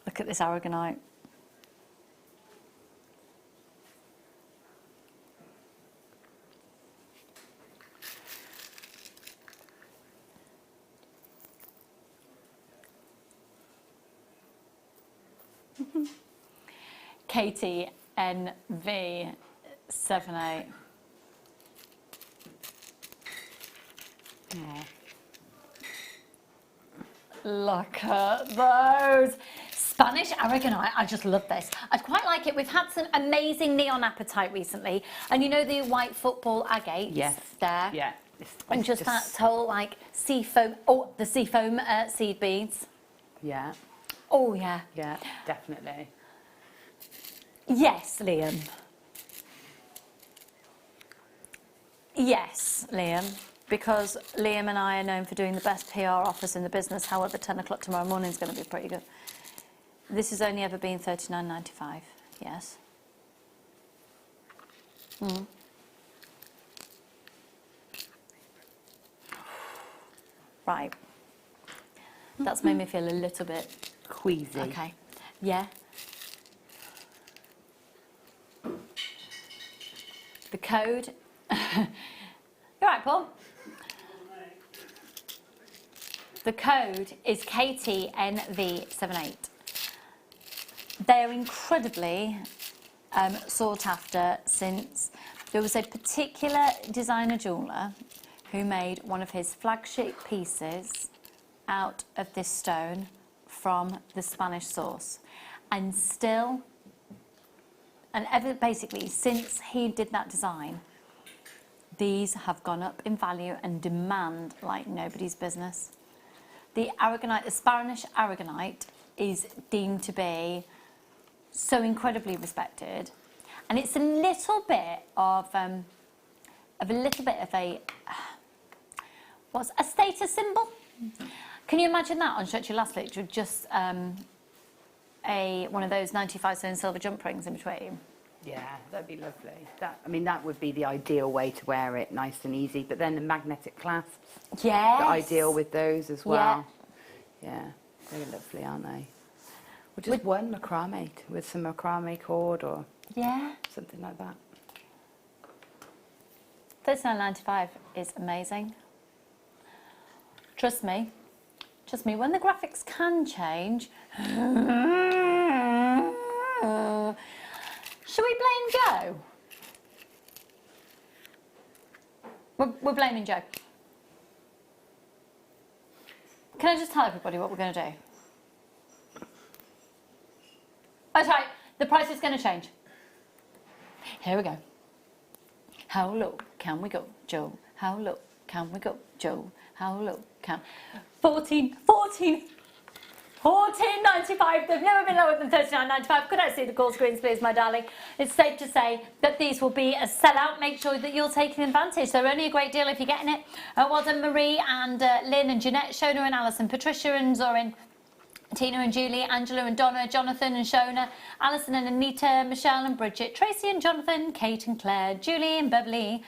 Look at this aragonite. Katie NV78. Look at those. Spanish aragonite, I just love this. I'd quite like it. We've had some amazing neon apatite recently. And you know the white football agates? Yes. There? Yeah. And just that whole like sea foam, the sea foam seed beads. Yeah. Oh yeah. Yeah, definitely. Yes, Liam. Yes, Liam. Because Liam and I are known for doing the best PR offers in the business. However, 10 o'clock tomorrow morning is going to be pretty good. This has only ever been $39.95. Yes. Right. That's made me feel a little bit queasy. Okay. Yeah. The code. You're right, Paul. The code is KTNV78. They're incredibly sought after since There was a particular designer jeweller who made one of his flagship pieces out of this stone from the Spanish source, and still, and ever basically since he did that design, these have gone up in value and demand like nobody's business. The aragonite, the Spanish aragonite, is deemed to be so incredibly respected, and it's a little bit of a what's a status symbol? Can you imagine that on Stretch Your Last Look with just one of those 95-stone silver jump rings in between? Yeah, that'd be lovely. That would be the ideal way to wear it, nice and easy. But then the magnetic clasps, yes, the ideal with those as well. Yeah, they're lovely, aren't they? Or just one macrame with some macrame cord or something like that. $39.95 is amazing. Trust me, when the graphics can change. Shall we blame Joe? We're blaming Joe. Can I just tell everybody what we're going to do? That's right, the price is going to change. Here we go. How low can we go, Joe? How low can we go, Joe? How low can... $14.95. They've never been lower than $39.95. Could I see the call screens, please, my darling? It's safe to say that these will be a sellout. Make sure that you're taking advantage. They're only a great deal if you're getting it. Well done, Marie and Lynn and Jeanette, Shona and Alison, Patricia and Zorin, Tina and Julie, Angela and Donna, Jonathan and Shona, Alison and Anita, Michelle and Bridget, Tracy and Jonathan, Kate and Claire, Julie and Beverly,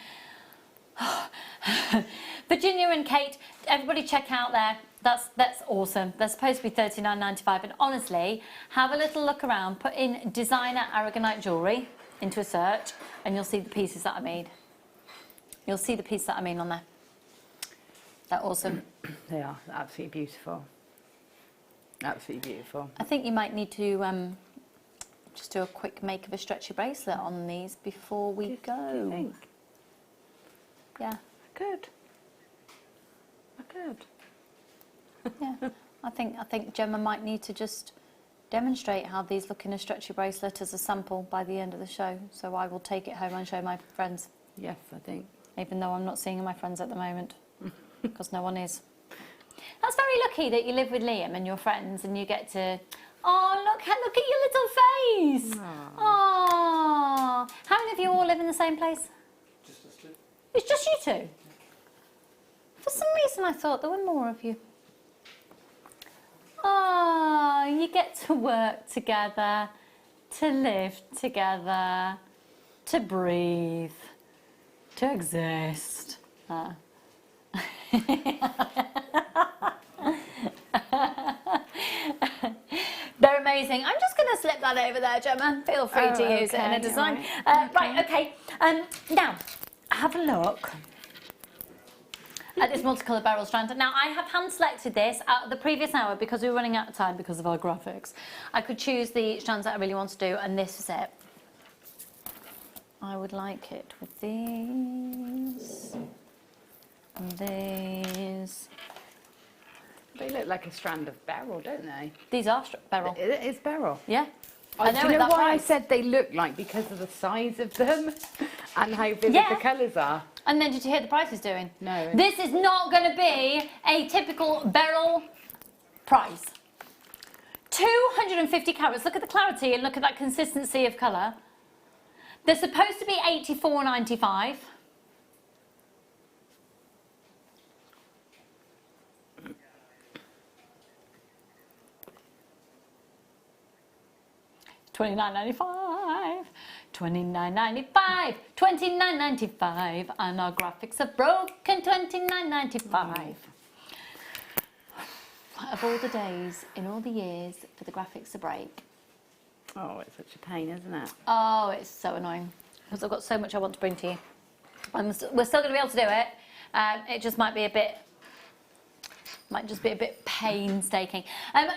Virginia and Kate. Everybody check out there. That's awesome. They're supposed to be $39.95, and honestly, have a little look around. Put in designer aragonite jewellery into a search, and you'll see the pieces that I made. You'll see the pieces that I mean on there. They're awesome. They are absolutely beautiful. Absolutely beautiful. I think you might need to just do a quick make of a stretchy bracelet on these before we go. Do you think? Yeah. I could. Yeah, I think Gemma might need to just demonstrate how these look in a stretchy bracelet as a sample by the end of the show. So I will take it home and show my friends. Yes, I think. Even though I'm not seeing my friends at the moment, because no one is. That's very lucky that you live with Liam and your friends, and you get to. Oh, look at your little face. Oh, how many of you all live in the same place? Just us two. It's just you two. For some reason, I thought there were more of you. Oh, you get to work together, to live together, to breathe, to exist. They're amazing. I'm just going to slip that over there, Gemma. Feel free to use it in a design. Right, okay. Now, have a look at this multicolored beryl strand. Now, I have hand selected this out of the previous hour because we were running out of time because of our graphics. I could choose the strands that I really want to do, and this is it. I would like it with these and these. They look like a strand of beryl, don't they? These are beryl. It is beryl. Yeah. I know. Do you know why I said they look like? Because of the size of them and how vivid the colours are. And then did you hear the price is doing? No. This is not going to be a typical beryl price. 250 carats. Look at the clarity and look at that consistency of colour. They're supposed to be $84.95. $29.95, $29.95, $29.95, and our graphics are broken. $29.95. Of all the days in all the years for the graphics to break. Oh, it's such a pain, isn't it? Oh, it's so annoying because I've got so much I want to bring to you. We're still going to be able to do it. It just might be a bit. Might just be a bit painstaking.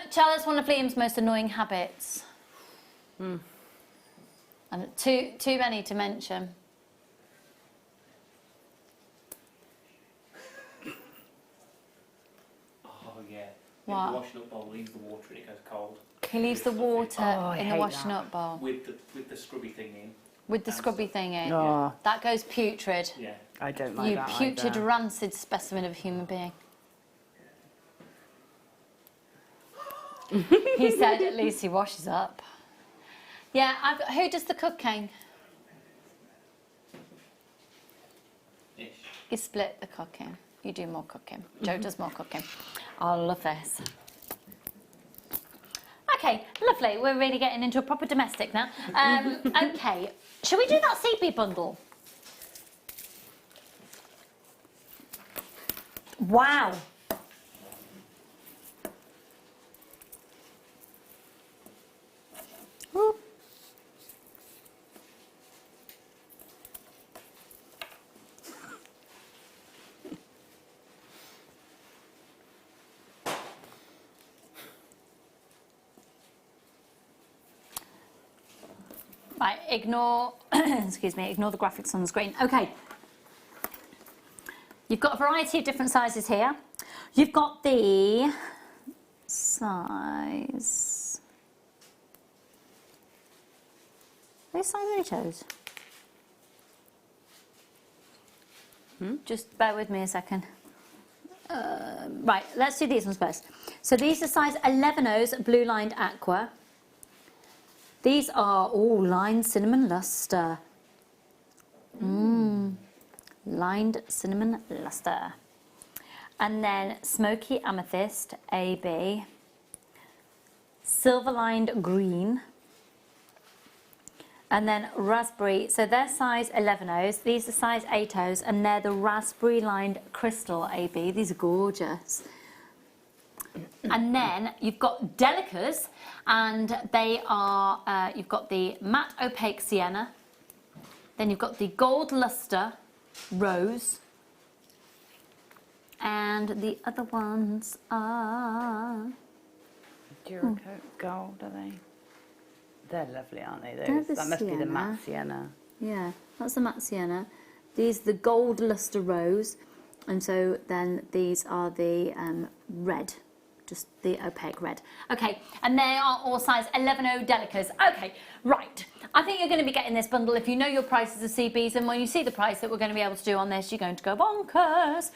Charlotte's one of Liam's most annoying habits. And too many to mention. What? In the washing up bowl, leaves the water and it goes cold. He leaves the water I in the hate washing that. up bowl. With the scrubby thing in. With the scrubby thing in. Oh. That goes putrid. Yeah. I don't like You that putrid, either. rancid specimen of a human being. He said at least he washes up. Yeah, who does the cooking? Ish. You split the cooking. You do more cooking. Joe does more cooking. I love this. Okay, lovely. We're really getting into a proper domestic now. Okay, shall we do that seed bead bundle? Wow. Woo. Right, ignore, excuse me, ignore the graphics on the screen. Okay. You've got a variety of different sizes here. You've got the size... Are they size 8s? Just bear with me a second. Right, let's do these ones first. So these are size 11Os, blue lined aqua. These are, lined cinnamon luster. Lined cinnamon luster. And then smoky amethyst, AB. Silver lined green. And then raspberry, so they're size 11Os, these are size 8Os, and they're the raspberry lined crystal AB. These are gorgeous. And then you've got delicas, and they are, you've got the matte opaque sienna, then you've got the gold luster rose, and the other ones are... Duracoat gold, are they? They're lovely, aren't they? They're the That must be the sienna. matte sienna. Yeah, that's the matte sienna. These are the gold luster rose, and so then these are the red, just the opaque red. Okay, and they are all size 11O delicas. Okay, right. I think you're going to be getting this bundle if you know your prices of CBs, and when you see the price that we're going to be able to do on this, you're going to go bonkers.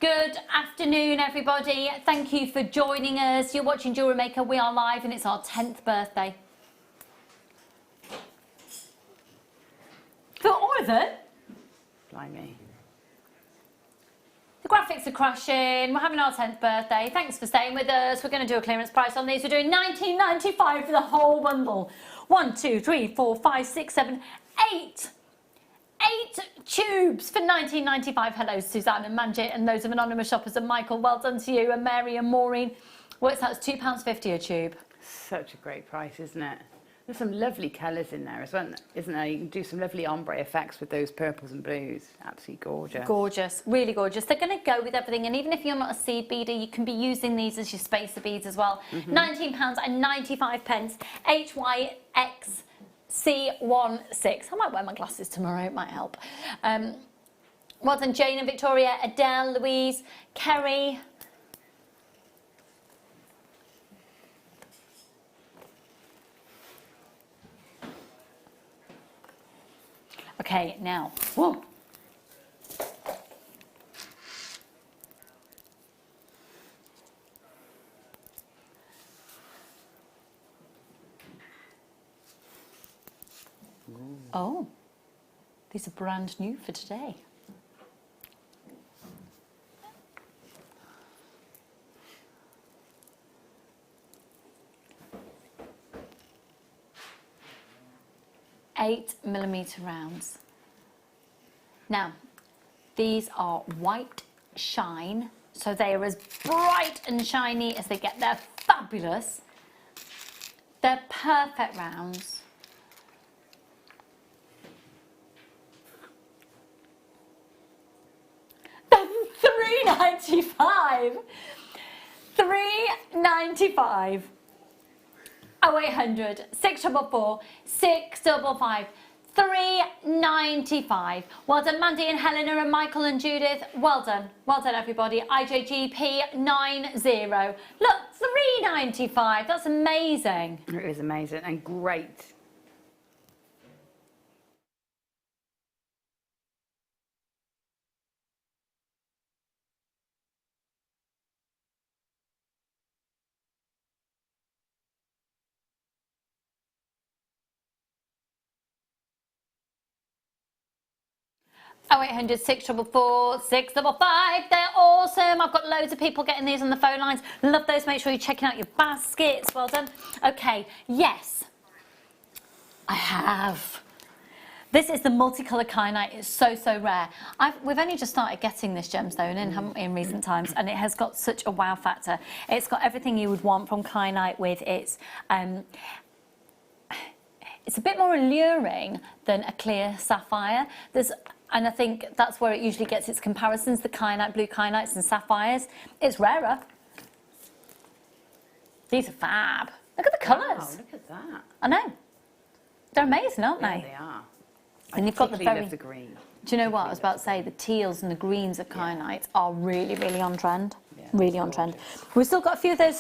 Good afternoon, everybody. Thank you for joining us. You're watching Jewellery Maker. We are live, and it's our 10th birthday. For all of it. Blimey. The graphics are crashing. We're having our 10th birthday. Thanks for staying with us. We're going to do a clearance price on these. We're doing $19.95 for the whole bundle. 1, 2, 3, 4, 5, 6, 7, 8. 8 tubes for $19.95. Hello, Suzanne and Manjit and those of anonymous shoppers and Michael. Well done to you, and Mary and Maureen. Works out as £2.50 a tube. Such a great price, isn't it? There's some lovely colours in there as well, isn't there? You can do some lovely ombre effects with those purples and blues. Absolutely gorgeous. Gorgeous, really gorgeous. They're going to go with everything, and even if you're not a seed beader, you can be using these as your spacer beads as well. £19.95, HYXC16. I might wear my glasses tomorrow, it might help. Well done, Jane and Victoria, Adele, Louise, Kerry. Okay, now, whoa. Oh, these are brand new for today. $8mm rounds. Now, these are white shine, so they are as bright and shiny as they get. They're fabulous. They're perfect rounds. $3.95. $3.95. 0800 644 655. £3.95. Well done, Mandy and Helena and Michael and Judith. Well done everybody. IJGP 90. Look, £3.95. That's amazing. It is amazing and great. Oh, 0800 644 655. They're awesome. I've got loads of people getting these on the phone lines. Love those. Make sure you're checking out your baskets. Well done. Okay, yes, I have. This is the multicolour kyanite. It's so rare. We've only just started getting this gemstone in, haven't we, in recent times, and it has got such a wow factor. It's got everything you would want from kyanite with its it's a bit more alluring than a clear sapphire. And I think that's where it usually gets its comparisons, the kyanite, blue kyanites and sapphires. It's rarer. These are fab. Look at the colours. Wow, look at that. I know. They're amazing, aren't they? Yeah, they are. And you've got the very... love the green. Do you know what I was about to say? The teals and the greens of kyanite are really on trend. Yeah, really on trend. We've still got a few of those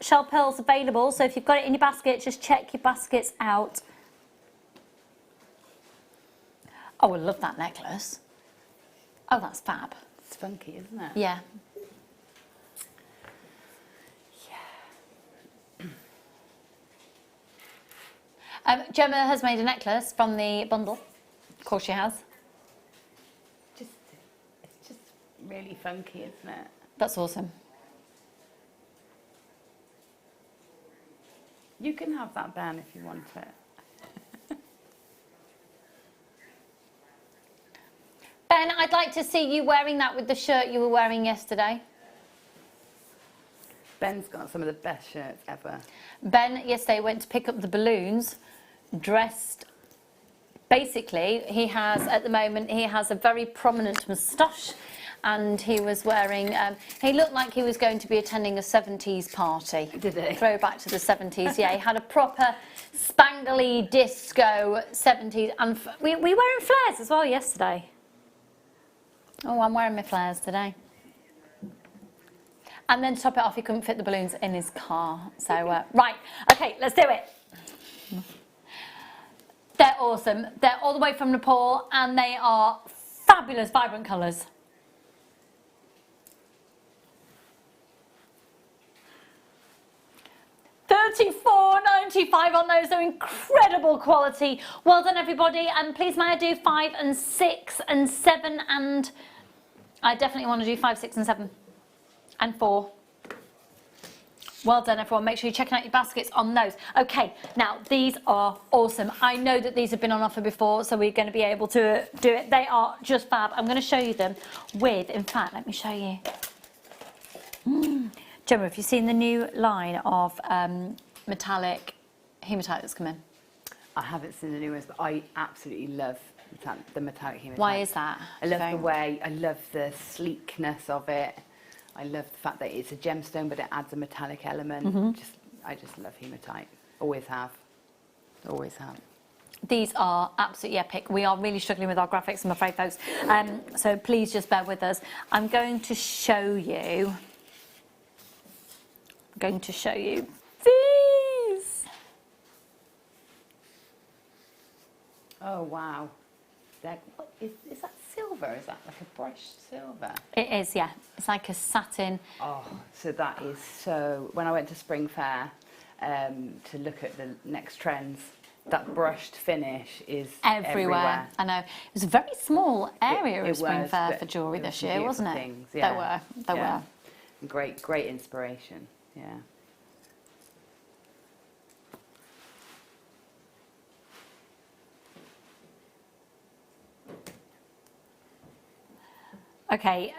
shell pearls available, so if you've got it in your basket, just check your baskets out. Oh, I love that necklace. Oh, that's fab. It's funky, isn't it? Yeah. Gemma has made a necklace from the bundle. Of course she has. It's just really funky, isn't it? That's awesome. You can have that, Ben, if you want it. Ben, I'd like to see you wearing that with the shirt you were wearing yesterday. Ben's got some of the best shirts ever. Ben yesterday went to pick up the balloons, dressed, basically, he has, at the moment, he has a very prominent moustache, and he was wearing, he looked like he was going to be attending a 70s party. Did he? Throwback to the 70s, yeah. He had a proper spangly disco 70s, and we were wearing flares as well yesterday. Oh, I'm wearing my flares today. And then to top it off, he couldn't fit the balloons in his car. So, right, okay, let's do it. They're awesome. They're all the way from Nepal, and they are fabulous, vibrant colours. £34.95 on those. They're incredible quality. Well done, everybody. And please, may I do 5 and 6 and 7 and... I definitely want to do 5, 6 and 7 and 4. Well done, everyone. Make sure you're checking out your baskets on those. Okay, now these are awesome. I know that these have been on offer before, so we're going to be able to do it. They are just fab. I'm going to show you them with, in fact, let me show you. Gemma, have you seen the new line of metallic hematite that's come in? I haven't seen the new ones, but I absolutely love the metallic hematite. Why is that? I love the way, I love the sleekness of it. I love the fact that it's a gemstone, but it adds a metallic element. I just love hematite. Always have. Always have. These are absolutely epic. We are really struggling with our graphics, I'm afraid, folks. So please just bear with us. I'm going to show you these. Oh, wow. Is that silver? Is that like a brushed silver? It is, yeah. It's like a satin. Oh, so that is so... When I went to Spring Fair to look at the next trends, that brushed finish is everywhere. I know. It was a very small area of Spring Fair for jewellery this year, wasn't it? Things, yeah. There were. Great inspiration, yeah. Okay,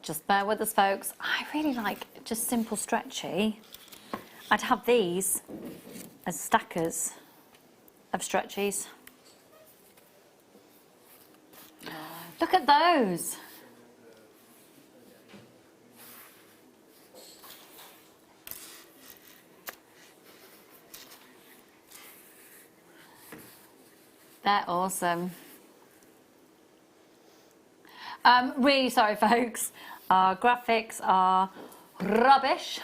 just bear with us, folks. I really like just simple stretchy. I'd have these as stackers of stretchies. Look at those. They're awesome. Really sorry, folks. Our graphics are rubbish.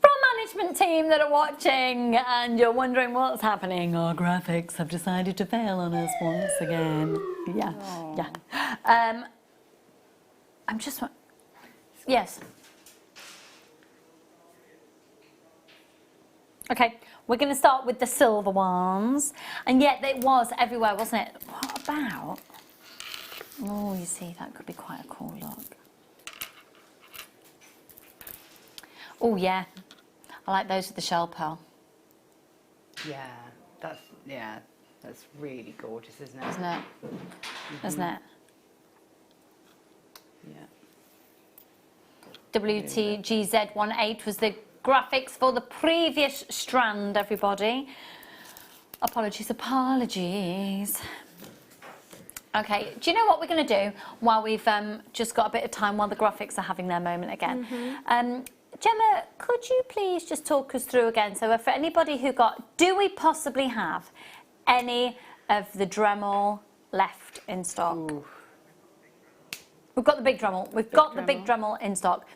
From management team that are watching and you're wondering what's happening, our graphics have decided to fail on us once again. Yeah, yeah. I'm just... Yes. Okay, we're going to start with the silver ones. And yet it was everywhere, wasn't it? What about... Oh, you see, that could be quite a cool look. Oh, yeah. I like those with the shell pearl. Yeah, that's really gorgeous, isn't it? Isn't it? Isn't it? Yeah. WTGZ18 was the graphics for the previous strand, everybody. Apologies, apologies. Okay, do you know what we're going to do while we've just got a bit of time while the graphics are having their moment again? Gemma, could you please just talk us through again? So for anybody who do we possibly have any of the Dremel left in stock? Ooh. We've got the big Dremel. We've got the big Dremel in stock.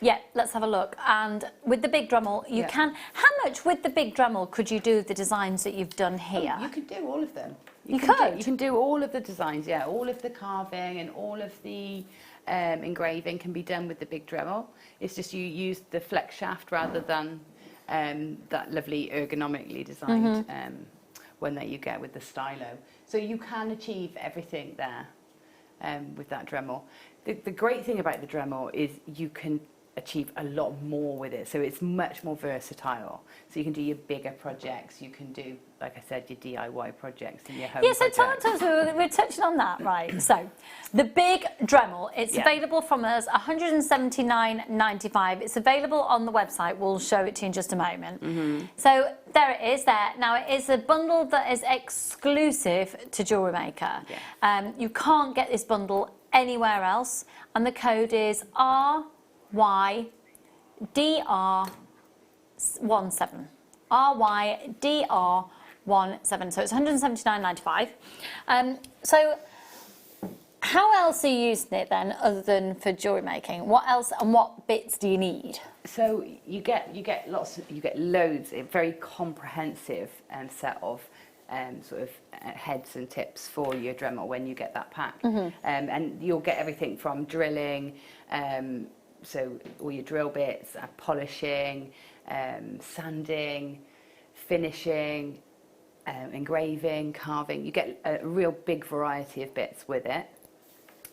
Yeah, let's have a look. And with the big Dremel, you can... How much with the big Dremel could you do the designs that you've done here? You could do all of them. You could? You can do all of the designs, yeah. All of the carving and all of the engraving can be done with the big Dremel. It's just you use the flex shaft rather than that lovely ergonomically designed one that you get with the STYLO. So you can achieve everything there with that Dremel. The great thing about the Dremel is you can achieve a lot more with it, so it's much more versatile. So you can do your bigger projects, you can do, like I said, your DIY projects and your home projects. So we're touching on that, right? So the big Dremel, it's available from us, £179.95. It's available on the website. We'll show it to you in just a moment. So there it is there. Now it is a bundle that is exclusive to Jewellery Maker. You can't get this bundle anywhere else, and the code is RYDR17. RYDR17. So it's £179.95. So how else are you using it then, other than for jewellery making? What else and what bits do you need? So you get loads, a very comprehensive set of sort of heads and tips for your Dremel when you get that pack. And you'll get everything from drilling, so all your drill bits, polishing, sanding, finishing, engraving, carving. You get a real big variety of bits with it.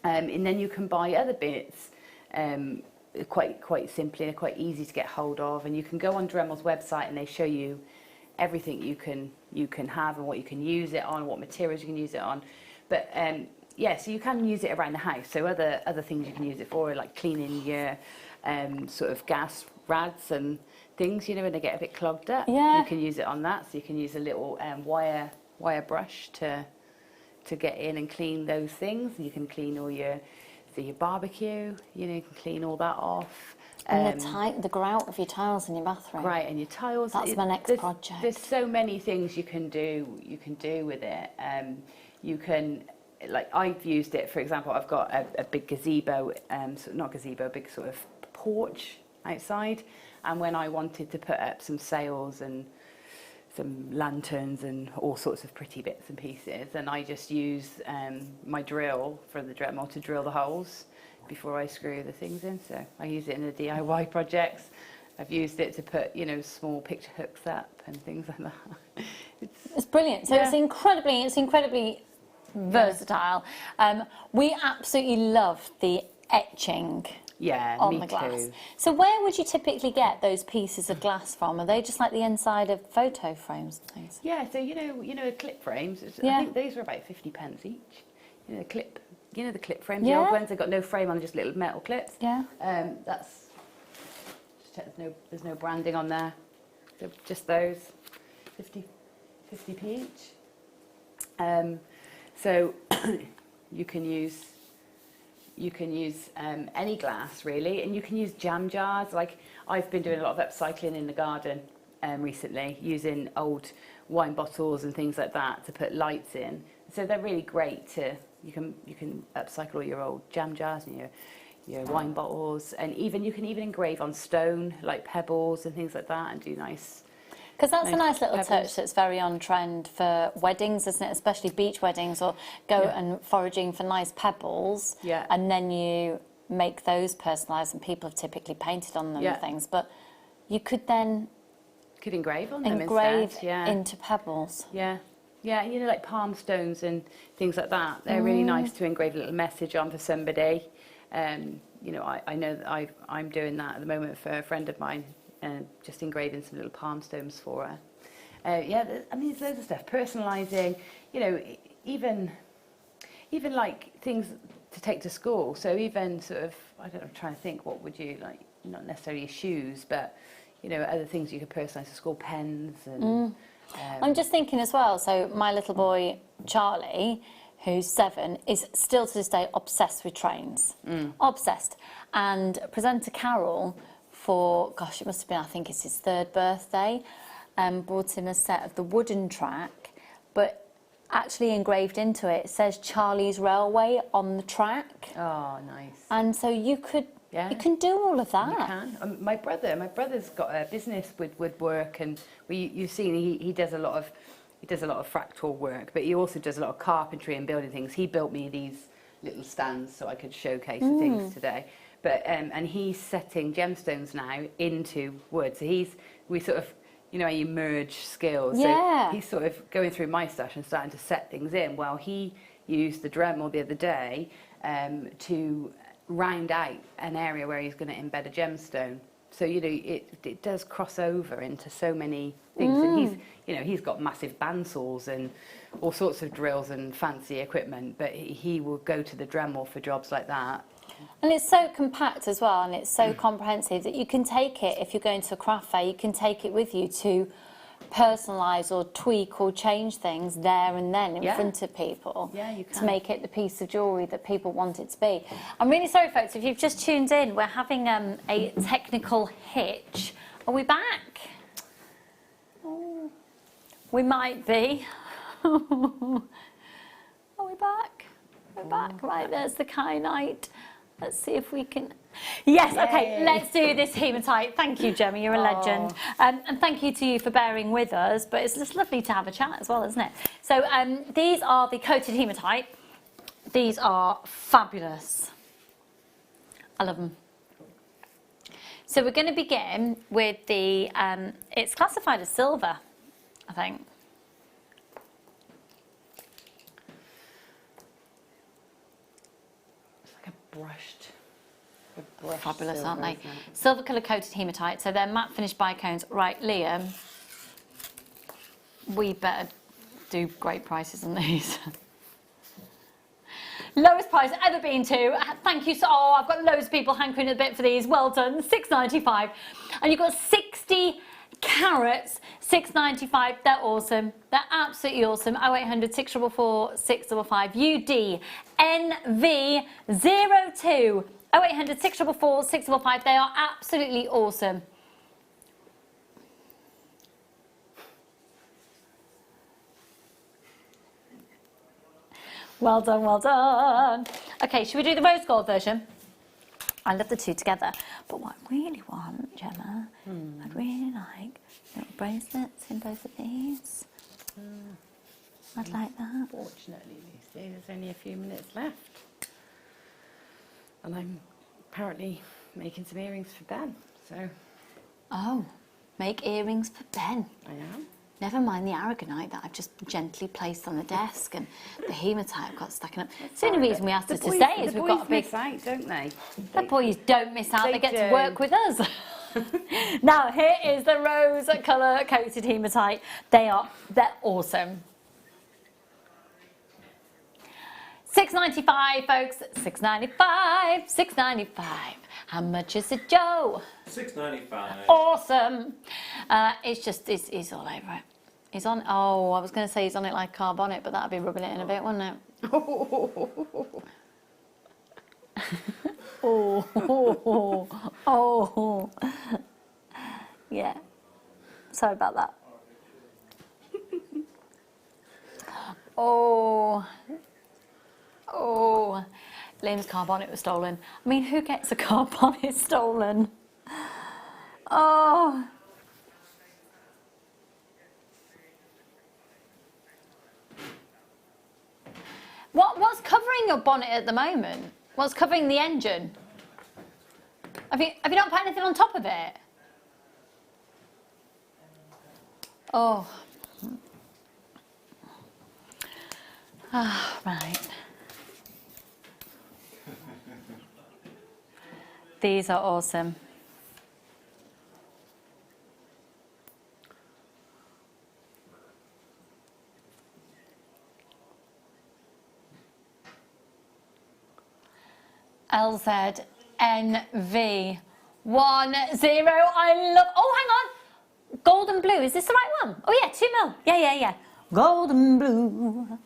And then you can buy other bits quite simply and quite easy to get hold of. And you can go on Dremel's website and they show you everything you can have and what you can use it on, what materials you can use it on. But yeah, so you can use it around the house. So other things you can use it for, like cleaning your sort of gas rads and things, you know, when they get a bit clogged up. You can use it on that. So you can use a little wire brush to get in and clean those things. You can clean all your barbecue, you know, you can clean all that off. And the grout of your tiles in your bathroom. Right, and your tiles. That's my next project. There's so many things you can do with it. You can, like, I've used it, for example, I've got a big gazebo, not gazebo, a big sort of porch outside, and when I wanted to put up some sails and some lanterns and all sorts of pretty bits and pieces, and I just use my drill for the Dremel to drill the holes before I screw the things in. So I use it in the DIY projects. I've used it to put, you know, small picture hooks up and things like that. It's brilliant. So it's incredibly versatile. We absolutely love the etching on the glass. Too. So where would you typically get those pieces of glass from? Are they just like the inside of photo frames and things? Yeah, so you know clip frames. I think these are about 50p each. You know, the clip frames, the old ones, they've got no frame on, just little metal clips. That's just check there's no branding on there. So just those, 50p each. So you can use you can use any glass really, and you can use jam jars. Like I've been doing a lot of upcycling in the garden recently, using old wine bottles and things like that to put lights in. So they're really great to, you can upcycle all your old jam jars and your wine bottles, and you can even engrave on stone like pebbles and things like that and do nice. Because that's a nice little pebbles. touch that's very on trend for weddings, isn't it? Especially beach weddings, or go and foraging for nice pebbles. Yeah. And then you make those personalised, and people have typically painted on them and things. But you could then engrave on them engrave instead, into pebbles. Yeah. Yeah, you know, like palm stones and things like that. They're really nice to engrave a little message on for somebody. You know, I know that I'm doing that at the moment for a friend of mine. Just engraving some little palm stones for her. I mean, there's loads of stuff. Personalising, you know, even like things to take to school. So even sort of, I don't know, I'm trying to think, what would you like? Not necessarily shoes, but you know, other things you could personalise to school, pens and. I'm just thinking as well. So my little boy Charlie, who's 7, is still to this day obsessed with trains. Obsessed. And presenter Carol, for, gosh, it must have been, I think it's his 3rd birthday, brought him a set of the wooden track, but actually engraved into it says Charlie's Railway on the track. Oh, nice. And so you could, you can do all of that. You can. My brother's got a business with woodwork, and you've seen he does a lot of fractal work, but he also does a lot of carpentry and building things. He built me these little stands so I could showcase the things today. But and he's setting gemstones now into wood. So we sort of, you know, you merge skills. Yeah. So he's sort of going through my stash and starting to set things in. Well, he used the Dremel the other day to round out an area where he's going to embed a gemstone. So you know, it does cross over into so many things. And he's got massive bandsaws and all sorts of drills and fancy equipment. But he will go to the Dremel for jobs like that. And it's so compact as well, and it's so comprehensive that you can take it, if you're going to a craft fair, you can take it with you to personalise or tweak or change things there and then in front of people to make it the piece of jewellery that people want it to be. I'm really sorry, folks, if you've just tuned in, we're having a technical hitch. Are we back? Oh, we might be. Are we back? We're back. Right, there's the kyanite. Let's see if we can... Yes, okay, let's do this hematite. Thank you, Gemma, you're a legend. And thank you to you for bearing with us, but it's just lovely to have a chat as well, isn't it? So these are the coated hematite. These are fabulous. I love them. So we're going to begin with the... it's classified as silver, I think. Brushed fabulous, silver, aren't they? isn't it? Silver colour coated hematite, so they're matte finished bicones. Right, Liam, we better do great prices on these. Lowest price ever been to. Thank you. Oh, I've got loads of people hankering a bit for these. Well done. $6.95, and you've got 60 carats. $6.95. They're awesome. They're absolutely awesome. 0800 644 655 UD NV02 0800 644 655. They are absolutely awesome. Well done, well done. Okay, should we do the rose gold version? I love the two together, but what I really want, Gemma, I'd really like little bracelets in both of these. I'd like that. Fortunately, Lucy, there's only a few minutes left. And I'm apparently making some earrings for Ben, so... Oh, make earrings for Ben. I am. Never mind the aragonite that I've just gently placed on the desk and the hematite I've got stacking up. It's the only reason we asked her to stay is we've got a big... miss out, don't they? The boys don't miss out, they get to do. work with us. Now, here is the rose colour coated hematite. They're awesome. $6.95, folks. $6.95. $6.95. How much is it, Joe? $6.95. Awesome. He's all over it. He's on. Oh, I was going to say he's on it like carbonic, but that'd be rubbing it in a bit, wouldn't it? Oh, oh, oh, oh. Yeah. Sorry about that. Oh. Oh. Lynn's car bonnet was stolen. I mean, who gets a car bonnet stolen? Oh. What's covering your bonnet at the moment? What's covering the engine? Have you not put anything on top of it? Oh. Ah, right. These are awesome. LZNV10. I love. Oh, hang on. Gold and blue. Is this the right one? Oh, yeah, 2 mil. Yeah. Gold and blue.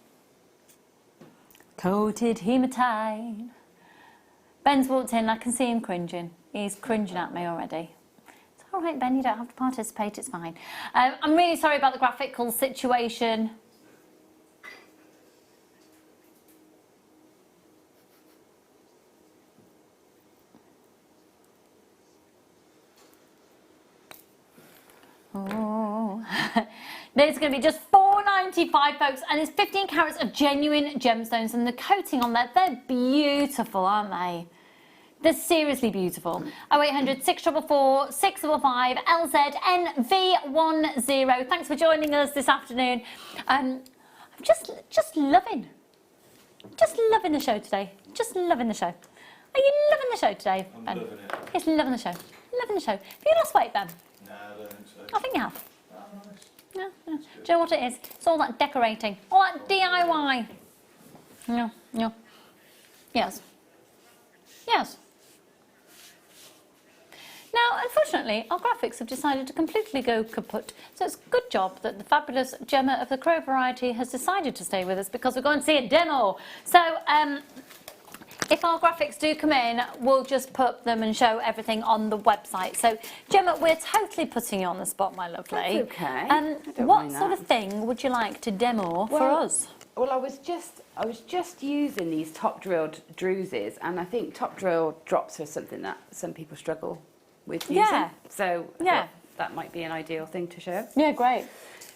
Coated hematite. Ben's walked in. I can see him cringing. He's cringing at me already. It's all right, Ben. You don't have to participate. It's fine. I'm really sorry about the graphical situation. Oh. There's going to be just $4.95, folks, and it's 15 carats of genuine gemstones, and the coating on there, they're beautiful, aren't they? They're seriously beautiful. 0800 644 655 LZNV10. Thanks for joining us this afternoon. I'm just loving the show today. Just loving the show. Are you loving the show today, Ben? I'm loving it. Yes, loving the show. Loving the show. Have you lost weight, Ben? No, I don't think so. I think you have. Oh, nice. No. Do you know what it is? It's all that decorating, all that DIY. No. Yes. Now, unfortunately, our graphics have decided to completely go kaput, so it's a good job that the fabulous Gemma of the Crow variety has decided to stay with us, because we're going to see a demo. So, if our graphics do come in, we'll just put them and show everything on the website. So, Gemma, we're totally putting you on the spot, my lovely. That's okay. What sort of thing would you like to demo for us? Well, I was just using these top drilled druses, and I think top drill drops are something that some people struggle with using. Yeah. So yeah, that might be an ideal thing to show. Yeah, great.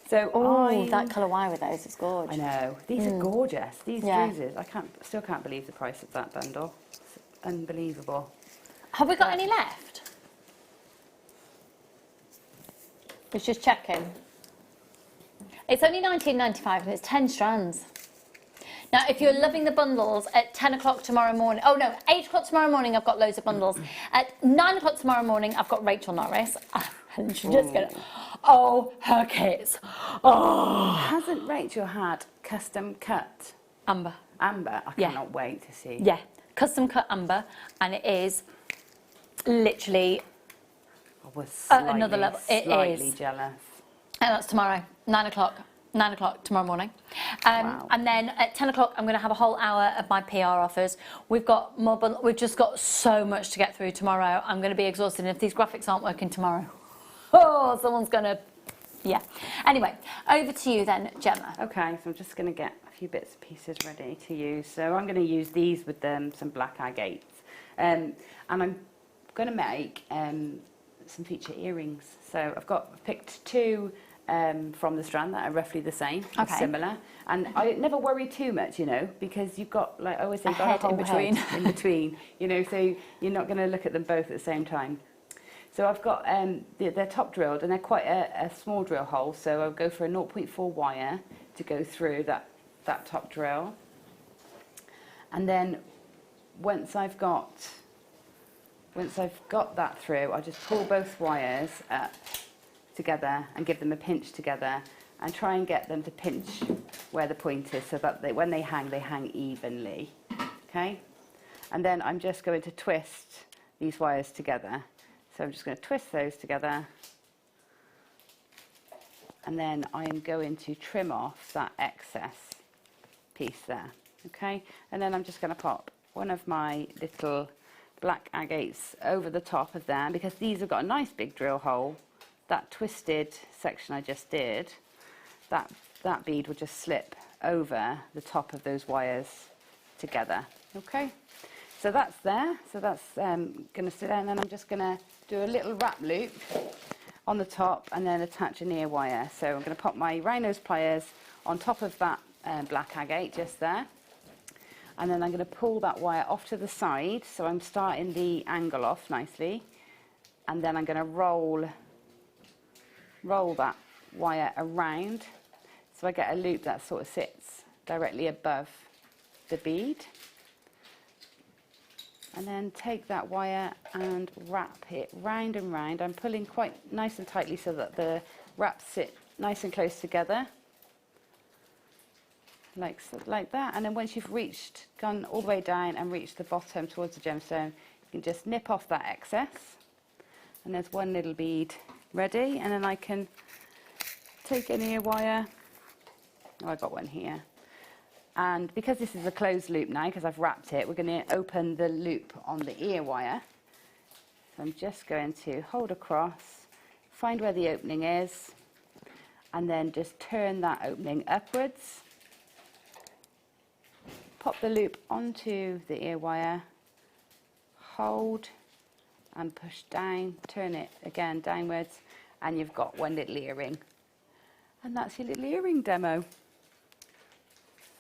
So that colour wire with those is gorgeous. I know. These are gorgeous. These druses. Still can't believe the price of that bundle. It's unbelievable. Have we got any left? It's just checking. It's only $19.95 and it's 10 strands. Now, if you're loving the bundles, at 10 o'clock tomorrow morning, 8 o'clock tomorrow morning, I've got loads of bundles. At 9 o'clock tomorrow morning, I've got Rachel Norris. And she just get her kits. Oh. Hasn't Rachel had custom cut? Amber. Amber. I cannot wait to see. Yeah, custom cut amber, and it is literally another level. It slightly is. jealous. And that's tomorrow, 9 o'clock. 9 o'clock tomorrow morning. And then at 10 o'clock, I'm going to have a whole hour of my PR offers. We've just got so much to get through tomorrow. I'm going to be exhausted. And if these graphics aren't working tomorrow, someone's going to, Anyway, over to you then, Gemma. Okay, so I'm just going to get a few bits and pieces ready to use. So I'm going to use these with some black agates. And I'm going to make some feature earrings. So I've picked two from the strand that are roughly the same, similar. And I never worry too much, because you've got, like I always say, got a hole in between, so you're not going to look at them both at the same time. So I've got, they're top drilled and they're quite a small drill hole, so I'll go for a 0.4 wire to go through that top drill. And then once I've got that through, I just pull both wires up together and give them a pinch together and try and get them to pinch where the point is, so that when they hang evenly. Okay? And then I'm just going to twist these wires together. So I'm just going to twist those together, and then I am going to trim off that excess piece there. Okay? And then I'm just going to pop one of my little black agates over the top of there, because these have got a nice big drill hole. That twisted section I just did, that bead will just slip over the top of those wires together. Okay, so that's there. So that's going to sit there, and then I'm just going to do a little wrap loop on the top and then attach an ear wire. So I'm going to pop my round nose pliers on top of that black agate just there, and then I'm going to pull that wire off to the side, so I'm starting the angle off nicely, and then I'm going to roll that wire around so I get a loop that sort of sits directly above the bead, and then take that wire and wrap it round and round. I'm pulling quite nice and tightly so that the wraps sit nice and close together, like that. And then once you've gone all the way down and reached the bottom towards the gemstone, you can just nip off that excess, and there's one little bead ready. And then I can take an ear wire. Oh, I got one here. And because this is a closed loop now, because I've wrapped it, we're going to open the loop on the ear wire. So I'm just going to hold across, find where the opening is, and then just turn that opening upwards. Pop the loop onto the ear wire, hold and push down, turn it again downwards, and you've got one little earring. And that's your little earring demo.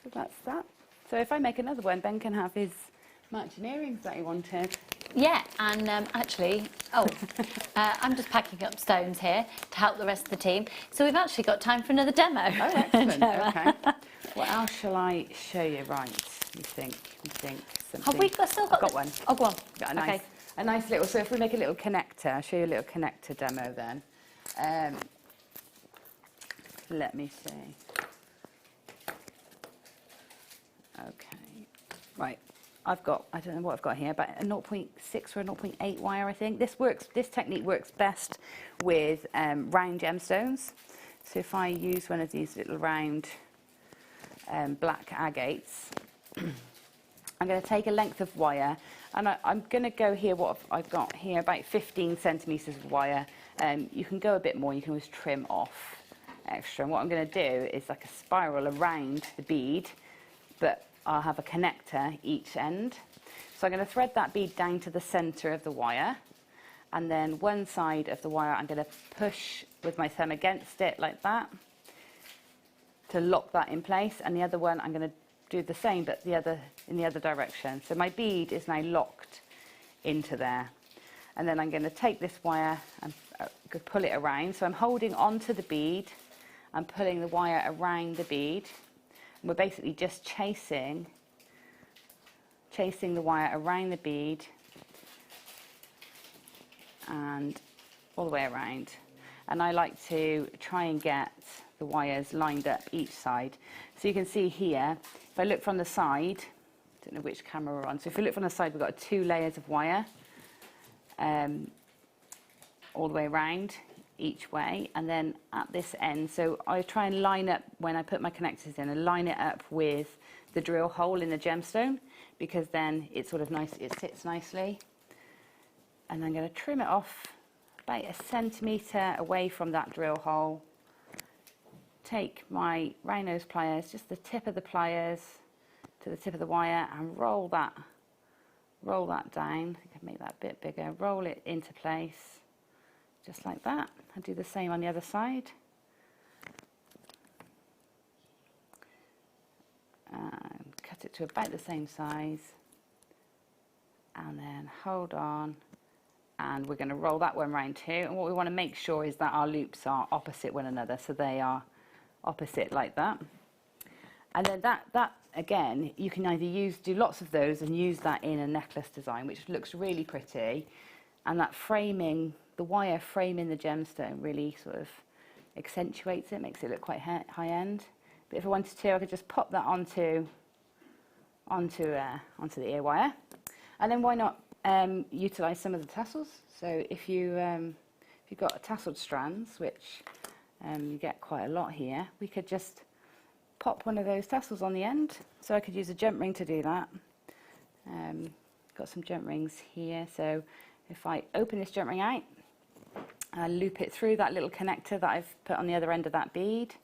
So that's that. So if I make another one, Ben can have his matching earrings that he wanted. Yeah, and actually, I'm just packing up stones here to help the rest of the team. So we've actually got time for another demo. Oh, excellent. Okay. What else shall I show you? Right, you think something. Have we still got one? Oh, go on. Got a nice little, so if we make a little connector, I'll show you a little connector demo then. Let me see. Okay, right. I don't know what I've got here, but a 0.6 or a 0.8 wire, I think. This technique works best with round gemstones. So if I use one of these little round black agates, I'm going to take a length of wire, and I'm going to go here, what I've got here, about 15 centimetres of wire. You can go a bit more, you can always trim off extra. And what I'm going to do is like a spiral around the bead, but I'll have a connector each end. So I'm going to thread that bead down to the centre of the wire, and then one side of the wire I'm going to push with my thumb against it like that to lock that in place, and the other one I'm going to do the same but in the other direction. So my bead is now locked into there, and then I'm going to take this wire and pull it around. So I'm holding onto the bead and pulling the wire around the bead. We're basically just chasing the wire around the bead and all the way around. And I like to try and get the wires lined up each side. So you can see here, if I look from the side, I don't know which camera we're on, so if you look from the side, we've got 2 layers of wire all the way around each way, and then at this end, so I try and line up, when I put my connectors in, and line it up with the drill hole in the gemstone, because then it's sort of nice, it sits nicely. And I'm going to trim it off about 1 centimetre away from that drill hole. Take my round nose pliers, just the tip of the pliers to the tip of the wire, and roll that down. I can make that a bit bigger. Roll it into place, just like that. And do the same on the other side. And cut it to about the same size. And then hold on. And we're going to roll that one round too. And what we want to make sure is that our loops are opposite one another. So they are opposite like that. And then that again, you can either do lots of those and use that in a necklace design, which looks really pretty. And that framing, the wire framing the gemstone really sort of accentuates it, makes it look quite high end. But if I wanted to, I could just pop that onto the ear wire. And then why not utilise some of the tassels? So if you've got tasseled strands, which you get quite a lot here, we could just pop one of those tassels on the end. So I could use a jump ring to do that. Got some jump rings here, so if I open this jump ring out, I loop it through that little connector that I've put on the other end of that bead,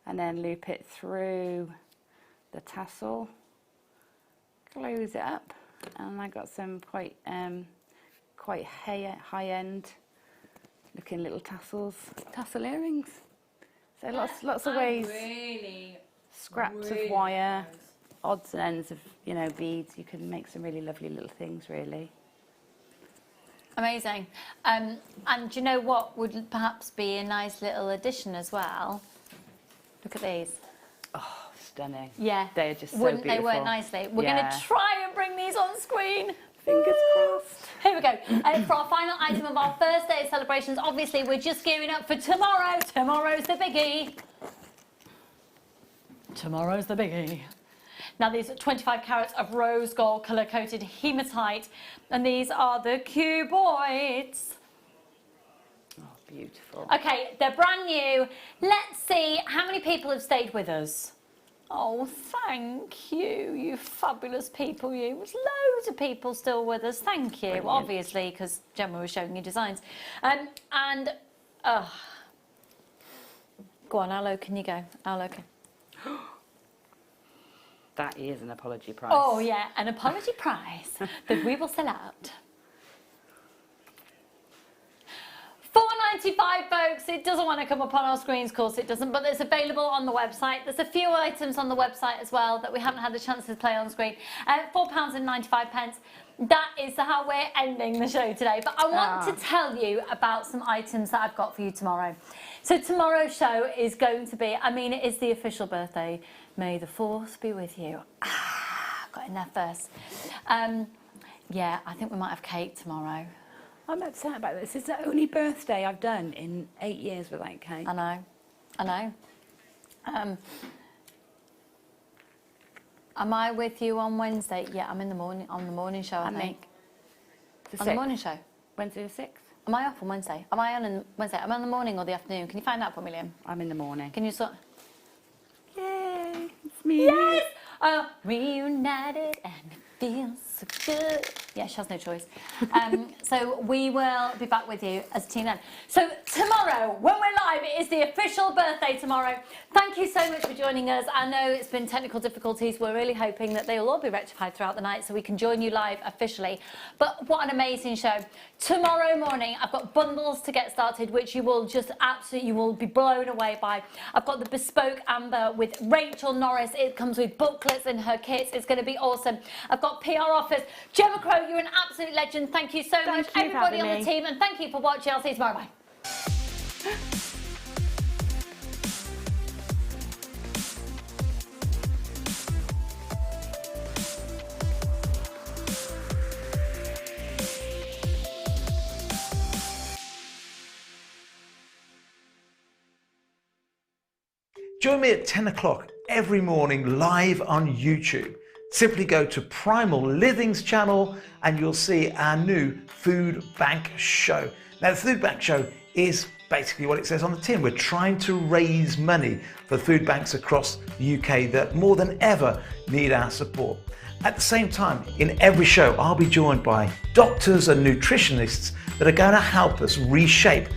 and then loop it through the tassel, close it up, and I got some quite high-end looking little tassel earrings. So lots of ways. Really Scraps of wire, odds and ends of beads. You can make some really lovely little things, really. Amazing. And do you know what would perhaps be a nice little addition as well? Look at these. Oh, stunning. Yeah. They're just so Wouldn't beautiful. they work nicely? We're going to try and bring these on screen. Fingers crossed. Here we go. For our final item of our first day of celebrations, obviously we're just gearing up for tomorrow. Tomorrow's the biggie. Tomorrow's the biggie. Now these are 25 carats of rose gold colour coated hematite, and these are the cuboids. Oh, beautiful. Okay, they're brand new. Let's see how many people have stayed with us. Oh, thank you, you fabulous people, you. There's loads of people still with us, thank you. Brilliant. Obviously, because Gemma was showing you designs. Go on, how low can you go? How low can... That is an apology price. Oh yeah, an apology price that we will sell out. $4.95, folks. It doesn't want to come up on our screens, of course it doesn't, but it's available on the website. There's a few items on the website as well that we haven't had the chance to play on screen. £4.95. That is how we're ending the show today. But I want to tell you about some items that I've got for you tomorrow. So tomorrow's show is going to be, it is the official birthday. May the 4th be with you. Got in there first. Yeah, I think we might have cake tomorrow. I'm upset about this. It's the only birthday I've done in 8 years without cake. I know. Am I with you on Wednesday? Yeah, I'm in the morning, on the morning show, I think. The on the 6th. morning show? Wednesday the 6th. Am I off on Wednesday? Am I on Wednesday? Am I in the morning or the afternoon? Can you find out for me, Liam? I'm in the morning. Can you sort... Yay, it's me. Yes! Reunited and it feels so good. Yeah, she has no choice. So we will be back with you as a team then. So tomorrow, when we're live, it is the official birthday tomorrow. Thank you so much for joining us. I know it's been technical difficulties. We're really hoping that they will all be rectified throughout the night so we can join you live officially. But what an amazing show. Tomorrow morning, I've got bundles to get started, which you will just absolutely, you will be blown away by. I've got the bespoke amber with Rachel Norris. It comes with booklets in her kits. It's going to be awesome. I've got PR offers. Gemma Crow, you're an absolute legend. Thank you so much, everybody on the team, and thank you for watching. I'll see you tomorrow. Bye. Join me at 10 o'clock every morning live on YouTube. Simply go to Primal Living's channel and you'll see our new food bank show. Now the food bank show is basically what it says on the tin. We're trying to raise money for food banks across the UK that more than ever need our support. At the same time, in every show, I'll be joined by doctors and nutritionists that are going to help us reshape